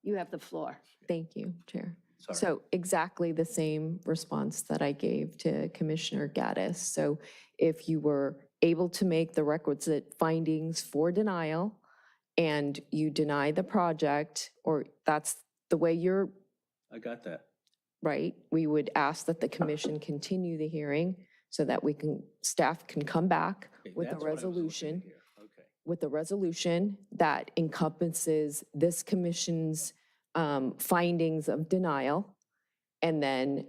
you have the floor. Thank you, Chair. Sorry. So exactly the same response that I gave to Commissioner Gaddis. So if you were able to make the requisite findings for denial and you deny the project, or that's the way you're, I got that. right? We would ask that the commission continue the hearing so that staff can come back Okay, with a that's what I was looking resolution. here. Okay. With a resolution that encompasses this commission's findings of denial, and then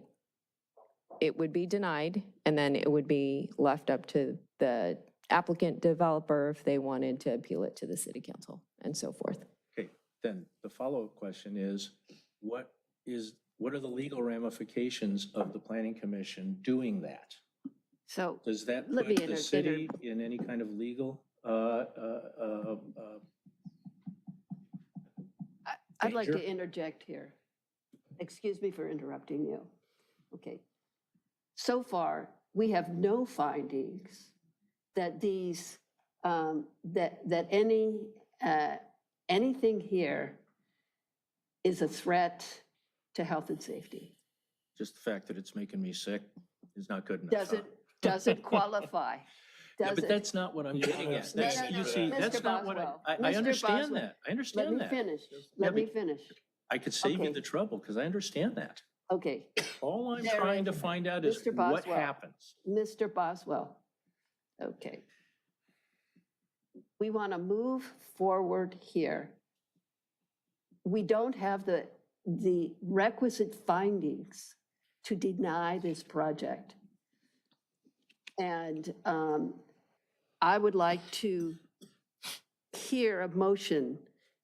it would be denied, and then it would be left up to the applicant developer if they wanted to appeal it to the city council and so forth. Okay, then the follow-up question is, what are the legal ramifications of the planning commission doing that? So Does that Let put me the city in any kind of legal I'd like to danger? interject here. Excuse me for interrupting you. Okay. So far, we have no findings that these, that anything here is a threat to health and safety. Just the fact that it's making me sick is not good enough. Does it qualify? Yeah, Does but it? that's not what I'm getting at. No, That's, no, no, you see, that's Mr. not what Boswell. I Mr. understand Boswell, that. I understand Let that. me finish. Yeah, Let me but finish. I could save you Okay. the trouble because I understand that. Okay. All I'm There trying to is- find out is Mr. what Boswell. happens. Mr. Boswell. Okay. We want to move forward here. We don't have the requisite findings to deny this project. And I would like to hear a motion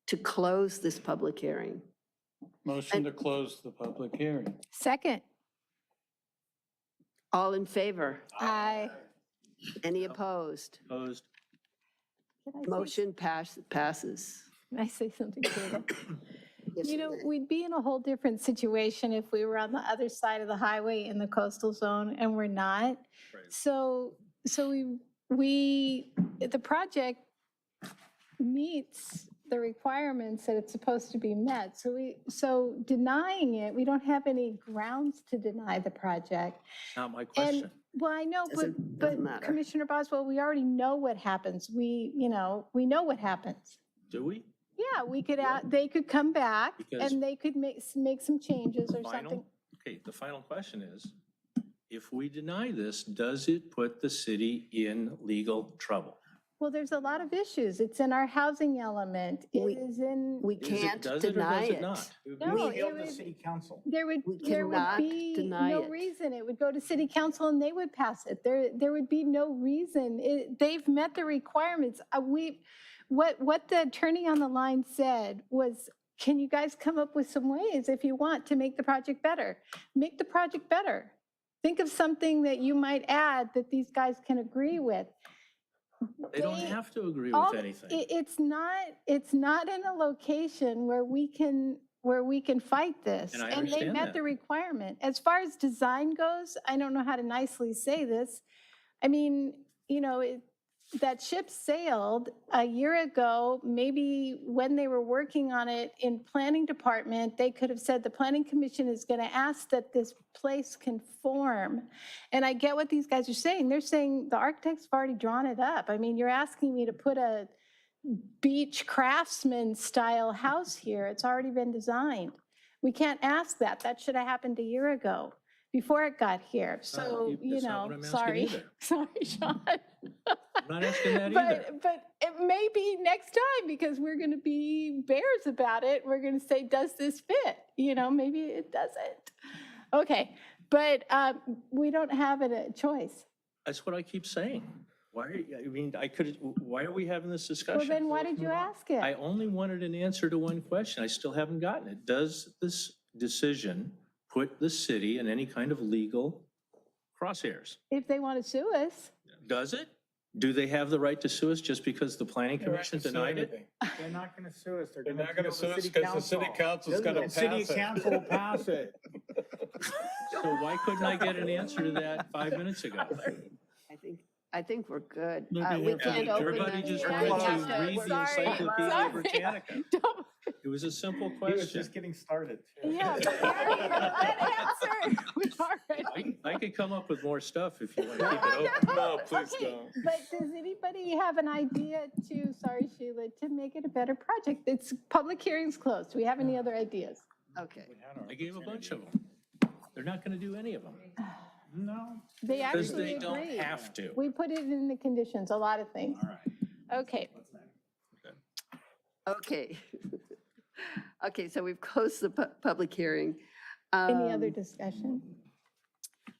to close this public hearing. Motion to close the public hearing. Second. All in favor? Aye. Any opposed? Opposed? Can I say Motion passes. Can I say something, Katie? Yes, You you know, may. we'd be in a whole different situation if we were on the other side of the highway in the coastal zone, and we're not. Right. So the project meets the requirements that it's supposed to be met. So denying it, we don't have any grounds to deny the project. Not my And, question. well, I know, Doesn't but matter. Commissioner Boswell, we already know what happens. We know what happens. Do we? Yeah, we could, they could come back Because- and they could make some changes or something. Final? Okay, the final question is, if we deny this, does it put the city in legal trouble? Well, there's a lot of issues. It's in our housing element. It We- is in, We Is it- can't does it or deny does it it. not? no, we- it would, City council. there We would cannot be deny no it. reason. It would go to city council and they would pass it. There would be no reason. They've met the requirements. What the attorney on the line said was, can you guys come up with some ways if you want to make the project better? Make the project better. Think of something that you might add that these guys can agree with. They don't have to agree all with the- anything. It's not in a location where we can fight this. And I they understand met that. the requirement. As far as design goes, I don't know how to nicely say this. I mean, that ship sailed a year ago. Maybe when they were working on it in planning department, they could have said the planning commission is going to ask that this place conform. And I get what these guys are saying. They're saying the architects have already drawn it up. I mean, you're asking me to put a beach craftsman style house here. It's already been designed. We can't ask that. That should have happened a year ago before it got here. So, That's not what I'm asking sorry. either. Sorry, Sean. I'm not asking that either. But it may be next time because we're going to be bears about it. We're going to say, does this fit? Maybe it doesn't. Okay, but we don't have a choice. That's what I keep saying. Why are we having this discussion? Well, then why did you ask it? I only wanted an answer to one question. I still haven't gotten it. Does this decision put the city in any kind of legal crosshairs? If they want to sue us. Does it? Do they have the right to sue us just because the planning They're not commission gonna sue denied it? anything. They're not going to sue us. They're not going to sue us because the city council's going to pass it. City council will pass it. So why couldn't I get an answer to that 5 minutes ago? I think we're good. Maybe We we're can't good. open Everybody the- just we wanted have to read the sorry, Encyclopedia sorry. Britannica. Don't- It was a simple He was question. just getting started. Yeah, but we already got that answer. We already. I could come up with more stuff if you want to keep it open. No, please Okay, don't. but does anybody have an idea to, sorry Sheila, to make it a better project? It's, public hearing's closed. Do we have any other ideas? Okay. I gave a bunch of them. They're not going to do any of them. No. They Because actually they don't agree. have to. We put it in the conditions, a lot of things. All right. Okay. Okay. Okay, so we've closed the public hearing. Any other Um, discussion?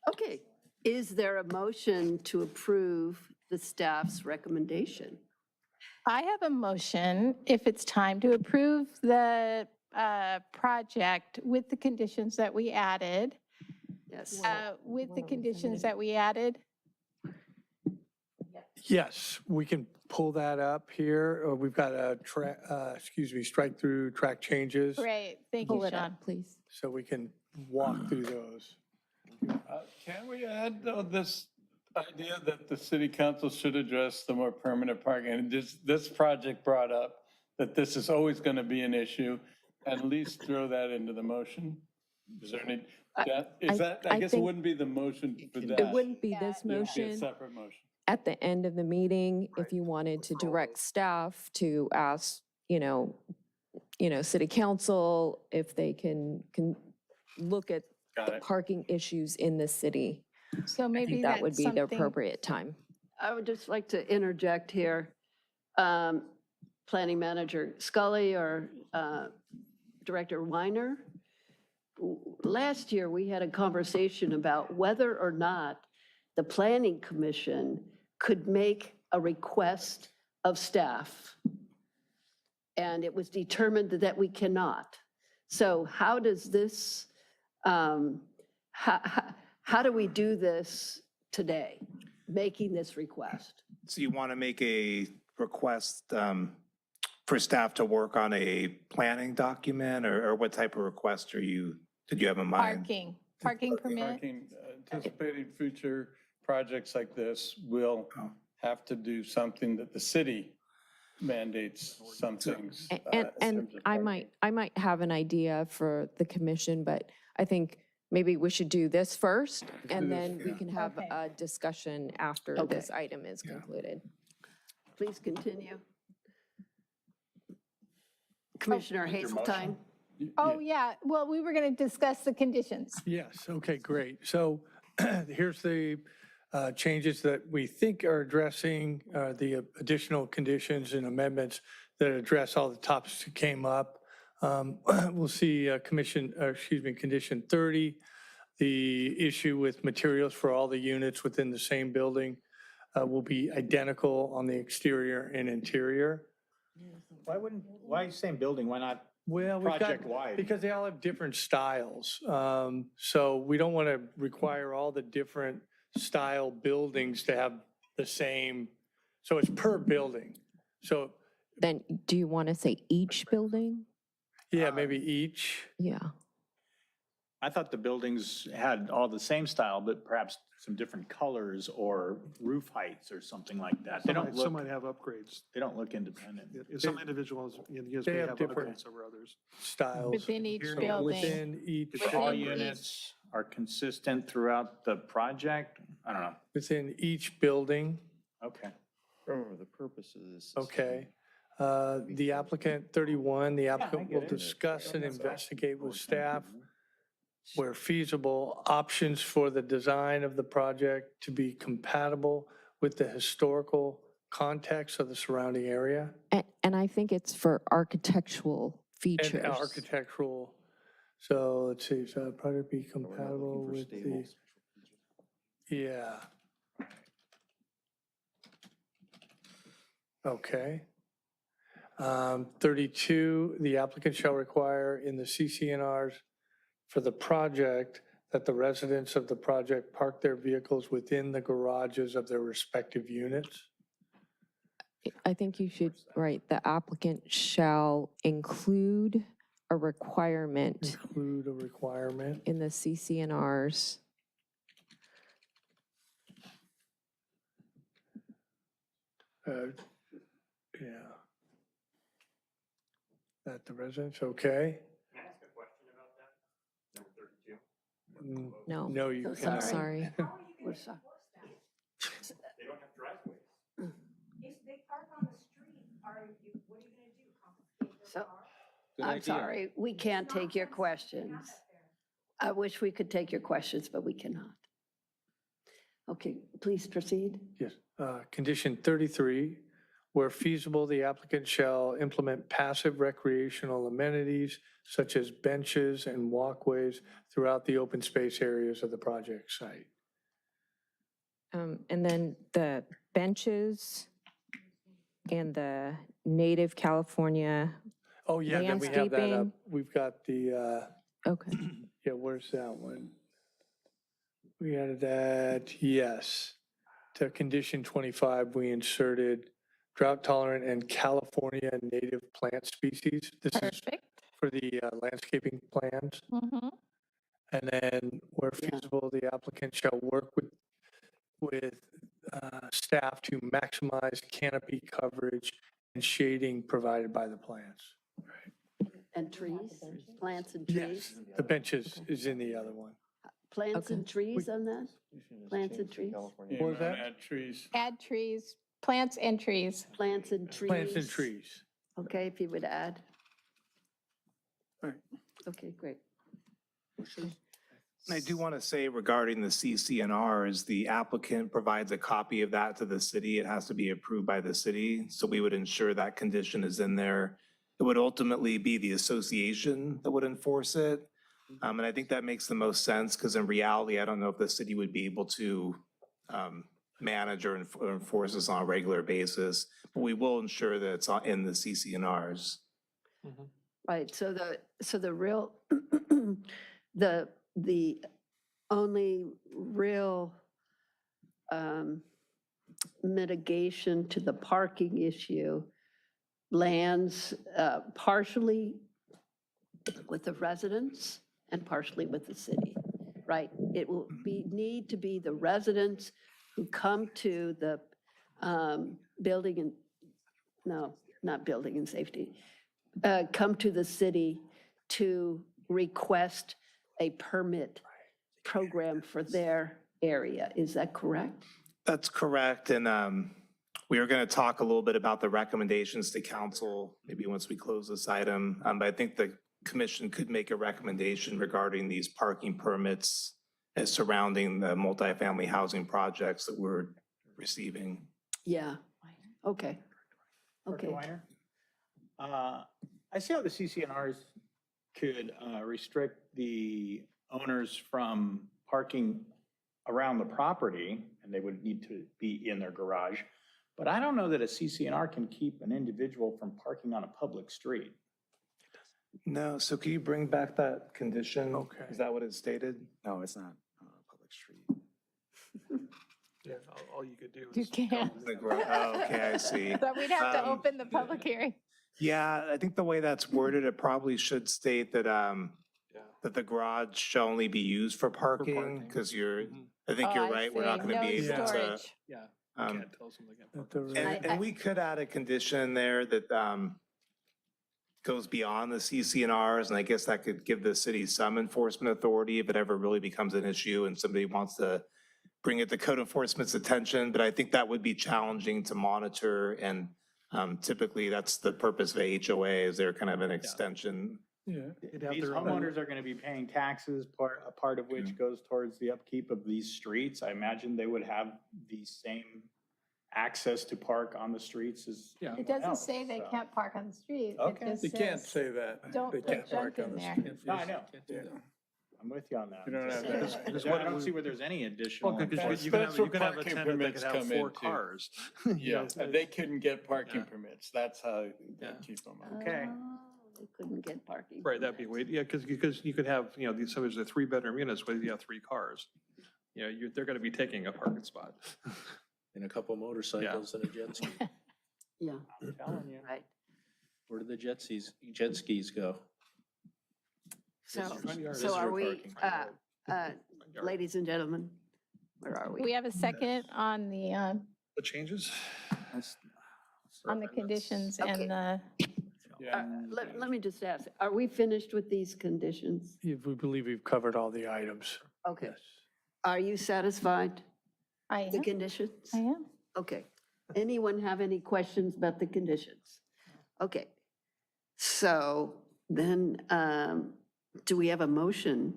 Okay, is there a motion to approve the staff's recommendation? I have a motion, if it's time, to approve the project with the conditions that we added. Yes. With the conditions that we added. Yes, we can pull that up here. We've got a strike through track changes. Great, thank Pull you, it Sean. up, please. So we can walk through those. Can we add, though, this idea that the city council should address the more permanent parking? And this project brought up that this is always going to be an issue. At least throw that into the motion. Is there any, I guess it think wouldn't be the motion for that. It wouldn't be this It would be a motion. separate motion. At the end of the meeting, if you wanted to direct staff to ask, city council if they can look at Got the it. parking issues in the city. So I maybe think that would that's be the something. appropriate time. I would just like to interject here. Planning Manager Scully or Director Weiner. Last year, we had a conversation about whether or not the Planning Commission could make a request of staff. And it was determined that we cannot. So how does this, how do we do this today, making this request? So you want to make a request for staff to work on a planning document, or what type of request did you have in mind? Parking permit? Parking, anticipating future projects like this will have to do something that the city mandates some things. And in terms of I parking. might have an idea for the commission, but I think maybe we should do this first, and then we can have Okay. a discussion after Okay. this item is concluded. Please continue. Commissioner Hazeltine. Oh, yeah, well, we were going to discuss the conditions. Yes, okay, great. So here's the changes that we think are addressing the additional conditions and amendments that address all the topics that came up. We'll see condition 30, the issue with materials for all the units within the same building will be identical on the exterior and interior. Why same building? Why not Well, we've got, project-wide? because they all have different styles. So we don't want to require all the different style buildings to have the same, so it's per building. So, Then, do you want to say each building? yeah, maybe each. Yeah. I thought the buildings had all the same style, but perhaps some different colors or roof heights or something like that. They don't Some look, might have upgrades. they don't look independent. Some individuals, yes, They may have have different- upgrades over others. Styles. Within each So building. Within each, All Within each- units are consistent throughout the project? I don't know. within each building, Okay. Remember, the purpose of this. is- okay. The applicant, 31, the applicant get will it. discuss and investigate with staff where feasible, options for the design of the project to be compatible with the historical context of the surrounding area And I think it's for architectural features. and architectural. So let's see, so project be compatible with the, yeah. Okay. 32, the applicant shall require in the CCNRs for the project that the residents of the project park their vehicles within the garages of their respective units. I think you should write, the applicant shall include a requirement Include a requirement. in the CCNRs. Yeah. That the residents, okay? Can I ask a question about that? Number 32? No. No, you So cannot. Sorry. We're sorry. They don't have driveways. If they park on the street, what are you gonna do? Confiscate their So, car? Good I'm idea. sorry, we can't take your questions. I wish we could take your questions, but we cannot. Okay, please proceed. Yes. Condition 33, where feasible, the applicant shall implement passive recreational amenities such as benches and walkways throughout the open space areas of the project site. And then the benches and the native California, Oh, yeah, then we have that up. Landscaping. We've got the, okay. yeah, where's that one? We added that, yes. To condition 25, we inserted drought tolerant and California native plant species. This is Perfect. for the landscaping plans. Mhm. And then where feasible, the applicant shall work with staff to maximize canopy coverage and shading provided by the plants. And trees, plants and trees? The benches is in the other one. Plants and trees on that? Plants and trees? Yeah, What was we wanna that? add trees. Add trees, plants and trees. Plants and trees? Plants and trees. Okay, if you would add. All right. Okay, great. And I do want to say regarding the CCNRs, the applicant provides a copy of that to the city. It has to be approved by the city. So we would ensure that condition is in there. It would ultimately be the association that would enforce it. And I think that makes the most sense because in reality, I don't know if the city would be able to manage or enforce this on a regular basis. But we will ensure that it's in the CCNRs. Right, so the real, the only real mitigation to the parking issue lands partially with the residents and partially with the city, right? It will need to be the residents who come to the building and, no, not building and safety, come to the city to request a permit program for their area. Is that correct? That's correct. And we are going to talk a little bit about the recommendations to council, maybe once we close this item. But I think the commission could make a recommendation regarding these parking permits as surrounding the multifamily housing projects that we're receiving. Yeah, okay. Dr. Okay. Weiner? I see how the CCNRs could restrict the owners from parking around the property, and they would need to be in their garage. But I don't know that a CCNR can keep an individual from parking on a public street. No, so can you bring back that condition? Okay. Is that what it stated? No, it's not on a public street. Yeah, all you could do You is. can't. Oh, okay, I see. So we'd have to Um, open the public hearing. Yeah, I think the way that's worded, it probably should state that, that the garage shall only be used for parking, parking. because you're, Mhm. I think Oh, you're I right, we're not see. gonna be No able to. storage. Yeah. um, Can't tell something. That the And we could add a condition there that goes beyond the CCNRs, and I guess that could give the city some enforcement authority if it ever really becomes an issue and somebody wants to bring it to code enforcement's attention, but I think that would be challenging to monitor, and typically that's the purpose of a HOA, is they're kind of an extension. Yeah. These homeowners are going to be paying taxes, a part of which goes towards the upkeep of these streets. I imagine they would have the same access to park on the streets as. Yeah. It doesn't else, say they so. can't park on the street. It Okay. just They can't says, say that. Don't They put can't junk park on in the there. street. No, I know. Yeah. I'm with you on that. You don't have that. Because I what don't we- see where there's any additional. Well, because That's- you can that's have, you where can have a parking tenant that permits could have come 4 in, too. cars. Yeah, they couldn't get parking Yeah. permits. That's how they Yeah. keep them. Okay. Oh, they couldn't get parking. Right, that'd be weird. Yeah, because you could have, these, so there's a 3-bedroom units where you have 3 cars. They're going to be taking a parking spot. And a couple motorcycles and a jet ski. Yeah, I'm telling you. right. Where do the jet skis go? So, Front yard so is are your we, parking. ladies and gentlemen, where are Do we? we have a second on the The changes? conditions and the, Let me just ask, are we finished with these conditions? We believe we've covered all the items. Okay. Are you satisfied? I The am. conditions? I am. Okay. Anyone have any questions about the conditions? Okay. So then, do we have a motion?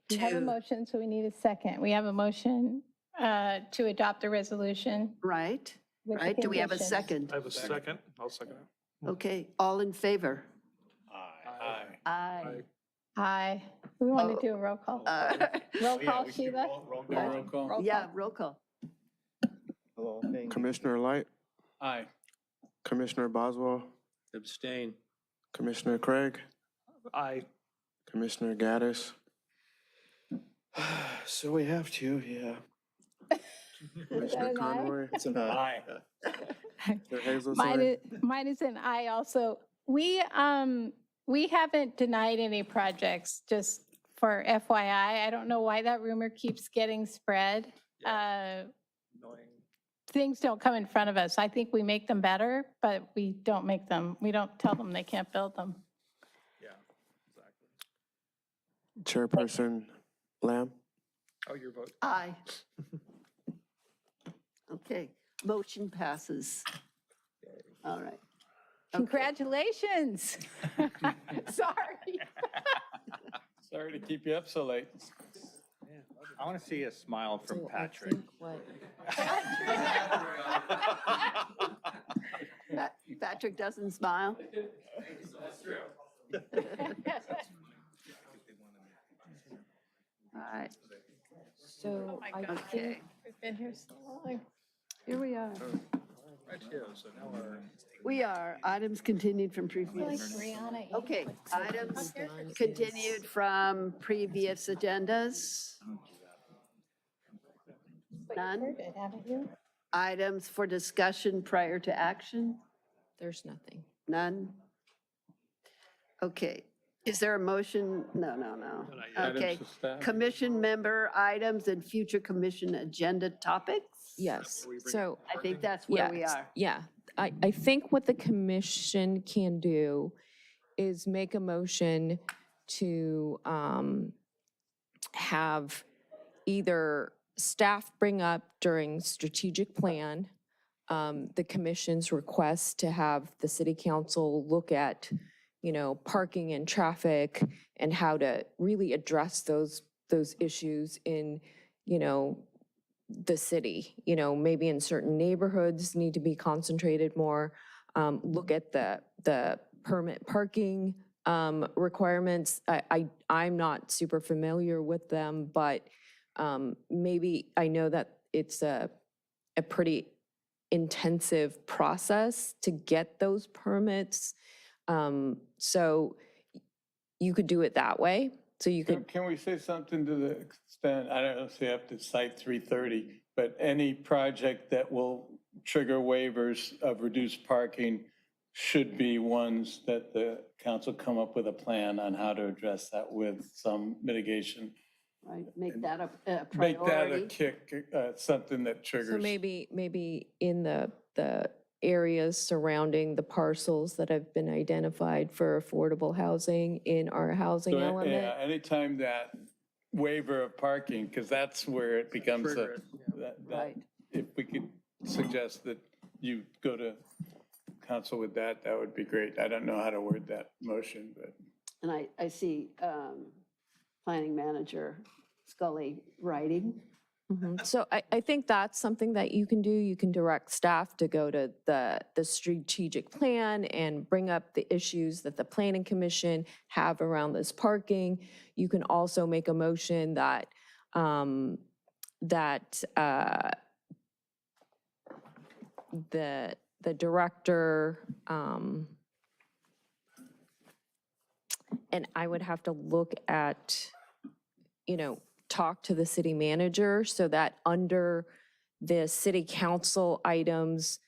We have a motion, so we need a second. We have a motion to adopt a resolution. Right, with the right? Do we have a conditions. second? I have a second. I'll second it. Okay, all in favor? Aye. Aye. Aye. We want to do a roll call. Roll call, Sheila? Roll call. Yeah, roll call. Commissioner Light, Aye. Commissioner Boswell, Abstain. Commissioner Craig, Aye. Commissioner Gaddis. So we have to, yeah. Commissioner an aye? Conroy. It's an Aye. Mr. Hazel, Mine sorry. is, mine is an aye also. We haven't denied any projects, just for FYI. I don't know why that rumor keeps getting spread. Things don't come in front of us. I think we make them better, but we don't tell them they can't build them. Yeah, exactly. Chairperson Lamb. Oh, your vote. Aye. Okay, motion passes. All right. Congratulations. Sorry. Sorry to keep you up so late. I want to see a smile from So I Patrick. think what- Patrick doesn't smile? That's true. All right, So I okay. think, We've been here so long. Here we are. Right here, so now we're. We are, items continued from Like previous. Brianna. Okay, items continued from previous agendas. None. Haven't you? Items for discussion prior to action? there's nothing. None? Okay, is there a motion? No. Okay, Items to staff. commission member items and future commission agenda topics? Yes, so. I think that's where we are. Yeah, I think what the commission can do is make a motion to have either staff bring up during strategic plan the commission's request to have the city council look at, parking and traffic and how to really address those issues in, the city, maybe in certain neighborhoods need to be concentrated more. Look at the permit parking requirements. I'm not super familiar with them, but maybe I know that it's a pretty intensive process to get those permits. So you could do it that way. So you could. Can we say something to the extent, I don't know if you have to cite 330, but any project that will trigger waivers of reduced parking should be ones that the council come up with a plan on how to address that with some mitigation. Right, make that a priority. Make that a kick, something that triggers. So maybe in the areas surrounding the parcels that have been identified for affordable housing in our housing So, element. yeah, anytime that waiver of parking, because that's where it becomes Trigger it, Right. if we could suggest that you go to council with that, that would be great. I don't know how to word that motion, but. And I see planning manager Scully writing. So I think that's something that you can do. You can direct staff to go to the strategic plan and bring up the issues that the planning commission have around this parking. You can also make a motion that the director, and I would have to look at, talk to the city manager so that under the city council items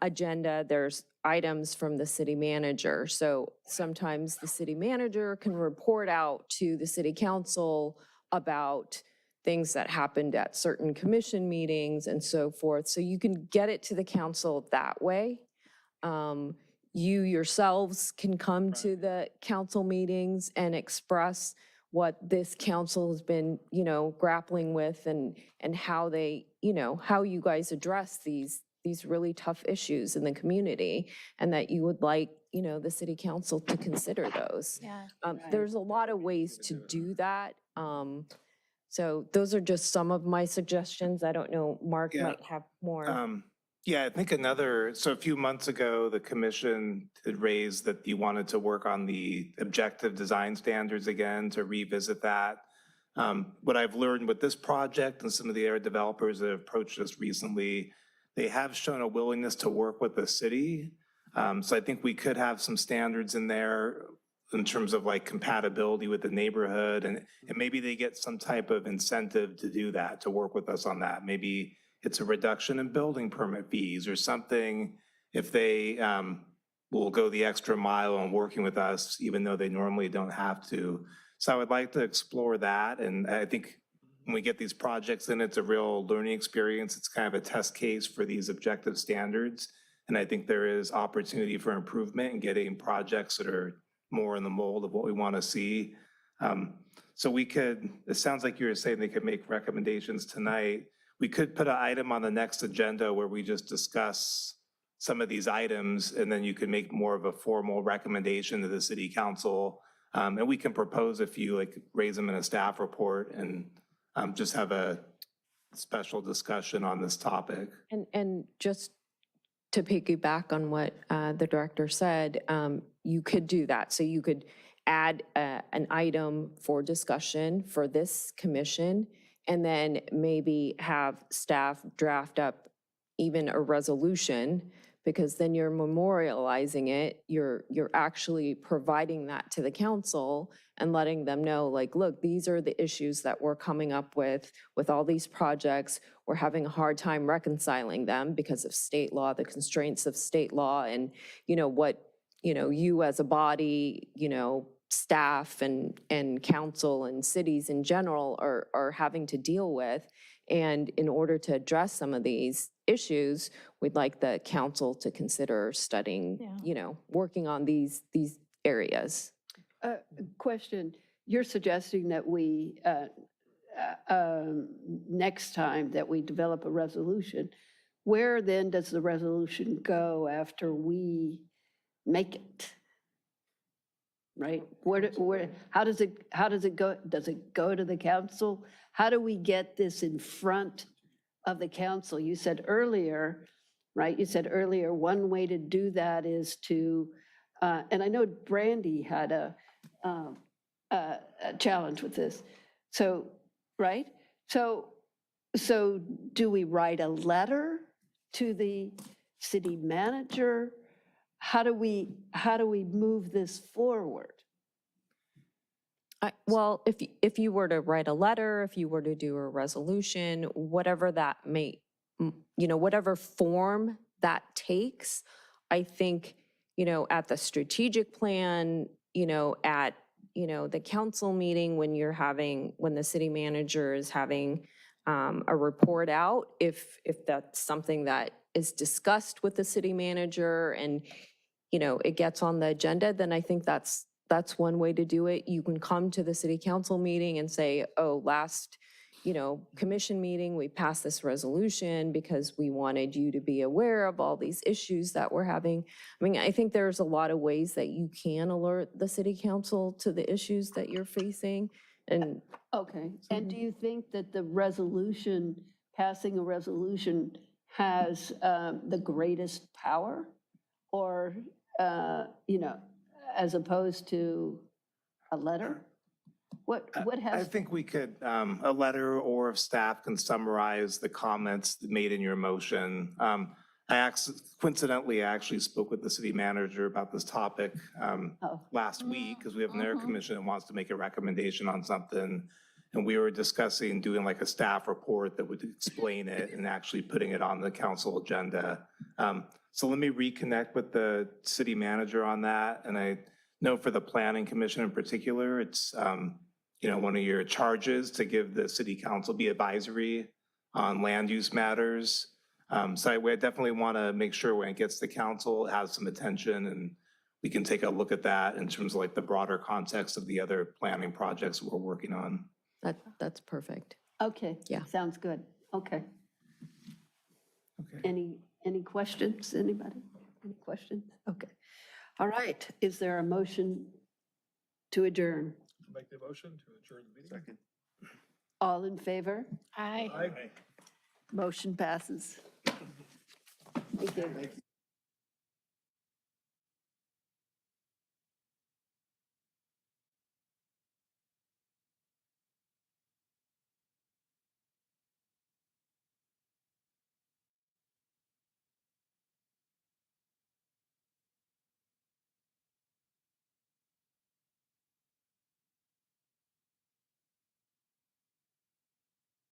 agenda, there's items from the city manager. So sometimes the city manager can report out to the city council about things that happened at certain commission meetings and so forth. So you can get it to the council that way. you yourselves can come to the council meetings and express what this council has been, grappling with and how they, how you guys address these really tough issues in the community, and that you would like, the city council to consider those. Yeah. There's a lot of ways to do that. So those are just some of my suggestions. I don't know, Mark Yeah. might have more. Yeah, I think so a few months ago, the commission had raised that you wanted to work on the objective design standards again, to revisit that. What I've learned with this project and some of the other developers that have approached us recently, they have shown a willingness to work with the city. So I think we could have some standards in there in terms of like compatibility with the neighborhood, and maybe they get some type of incentive to do that, to work with us on that. Maybe it's a reduction in building permit fees or something, if they will go the extra mile on working with us, even though they normally don't have to. So I would like to explore that. And I think when we get these projects in, it's a real learning experience. It's kind of a test case for these objective standards. And I think there is opportunity for improvement in getting projects that are more in the mold of what we want to see. So we could, it sounds like you were saying they could make recommendations tonight. We could put an item on the next agenda where we just discuss some of these items, and then you could make more of a formal recommendation to the city council. And we can propose a few, like raise them in a staff report, and just have a special discussion on this topic. And just to piggyback on what the director said, you could do that. So you could add an item for discussion for this commission, and then maybe have staff draft up even a resolution, because then you're memorializing it. You're actually providing that to the council and letting them know, like, look, these are the issues that we're coming up with all these projects. We're having a hard time reconciling them because of state law, the constraints of state law, and what you as a body, staff and council and cities in general are having to deal with. And in order to address some of these issues, we'd like the council to consider studying, working on these areas. Question, you're suggesting that we, next time that we develop a resolution, where then does the resolution go after we make it? Right? How does it go? Does it go to the council? How do we get this in front of the council? You said earlier, right? You said earlier, one way to do that is to, and I know Brandy had a challenge with this. So, right? So do we write a letter to the city manager? How do we move this forward? Well, if you were to write a letter, if you were to do a resolution, whatever that may, whatever form that takes, I think, at the strategic plan, at, the council meeting, when the city manager is having a report out, if that's something that is discussed with the city manager and, it gets on the agenda, then I think that's one way to do it. You can come to the city council meeting and say, oh, last, commission meeting, we passed this resolution because we wanted you to be aware of all these issues that we're having. I mean, I think there's a lot of ways that you can alert the city council to the issues that you're facing. And okay. And do you think that the resolution, passing a resolution, has the greatest power, or as opposed to a letter? What has? I think we could, a letter, or if staff can summarize the comments made in your motion. Coincidentally, I actually spoke with the city manager about this topic last week, because we have an air commission that wants to make a recommendation on something. And we were discussing doing like a staff report that would explain it and actually putting it on the council agenda. So let me reconnect with the city manager on that. And I know for the planning commission in particular, it's one of your charges to give the city council, be advisory on land use matters. So I definitely want to make sure when it gets to council, it has some attention, and we can take a look at that in terms of like the broader context of the other planning projects we're working on. That's perfect. Okay. Yeah. Sounds good. Okay. Any questions, anybody? Any questions? Okay. All right. Is there a motion to adjourn? Make the motion to adjourn the meeting. Second. All in favor? Aye. Motion passes. Thank you.